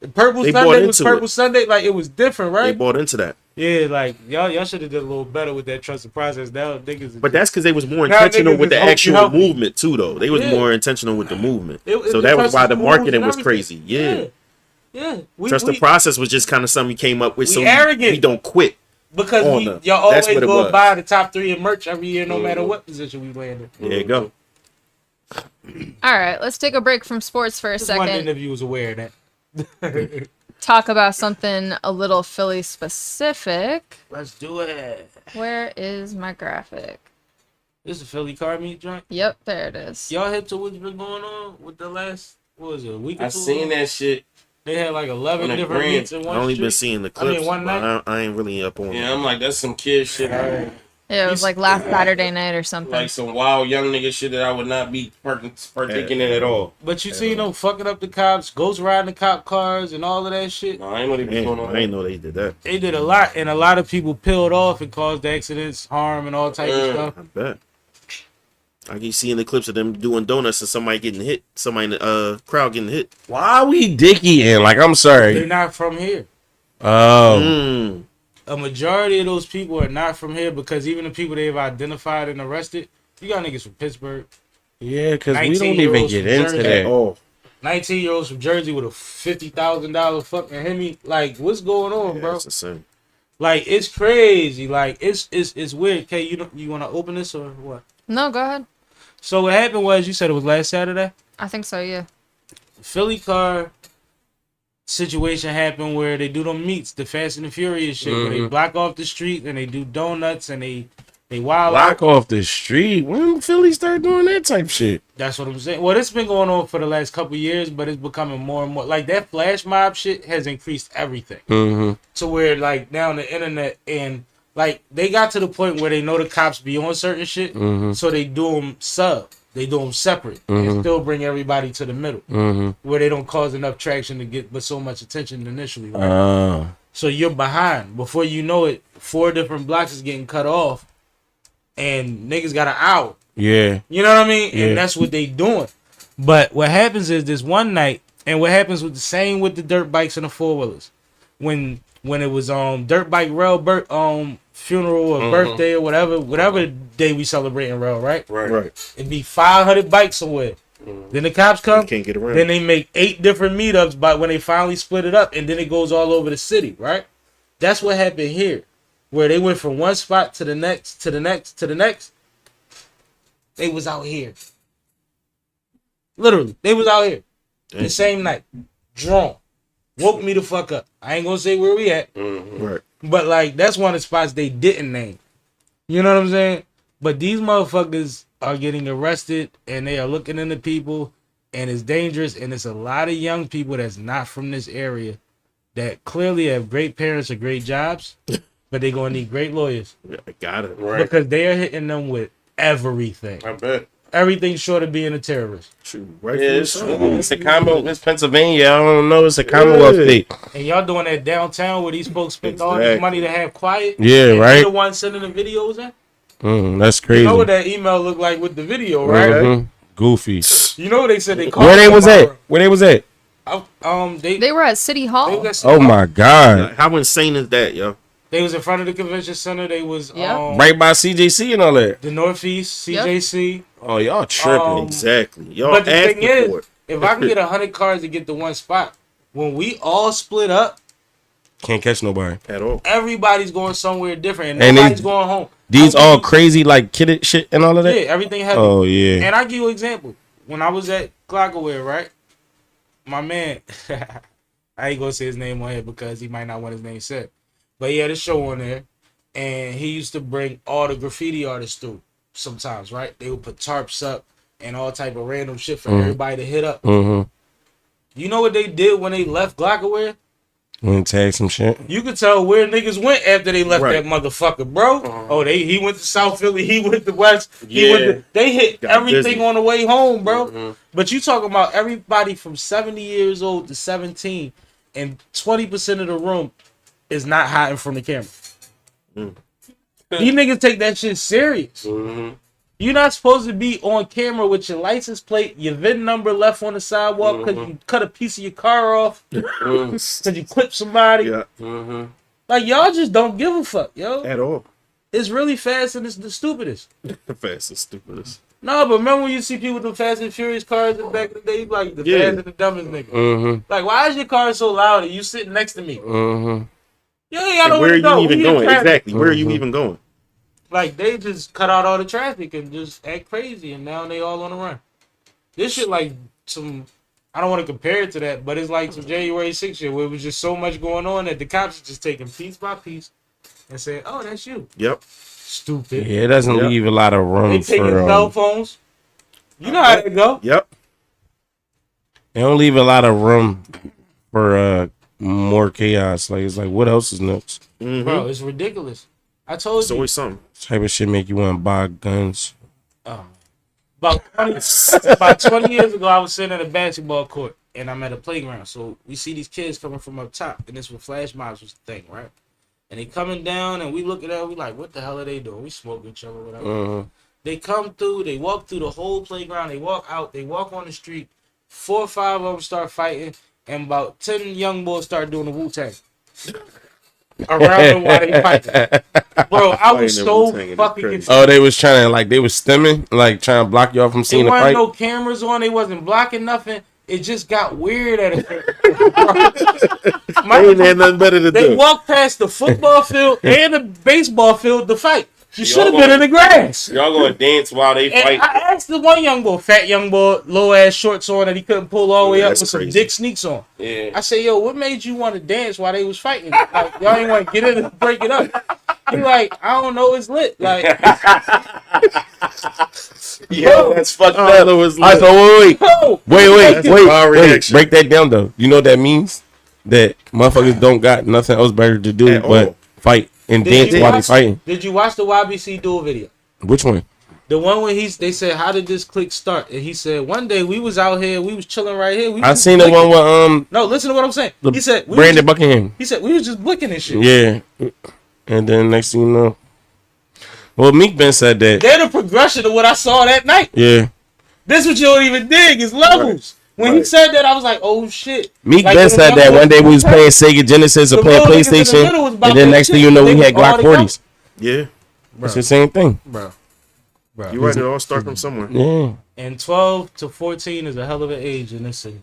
The Purple They bought Sunday was into Purple it. Sunday. Like, it was different, They right? bought into that. Yeah, like, y'all should have done a little better with that trust the process. Now niggas... But that's because they was more Now intentional niggas with the is healthy, actual healthy. movement too, though. They was Yeah. more intentional with the movement. It So that was trust why the the rules marketing and was everything. crazy. Yeah. Yeah. Trust the process was just kind of something we came up with, We so arrogant. we don't quit. Because on them. y'all That's always what it go was. buy the top 3 in merch every year, no matter what position we land in. There you go. All right, let's take a break from sports for a Just wondering second. if you was aware of that. Talk about something a little Philly specific. Let's do it. Where is my graphic? This is a Philly car meet joint. Yep, there it is. Y'all hip to what's been going on with the last, what was it, a week or I two? seen that shit. They had like 11 On the different gram. meets in I one only street. been seeing the I mean, clips. one but night. I ain't really up on Yeah, it. I'm like, that's some kid shit. Yeah, it was like last Saturday night or something. Like some wild young nigga shit that I would not be partaking in at all. But you see them fucking up the cops, ghost riding the cop cars, and all of that shit. No, I ain't know they was Man, going on. I ain't know they did that. They did a lot, and a lot of people peeled off and caused accidents, harm, and all type of stuff. I bet. I keep seeing the clips of them doing donuts and somebody getting hit. Somebody in the crowd getting hit. Why we dicky in? Like, I'm They're sorry. not from here. Oh. Mm. A majority of those people are not from here because even the people they've identified and arrested, you got niggas from Pittsburgh, Yeah, because we 19 don't even year-olds get from into Jersey. that. Oh, 19-year-olds from Jersey with a $50,000 fucking Hemi. Like, what's going on, yeah, bro? that's insane. Like, it's crazy. Like, it's weird. Okay, you want to open this or what? No, go ahead. So what happened was, you said it was last Saturday? I think so, yeah. Philly car situation happened where they do them meets, the Fast and the Furious shit, where they block off the street and they do donuts and they wild Block out. off the street. When Philly start doing that type shit? That's what I'm saying. Well, it's been going on for the last couple of years, but it's becoming more and more. Like, that flash mob shit has increased everything. Mm-hmm. To where, like, now on the internet, and, like, they got to the point where they know the cops be on certain shit, so they do them sub. They do them separate and still bring everybody to the middle, where they don't cause enough traction to get but so much attention initially. Right? So you're behind. Before you know it, 4 different blocks is getting cut off, and niggas got an hour. Yeah. You know what I mean? Yeah. And that's what they doing. But what happens is this one night, and what happens with the same with the dirt bikes and the 4-wheelers, when it was dirt bike rail funeral or birthday or whatever day we celebrating rail, right? Right. It'd be 500 bikes somewhere. Then the cops come. You can't get around. Then they make 8 different meetups, but when they finally split it up, and then it goes all over the city, right? That's what happened here, where they went from one spot to the next, to the next, to the next. They was out here. Literally, they was out here the same night. Drunk. Woke me the fuck up. I ain't gonna say where we at, Right. but like that's one of the spots they didn't name. You know what I'm saying? But these motherfuckers are getting arrested and they are looking into people and it's dangerous and it's a lot of young people that's not from this area that clearly have great parents or great jobs, but they're gonna need great lawyers. Yeah, I got it. Right. Because they are hitting them with everything. I bet. Everything short of being a terrorist. True. Yeah, Right. it's a Commonwealth. It's Pennsylvania. I don't know. It's a Commonwealth state. And y'all doing that downtown where these folks spend all this money to have quiet. Yeah, and right. They're the ones sending the videos in. That's crazy. You know what that email looked like with the video, right? Goofy. You know what they said they called. Where they was tomorrow. at? Where they was at? They were at City Hall. Oh my God! How insane is that, yo? They was in front of the convention center. They was Right by CJC and all that. the Northeast, CJC. Oh, y'all tripping. Exactly. Y'all But the thing asking for is, it. if I can get 100 cars to get to one spot, when we all split up, Can't catch nobody. At all. everybody's going somewhere different, and And they- nobody's going home. These I'll all give you- crazy like kidded shit and all of that. Yeah, everything heavy. Oh yeah. And I give you an example. When I was at Clockaware, right? My man, I ain't gonna say his name on here because he might not want his name said. But he had a show on there, and he used to bring all the graffiti artists through sometimes, right? They would put tarps up and all type of random shit for everybody to hit up. You know what they did when they left Glockaware? Went tag some shit. You could tell where niggas went after they left Right. that motherfucker, bro. Oh, he went to South Philly, he went to West, he went to, they hit Got everything busy. on the way home, bro. But you talking about everybody from 70 years old to 17, and 20% of the room is not hiding from the camera. These niggas take that shit serious. You're not supposed to be on camera with your license plate, your VIN number left on the sidewalk because you cut a piece of your car off, because you clipped somebody. Yeah. Like, y'all just don't give a fuck, yo. At all. It's really fast and it's the stupidest. The fast and stupidest. No, but remember when you see people with the Fast and Furious cars in back in the day, like the Yeah. fast and the dumbest nigga. Like, why is your car so loud and you sitting next to me? You ain't got And where nowhere are to you go. even We in going? traffic. Exactly. Where are you even going? Like, they just cut out all the traffic and just act crazy, and now they all on the run. This shit like some, I don't want to compare it to that, but it's like some January 6th shit where it was just so much going on that the cops are just taking piece by piece and saying, oh, that's you. Yep. Stupid. Yeah, it doesn't Yep. leave a lot of room They taking for. cell phones. You know how that go. Yep. They don't leave a lot of room for more chaos. Like it's like, what else is next? Bro, it's ridiculous. I told It's you. always something. Type of shit make you want to buy guns. About 20 years ago, I was sitting at a basketball court, and I'm at a playground. So we see these kids coming from up top, and this was flash mobs was the thing, right? And they coming down, and we look at them, we like, what the hell are they doing? We smoke each other, whatever. They come through, they walk through the whole playground, they walk out, they walk on the street. 4 or 5 of them start fighting, and about 10 young boys start doing the Wu-Tang. Around them while they fighting. Bro, I was so fucking confused. Oh, they was trying to, like, they was stemming, like, trying to block y'all from seeing the There fight? wasn't no cameras on, they wasn't blocking nothing. It just got weird at a They ain't had nothing better to They do. walked past the football field and the baseball field to fight. You should have been in the grass. Y'all gonna dance while they And fight? I asked the one young boy, fat young boy, low ass shorts on that he couldn't pull all the way up That's with some crazy. dick sneaks on. Yeah. I said, yo, what made you want to dance while they was fighting? Like, y'all ain't want to get in and break it up. He like, I don't know, it's lit. Like, Yeah, that's fucked I up. know it's All right, so wait. no. That's a wild reaction. Break that down, though. You know what that means? That motherfuckers don't got nothing else better to do At but all. fight and Did dance you while they watch- fighting. Did you watch the YBC Duel video? Which one? The one where they said, how did this clique start? And he said, one day we was out here, we was chilling right here. We was I just seen the blicking. one with No, listen to what I'm saying. the He said, Brandon Buckingham. he said, we was just blicking and shit. Yeah. And then next thing you know. Well, Meek Ben said that. They're the progression of what I saw that night. Yeah. This what you don't even dig is levels. When he Right. said that, I was like, oh shit. Meek Like, Ben when said the that young one day we boys was playing Sega Genesis or The playing little niggas in the PlayStation. middle was about And then that next thing shit. you know, They we was had all Glock together. 40s. Yeah. It's the same thing. Bro. You right, it all start from somewhere. Yeah. And 12 to 14 is a hell of an age in this city.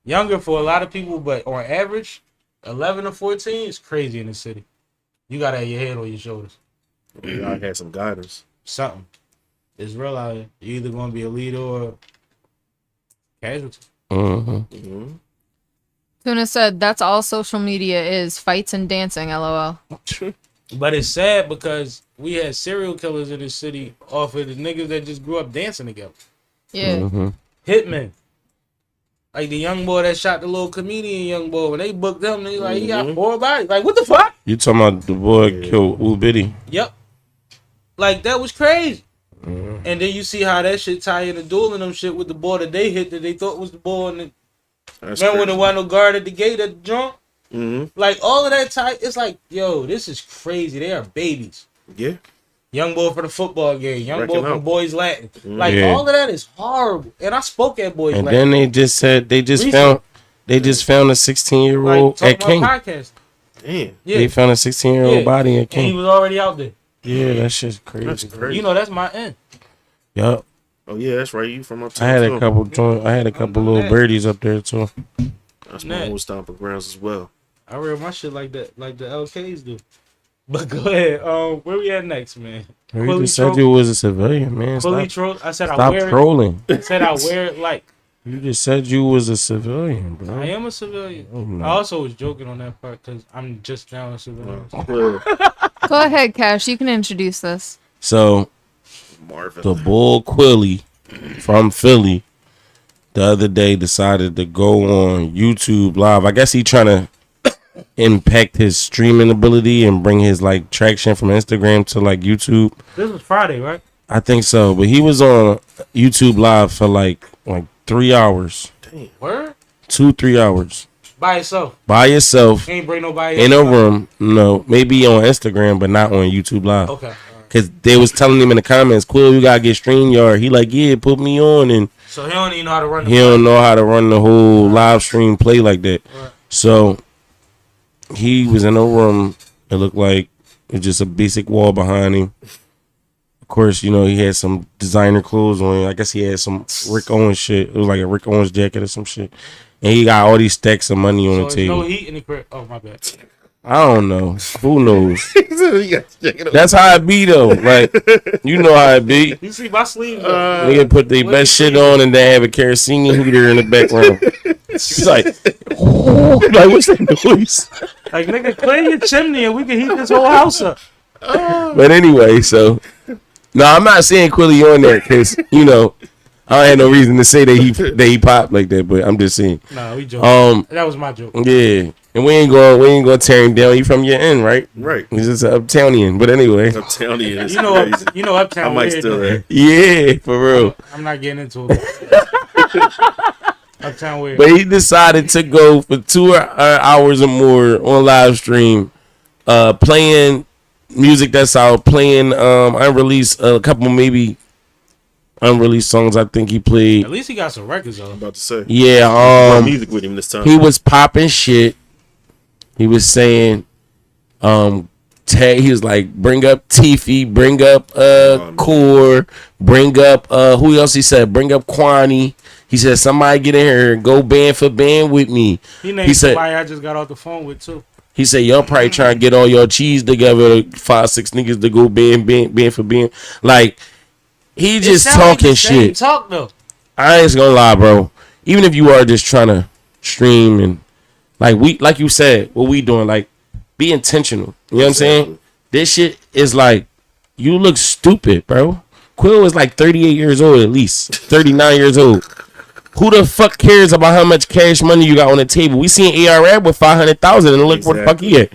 Younger for a lot of people, but on average, 11 to 14 is crazy in the city. You gotta have your head on your shoulders. You gotta have some guidance. Something. It's real out here. You're either gonna be a leader or casualty. Mm-hmm. Tuna said that's all social media is, fights and dancing, lol. But it's sad because we had serial killers in this city off of the niggas that just grew up dancing together. Yeah. Mm-hmm. Hitmen. Like the young boy that shot the little comedian young boy. When they booked them, they like, he got 4 bodies. Like, what the fuck? You talking about the boy killed Ooh Biddy? Yep. Like, that was crazy. And then you see how that shit tie into dueling them shit with the boy that they hit that they thought was the boy. And That's remember when crazy. the one no guard at the gate at the joint? Mm-hmm. Like, all of that tie, it's like, yo, this is crazy. They are babies. Yeah. Young boy for the football game. Young boy Wrecking from out. Boys Latin. Like, Yeah. all of that is horrible. And I spoke at Boys And Latin. then they just said they just Recent. found a 16-year-old Like, at talking King. about podcast. Damn. Yeah. They found a 16-year-old Yeah. body at And he King. was already out there. Yeah, that shit's crazy. That's crazy. You know, that's my end. Yup. Oh yeah, that's right. You from I uptown? had a too. couple little birdies up there too. That's my old stomping grounds as well. I read my shit like that, like the LKs do. But go ahead. Where we at next, man? You Quilly just said troll- you was a civilian, man. Fully Stop, troll. I said I stop wear trolling. it. I said I wear it like You just said you was a civilian, bro. I am a civilian. Oh, no. I also was joking on that part because I'm just now a civilian. Well, Go ahead, Cash. You can introduce this. So Marvin. the Bull Quilly from Philly the other day decided to go on YouTube Live. I guess he trying to impact his streaming ability and bring his like traction from Instagram to like YouTube. This was Friday, right? I think so, but he was on YouTube Live for like 3 hours, Word? 2-3 hours By itself. by yourself Ain't bring nobody in a else. room. No, maybe on Instagram, but not on YouTube Live. Okay. Cause they was telling him in the comments, Quill, you gotta get StreamYard. He like, yeah, put me on, and So he don't even know how to run the he don't know how to run the whole live stream play like that. Right. So he was in a room. It looked like it was just a basic wall behind him. Of course, you know, he had some designer clothes on. I guess he had some Rick Owens shit. It was like a Rick Owens jacket or some shit. And he got all these stacks of money on So the there's table. no heat in the crib. Oh, my bad. I don't know. Who knows? You got to check it out. That's how it be though. Like, you know how it be. You see my sleeves? Nigga put the best shit on and then have a kerosene heater in the background. It's like, like what's that noise? Like, nigga, clear your chimney and we can heat this whole house up. But anyway, so no, I'm not saying Quilly on there because you know I don't have no reason to say that he popped like that. But I'm just saying, Nah, we joking. That was my joke. yeah. And we ain't gonna tear him down. You from your end, right? Right. He's just an Uptownian. But anyway. Uptownian is crazy. You know, Uptown. I might weird, steal though. that. Yeah, for real. I'm not getting into it. Uptown weird. But he decided to go for 2 hours or more on live stream, playing music that's out, playing unreleased, a couple maybe unreleased songs. I think he played. At least he got some records on. I'm about to say. Yeah, Music with him this time. he was popping shit. He was saying, he was like, bring up Tiffy, bring up Core, bring up who else he said? Bring up Kwani. He said, somebody get in here and go band for band with me. He named somebody I just got off the phone with too. He said, y'all probably trying to get all your cheese together, 5-6 niggas to go band for band. Like, he just talking like shit. Talk though. I ain't gonna lie, bro. Even if you are just trying to stream and like you said, what we doing, like, be intentional. You know what I'm saying? This shit is like, you look stupid, bro. Quill is like 38 years old at least, 39 years old. Who the fuck cares about how much cash money you got on the table? We seen AR with 500,000 and look where the fuck he at.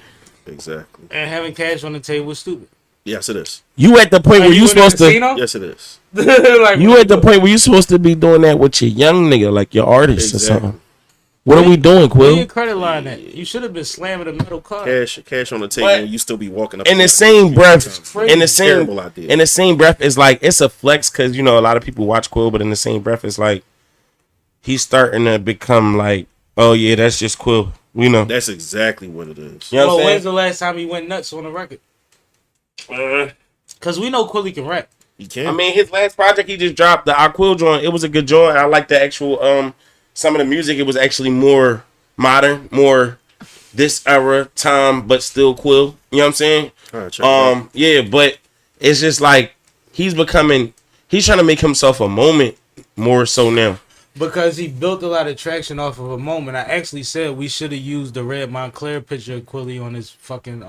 Exactly. And having cash on the table is stupid. Yes, it is. You at the point where you supposed to. Yes, it is. Like, you at the point where you supposed to be doing that with your young nigga, like your artist or something. What are we doing, Quill? Where your credit line at? You should have been slamming the metal card. Cash on the table, and you still be walking up. In the same breath, in the same breath, it's like it's a flex because you know a lot of people watch Quill, but in the same breath, it's like he's starting to become like, oh yeah, that's just Quill. You know, that's exactly what it is. You know what I'm when's the last time he went nuts on the record? Because we know Quilly can rap. He can. I mean, his last project he just dropped, the Quill joint, it was a good joint. I like the actual some of the music. It was actually more modern, more this era time, but still Quill. You know what I'm saying? Yeah, but it's just like he's trying to make himself a moment more so now. Because he built a lot of traction off of a moment. I actually said we should have used the red Montclair picture of Quilly on his fucking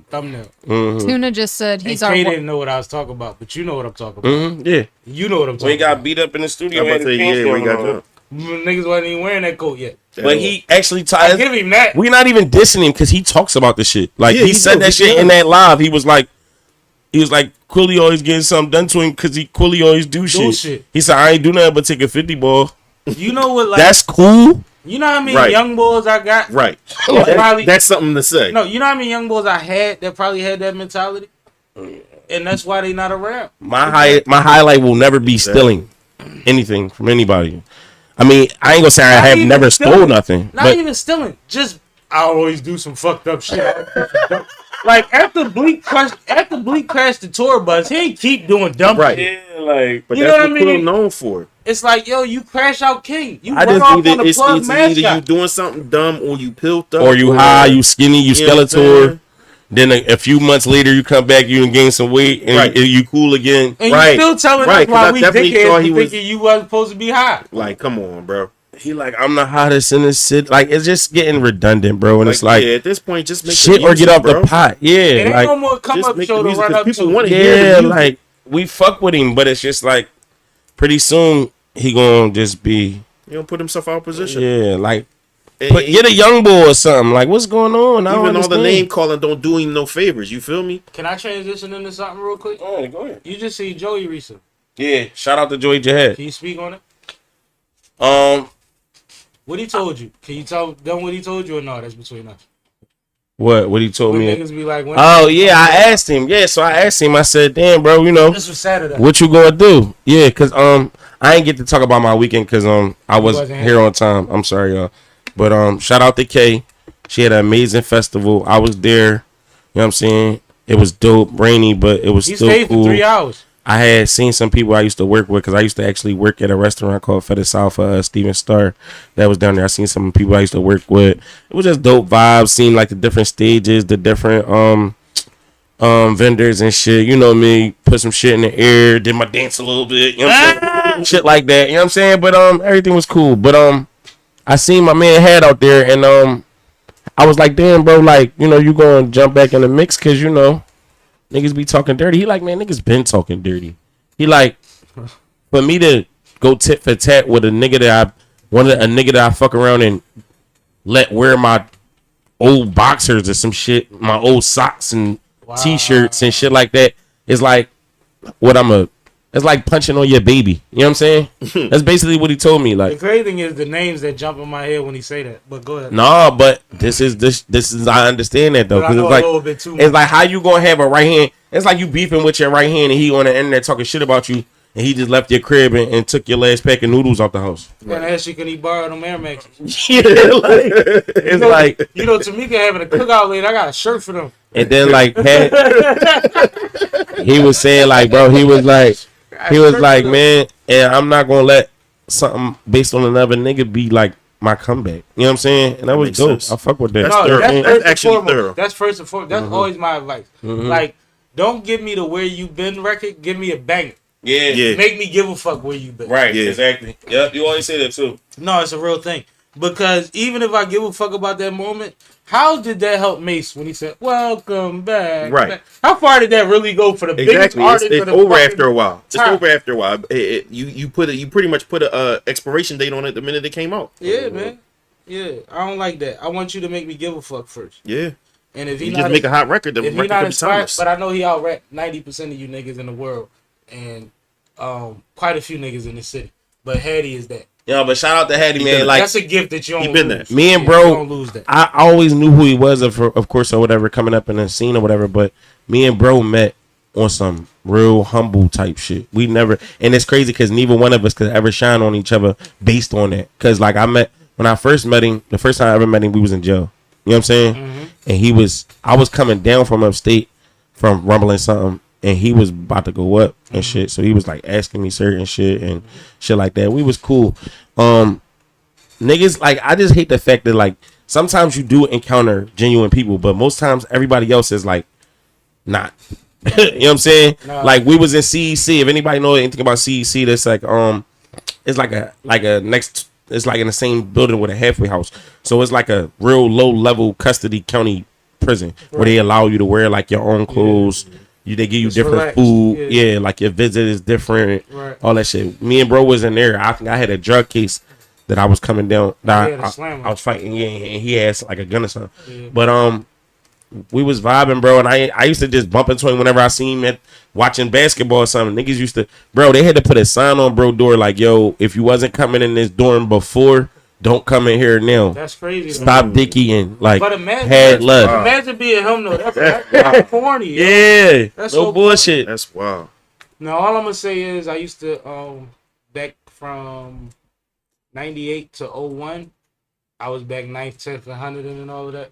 thumbnail. Mm-hmm. Tuna just said he's and our. Kay didn't know what I was talking about, but you know what I'm talking about. Mm-hmm. Yeah, you know what I'm talking about. We got beat up in the studio. We got niggas wasn't even wearing that coat yet. But he actually I give him that. We're not even dissing him because he talks about the shit. Like he said that shit in that live. He was like, Quilly always getting something done to him because Quilly always do shit. He said, I ain't do nothing but take a 50 ball. You know what? Like, that's cool. You know how many young boys I got? Right. That's something to say. No, you know how many young boys I had that probably had that mentality? And that's why they not around. My highlight will never be stealing anything from anybody. I mean, I ain't gonna say I have never stole nothing. Not even stealing. Just I always do some fucked up shit. Like after Bleak crashed the tour bus, he ain't keep doing dumb shit. Yeah, like, but you that's what Quill known for. It's like, yo, you crash out king. You I just either it's either you doing something dumb or you pilled up, or you high, you skinny, you Skeletor. Then a few months later, you come back, you gain some weight, and you cool again. And you still telling us why we dickheads for thinking you wasn't supposed to be high. Like, come on, bro. He like, I'm the hottest in this city. Like, it's just getting redundant, bro. And it's like, at this point, just make shit music, or get off bro. the pot. Yeah, it like, ain't no more come up show to run up people to. Want to hear the music. Like we fuck with him, but it's just like, pretty soon he gonna just be. He gonna put himself out of position. Yeah, like. Get a young boy or something. Like, what's going on? Even all the name calling don't do him no favors. You feel me? Can I transition into something real quick? Go ahead. You just see Joey recently. Yeah, shout out to Joey Jihad. Can you speak on it? What he told you? Can you tell them what he told you or no? That's between us. What he told me? Niggas be like, oh yeah, I asked him. Yeah, so I asked him. I said, "Damn, bro, you know, this was Saturday. What you gonna do?" Yeah, cause I ain't get to talk about my weekend cause I wasn't here on time. I'm sorry, y'all. But shout out to Kay. She had an amazing festival. I was there. You know what I'm saying? It was dope, rainy, but it was still stayed cool. For 3 hours. I had seen some people I used to work with because I used to actually work at a restaurant called Feta South, Steven Starr. That was down there. I seen some people I used to work with. It was just dope vibes. Seeing like the different stages, the different vendors and shit. You know me. Put some shit in the air. Did my dance a little bit. You know what I'm saying? Shit like that. You know what I'm saying? But everything was cool. But I seen my man Head out there, and I was like, damn, bro, like, you know, you gonna jump back in the mix because, you know, niggas be talking dirty. He like, man, niggas been talking dirty. He like, for me to go tit for tat with a nigga that I fuck around and let wear my old boxers or some shit, my old socks and t-shirts and shit like that. It's like it's like punching on your baby. You know what I'm saying? That's basically what he told me. The Like, crazy thing is the names that jump in my head when he say that. But go ahead. nah, but this is I understand that though, But I because know it's a like little bit too it's much. like how you gonna have a right hand? It's like you beefing with your right hand and he on the internet talking shit about you, and he just left your crib and took your last pack of noodles out the house. And I asked you, can he borrow them Air Maxes? Yeah, like, it's like, Tamika having a cookout later. I got a shirt for them. and then like he was saying like, bro, he was like, man, and I'm not gonna let something based on another nigga be like my comeback. You know what I'm saying? And that was makes dope. sense. I fuck with that. That's No, thorough. that's That's first and actually foremost. thorough. That's first and foremost. That's always my advice. Like, don't give me the where you been record. Give me a banger. Yeah. Make me give a fuck where you been. Right, Yeah. exactly. Yep, you always say that too. No, it's a real thing. Because even if I give a fuck about that moment, how did that help Mace when he said, "Welcome back"? Right. How far did that really go for the biggest Exactly. artist? It's of the over fucking after a while. It's time? over after a while. You pretty much put a expiration date on it the minute it came out. Yeah, man. Yeah, I don't like that. I want you to make me give a fuck first. Yeah. And if he You not just make a hot record. The if he record not could be inspired, timeless. but I know he out rap 90% of you niggas in the world, and quite a few niggas in the city. But Hattie is that. Yo, but shout out to Hattie, He man. been- Like, That's a gift that you don't been lose. me and Yeah, bro, you don't lose that. I always knew who he was, of course, or whatever, coming up in the scene or whatever. But me and bro met on some real humble type shit. We never, and it's crazy because neither one of us could ever shine on each other based on that. Because like when I first met him, the first time I ever met him, we was in jail. You know what I'm saying? And I was coming down from upstate from rumbling something, and he was about to go up and shit. So he was like asking me certain shit and shit like that. We was cool. Niggas, like, I just hate the fact that, like, sometimes you do encounter genuine people, but most times everybody else is like not. You know what I'm saying? No. Like, we was in CEC. If anybody know anything about CEC, that's like it's like a next. It's like in the same building with a halfway house. So it's like a real low level custody county prison where they allow you to wear like your own clothes. They give you Just different relax. food. Yeah. Yeah, like your visit is different. Right. All that shit. Me and bro was in there. I think I had a drug case that I was coming down. That Yeah, the slammer. I was fighting. Yeah, and he had like a gun or something. Yeah. But we was vibing, bro, and I used to just bump into him whenever I seen him watching basketball or something. Niggas used to, bro, they had to put a sign on bro door like, yo, if you wasn't coming in this dorm before, don't come in here now. That's crazy. Stop Dickie and like But imagine, had love. imagine being him though. That's corny. yo. Yeah, That's no so bullshit. That's wild. Now all I'm gonna say is I used to back from 98 to 01, I was back 9th, 10th, and 100 and all of that.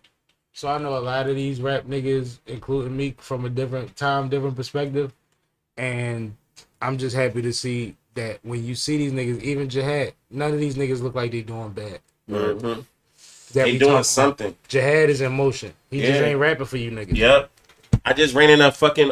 So I know a lot of these rap niggas, including me, from a different time, different perspective. And I'm just happy to see that when you see these niggas, even Jihad, none of these niggas look like they doing bad. Mhm. That They we doing talking about. something. Jihad is in motion. He just Yeah. ain't rapping for you niggas. Yep. I just ran in a fucking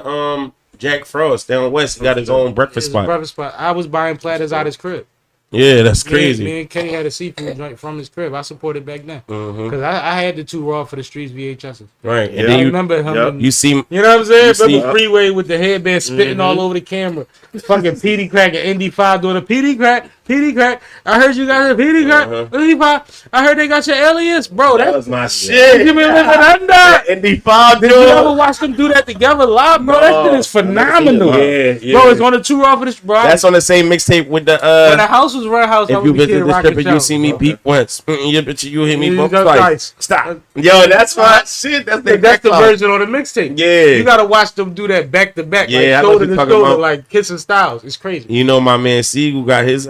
Jack Frost down west. He got his own breakfast His spot. breakfast spot. I was buying platters out his crib. Yeah, that's crazy. Me and Kenny had a seafood joint from his crib. I supported back then. Mhm. Because I had the 2 Raw for the Streets VHSs. Right, and Yeah. then I you remember him. Yep. in- you see you know what I'm saying? You see- Remember Freeway with the headband spitting all over the camera. Fucking PD Crack and ND5 doing a PD Crack. I heard you got a PD Crack. ND5. I heard they got your alias. Bro, that that was my shit. shit. Give me a living under. ND5 Did you ever watch them do that together live, bro? That shit is phenomenal. Yeah, yeah. Bro, it's on the 2 Raw for this, bro. That's on the same mixtape with the when the house was Run House. I if would you be visit Kid the Rock stripper, and you Jones, see me bro. beat once. Yeah, but you hit me You both just twice. twice. Stop. Yo, that's my shit. That's the That's the version on the mixtape. Yeah. You gotta watch them do that back to back, Yeah, like I know shoulder what to you're talking shoulder, about. like kissing styles. It's crazy. You know my man Siegel got his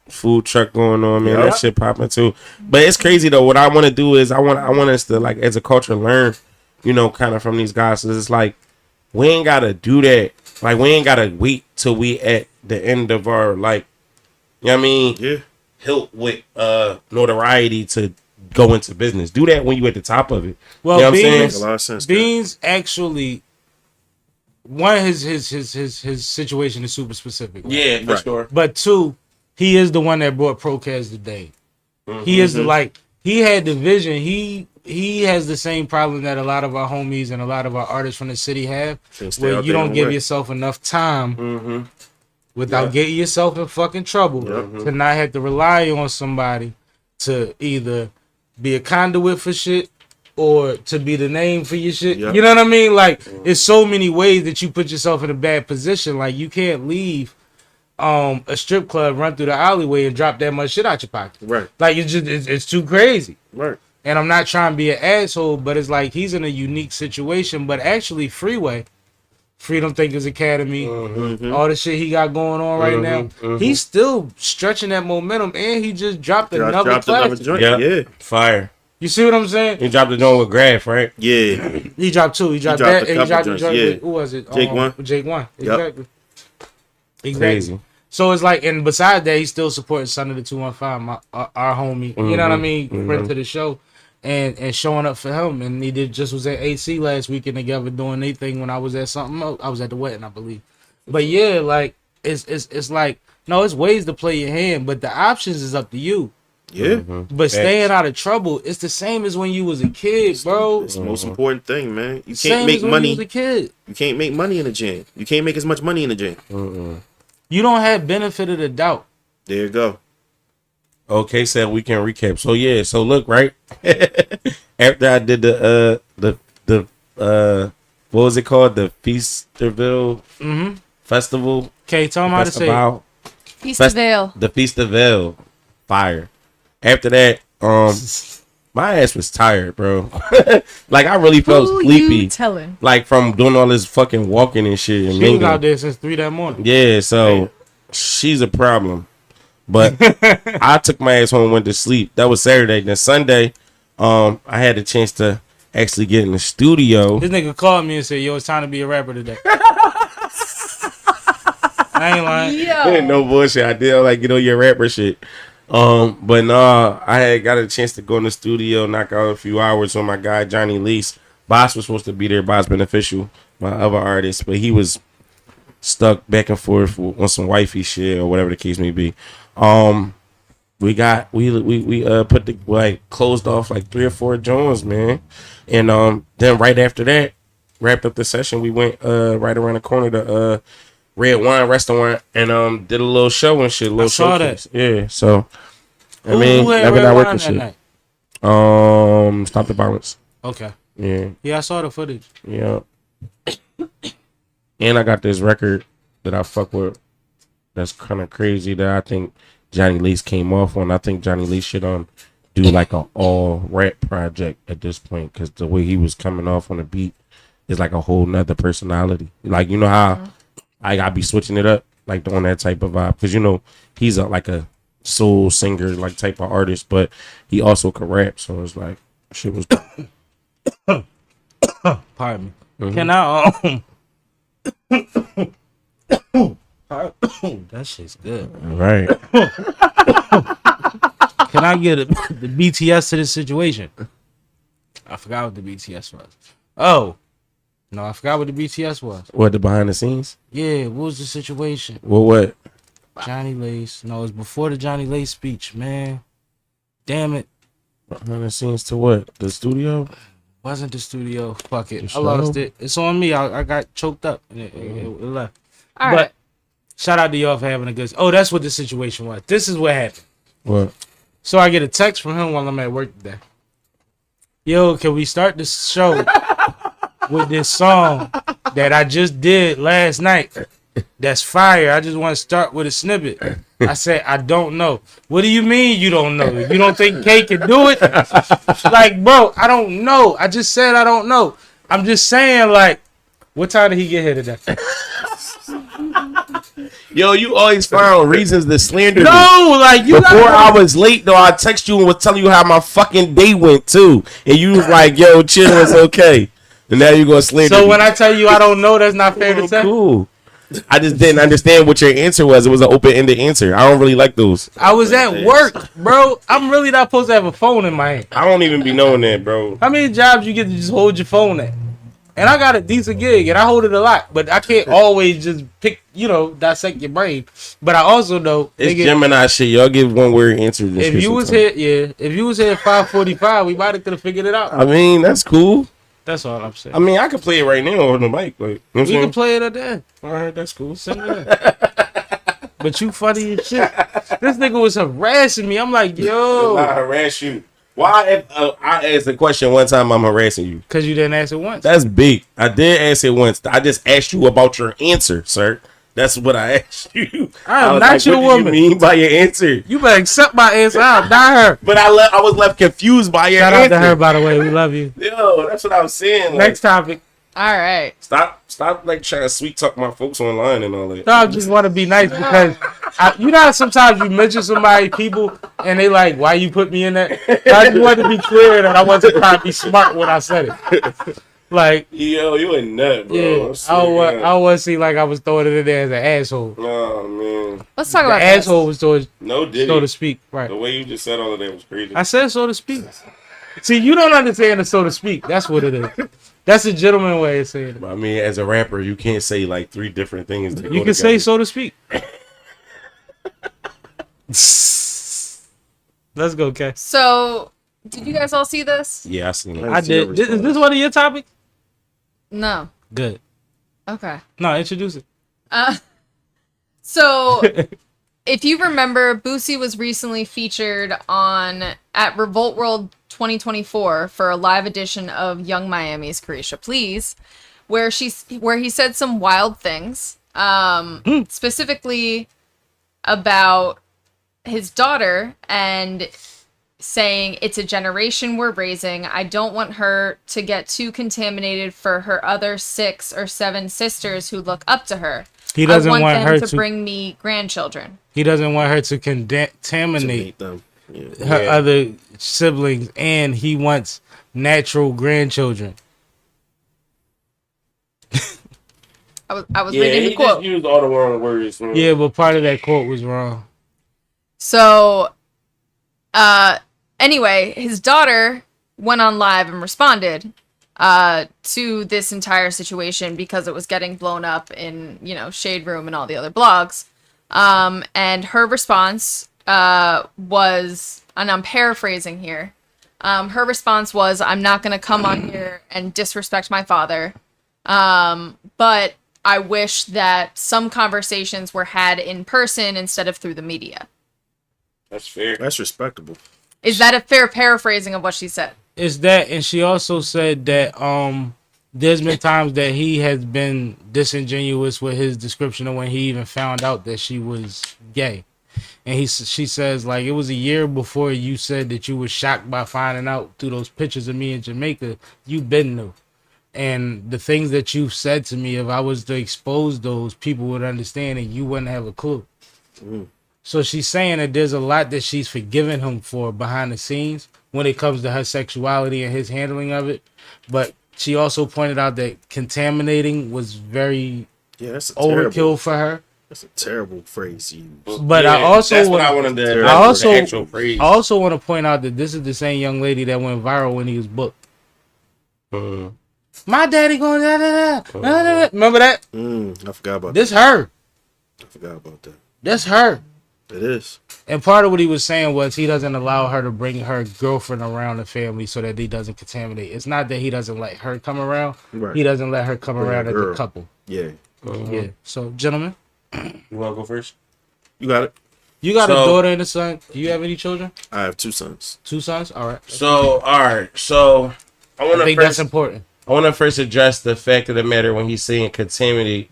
food truck going on, man. Yeah. That shit popping too. But it's crazy though. What I want to do is I want us to, like, as a culture, learn, you know, kind of from these guys. So it's like we ain't gotta do that. Like, we ain't gotta wait till we at the end of our, like, you know what I mean? Yeah. Hilt with notoriety to go into business. Do that when you at the top of it. Well, you know what I'm Beans- saying? Makes a lot of sense. Beans actually, his situation is super specific. Yeah, for Right. sure. But 2, he is the one that brought Procaz today. He is the, like, he had the vision. He has the same problem that a lot of our homies and a lot of our artists from the city have, Can't stay where out you there don't and give work. yourself enough time Mm-hmm. without getting yourself in fucking trouble to not have to rely on somebody to either be a conduit for shit or to be the name for your shit. Yep. You know what I mean? Like, it's so many ways that you put yourself in a bad position. Like, you can't leave a strip club, run through the alleyway, and drop that much shit out your pocket. Right. Like, it's too crazy. Right. And I'm not trying to be an asshole, but it's like he's in a unique situation. But actually, Freedom Thinkers Academy, all the shit he got going on right now, he's still stretching that momentum, and he just dropped another classic. joint. Yeah. Yeah. Fire. You see what I'm saying? He dropped the joint with Graf, right? Yeah. He dropped two. He dropped dropped that, a and he dropped couple the joints, joint yeah. with, who was it? Jake One. Jake One. Yep. Exactly. Crazy. So it's like, and besides that, he's still supporting Son of the 215, our homie. You know what I mean? Friend to the show. And showing up for him, and he was at AC last weekend together doing their thing when I was at something else. I was at the wedding, I believe. But yeah, like it's like no, it's ways to play your hand, but the options is up to you. Yeah. But staying out of trouble, it's the same as when you was a kid, bro. It's the most important thing, man. You can't Same make as when money. you was a kid. You can't make money in the gym. You can't make as much money in the gym. You don't have benefit of the doubt. There you go. Okay, so we can recap. So yeah, so look, right? After I did the what was it called? The Feastivale Festival. Okay, tell him how to say it. Feastivale. The Feastivale. Fire. After that, my ass was tired, bro. Like I really felt Who sleepy. you telling? Like from doing all this fucking walking and shit. And She was mingling. out there since 3 that morning. Yeah, so she's a problem. But I took my ass home and went to sleep. That was Saturday. Then Sunday, I had a chance to actually get in the studio. This nigga called me and said, "Yo, it's time to be a rapper today." I ain't lying. Yo. No bullshit. I did like your rapper shit. But nah, I had got a chance to go in the studio, knock out a few hours with my guy Johnny Lease. Boss was supposed to be there, Boss Beneficial, my other artist, but he was stuck back and forth on some wifey shit or whatever the case may be. We put the closed off like 3 or 4 joints, man, and then right after that, wrapped up the session. We went right around the corner to Red Wine Restaurant and did a little show and shit. I saw that. Yeah, so Who had never Red not Wine working that shit. night? Stop the violence. Okay. Yeah, Yeah, I saw the footage. yeah. And I got this record that I fuck with. That's kind of crazy that I think Johnny Lease came off on. I think Johnny Lease should do like an all rap project at this point because the way he was coming off on the beat is like a whole nother personality. Like you know how I gotta be switching it up, like doing that type of vibe because he's like a soul singer like type of artist, but he also can rap. So it's like shit was. Pardon me. Can I that shit's good. Right. Can I get the BTS to this situation? I forgot what the BTS was. Oh. No, I forgot what the BTS was. What, the behind the scenes? Yeah, what was the situation? What? Johnny Lace. No, it was before the Johnny Lace speech, man. Damn it. Behind the scenes to what? The studio? Wasn't the studio. Fuck it. The I lost show? it. It's on me. I got choked up. And it left. All But right. shout out to y'all for having a good... Oh, that's what the situation was. This is what happened. What? So I get a text from him while I'm at work today. Yo, can we start the show with this song that I just did last night? That's fire. I just want to start with a snippet. I said, I don't know. What do you mean you don't know? You don't think K can do it? Like, bro, I don't know. I just said I don't know. I'm just saying, like, what time did he get here today? Yo, you always found reasons to slander me. No, like, you Before I gotta... was late, though, I text you and was telling you how my fucking day went, too. And you was like, yo, chill, it's okay. And now you going to slander me. So when I tell you I don't know, that's not fair to say? Cool. I just didn't understand what your answer was. It was an open-ended answer. I don't really like those. I was at work, bro. I'm really not supposed to have a phone in my hand. I don't even be knowing that, bro. How many jobs you get to just hold your phone at? And I got a decent gig, and I hold it a lot, but I can't always just dissect your brain. But I also know, It's nigga, Gemini shit. Y'all give one-word answers. and if shit you was sometimes. here at 5:45, we might have could have figured it out. I mean, that's cool. That's all I'm saying. I mean, I could play it right now on the mic. Like, you know what I'm We saying? can play it at the end. All right, that's cool. Send it in. But you funny as shit. This nigga was harassing me. I'm like, I yo. harass you. Why if I asked a question one time, I'm harassing you? Because you didn't ask it once. That's big. I did ask it once. I just asked you about your answer, sir. That's what I asked you. I am was not your what woman. do you mean by your answer? You better accept my answer. I'll die her. But I was left confused by your Shout out answer. to her, by the way. We love you. Yo, that's what I was saying. Like, Next topic. All right. Stop like trying to sweet talk my folks online and all that. No, I just want to be nice because you know how sometimes you mention somebody, people, and they like, why you put me in that? I just wanted to be clear that I wasn't trying to be smart when I said it. Like, Yo, you a nut, bro. yeah, I don't want to seem like I was throwing it in there as an asshole. Oh man, Let's talk The about this. asshole was towards, no Diddy. so to speak. Right. The way you just said all of that was crazy. I said so to speak. See, you don't understand the so to speak. That's what it is. That's a gentleman way of saying it. I mean, as a rapper, you can't say like 3 different things. That You go can say together. so to speak. Let's go, Kay. So, did you guys all see this? Yeah, I seen it. I did. Is this one of your topics? No. Good. Okay. No, introduce it. So, if you remember, Boosie was recently featured at Revolt World 2024 for a live edition of Young Miami's Carisha Please, where he said some wild things, specifically about his daughter and saying it's a generation we're raising. I don't want her to get too contaminated for her other 6 or 7 sisters who look up to her. He doesn't I want her them to bring me grandchildren. He doesn't want her to contaminate them. Yeah. her other siblings, and he wants natural grandchildren. I was Yeah, reading the he quote. just used all the wrong words. Man. Yeah, but part of that quote was wrong. So, anyway, his daughter went on live and responded to this entire situation because it was getting blown up in, Shade Room and all the other blogs. And her response was, and I'm paraphrasing here, her response was, I'm not going to come on here and disrespect my father, but I wish that some conversations were had in person instead of through the media. That's fair. That's respectable. Is that a fair paraphrasing of what she said? Is that, and she also said that there's been times that he has been disingenuous with his description of when he even found out that she was gay. And she says, like, it was a year before you said that you were shocked by finding out through those pictures of me in Jamaica. You been knew. And the things that you've said to me, if I was to expose those, people would understand and you wouldn't have a clue. Mm. So she's saying that there's a lot that she's forgiven him for behind the scenes when it comes to her sexuality and his handling of it. But she also pointed out that contaminating was very that's overkill for her. That's a terrible phrase you use. But Yeah, I also that's what want, I wanted to. I also, the actual phrase. I also want to point out that this is the same young lady that went viral when he was booked. My daddy going da da da. Remember that? I forgot about This that. her. I forgot about that. That's her. It is. And part of what he was saying was he doesn't allow her to bring her girlfriend around the family so that he doesn't contaminate. It's not that he doesn't let her come around. Right. He doesn't let her come Bring around a as a girl. couple. Yeah. Yeah. So, gentlemen, You want to go first? You got it. you got a So- daughter and a son. Do you have any children? I have 2 sons. 2 sons? All right. So, all right. So, I want I to think first. that's important. I want to first address the fact of the matter when he's saying contaminate.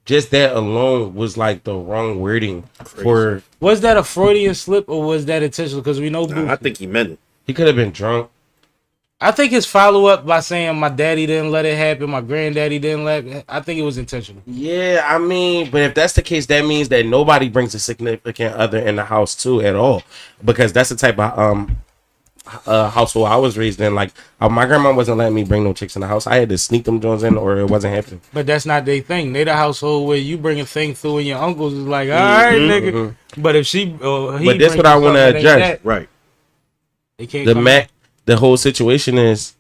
Just that alone was like the wrong wording for. Was that a Freudian slip or was that intentional? Because we know Nah, I think he meant it. He could have been drunk. I think his follow up by saying my daddy didn't let it happen, my granddaddy didn't let it. I think it was intentional. Yeah, I mean, but if that's the case, that means that nobody brings a significant other in the house too at all, because that's the type of household I was raised in. Like my grandma wasn't letting me bring no chicks in the house. I had to sneak them joints in, or it wasn't happening. But that's not their thing. They the household where you bring a thing through and your uncles is like, all right, nigga. But if she, he But that's brings what I want to something that ain't address. that, Right. they can't come out. The whole situation is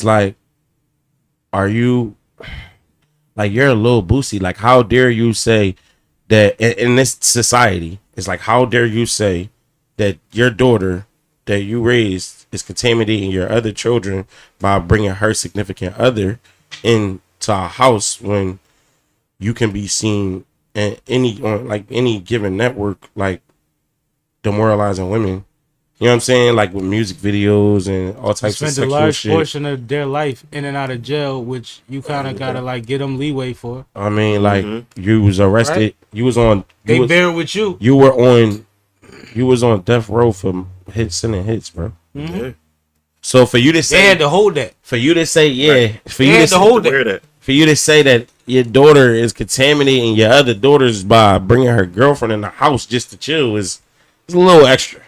like, are you like, you're a little Boosie? Like, how dare you say that in this society? It's like, how dare you say that your daughter that you raised is contaminating your other children by bringing her significant other into a house when you can be seen on any given network like demoralizing women You know what I'm saying? Like with music videos and all types of Spent a sexual large shit. portion of their life in and out of jail, which you kind of gotta like get them leeway for. I mean, like you was arrested. Right. You was on. They was, bear with you. You were on. You was on death row for sending hits, bro. Yeah. So for you to say, They had to hold that. for you to say, yeah, for They you had to to hold Wear that. that. for you to say that your daughter is contaminating your other daughters by bringing her girlfriend in the house just to chill is a little extra.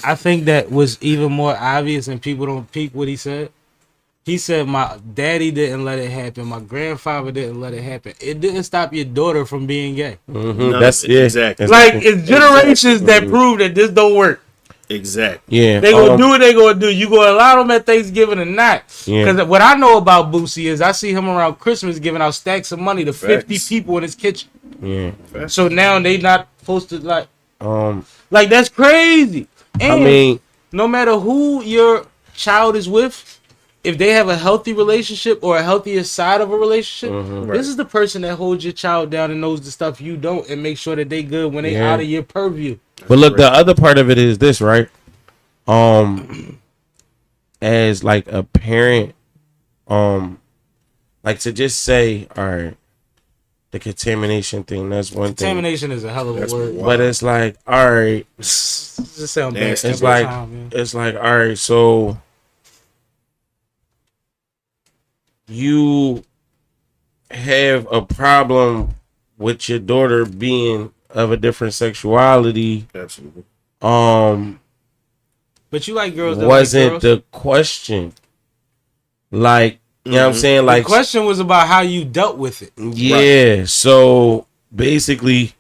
I think that was even more obvious, and people don't peep what he said. He said, "My daddy didn't let it happen. My grandfather didn't let it happen. It didn't stop your daughter from being gay." None That's of it. yeah, Exactly. Like it's generations that prove that this don't work. Exactly. yeah. They gonna do what they gonna do. You gonna allow them at Thanksgiving or not? Yeah. Because what I know about Boosie is I see him around Christmas giving out stacks of money to 50 Facts. people in his kitchen. Yeah. So now they not supposed to like Um. that's crazy. And I mean, no matter who your child is with, if they have a healthy relationship or a healthier side of a relationship, this is the person that holds your child down and knows the stuff you don't and make sure that they good when they Yeah. out of your purview. but look, the other part of it is this, right? As like a parent, like to just say, all right, the contamination thing, that's one thing. Contamination is a hell of a word. But it's like, all right, Just sound bad. Nasty. it's every like, time, man. it's like, all right, so you have a problem with your daughter being of a different sexuality. Absolutely. But you like girls that Wasn't like girls? the question. Like, you know what I'm saying? The Like, question was about how you dealt with it. yeah. So basically,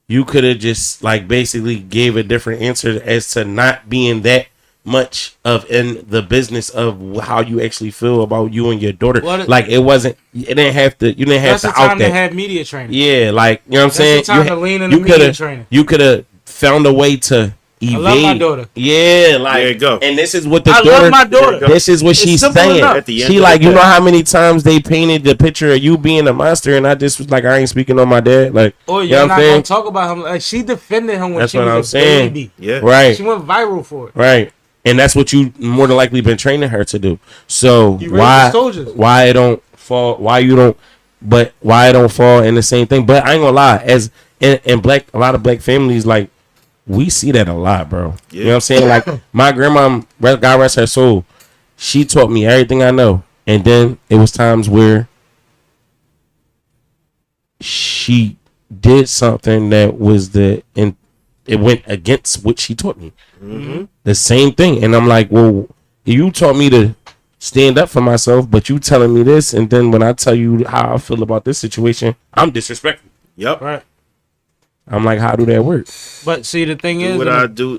you could have just like basically gave a different answer as to not being that much of in the business of how you actually feel about you and your daughter. Well, like it wasn't. It didn't have to. You didn't have That's the to out time to that. have media training. Yeah, like you know what I'm That's saying. the time to lean into media coulda- training. You could have found a way to evade. love my daughter. Yeah, like There you go. And this is what the I daughter. love my daughter. This is what It's she's simple saying. enough. At the end She of like, the you day. know how many times they painted the picture of you being a monster, and I just was like, I ain't speaking on my dad. Like, Or you you're know what not I'm saying? gonna talk about him. Like she defended him when That's she what was I'm a saying. baby. Yeah. Right, She went viral for it. right. And that's what you more than likely been training her to do. So You raised why, the soldiers. why it don't fall? Why you don't? But why it don't fall in the same thing? But I ain't gonna lie, as in black, a lot of black families, like we see that a lot, bro. You know what I'm saying? Like my grandma, God rest her soul, she taught me everything I know, and then it was times where she did something that was it went against what she taught me. The same thing, and I'm like, well, you taught me to stand up for myself, but you telling me this, and then when I tell you how I feel about this situation, I'm disrespectful. Yep. Right. I'm like, how do that work? But see, the thing Do is, what I do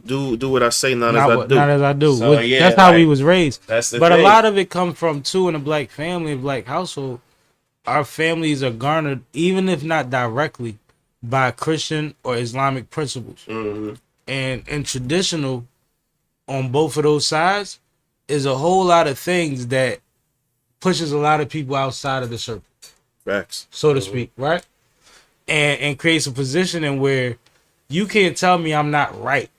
what I say, not as I do. not as I do. So, Which- yeah, that's how we like, was raised. that's the But a thing. lot of it comes from too in a black family, a black household. Our families are garnered, even if not directly, by Christian or Islamic principles. And traditional on both of those sides is a whole lot of things that pushes a lot of people outside of the circle, Facts. so to speak, right? And creates a position where you can't tell me I'm not right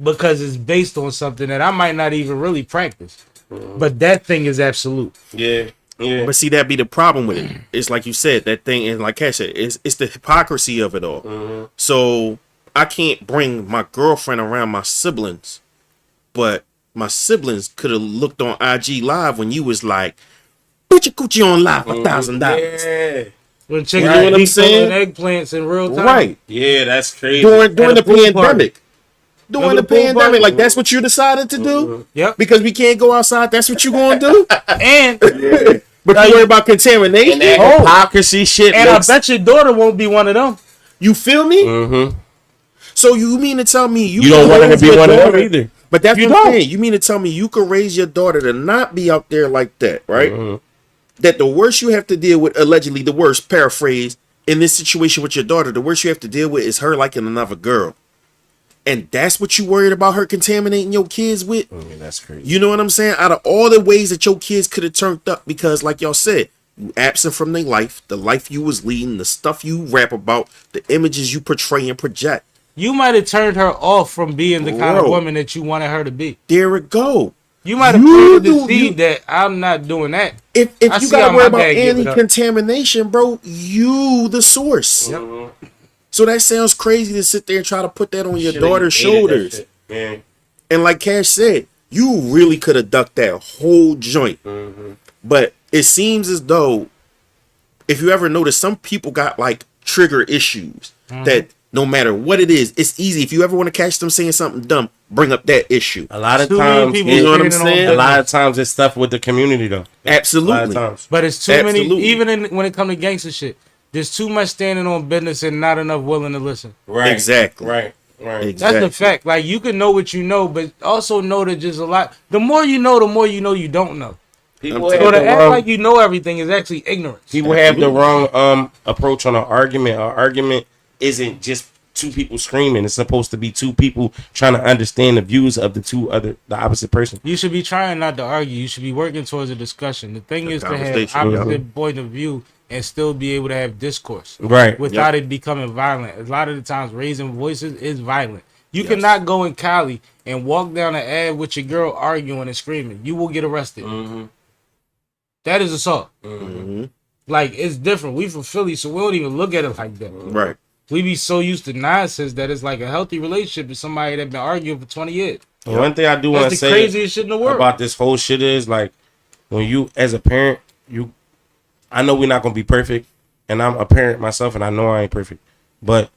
because it's based on something that I might not even really practice. But that thing is absolute. Yeah, yeah. But see, that be the problem with it. It's like you said, that thing, and like Cash said, it's the hypocrisy of it all. So I can't bring my girlfriend around my siblings, but my siblings could have looked on IG Live when you was like, put your coochie on live for $1,000. Yeah. When chicken You know what I'm be saying? selling eggplants in real time. Right. Yeah, that's crazy. During At a the pool party. pandemic. During Remember the the pool pandemic, party? like that's what you decided to do? Yep. Because we can't go outside, that's what you gonna do? And But you worry about contamination? And that hypocrisy shit. and I makes- bet your daughter won't be one of them. You feel me? So you mean to tell me You don't can want her to raise be your one of them daughter- either. But that's You what I'm don't. saying. You mean to tell me you could raise your daughter to not be out there like that, right? That the worst you have to deal with, allegedly the worst, paraphrase, in this situation with your daughter, the worst you have to deal with is her liking another girl. And that's what you worried about her contaminating your kids with? I mean, that's crazy. You know what I'm saying? Out of all the ways that your kids could have turned up, because like y'all said, you absent from their life, the life you was leading, the stuff you rap about, the images you portray and project. You might have turned her off from being the kind of Bro. woman that you wanted her to be. There it go. You might have You planted the do- seed you- that I'm not doing that. If I you see how gotta worry my about dad give it up. anti-contamination, bro, you the source. So that sounds crazy to sit there and try to put that on your daughter's shoulders. Man. And like Cash said, you really could have ducked that whole joint. But it seems as though, if you ever notice, some people got like trigger issues that no matter what it is, it's easy. If you ever want to catch them saying something dumb, bring up that issue. A lot of Too many times, people you know what I'm standing on saying? a lot of business. times it's stuff with the community though. A lot of Absolutely. times. But it's too Absolutely. many, even when it comes to gangster shit, there's too much standing on business and not enough willing to listen. Right. Exactly. Right. Exactly. That's the fact. Like, you can know what you know, but also know that just a lot. The more you know you don't know. People I'm have So the to act wrong, like you know everything is actually ignorance. people have the wrong approach on an argument. An argument isn't just two people screaming. It's supposed to be two people trying to understand the views of the opposite person. You should be trying not to argue. You should be working towards a discussion. The thing is to have conversation, opposite point of view and still be able to have discourse Right. without it becoming violent. A lot of the times, raising voices is violent. You cannot go in Cali and walk down the ad with your girl arguing and screaming. You will get arrested. That is assault. Like, it's different. We from Philly, so we don't even look at it like that. Right. We be so used to nonsense that it's like a healthy relationship with somebody that been arguing for 20 years. And one thing I do want to That's the say craziest shit in the world. about this whole shit is like, when you as a parent, I know we're not gonna be perfect, and I'm a parent myself, and I know I ain't perfect, but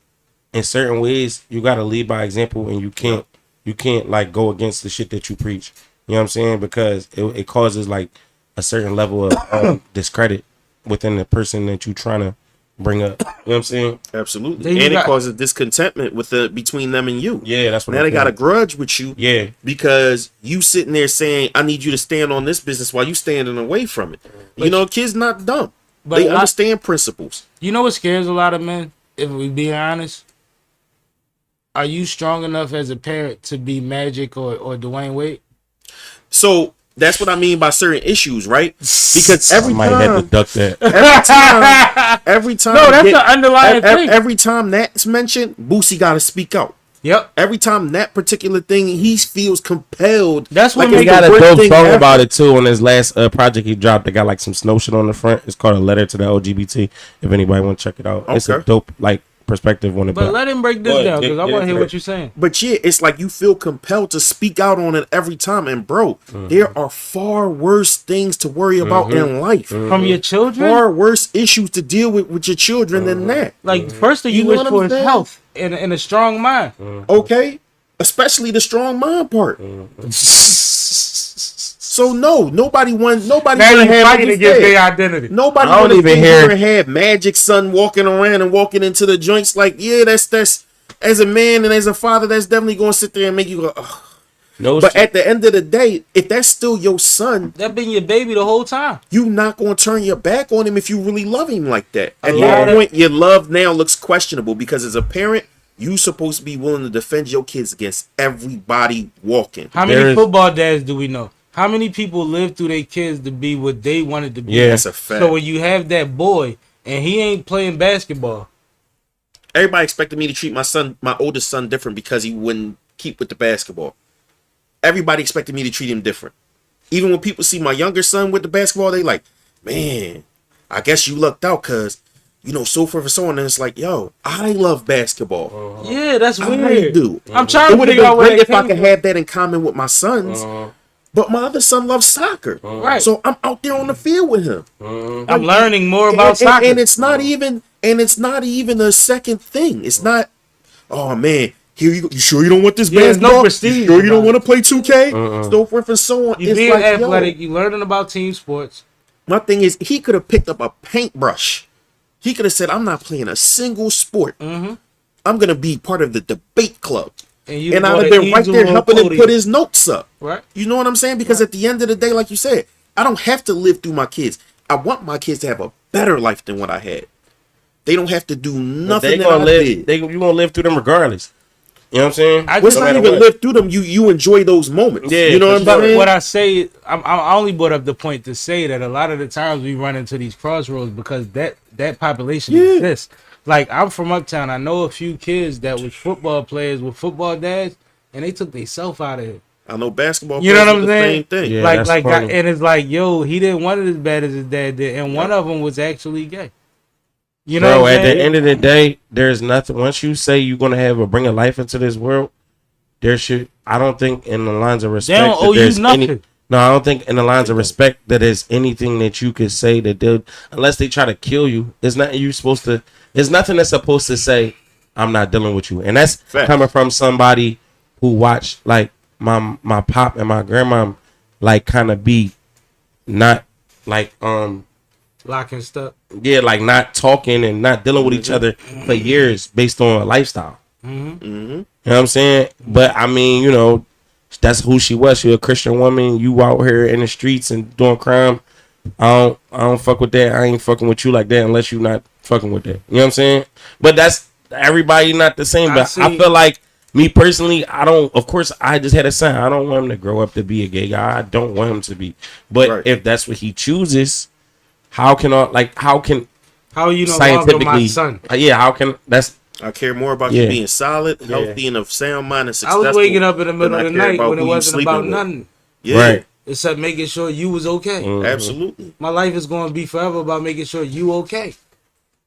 in certain ways, you gotta lead by example, and you can't like go against the shit that you preach. You know what I'm saying? Because it causes like a certain level of discredit within the person that you trying to bring up. You know what I'm saying? Absolutely. Then you And it got- causes discontentment between them and you. Yeah, that's what Now I'm they got a saying. grudge with you. Yeah. Because you sitting there saying, I need you to stand on this business while you standing away from it. You know, kids not dumb. But They I- understand principles. You know what scares a lot of men, if we being honest? Are you strong enough as a parent to be Magic or Dwayne Wade? So that's what I mean by certain issues, right? Because every I might have to time, duck that. every time, No, that's get- the underlying thing. every time that's mentioned, Boosie got to speak out. Yep. Every time that particular thing, he feels compelled. That's what it's make He got the a worst dope thing song ever. about it too on his last project he dropped. That got like some snow shit on the front. It's called A Letter to the LGBT. If anybody want to check it out, it's a Okay. dope like perspective on it. But let him break this Go ahead, down because I get want to into hear it. what you're saying. But yeah, it's like you feel compelled to speak out on it every time. And bro, there are far worse things to worry about in life. From your children? Far worse issues to deal with your children than that. Like, first thing you You know wish what for I'm is saying? health and a strong mind. Okay? Especially the strong mind part. So no, nobody Now gonna you have fighting like you against said, their identity. nobody I don't gonna even think hear- you're gonna have Magic Son walking around and walking into the joints like, yeah, that's as a man and as a father, that's definitely gonna sit there and make you go, ugh. no But shit. at the end of the day, if that's still your son, That been your baby the whole time. you not gonna turn your back on him if you really love him like that. At lot that of- point, your love now looks questionable because as a parent, you supposed to be willing to defend your kids against everybody walking. How many There's- football dads do we know? How many people live through their kids to be what they wanted to be? Yeah. That's a fact. So when you have that boy and he ain't playing basketball, Everybody expected me to treat my oldest son, different because he wouldn't keep with the basketball. Everybody expected me to treat him different. Even when people see my younger son with the basketball, they like, man, I guess you lucked out because, you know, so forth and so on. And it's like, yo, I love basketball. yeah, that's I weird. do. I'm trying It to would have figure out been where great that if I came could from. have that in common with my sons. But my other son loves soccer. Right. So I'm out there on the field with him. I'm learning more about soccer. And it's not even a second thing. It's not, oh man, here you go. You sure you don't want this Yeah, there's no basketball? prestige You sure you don't about want to play 2K? So forth and so on. You It's being like, athletic, yo, you learning about team sports. my thing is, he could have picked up a paintbrush. He could have said, I'm not playing a single sport. I'm going to be part of the debate club. And And I'd bought have an been right easel there or a helping him podium. put his notes up. Right. You know what I'm saying? Because at the end of the day, like you said, I don't have to live through my kids. I want my kids to have a better life than what I had. They don't have to do They nothing that gonna I live. did. You gonna live through them regardless. You know what I'm saying? I Well, it's just not matter even what. live through them. You enjoy those moments. Yeah, you know what for I'm sure. saying? what I say, I only brought up the point to say that a lot of the times we run into these crossroads because that population Yeah. exists. Like, I'm from Uptown. I know a few kids that was football players with football dads, and they took themselves out of it. I know basketball You know players what I'm do the saying? same thing. Yeah, like, that's funny. and it's like, yo, he didn't want it as bad as his dad did, and one of them was actually gay. You know Bro, what I'm at saying? the end of the day, there's nothing. Once you say you're gonna have or bring a life into this world, there should. I don't think in the lines of respect. They don't that owe you there's nothing. no, I don't think in the lines of respect that there's anything that you could say that they'll, unless they try to kill you. It's not you supposed to. There's nothing that's supposed to say I'm not dealing with you, and that's Fact. coming from somebody who watched like my pop and my grandma like kind of be not like Lock and stuff. yeah, like not talking and not dealing with each other for years based on a lifestyle. Mm-hmm. You know what I'm saying? But I mean, that's who she was. She was a Christian woman. You out here in the streets and doing crime. I don't fuck with that. I ain't fucking with you like that unless you not fucking with that. You know what I'm saying? But that's everybody not the same. But I feel like me personally, I don't. Of course, I just had a son. I don't want him to grow up to be a gay guy. I don't want him to be. But Right. if that's what he chooses, how can How are you no longer scientifically? my son? Yeah, how can that's I care more about Yeah. you being solid, healthy, and of sound mind and I successful. was waking up in the middle than of I the care night about when it who you wasn't sleeping about with. nothing Yeah, right. except making sure you was okay. absolutely. My life is going to be forever about making sure you okay.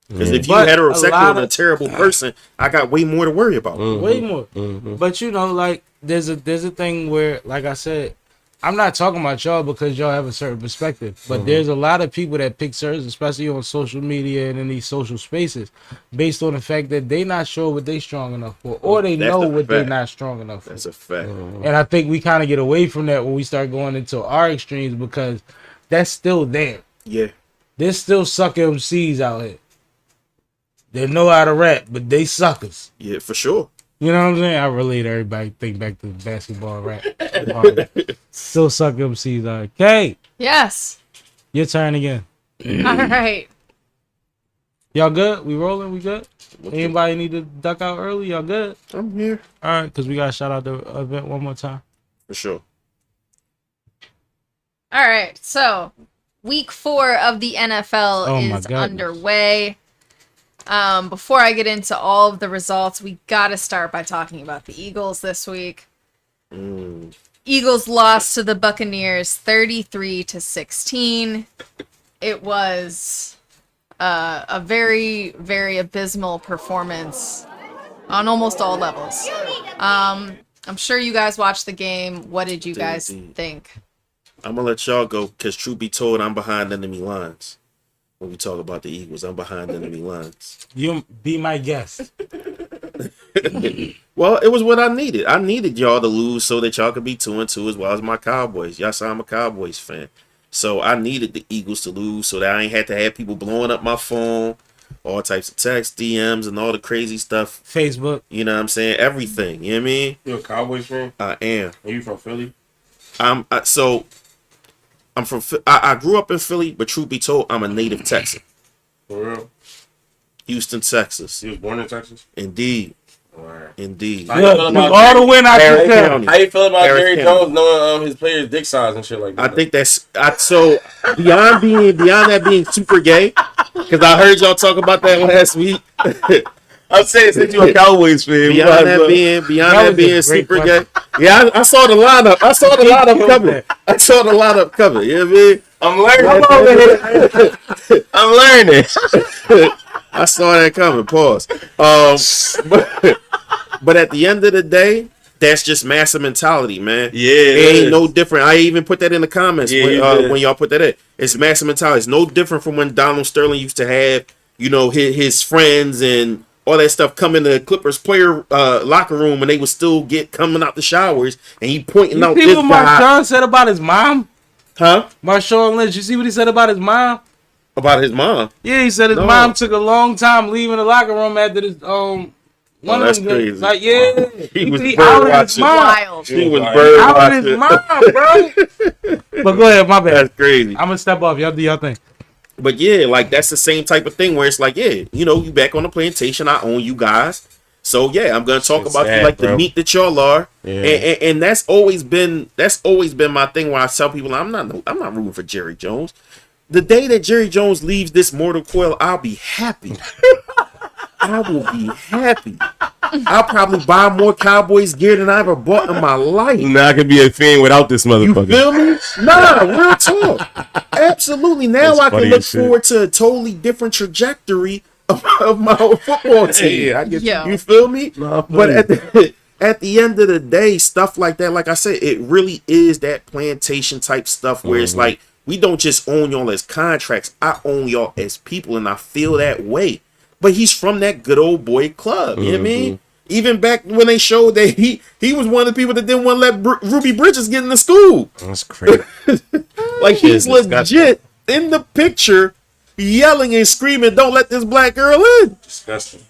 Because if you But a heterosexual lot and a of- terrible person, I got way more to worry about. Way more. But like there's a thing where, like I said, I'm not talking about y'all because y'all have a certain perspective, but there's a lot of people that pick certain, especially on social media and in these social spaces, based on the fact that they not sure what they strong enough for, or they That's know a what they fact. not strong enough for. That's a fact. And I think we kind of get away from that when we start going into our extremes because that's still there. Yeah, There's still sucker MCs out here. They know how to rap, but they suckers. yeah, for sure. You know what I'm saying? I relate everybody think back to basketball rap. Still suck MCs out. Okay, Yes. your turn again. All right. Y'all good? We rolling? We good? Anybody need to duck out early? Y'all good? I'm here. All right, because we got to shout out the event one more time. For sure. All right. So, week 4 of the NFL Oh my is goodness. underway. Before I get into all of the results, we got to start by talking about the Eagles this week. Eagles lost to the Buccaneers 33-16. It was a very, very abysmal performance on almost all levels. I'm sure you guys watched the game. What did you guys think? I'm gonna let y'all go because, truth be told, I'm behind enemy lines. When we talk about the Eagles, I'm behind enemy lines. You be my guest. Well, it was what I needed. I needed y'all to lose so that y'all could be 2-2 as well as my Cowboys. Y'all saw I'm a Cowboys fan. So I needed the Eagles to lose so that I ain't had to have people blowing up my phone, all types of texts, DMs, and all the crazy stuff. Facebook. You know what I'm saying? Everything. You know what I mean? You a Cowboys fan? I am. Are you from Philly? I'm from. I grew up in Philly, but truth be told, I'm a native Texan. For real? Houston, Texas. You was born in Texas? Indeed. Alright. Indeed. How you feel Look, about all the win I Harris can tell. County. How you feel about Harris Jerry County. Jones knowing his players' dick size and shit like that? I think that's so beyond that being super gay, because I heard y'all talk about that last week. I'm saying since you a Cowboys fan, Beyond that was being a great super question. gay. Yeah, I saw the lineup. I saw the lineup coming. You know what I mean? I'm learning. I'm learning. I saw that coming. Pause. But at the end of the day, that's just massive mentality, man. Yeah, it ain't no different. I even put that in the comments Yeah, you did. when y'all put that in. It's massive mentality. It's no different from when Donald Sterling used to have, his friends and all that stuff come in the Clippers player locker room, and they would still coming out the showers, and he pointing out You see this what guy. Marshawn said about his mom? Huh? Marshawn Lynch, you see what he said about his mom? About his mom. Yeah, he said his No. mom took a long time leaving the locker room after this. One that's of them, crazy. like yeah, He was bird outed his watching. mom. Wild. He was He bird Outed his watching. mom, bro. But go ahead, my bad. That's crazy. I'm gonna step off. Y'all do y'all thing. But yeah, like that's the same type of thing where it's like, yeah, you back on the plantation, I own you guys. So yeah, I'm gonna talk It's about sad, you like the bro. meat that y'all are. Yeah. And that's always been my thing where I tell people I'm not rooting for Jerry Jones. The day that Jerry Jones leaves this mortal coil, I'll be happy. I will be happy. I'll probably buy more Cowboys gear than I ever bought in my life. Now I could be a fan without this You motherfucker. feel me? Nah, real talk. Absolutely. Now That's I can funny look as shit. forward to a totally different trajectory of my football team. Yeah, I get Yo. You feel me? No, I feel But you. at the end of the day, stuff like that, like I said, it really is that plantation type stuff where it's like, we don't just own y'all as contracts. I own y'all as people, and I feel that way. But he's from that good old boy club. You know what I mean? Even back when they showed that he was one of the people that didn't want to let Ruby Bridges get into school. That's crazy. Like, he's Shit is disgusting. legit in the picture yelling and screaming, "Don't let this black girl in." Disgusting.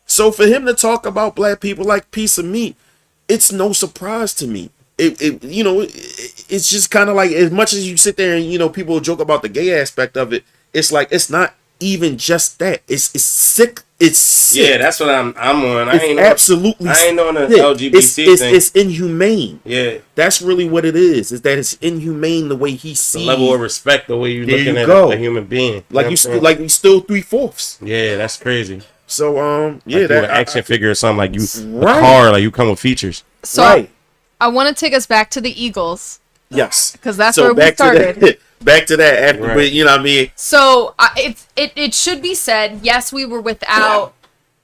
So for him to talk about black people like piece of meat, it's no surprise to me. It's just kind of like, as much as you sit there and people joke about the gay aspect of it, it's like, it's not even just that. It's sick. It's sick. Yeah, that's what I'm on. It's absolutely. I ain't on the sick. LGBT thing. It's inhumane. Yeah, That's really what it is. Is that it's inhumane the way he the sees. level of respect, the way you There looking you at go. a human being. Like know you, what I'm saying? like we still 3/4. Yeah, that's crazy. So yeah, Like you that an action figure or something, like you Right. a car, like you come with features. So right. I want to take us back to the Eagles Yes. because that's So where we back started. to that. Back to that after, Right. but you know what I mean. So it should be said, yes, we were without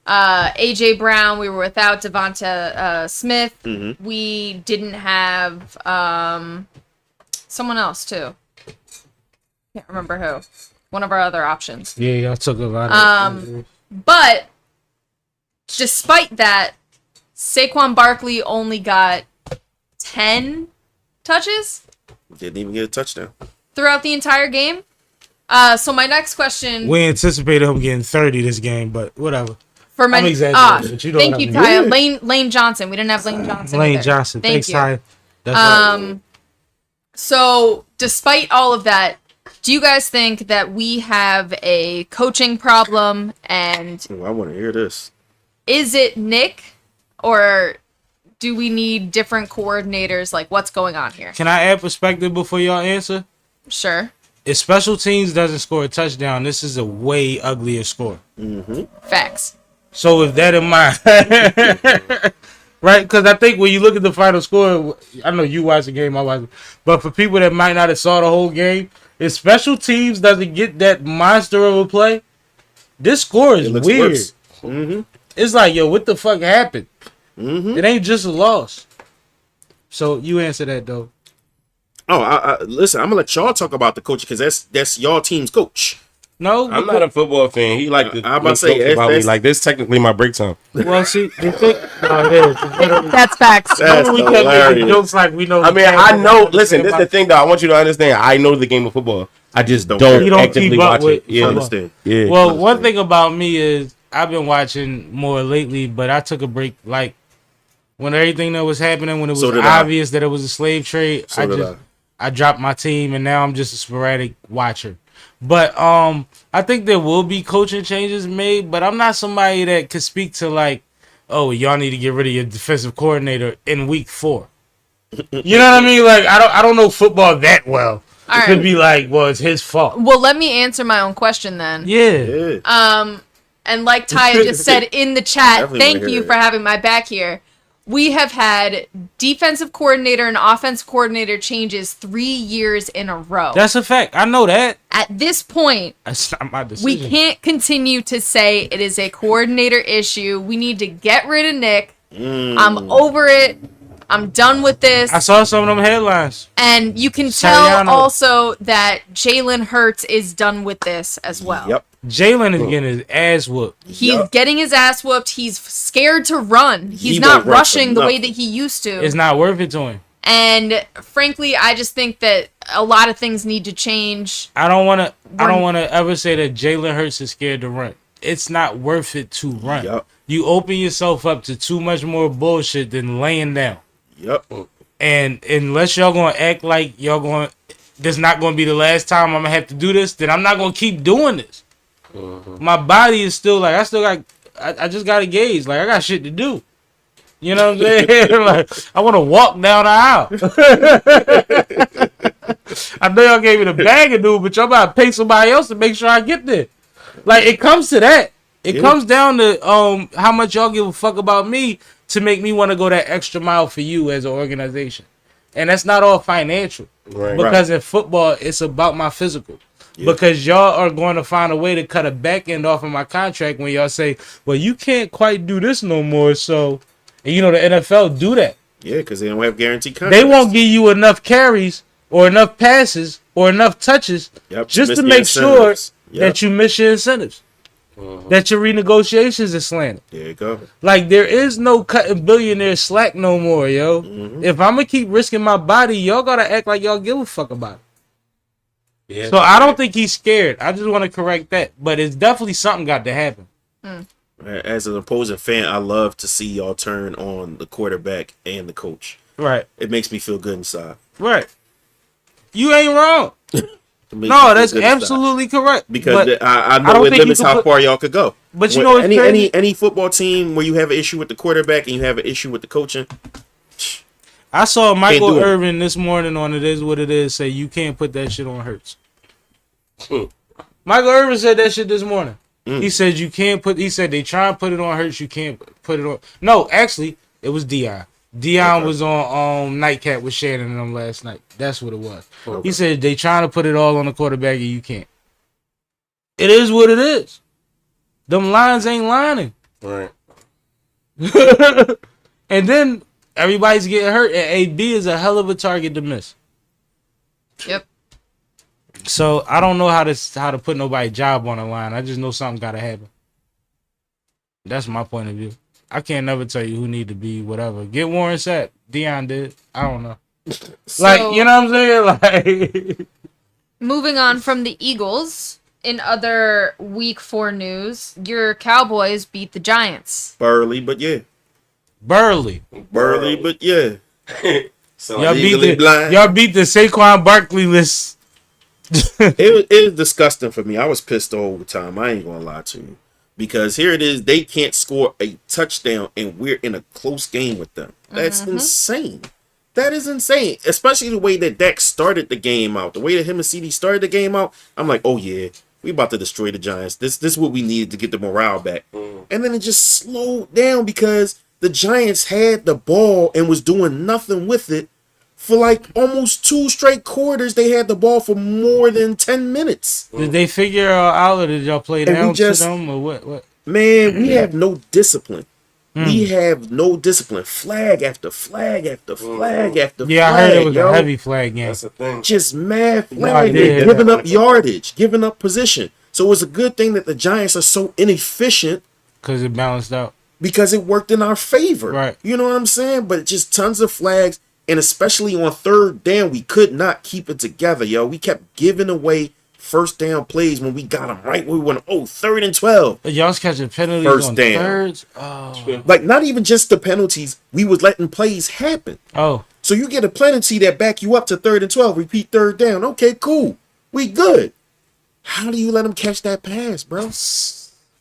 AJ Brown, we were without Devonta Smith, Mm-hmm. we didn't have someone else too. Can't remember who. One of our other options. Yeah, y'all took a lot of. But despite that, Saquon Barkley only got 10 touches Didn't even get a touchdown. throughout the entire game. So my next question We anticipated him getting 30 this game, but whatever. for my I'm exaggerating, but you know thank what I you, mean. Ty. Lane Johnson. We didn't have Lane Johnson. Lane either. Johnson. Thank Thanks, you. Ty. That's right. So despite all of that, do you guys think that we have a coaching problem? And Oh, I want to hear this. is it Nick, or do we need different coordinators? Like, what's going on here? Can I add perspective before y'all answer? Sure. If special teams doesn't score a touchdown, this is a way uglier score. Facts. So with that in mind, right? Because I think when you look at the final score, I know you watched the game, I watched it, but for people that might not have saw the whole game, if special teams doesn't get that monster of a play, this score is It looks weird. worse. Mm-hmm. It's like, yo, what the fuck happened? Mm-hmm. It ain't just a loss. So you answer that though. Oh, I listen. I'm gonna let y'all talk about the coach because that's y'all team's coach. No, I'm not a football fan. He like to I'm about to say, talk that's- about me that's- like this. Technically, my break time. Well, see, the thing, no, it is. It's literally- That's facts. That's we kept making hilarious. jokes like we know. I the mean, game. I know. Listen, this is the thing, though. I want you to understand. I know the game of football. I just Don't don't, care. You don't actively keep up watch with it. Yeah, I football. understand. yeah. Well, Understand. one thing about me is I've been watching more lately, but I took a break like when everything that was happening, when it was So did I. obvious that it was a slave trade. So did I dropped my team, and now I'm just a sporadic watcher. But I think there will be coaching changes made, but I'm not somebody that could speak to like, oh, y'all need to get rid of your defensive coordinator in week 4. You know what I mean? Like I don't know football that well. All It could right. be like, well, it's his fault. Well, let me answer my own question then. Yeah. Yeah. And like Ty just said in the chat, Definitely thank wanna you hear for having my back here. We have had defensive coordinator and offensive coordinator changes 3 years in a row. That's a fact. I know that. At this point, That's not my decision. we can't continue to say it is a coordinator issue. We need to get rid of Nick. I'm over it. I'm done with this. I saw some of them headlines. And you can tell Sariano. also that Jalen Hurts is done with this as well. Yep. Jalen is getting his ass whooped. He's Yup. getting his ass whooped. He's scared to run. He's He not won't run rushing for the way nothing. that he used to. It's not worth it to him. And frankly, I just think that a lot of things need to change. I don't want to ever say that Jalen Hurts is scared to run. It's not worth it to run. Yup. You open yourself up to too much more bullshit than laying down. Yep. And unless y'all going to act like y'all going, this not going to be the last time I'm going to have to do this, then I'm not going to keep doing this. My body is still like, I just got to gauge. Like, I got shit to do. You know what I'm saying? Like, I want to walk down the aisle. I know y'all gave me the bag of dude, but y'all about to pay somebody else to make sure I get there. Like, it comes to that. It Yeah. comes down to how much y'all give a fuck about me to make me want to go that extra mile for you as an organization. And that's not all financial. Right. Because in football, it's about my physical. Yeah. Because y'all are going to find a way to cut a back end off of my contract when y'all say, well, you can't quite do this no more. So, and you know, the NFL do that. Yeah, because they don't have guaranteed contracts. They won't give you enough carries or enough passes or enough touches just miss to the make sure incentives. that you miss your incentives. That your renegotiations is slanted. There you go. Like, there is no cutting billionaire slack no more, yo. If I'm going to keep risking my body, y'all got to act like y'all give a fuck about it. Yeah. So I don't think he's scared. I just want to correct that. But it's definitely something got to happen. As an opposing fan, I love to see y'all turn on the quarterback and the coach. Right. It makes me feel good inside. Right. You ain't wrong. It makes me No, feel that's good inside. absolutely correct. Because But I I know don't it think you limits can how put- far y'all could go. But you When know what's crazy? any football team where you have an issue with the quarterback and you have an issue with the coaching, I saw Michael do it. Irvin this morning on It Is What It Is say you can't put that shit on Hurts. Michael Irvin said that shit this morning. He said you can't put. He said they try and put it on Hurts. You can't put it on. No, actually, it was Dion. Dion was on Nightcap with Shannon and them last night. That's what it was. He said they trying to put it all on the quarterback and you can't. It is what it is. Them lines ain't lining. Right. And then everybody's getting hurt, and AB is a hell of a target to miss. Yep. So I don't know how to put nobody's job on the line. I just know something gotta happen. That's my point of view. I can't never tell you who need to be whatever. Get Warren Sapp. Dion did. I don't know. Like, you know what I'm saying? Like, Moving on from the Eagles, in other Week 4 news, your Cowboys beat the Giants. Burley, but yeah. Burley. Burley, but yeah. So Y'all Legally beat blind. the Saquon Barkley list. It was disgusting for me. I was pissed the whole time. I ain't gonna lie to you. Because here it is, they can't score a touchdown and we're in a close game with them. That's insane. That is insane. Especially the way that Dak started the game out. The way that him and CD started the game out. I'm like, oh yeah, we about to destroy the Giants. This is what we needed to get the morale back. And then it just slowed down because the Giants had the ball and was doing nothing with it. For like almost 2 straight quarters, they had the ball for more than 10 minutes. Did they figure out, or did y'all play And we down just- to them, or what? Man, we have no discipline. We have no discipline. Flag after flag after flag after Yeah, flag. I heard it was yo. a heavy flag game. that's the thing. Just mad I flag. did They're hear giving that. up yardage, giving up position. So it's a good thing that the Giants are so inefficient Because it balanced out. because it worked in our favor. Right. You know what I'm saying? But just tons of flags. And especially on third down, we could not keep it together, yo. We kept giving away first down plays when we got them right where we went. Oh, 3rd and 12. But y'all's catching penalties First on down. thirds. Oh. Like, not even just the penalties. We was letting plays happen. Oh. So you get a penalty that back you up to 3rd and 12. Repeat 3rd down. Okay, cool. We good. How do you let him catch that pass, bro?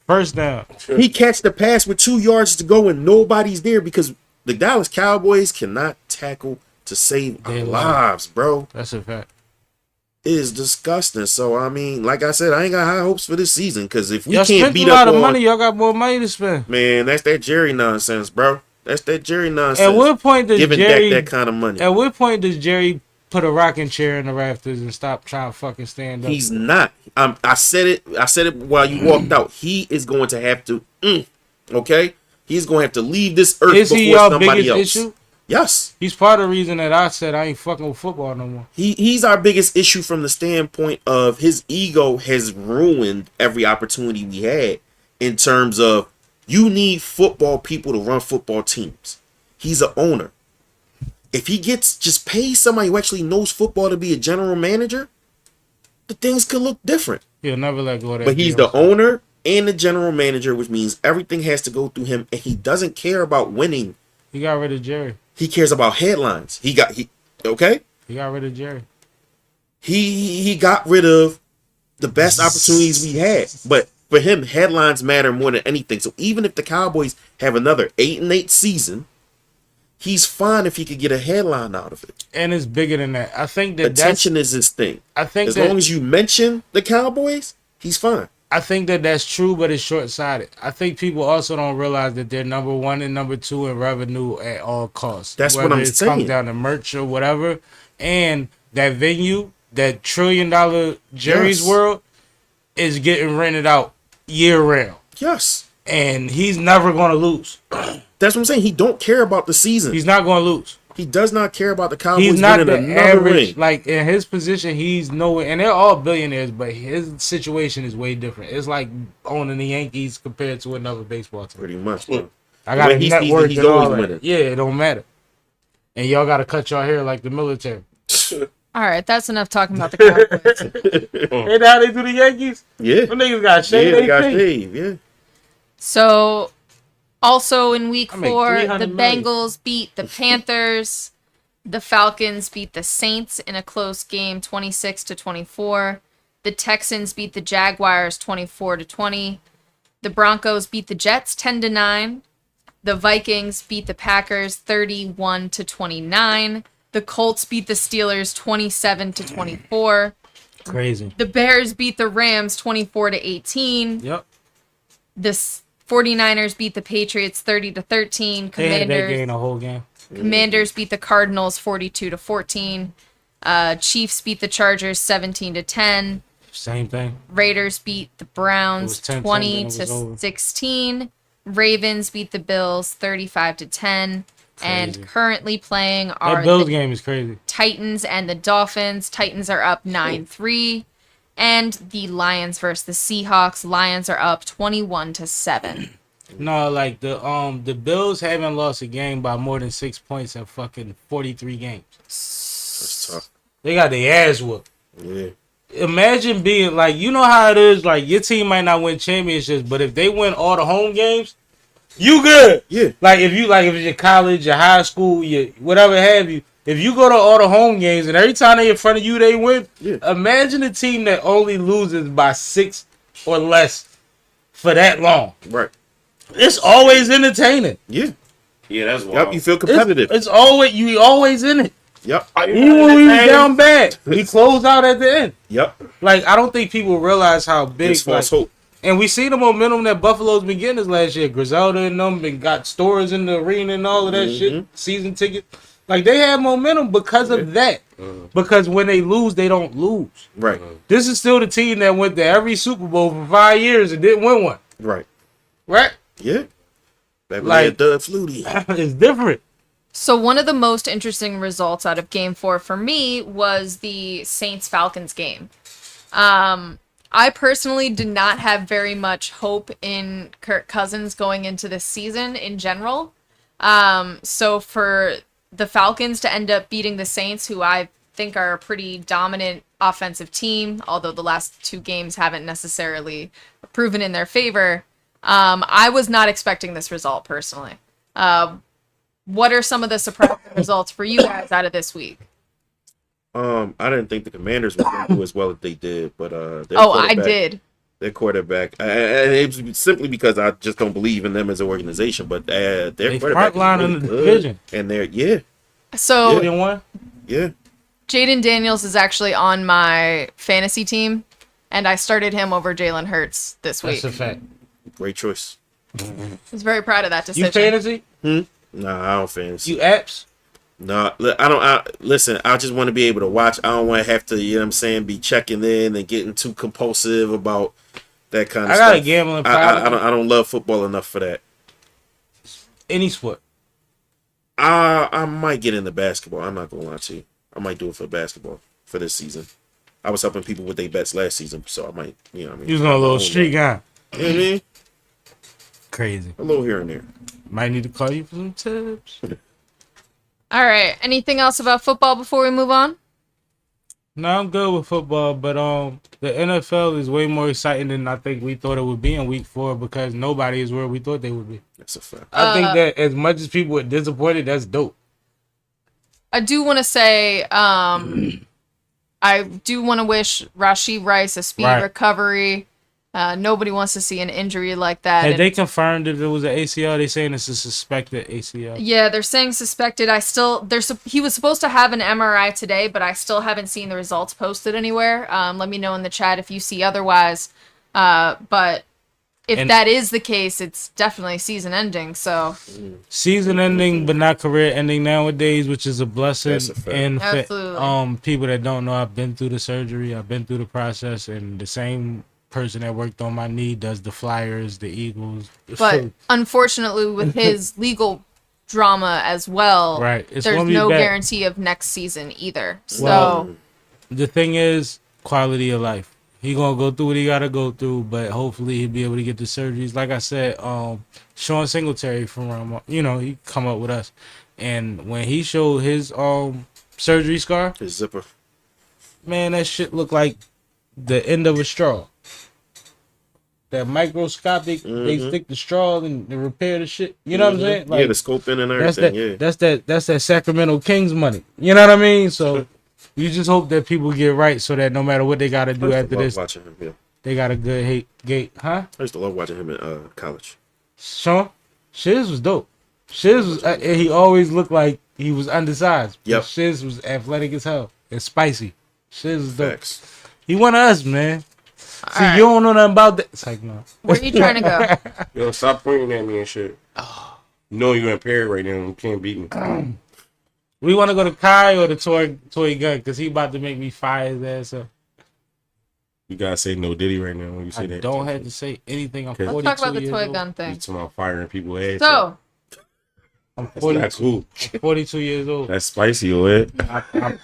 First down. He catch the pass with 2 yards to go and nobody's there because the Dallas Cowboys cannot tackle to save our They lives, bro. That's a fact. It is disgusting. So, I mean, like I said, I ain't got high hopes for this season because if we Y'all can't spent beat a lot up of on... money. Y'all got more money to spend. Man, that's that Jerry nonsense, bro. That's that Jerry nonsense. At what point does Giving Jerry? Dak that kind of money. At what point does Jerry put a rocking chair in the rafters and stop trying to fucking stand up? He's not. I said it while you walked out. He is going to have to. Okay, he's going to have to leave this earth Is he before y'all somebody biggest else. issue? Yes, He's part of the reason that I said I ain't fucking with football no more. he's our biggest issue from the standpoint of his ego has ruined every opportunity we had in terms of you need football people to run football teams. He's an owner. If he gets just pay somebody who actually knows football to be a general manager, the things could look different. He'll never let go of that. But he's deal. the owner and the general manager, which means everything has to go through him, and he doesn't care about winning. He got rid of Jerry. He cares about headlines. He got rid of Jerry. He got rid of the best opportunities we had. But for him, headlines matter more than anything. So even if the Cowboys have another 8-8 season, he's fine if he could get a headline out of it. And it's bigger than that. I think that Attention is his thing. I think As that long as you mention the Cowboys, he's fine. I think that that's true, but it's short-sighted. I think people also don't realize that they're number one and number two in revenue at all costs. That's what Whether I'm it saying. comes down to merch or whatever. And that venue, that $1 trillion Jerry's Yes. World, is getting rented out year-round. Yes. And he's never going to lose. That's what I'm saying. He don't care about the season. He's not going to lose. He does not care about the Cowboys He's not winning the another average. ring. Like, in his position, he's nowhere. And they're all billionaires, but his situation is way different. It's like owning the Yankees compared to another baseball team. Pretty much, bro. I got When a he's net season, worth he's and all always that. winning. Yeah, it don't matter. And y'all got to cut your hair like the military. All right, that's enough talking about the Cowboys. Ain't that how they do the Yankees? Yeah. Them niggas got Yeah, shaved. they got face. shaved. Yeah. So, also in week I make 4, the $300 million. Bengals beat the Panthers. The Falcons beat the Saints in a close game, 26-24. The Texans beat the Jaguars, 24-20. The Broncos beat the Jets, 10-9. The Vikings beat the Packers, 31-29. The Colts beat the Steelers, 27-24. Crazy. The Bears beat the Rams, 24-18. Yep. The 49ers beat the Patriots 30-13. They had that game Commanders the whole game. beat the Cardinals 42-14. Chiefs beat the Chargers 17-10. Same thing. Raiders beat the Browns It was 10-10, then it was over. 20-16. Ravens beat the Bills 35-10. And Crazy. currently playing That are Bills the game is crazy. Titans and the Dolphins. Titans are up 9-3. And the Lions versus the Seahawks. Lions are up 21-7. No, like the Bills haven't lost a game by more than 6 points in fucking 43 games. That's tough. They got their ass whooped. Yeah. Imagine being like, you know how it is, like your team might not win championships, but if they win all the home games, you good. Yeah. Like if it's your college, your high school, your whatever have you, if you go to all the home games and every time they in front of you they win, Yeah. imagine a team that only loses by 6 or less for that long. Right. It's always entertaining. Yeah. Yeah, that's Yep. wild. You feel competitive. It's always you always in it. Yep. Even when we was down bad, we closed out at the end. Yep. Like I don't think people realize how big. It's false like, hope. and we see the momentum that Buffalo's been getting this last year. Griselda and them been got stores in the arena and all of that shit. Season tickets. Like they have momentum because of that. Because when they lose, they don't lose. Right. This is still the team that went to every Super Bowl for 5 years and didn't win one. Right. Right? Yeah. Back when Like- they had Doug Flutie. It's different. So one of the most interesting results out of Game 4 for me was the Saints-Falcons game. I personally did not have very much hope in Kirk Cousins going into this season in general. So for the Falcons to end up beating the Saints, who I think are a pretty dominant offensive team, although the last 2 games haven't necessarily proven in their favor, I was not expecting this result personally. What are some of the surprising results for you guys out of this week? I didn't think the Commanders were going to do as well as they did, but their Oh, I quarterback- did. Their quarterback, and it was simply because I just don't believe in them as an organization. But their They quarterback frontline is in really the good. division. And they're yeah, So 2-1. yeah. Jaden Daniels is actually on my fantasy team, and I started him over Jalen Hurts this week. That's a fact. Great choice. I was very proud of that You decision. fantasy? Nah, I don't fantasy. You apps? No, I don't. Listen, I just want to be able to watch. I don't want to have to, you know what I'm saying, be checking in and getting too compulsive about that kind of I stuff. got a gambling I problem. don't love football enough for that. Any sport. I might get into basketball. I'm not gonna lie to you. I might do it for basketball for this season. I was helping people with their bets last season, so I might, you know what I mean? You was on a little street guy. You know what I mean? Crazy. A little here and there. Might need to call you for some tips. All right. Anything else about football before we move on? No, I'm good with football, but the NFL is way more exciting than I think we thought it would be in week 4 because nobody is where we thought they would be. That's a fact. I think that as much as people were disappointed, that's dope. I do want to say, I do want to wish Rashee Rice a speedy Right. recovery. Nobody wants to see an injury like that. Had And- they confirmed if it was an ACL? They saying it's a suspected ACL. yeah, they're saying suspected. He was supposed to have an MRI today, but I still haven't seen the results posted anywhere. Let me know in the chat if you see otherwise. But if And- that is the case, it's definitely season ending. So Season ending, but not career ending nowadays, which is a blessing. That's a fact. And Absolutely. people that don't know, I've been through the surgery, I've been through the process, and the same person that worked on my knee does the Flyers, the Eagles. but unfortunately, with his legal drama as well, Right, it's there's gonna be no bad. guarantee of next season either. So Well, the thing is, quality of life. He gonna go through what he gotta go through, but hopefully he'll be able to get the surgeries. Like I said, Sean Singletary from he come up with us, and when he showed his surgery scar, His zipper. man, that shit looked like the end of a straw. That microscopic, they stick the straw and they repair the shit. You know what I'm saying? Yeah, the scope in and That's everything. that. That's that Sacramento Kings money. You know what I mean? So you just hope that people get right, so that no matter what they gotta do I used after to love this, watching him. Yeah, they got a good gate, huh? I used to love watching him in college. Sean, Shiz was dope. Shiz was, and he always looked like he was undersized. But Yep. Shiz was athletic as hell and spicy. Shiz was dope. Facts. He one of us, man. See, Alright. you don't know nothing about that. It's like, no. where are you trying to go? Yo, stop pointing at me and shit. You know you're impaired right now. You can't beat me. We want to go to Kai or the toy gun because he about to make me fire his ass up. You gotta say no Diddy right now when you say I that. don't have to say anything. I'm Okay. 42 Let's talk about the years toy old. gun You thing. talking about firing people ass. up. So I'm That's 40, not cool. 42 years old. That's spicy, Lloyd. I'm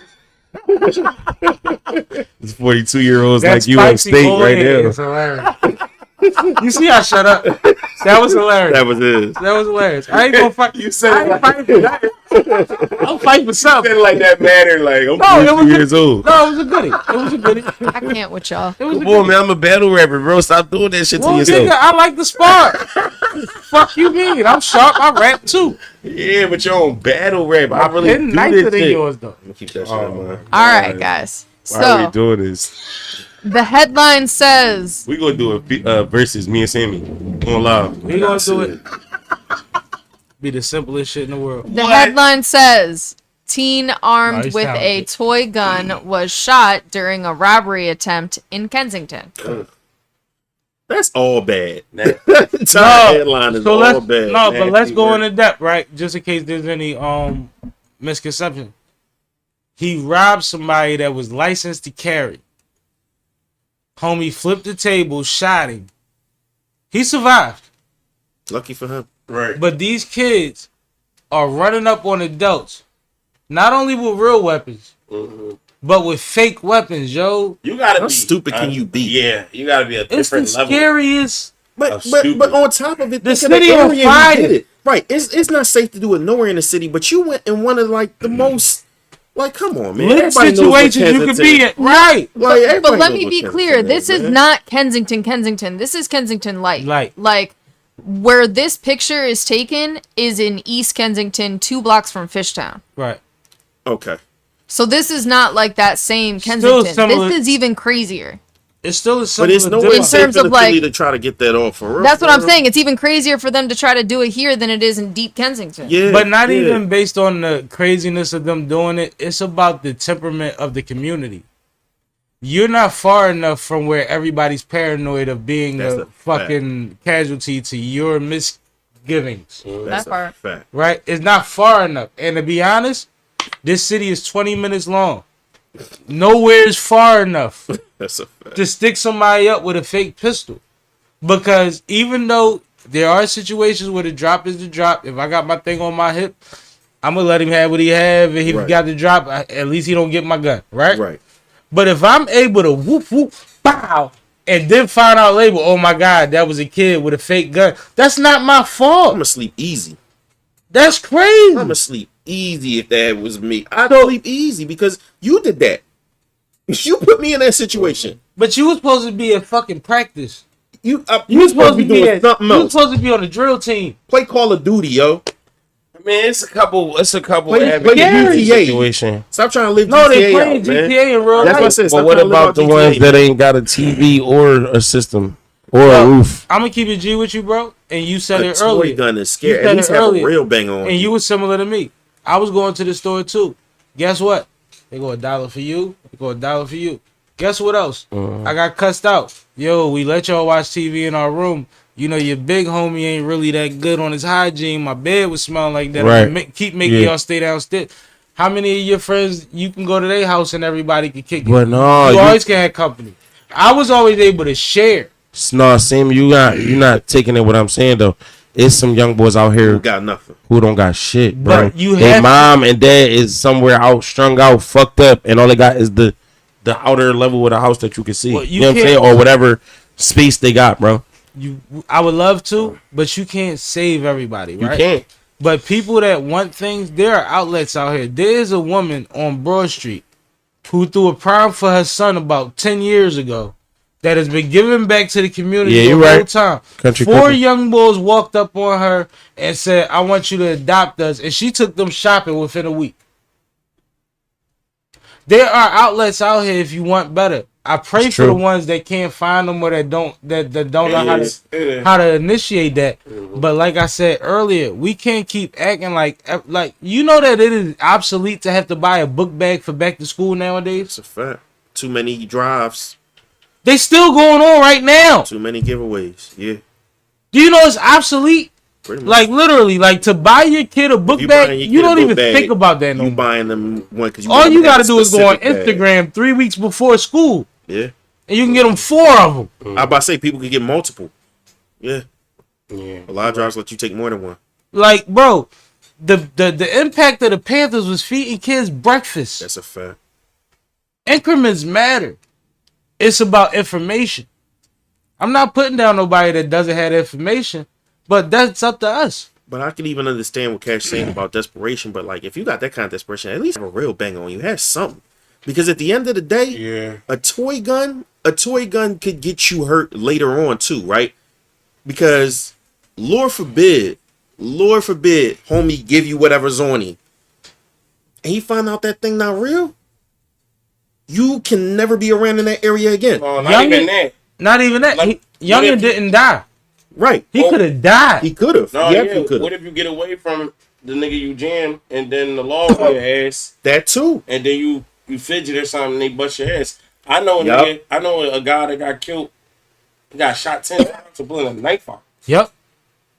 This 42-year-olds That's like you in spicy, state boy. right now. It's hilarious. You see, I shut up. That was hilarious. That was his. That was hilarious. I ain't gonna fight. You said I ain't fighting for nothing. I'm fighting for something. Said it like that matter, like I'm No, it 42 was years old. No, it was a goodie. It was a goodie. I can't with y'all. It was a Come on, goodie. man. I'm a battle rapper, bro. Stop doing that shit to Well, yourself. nigga, I like the sport. Fuck you mean? I'm sharp. I rap too. Yeah, but you're on battle rap. I really Hitting do nicer this than shit. yours though. I'm gonna keep that shit in mind. All right, guys. Why are we So doing this? the headline says We gonna do a versus me and Sammy on live. We gonna do it. Be the simplest shit in the world. the headline says teen armed Nice with a talented. toy gun was shot during a robbery attempt in Kensington. That's all bad. That- That entire headline is all let's bad. no, but let's Nasty go word. into depth, right? Just in case there's any misconception. He robbed somebody that was licensed to carry. Homie flipped the table, shot him. He survived. Lucky for him. Right. But these kids are running up on adults, not only with real weapons, but with fake weapons, yo. You gotta How be stupid can you be? Yeah, you gotta be a It's the different level. scariest. But stupid. but on top of it, The think of city on area you fire. did it. Right. It's not safe to do it nowhere in the city, but you went in one of like the most like come on, man. Lit Everybody knows what situations you could Kensington- be in. Right. Like, But everybody let knows me what be Kensington clear. This is man. not Kensington. This is Kensington Light. Light. Like where this picture is taken is in East Kensington, 2 blocks from Fishtown. Right. Okay. So this is not like that same Still Kensington. similar- This is even crazier. It's still a But similar it's no way In safe terms for of, the Philly like- to try to get that off for real. That's what I'm for saying. It's even crazier for them to try to do it here than it is in deep Kensington. real. Yeah. But not yeah. even based on the craziness of them doing it. It's about the temperament of the community. You're not far enough from where everybody's paranoid of being That's a a fact. fucking casualty to your misgivings, That That's a part. fact. right? It's not far enough. And to be honest, this city is 20 minutes long. Nowhere is far enough That's a fact. to stick somebody up with a fake pistol. Because even though there are situations where the drop is the drop, if I got my thing on my hip, I'm gonna let him have what he have, and he Right. got the drop. At least he don't get my gun, right? Right. But if I'm able to whoop whoop bow, and then find out later, oh my god, that was a kid with a fake gun. That's not my I'm fault. gonna sleep easy. That's I'm crazy. gonna sleep easy if that was me. I'd sleep easy because you did that. You put me in that situation. But you was supposed to be at fucking practice. You You was supposed to be doing at, something you was else. supposed to be on the drill team. Play Call of Duty, yo. I mean, it's a couple Play advocacy GTA. situation. Stop trying to live No, they GTA playing out, man. GTA in real That's what I life. said. But Stop what trying to live about out the GTA. ones that ain't got a TV or a system or a roof? I'm gonna keep it G with you, bro. And you said A it toy earlier. gun is You scary. said At it least have earlier. a real bang on. And you was similar to me. I was going to the store too. Guess what? They go $1 for you. They go $1 for you. Guess what else? I got cussed out. Yo, we let y'all watch TV in our room. You know, your big homie ain't really that good on his hygiene. My bed was smelling like that. Right. Keep making y'all stay downstairs. How many of your friends you can go to their house and everybody can kick it? But no, you always can have company. I was always able to share. No, Sam, you're not taking it what I'm saying though. It's some young boys out here Who got nothing. who don't got shit, bro. But you Their have mom and dad is somewhere out, strung out, fucked up, and all they got is the outer level of the house that you can see. Well, you know what I'm saying? Or whatever space they got, bro. I would love to, but you can't save everybody, right? You can't. But people that want things, there are outlets out here. There's a woman on Broad Street who threw a prom for her son about 10 years ago that has been giving back to the community the whole time. Four young boys walked up on her and said, I want you to adopt us. And she took them shopping within a week. There are outlets out here if you want better. I pray for the ones that can't find them or that don't know how to initiate that. But like I said earlier, we can't keep acting like you know that it is obsolete to have to buy a book bag for back to school nowadays. It's a fact. Too many drives. They still going on right now. Too many giveaways. Yeah. Do you know it's obsolete? Pretty much. Like literally, like to buy your kid a book bag, you don't even think about that no more. You buying them one because all you gotta do is go on Instagram 3 weeks before school. Yeah. And you can get them 4 of them. I about to say people can get multiple. Yeah. A lot of drives let you take more than one. Like, bro, the impact of the Panthers was feeding kids breakfast. That's a fact. Increments matter. It's about information. I'm not putting down nobody that doesn't have information, but that's up to us. But I can even understand what Cash saying about desperation. But like, if you got that kind of desperation, at least have a real bang on you. Have something. Because at the end of the day, a toy gun could get you hurt later on too, right? Because Lord forbid, homie give you whatever's on him, and he find out that thing not real, you can never be around in that area again. Oh, not even that. Not even that. Like, Youngin didn't die. Right. He could have died. He could have. No, yeah. What if you get away from the nigga you jam and then the law on your ass? That too. And then you fidget or something and they bust your ass. I know a nigga, I know a guy that got killed. He got shot 10 times for pulling a knife out. Yep.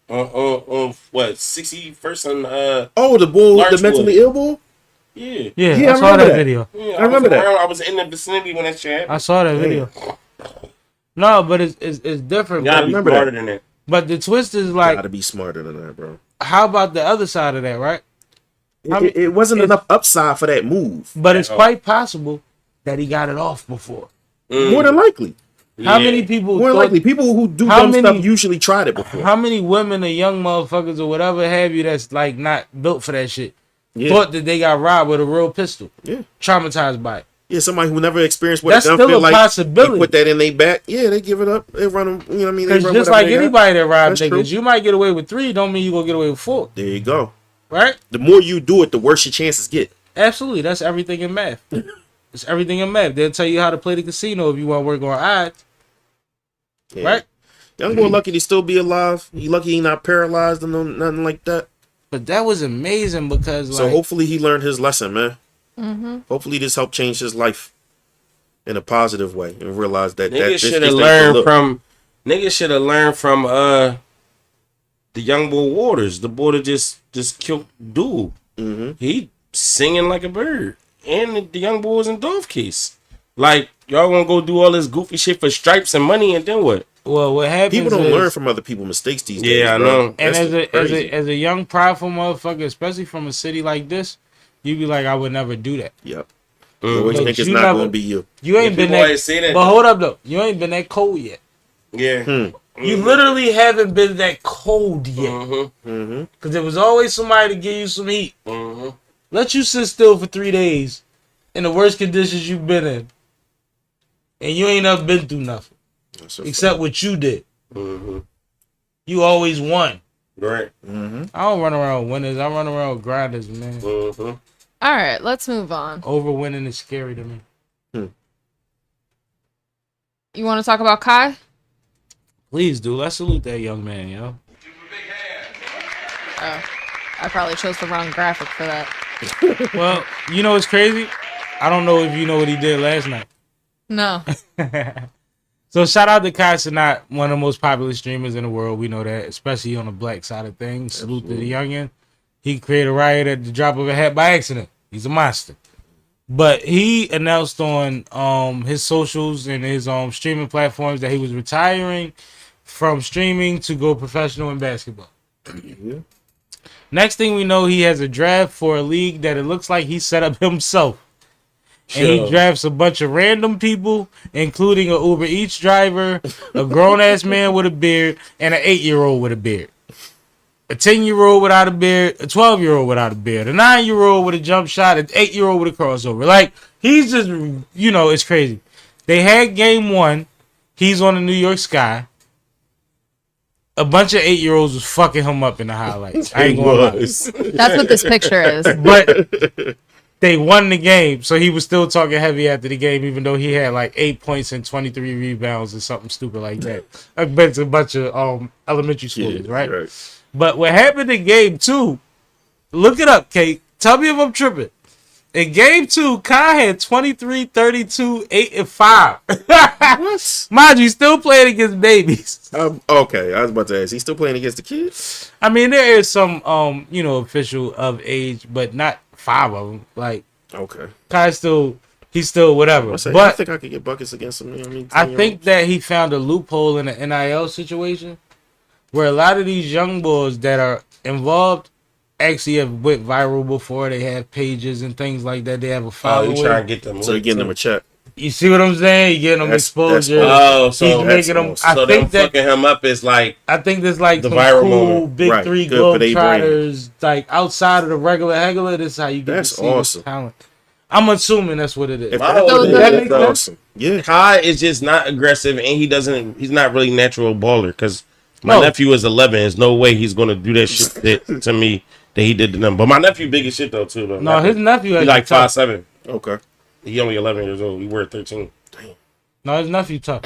What, 61st and the bull, the mentally ill bull? Yeah. I saw that video. Yeah, I remember that. I was in the vicinity when that shit happened. I saw that video. No, but it's different. You gotta be smarter than that. But the twist is like, gotta be smarter than that, bro. How about the other side of that, right? It wasn't enough upside for that move. But it's quite possible that he got it off before. More than likely. How many people? More likely, people who do dumb stuff usually tried it before. How many women or young motherfuckers or whatever have you that's like not built for that shit? Thought that they got robbed with a real pistol. Yeah. Traumatized by it. Yeah, somebody who never experienced what that's a gun still feel a like. Possibility. They put that in their back. Yeah, they give it up. They run them. You know what I mean? Because just like anybody that robbed niggas, you might get away with 3. Don't mean you gonna get away with 4. There you go. Right. The more you do it, the worse your chances get. Absolutely, that's everything in math. It's everything in math. They'll tell you how to play the casino if you want to work on odds. Yeah. Right. Young boy lucky to still be alive. He lucky he not paralyzed or nothing like that. But that was amazing because so hopefully he learned his lesson, man. Mm-hmm. Hopefully this helped change his life in a positive way and realize that niggas should have learned from the young boy Waters, the boy that just killed dude. Mm-hmm. He singing like a bird, and the young boy was in Dolph case. Like y'all gonna go do all this goofy shit for stripes and money, and then what? Well, what happens? People don't learn from other people's mistakes these days. Yeah, I know. And as a young prideful motherfucker, especially from a city like this, you be like, I would never do that. Yep. You always think it's not going to be you. You ain't been that. But hold up though, you ain't been that cold yet. Yeah. You literally haven't been that cold yet. Because there was always somebody to give you some heat. Let you sit still for 3 days in the worst conditions you've been in, and you ain't never been through nothing except what you did. You always won. Right. I don't run around winners. I run around grinders, man. All right, let's move on. Over winning is scary to me. You want to talk about Kai? Please do. Let's salute that young man, yo. Oh, I probably chose the wrong graphic for that. Well, you know what's crazy? I don't know if you know what he did last night. No. So shout out to Kai Cenat, one of the most popular streamers in the world. We know that, especially on the black side of things. Salute to the youngin. He created a riot at the drop of a hat by accident. He's a monster. But he announced on his socials and his streaming platforms that he was retiring from streaming to go professional in basketball. Yeah. Next thing we know, he has a draft for a league that it looks like he set up himself. And he drafts a bunch of random people, including a Uber Eats driver, a grown-ass man with a beard, and an 8-year-old with a beard. A 10-year-old without a beard, a 12-year-old without a beard, a 9-year-old with a jump shot, an 8-year-old with a crossover. Like, he's just, it's crazy. They had game 1. He's on the New York Sky. A bunch of 8-year-olds was fucking him up in the highlights. I ain't gonna lie. That's what this picture is. But they won the game, so he was still talking heavy after the game, even though he had like 8 points and 23 rebounds or something stupid like that against a bunch of elementary schoolers, right? But what happened in game 2, look it up, Kate. Tell me if I'm tripping. In game 2, Kai had 23, 32, 8, and 5. What? Mind you, he's still playing against babies. Okay, I was about to ask. He's still playing against the kids? I mean, there is some, official of age, but not 5 of them. Like, Okay. Kai's still whatever. I But think I could get buckets against him. I think that he found a loophole in the NIL situation where a lot of these young boys that are involved actually have went viral before. They have pages and things like that. They have a following. You trying to get them. So you're getting them a check. You see what I'm saying? You're getting them exposure. So he's making them. so them fucking him up is like. I think there's like the some viral cool moment. big Right. 3 Good for they Globetrotters, like outside of the regular Hegler. This is how you get That's to see awesome. this talent. I'm assuming that's what it is. If My that whole was thing that is, make that's sense? awesome. Yeah. Kai is just not aggressive, and he's not really natural baller. Because my No. nephew is 11. There's no way he's gonna do that shit to me that he did to them. But my nephew big as shit though too. Though. No, his nephew He has like tough. 5'7". Okay. He only 11 years old. He wear 13. No, his nephew tough.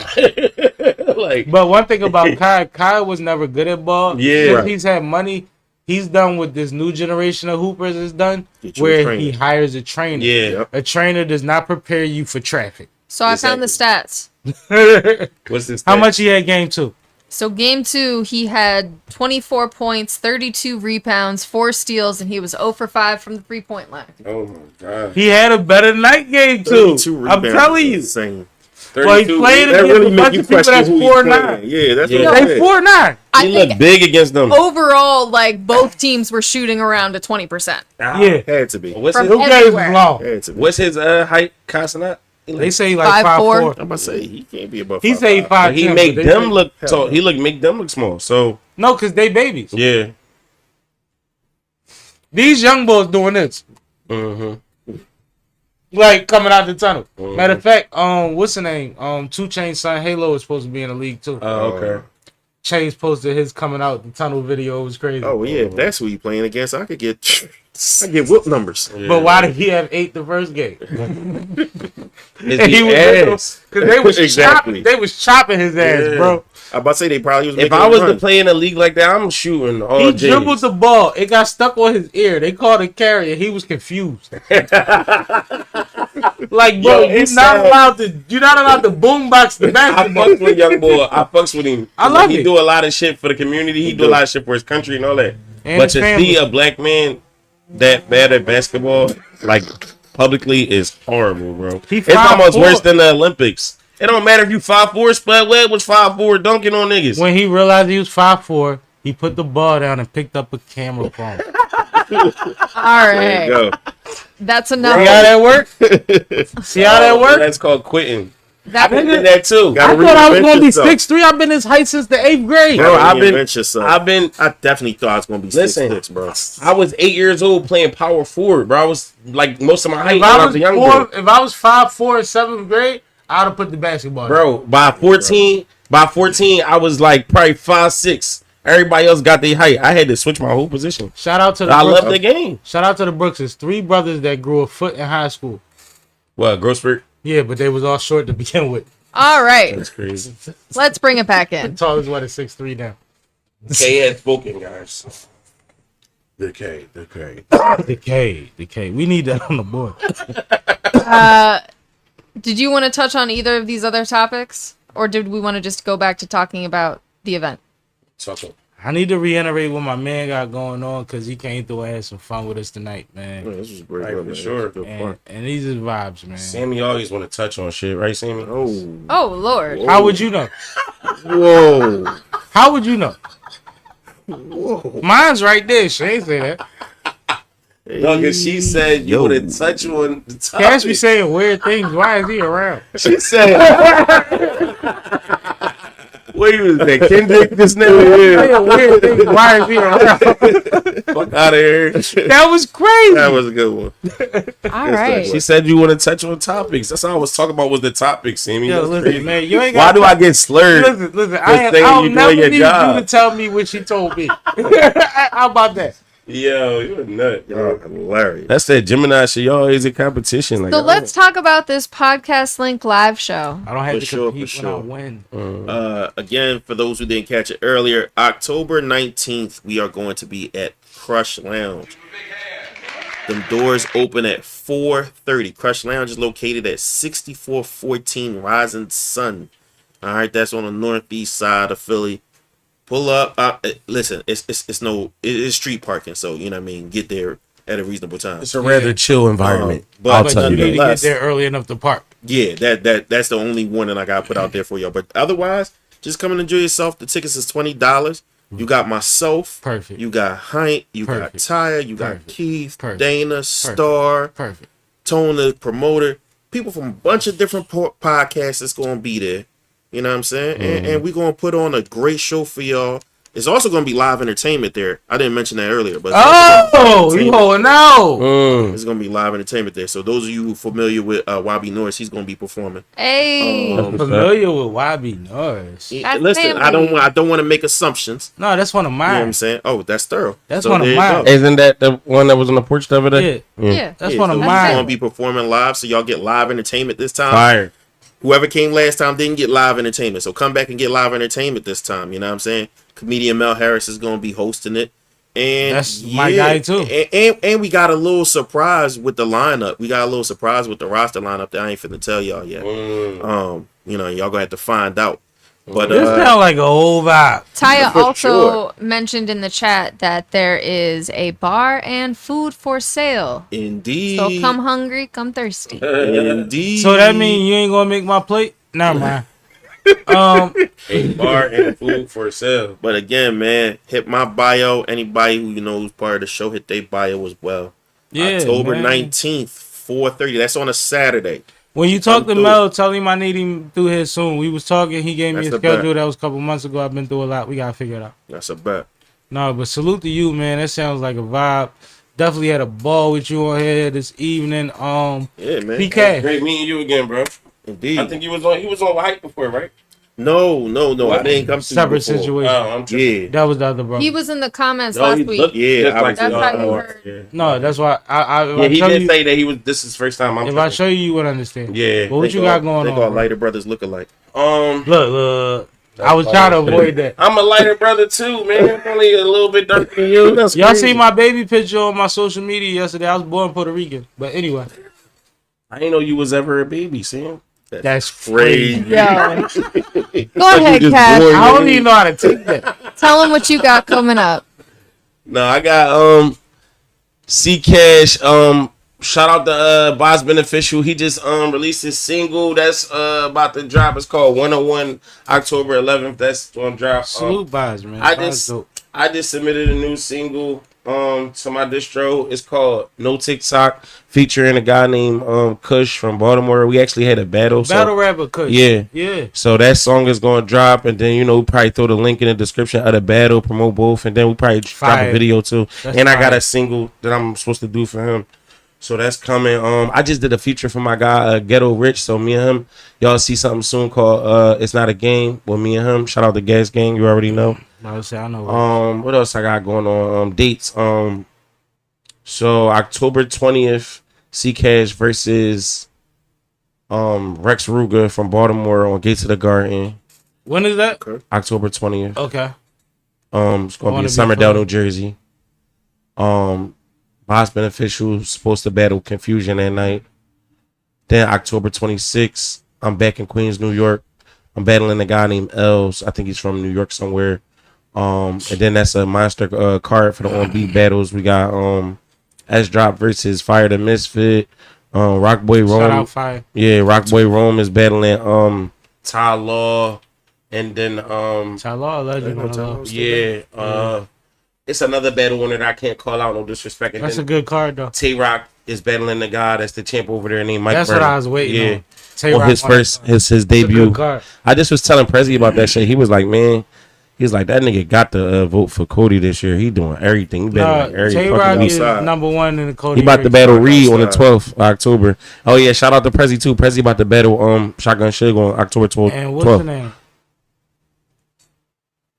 Like, But one thing about Kai was never good at ball. Yeah. Since Right. he's had money, he's done what this new generation of hoopers has done, Get you a where trainer. he hires a trainer. yeah. Yep. A trainer does not prepare you for traffic. So I found the stats. What's this? How much he had game 2? So game 2, he had 24 points, 32 rebounds, 4 steals, and he was 0 for 5 from the 3-point line. Oh my god. He had a better night game 2. 32 I'm rebounds telling is you. insane. Well, he 32. played That against really a make bunch you of people question that's who he's 4'9". playing. Yeah, that's Yeah. what I'm They saying. 4'9". I He looked think big against them. overall, like, both teams were shooting around to 20%. Yeah. Had to be. What's From his, Who games was everywhere. long? Had to be. what's his height? Consonant. They say like 5'4". 5'4". I'm about to say he can't be above. He say 5'5". 5'10". He but make they them say- look tall. He make them look small. So No, because they babies. yeah. These young boys doing this. Mm-hmm. Like coming out the tunnel. Matter of fact, what's the name? 2 Chainz son Halo is supposed to be in the league too. Oh, okay. Chainz posted his coming out the tunnel video. It was crazy. Oh yeah, if that's who you playing against, I get whoop numbers. But why did he have 8 the first game? His And he was ass. because they was Exactly. chopping. They was chopping his ass, Yeah. bro. I'm about to say they probably was. If making I a was run. to play in a league like that, I'm shooting all He J's. dribbled the ball. It got stuck on his ear. They called it carrier. He was confused. Like, bro, Yo, you're it's not sad. allowed to. You're not allowed to boombox the I basketball. fucks with young boy. I fucks with him. I love He it. do a lot of shit for the community. He do a lot of shit for his country and all that. And But his to family. see a black man that bad at basketball, like publicly, is horrible, bro. He It's almost 5'4". worse than the Olympics. It don't matter if you 5'4". Spud Webb was 5'4", dunking on niggas. When he realized he was 5'4", he put the ball down and picked up a camera phone. All There you right. go. That's See enough. how that work? See how that work? That's called quitting. That, I did that too. Gotta I thought I was reinvent gonna be yourself. 6'3". I've been this height since the 8th grade. Bro, I've been- Reinvent yourself. I definitely thought I was gonna be Listen. 6'6", bro. I was 8 years old playing power forward, bro. I was like most of my height If when I I was was a young four, boy. if I was 5'4" in 7th grade, I'd have put the basketball. down. Bro, by 14, I was like probably 5'6". Everybody else got their height. I had to switch my whole position. Shout out to the I Brooks. love the game. Shout out to the Brookses. 3 brothers that grew a foot in high school. What, Grossberg? Yeah, but they was all short to begin with. all right. That's crazy. Let's bring it back in. Tallest one is 6'3" now. K had spoken, guys. The K. Decay. We need that on the board. Did you want to touch on either of these other topics? Or did we want to just go back to talking about the event? I need to reiterate what my man got going on because he came through and had some fun with us tonight, man. Man, this was great, Right, man. for sure. Good fun. And these is vibes, man. Sammy always want to touch on shit, right, Sammy? Oh, Oh, Lord. How would you know? whoa, How would you know? whoa. Mine's right there. She ain't say that. No, because she said you Yo. want to touch on the topic. Cash be saying weird things. Why is he around? She said, what you was that, Kendrick, this nigga? Saying weird things. Why is he around? Fuck out of here. That was crazy. That was a good one. All right. She said you want to touch on topics. That's all I was talking about was the topic, Sammy. Yo, That's listen, crazy. man. You ain't Why got do I get slurred? Listen. saying I'll you never doing your need job. you to tell me what she told me. How about that? Yo, you a nut. Oh, hilarious. That's that Gemini shit. Y'all always in competition. Like, So let's talk about this podcast link live show. I don't have For to sure, compete for when I sure. win. Again, for those who didn't catch it earlier, October 19th, we are going to be at Crush Lounge. Them doors open at 4:30. Crush Lounge is located at 6414 Rising Sun. All right, that's on the northeast side of Philly. Pull up. Listen, it's street parking, so you know what I mean. Get there at a reasonable time. it's a rather chill environment. But I'll But tell you you need to that. get there early enough to park. Yeah, that's the only one that I got to put out there for y'all. But otherwise, just come and enjoy yourself. The tickets is $20. You got myself. Perfect. You got Hint. You got Perfect. Tyre. You got Perfect. Keith, Perfect. Dana, Star, Perfect. Tone, the promoter. People from a bunch of different podcasts that's going to be there. You know what I'm saying? And we're going to put on a great show for y'all. It's also going to be live entertainment there. I didn't mention that earlier, but Oh, you holding out. it's going to be live entertainment there. So those of you who familiar with YB Norris, he's going to be performing. Hey. I'm familiar with YB Norris. That's Listen, family. I don't want to make assumptions. No, that's one of You know what I'm mine. saying? Oh, that's thorough. That's So one of there you mine. go. Isn't that the one that was on the porch the other day? Yeah. That's Yeah, one of so he's mine. gonna be performing live, so y'all get live entertainment this time. Fire. Whoever came last time didn't get live entertainment, so come back and get live entertainment this time. You know what I'm saying? Comedian Mel Harris is gonna be hosting it, and That's my guy, too. And we got a little surprise with the lineup. We got a little surprise with the roster lineup that I ain't finna tell y'all yet. You know, y'all gonna have to find out. But This sound like a whole vibe. Taya For also sure. mentioned in the chat that there is a bar and food for sale. indeed, So come hungry, come thirsty. indeed. So that means you ain't gonna make my plate? Never mind. A bar and food for sale. But again, man, hit my bio. Anybody who you know who's part of the show, hit their bio as well. Yeah, October man. 19th, 4:30. That's on a Saturday. When you talk to I'm through. Mel, tell him I need him through here soon. We was talking. He gave me That's a the schedule bet. that was a couple months ago. I've been through a lot. We gotta figure it out. That's a bet. No, but salute to you, man. That sounds like a vibe. Definitely had a ball with you on here this evening. Yeah, man. PK. Great meeting you again, bro. Indeed. I think he was on hype before, right? No. I didn't come to Separate you before. situation. I'm tripping. Yeah. That was the other brother. He was in the comments Oh, last he week. looked Yeah, just I like was- That's the how other you one. heard. Yeah. No, that's why I Yeah, he show did you, say that this is his first time. I'm if I tripping. show you, you would understand. Yeah. But what you got going They on? got bro? lighter brothers look alike. Look. I was trying to avoid that. I'm a lighter brother too, man. I'm only a little bit darker than you. That's Y'all crazy. see my baby picture on my social media yesterday. I was born Puerto Rican. But anyway, I didn't know you was ever a baby, Sam. that's Crazy. crazy. Yo. Go ahead, Cash. I don't even know how to take that. Tell him what you got coming up. No, I got C Cash. Shout out to Boss Beneficial. He just released his single that's about to drop. It's called 101 October 11th. That's gonna drop. Salute Boz, man. I Boz just dope. I just submitted a new single to my distro. It's called No TikTok, featuring a guy named Kush from Baltimore. We actually had a battle. Battle rapper Kush. Yeah. Yeah. So that song is gonna drop, and then we probably throw the link in the description of the battle, promote both, and then we probably drop Fire. a video too. That's and I got fire. a single that I'm supposed to do for him. So that's coming. I just did a feature for my guy Ghetto Rich. So me and him, y'all see something soon called It's Not a Game with me and him. Shout out to Gas Gang, you already know. I would say I know. What else I got going on? Dates. So October 20th, C Cash versus Rex Ruger from Baltimore on Gates of the Garden. When is that? October 20th. Okay. It's gonna be wanna in be Summerdale, fun. New Jersey. Boss Beneficial supposed to battle Confusion that night. Then October 26th, I'm back in Queens, New York. I'm battling a guy named Els. I think he's from New York somewhere. And then that's a monster card for the on-beat battles. We got S-Drop versus Fire the Misfit. Rockboy Rome. Shout out Fire. Yeah, Rockboy Rome is battling Ty Law. And then Ty Law, legend. yeah, it's another battle winner that I can't call out, no disrespect. And That's a then good card though. Tay-Rock is battling the guy that's the champ over there named Mike That's Brown. what I was waiting on. On his first his debut. Card. I just was telling Prezi about that shit. He was like, man, he's like, that nigga got the vote for Cody this year. He doing everything. He battling every Tay-Rock fucking is outside. number one in the Cody. He about to race. battle Reed on the 12th of October. Oh yeah, shout out to Prezi too. Prezi about to battle Shotgun Suge on October 12th. And what's the name?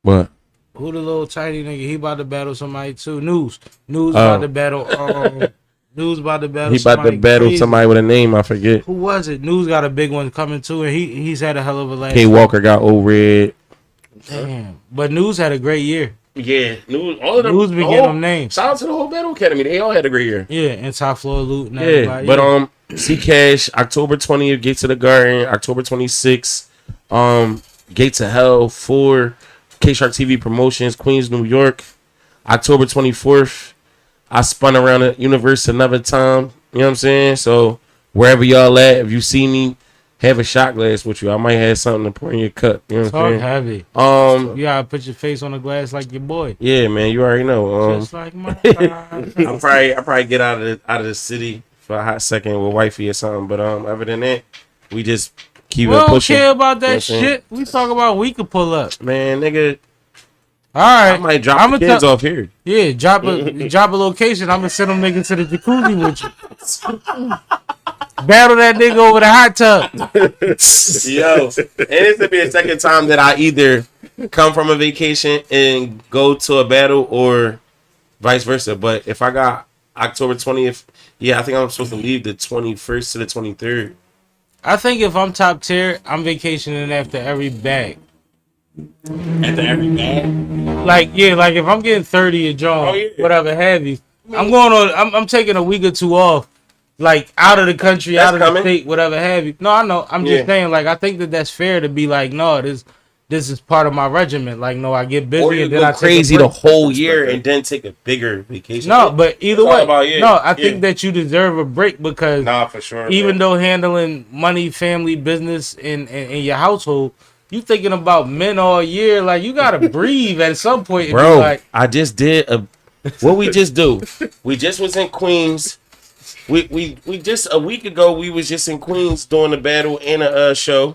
What? Who the little tiny nigga? He about to battle somebody too. News about to battle. News about to battle. He about to battle crazy. somebody with a name I forget. Who was it? News got a big one coming too, and he's had a hell of a last. K Walker got old red. Damn, but News had a great year. Yeah, all of them. News be getting them names. Shout out to the whole Battle Academy. They all had a great year. Yeah, and Top Floor Loot. And Yeah, everybody. but C Cash October 20th, Gates of the Garden. October 26th, Gates of Hell 4. K Shark TV Promotions, Queens, New York. October 24th, I spun around the universe another time. You know what I'm saying? So wherever y'all at, if you see me, have a shot glass with you. I might have something to pour in your cup. You know what I'm saying? Heavy. You gotta put your face on the glass like your boy. Yeah, man, you already know. Just like my. I probably get out of the city for a hot second with wifey or something. But other than that, we just keep We it don't pushing. care about that You know what I'm saying? shit. We talk about we could pull up. Man, nigga, All right, I might drop the kids off here. Yeah, drop a location. I'm gonna send them niggas to the jacuzzi with you. Battle that nigga over the hot tub. Yo, and it's to be the second time that I either come from a vacation and go to a battle or vice versa. But if I got October 20th, yeah, I think I'm supposed to leave the 21st to the 23rd. I think if I'm top tier, I'm vacationing after every bag. After every bag? Like if I'm getting 30 a job, whatever have you, I'm taking a week or two off. Like out of the country, That's out of the state, whatever have you. No, I know. I'm just saying, like, I think that's fair to be like, no, this is part of my regiment. Like, no, I get busy Or you and then go I crazy take a the break. whole year and then take a bigger vacation. No, but either It's all way, about you. no, I think that you deserve a break because for sure. even though handling money, family, business in your household, you thinking about men all year. Like, you gotta breathe at some point. And Bro, be like, I just did what we just do. We just was in Queens. We just a week ago we was just in Queens doing a battle and a show.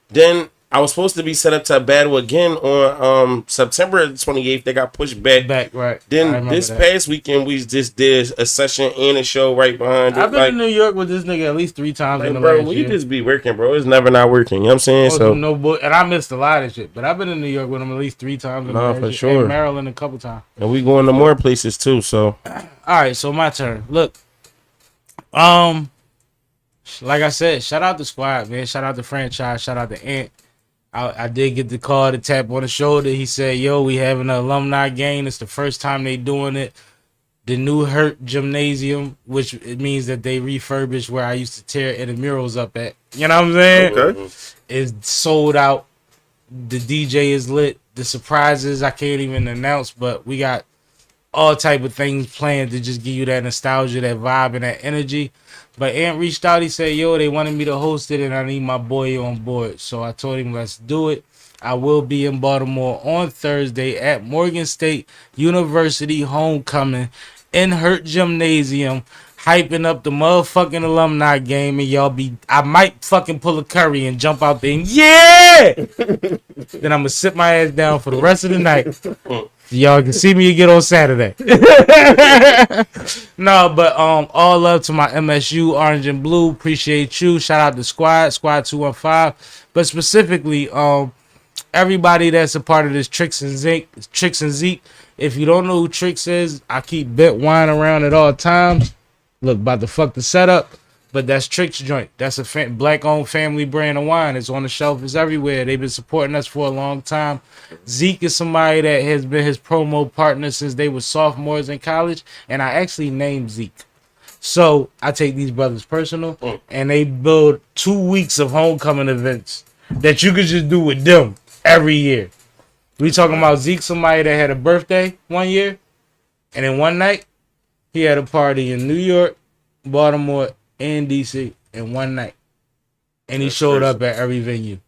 Then I was supposed to be set up to battle again on September 28th. They got pushed back. Right. Then this past weekend we just did a session and a show right behind it. I've been in New York with this nigga at least 3 times in the bro, last we year. just be working, bro. It's never not working. You know what I'm saying? So And I missed a lot of shit, but I've been in New York with him at least 3 times in the last for year, sure. and Maryland a couple times. and we going to more places too. So All right, so my turn. Look, like I said, shout out the squad, man. Shout out the franchise. Shout out to Ant. I did get the call to tap on the shoulder. He said, "Yo, we having an alumni game. It's the first time they doing it. The new Hurt Gymnasium, which it means that they refurbished where I used to tear the murals up at. You know what I'm saying? okay. Is sold out. The DJ is lit. The surprises I can't even announce, but we got all type of things planned to just give you that nostalgia, that vibe, and that energy. But Ant reached out. He said, yo, they wanted me to host it, and I need my boy on board. So I told him, let's do it. I will be in Baltimore on Thursday at Morgan State University Homecoming in Hurt Gymnasium, hyping up the motherfucking alumni game, and I might fucking pull a Curry and jump out there and then I'm gonna sit my ass down for the rest of the night. Y'all can see me again on Saturday. No, but all love to my MSU Orange and Blue. Appreciate you. Shout out to Squad 215, but specifically everybody that's a part of this Tricks and Zeke. If you don't know who Tricks is, I keep bent wine around at all times. Look, about to fuck the setup, but that's Tricks joint. That's a black-owned family brand of wine. It's on the shelf. It's everywhere. They've been supporting us for a long time. Zeke is somebody that has been his promo partner since they were sophomores in college, and I actually named Zeke. So I take these brothers personal, and they build 2 weeks of homecoming events that you could just do with them every year. We talking about Zeke, somebody that had a birthday one year, and then one night he had a party in New York, Baltimore, and DC in one night, and he showed up at every venue.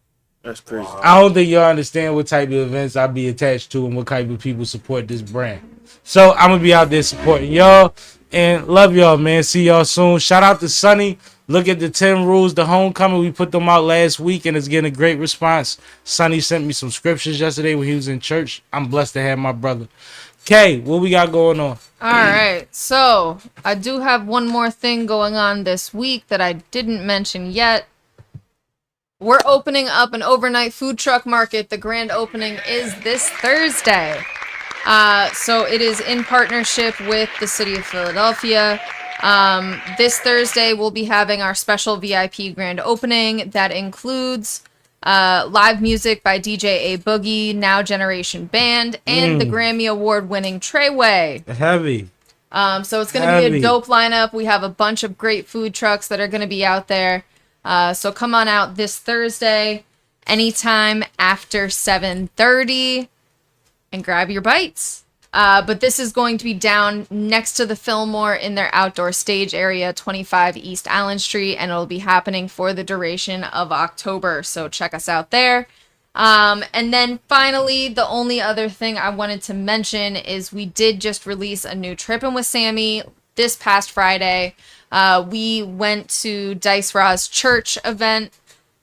That's crazy. I don't think y'all understand what type of events I be attached to and what type of people support this brand. So I'm gonna be out there supporting y'all and love y'all, man. See y'all soon. Shout out to Sonny. Look at the 10 rules, the homecoming. We put them out last week and it's getting a great response. Sonny sent me some scriptures yesterday when he was in church. I'm blessed to have my brother. Kay, what we got going on? All right, so I do have one more thing going on this week that I didn't mention yet. We're opening up an overnight food truck market. The grand opening is this Thursday. So it is in partnership with the city of Philadelphia. This Thursday, we'll be having our special VIP grand opening that includes live music by DJ A Boogie, Now Generation Band, and the Grammy Award-winning Treyway. Heavy. So it's going to be a dope lineup. We have a bunch of great food trucks that are going to be out there. So come on out this Thursday, anytime after 7:30, and grab your bites. But this is going to be down next to the Fillmore in their outdoor stage area, 25 East Allen Street, and it'll be happening for the duration of October. So check us out there. And then finally, the only other thing I wanted to mention is we did just release a new Trippin' with Sammie this past Friday. We went to Dice Raw's church event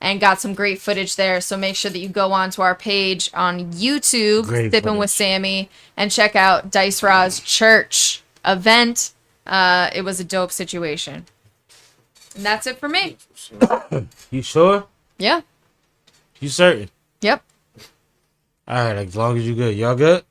and got some great footage there. So make sure that you go onto our page on YouTube, Sippin' with Sammie, and check out Dice Raw's church event. It was a dope situation. And that's it for me. You sure? Yeah. You certain? Yep. All right, as long as you good. Y'all good?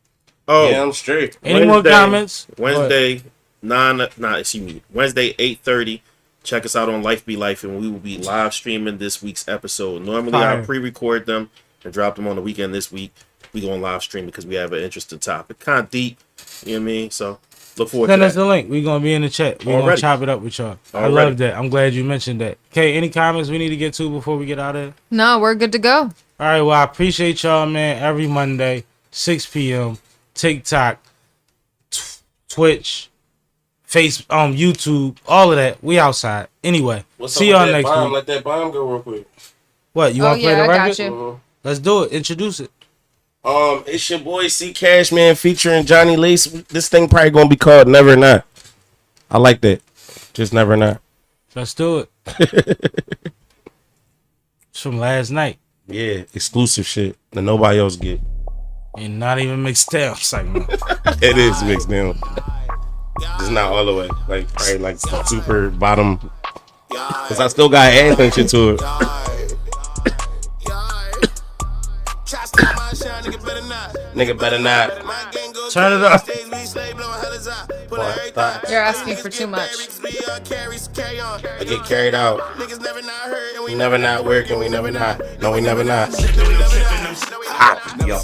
Oh, Yeah, I'm straight. Any more comments? Wednesday, Wednesday, 8:30. Check us out on Life Be Life, and we will be live streaming this week's episode. Normally, I pre-record them and drop them on the weekend. This week, we going live stream because we have an interesting topic. Kind of deep, you know what I mean? So, look forward Send to us that. the link. We're going to be in the chat. We're going to chop it up with y'all. I love that. I'm glad you mentioned that. Okay, any comments we need to get to before we get out of here? No, we're good to go. All right, well, I appreciate y'all, man. Every Monday, 6 p.m., TikTok, Twitch, YouTube, all of that. We outside. Anyway, see y'all next week. Let that bomb go real quick. What, you want to play the I record? got you. Let's do it. Introduce it. It's your boy C Cash, man, featuring Johnny Lace. This thing probably gonna be called Never Not. I like that. Just Never Not. Let's do it. It's from last night. Yeah, exclusive shit that nobody else get. And not even mixed down. It's like, no. It is mixed down. It's not all the way. Like, probably like super bottom. Cause I still got anthem shit to it. Nigga better not. Turn it up. You're asking for too much. I get carried out. We never not working. We never not. No, we never not. Yo.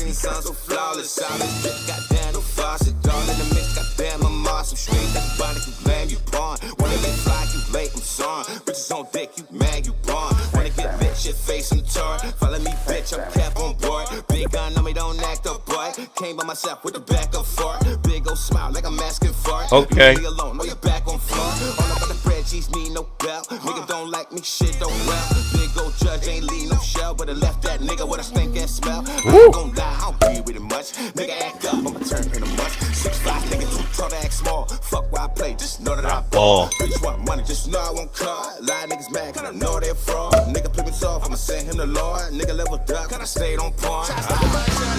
Bitches on dick, you mad, you born. Wanna get lit, shit face in the tour. Follow me, bitch, I'm kept on board. Big gun on me, don't act up, boy. Came by myself with the back up for it. Big old smile like I'm asking for it. Okay. Leave me alone, know you're back on floor. All about the bread, cheese, need no bell. Nigga don't like me, shit don't well. Big old judge ain't leave no shell, but I left that nigga with a stink ass smell. I ain't gon' lie, I don't breathe with it much. Nigga act up, I'ma turn in a month. 6'5", nigga too tall to act small. Fuck where I play, just know that I ball. Bitch want money, just know I won't call. Lie niggas mad, cause I know they're fraud. Nigga play me soft, I'ma send him the Lord. Nigga leveled up, cause I stayed on point.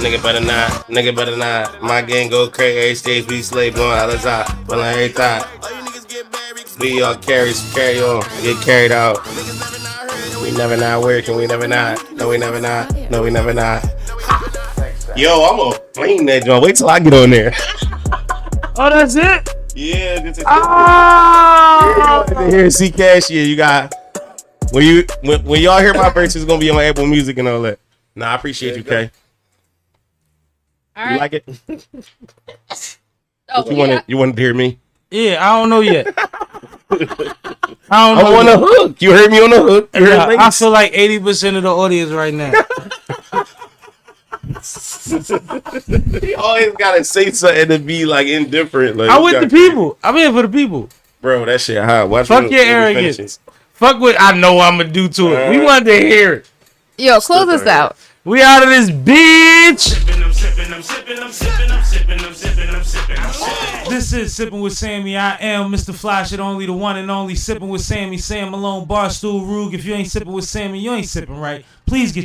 Nigga better not. Nigga better not. My gang go crazy. Every stage we slave blowing out of top. But on every thought. We all carry on. Get carried out. We never not working. We never not. No, we never not. No, we never not. Yo, I'm gonna flame that joint. Wait till I get on there. Oh, that's it? Yeah, this is Oh! here. See Cash here. You got when y'all hear my verse, it's gonna be on Apple Music and all that. Nah, I appreciate you, Kay. All You right. like it? Oh, You wanted to hear me? Yeah, I don't know yet. I don't know. I'm on the hook. You heard me on the hook. You heard Yeah, I ladies? feel like 80% of the audience right now. He always gotta say something to be like indifferent. Like, I'm with the people. I'm here for the people. bro. That shit hot. Watch Fuck when- your when we finish arrogance. it. Fuck what I know I'm gonna do to it. We Alright. wanted to hear it. Yo, close us out. We out of this bitch. This is Sippin' with Sammy. I am Mr. Fly Shit, only the one and only Sippin' with Sammy. Sam Malone, Barstool Rug. If you ain't sipping with Sammy, you ain't sipping right. Please get your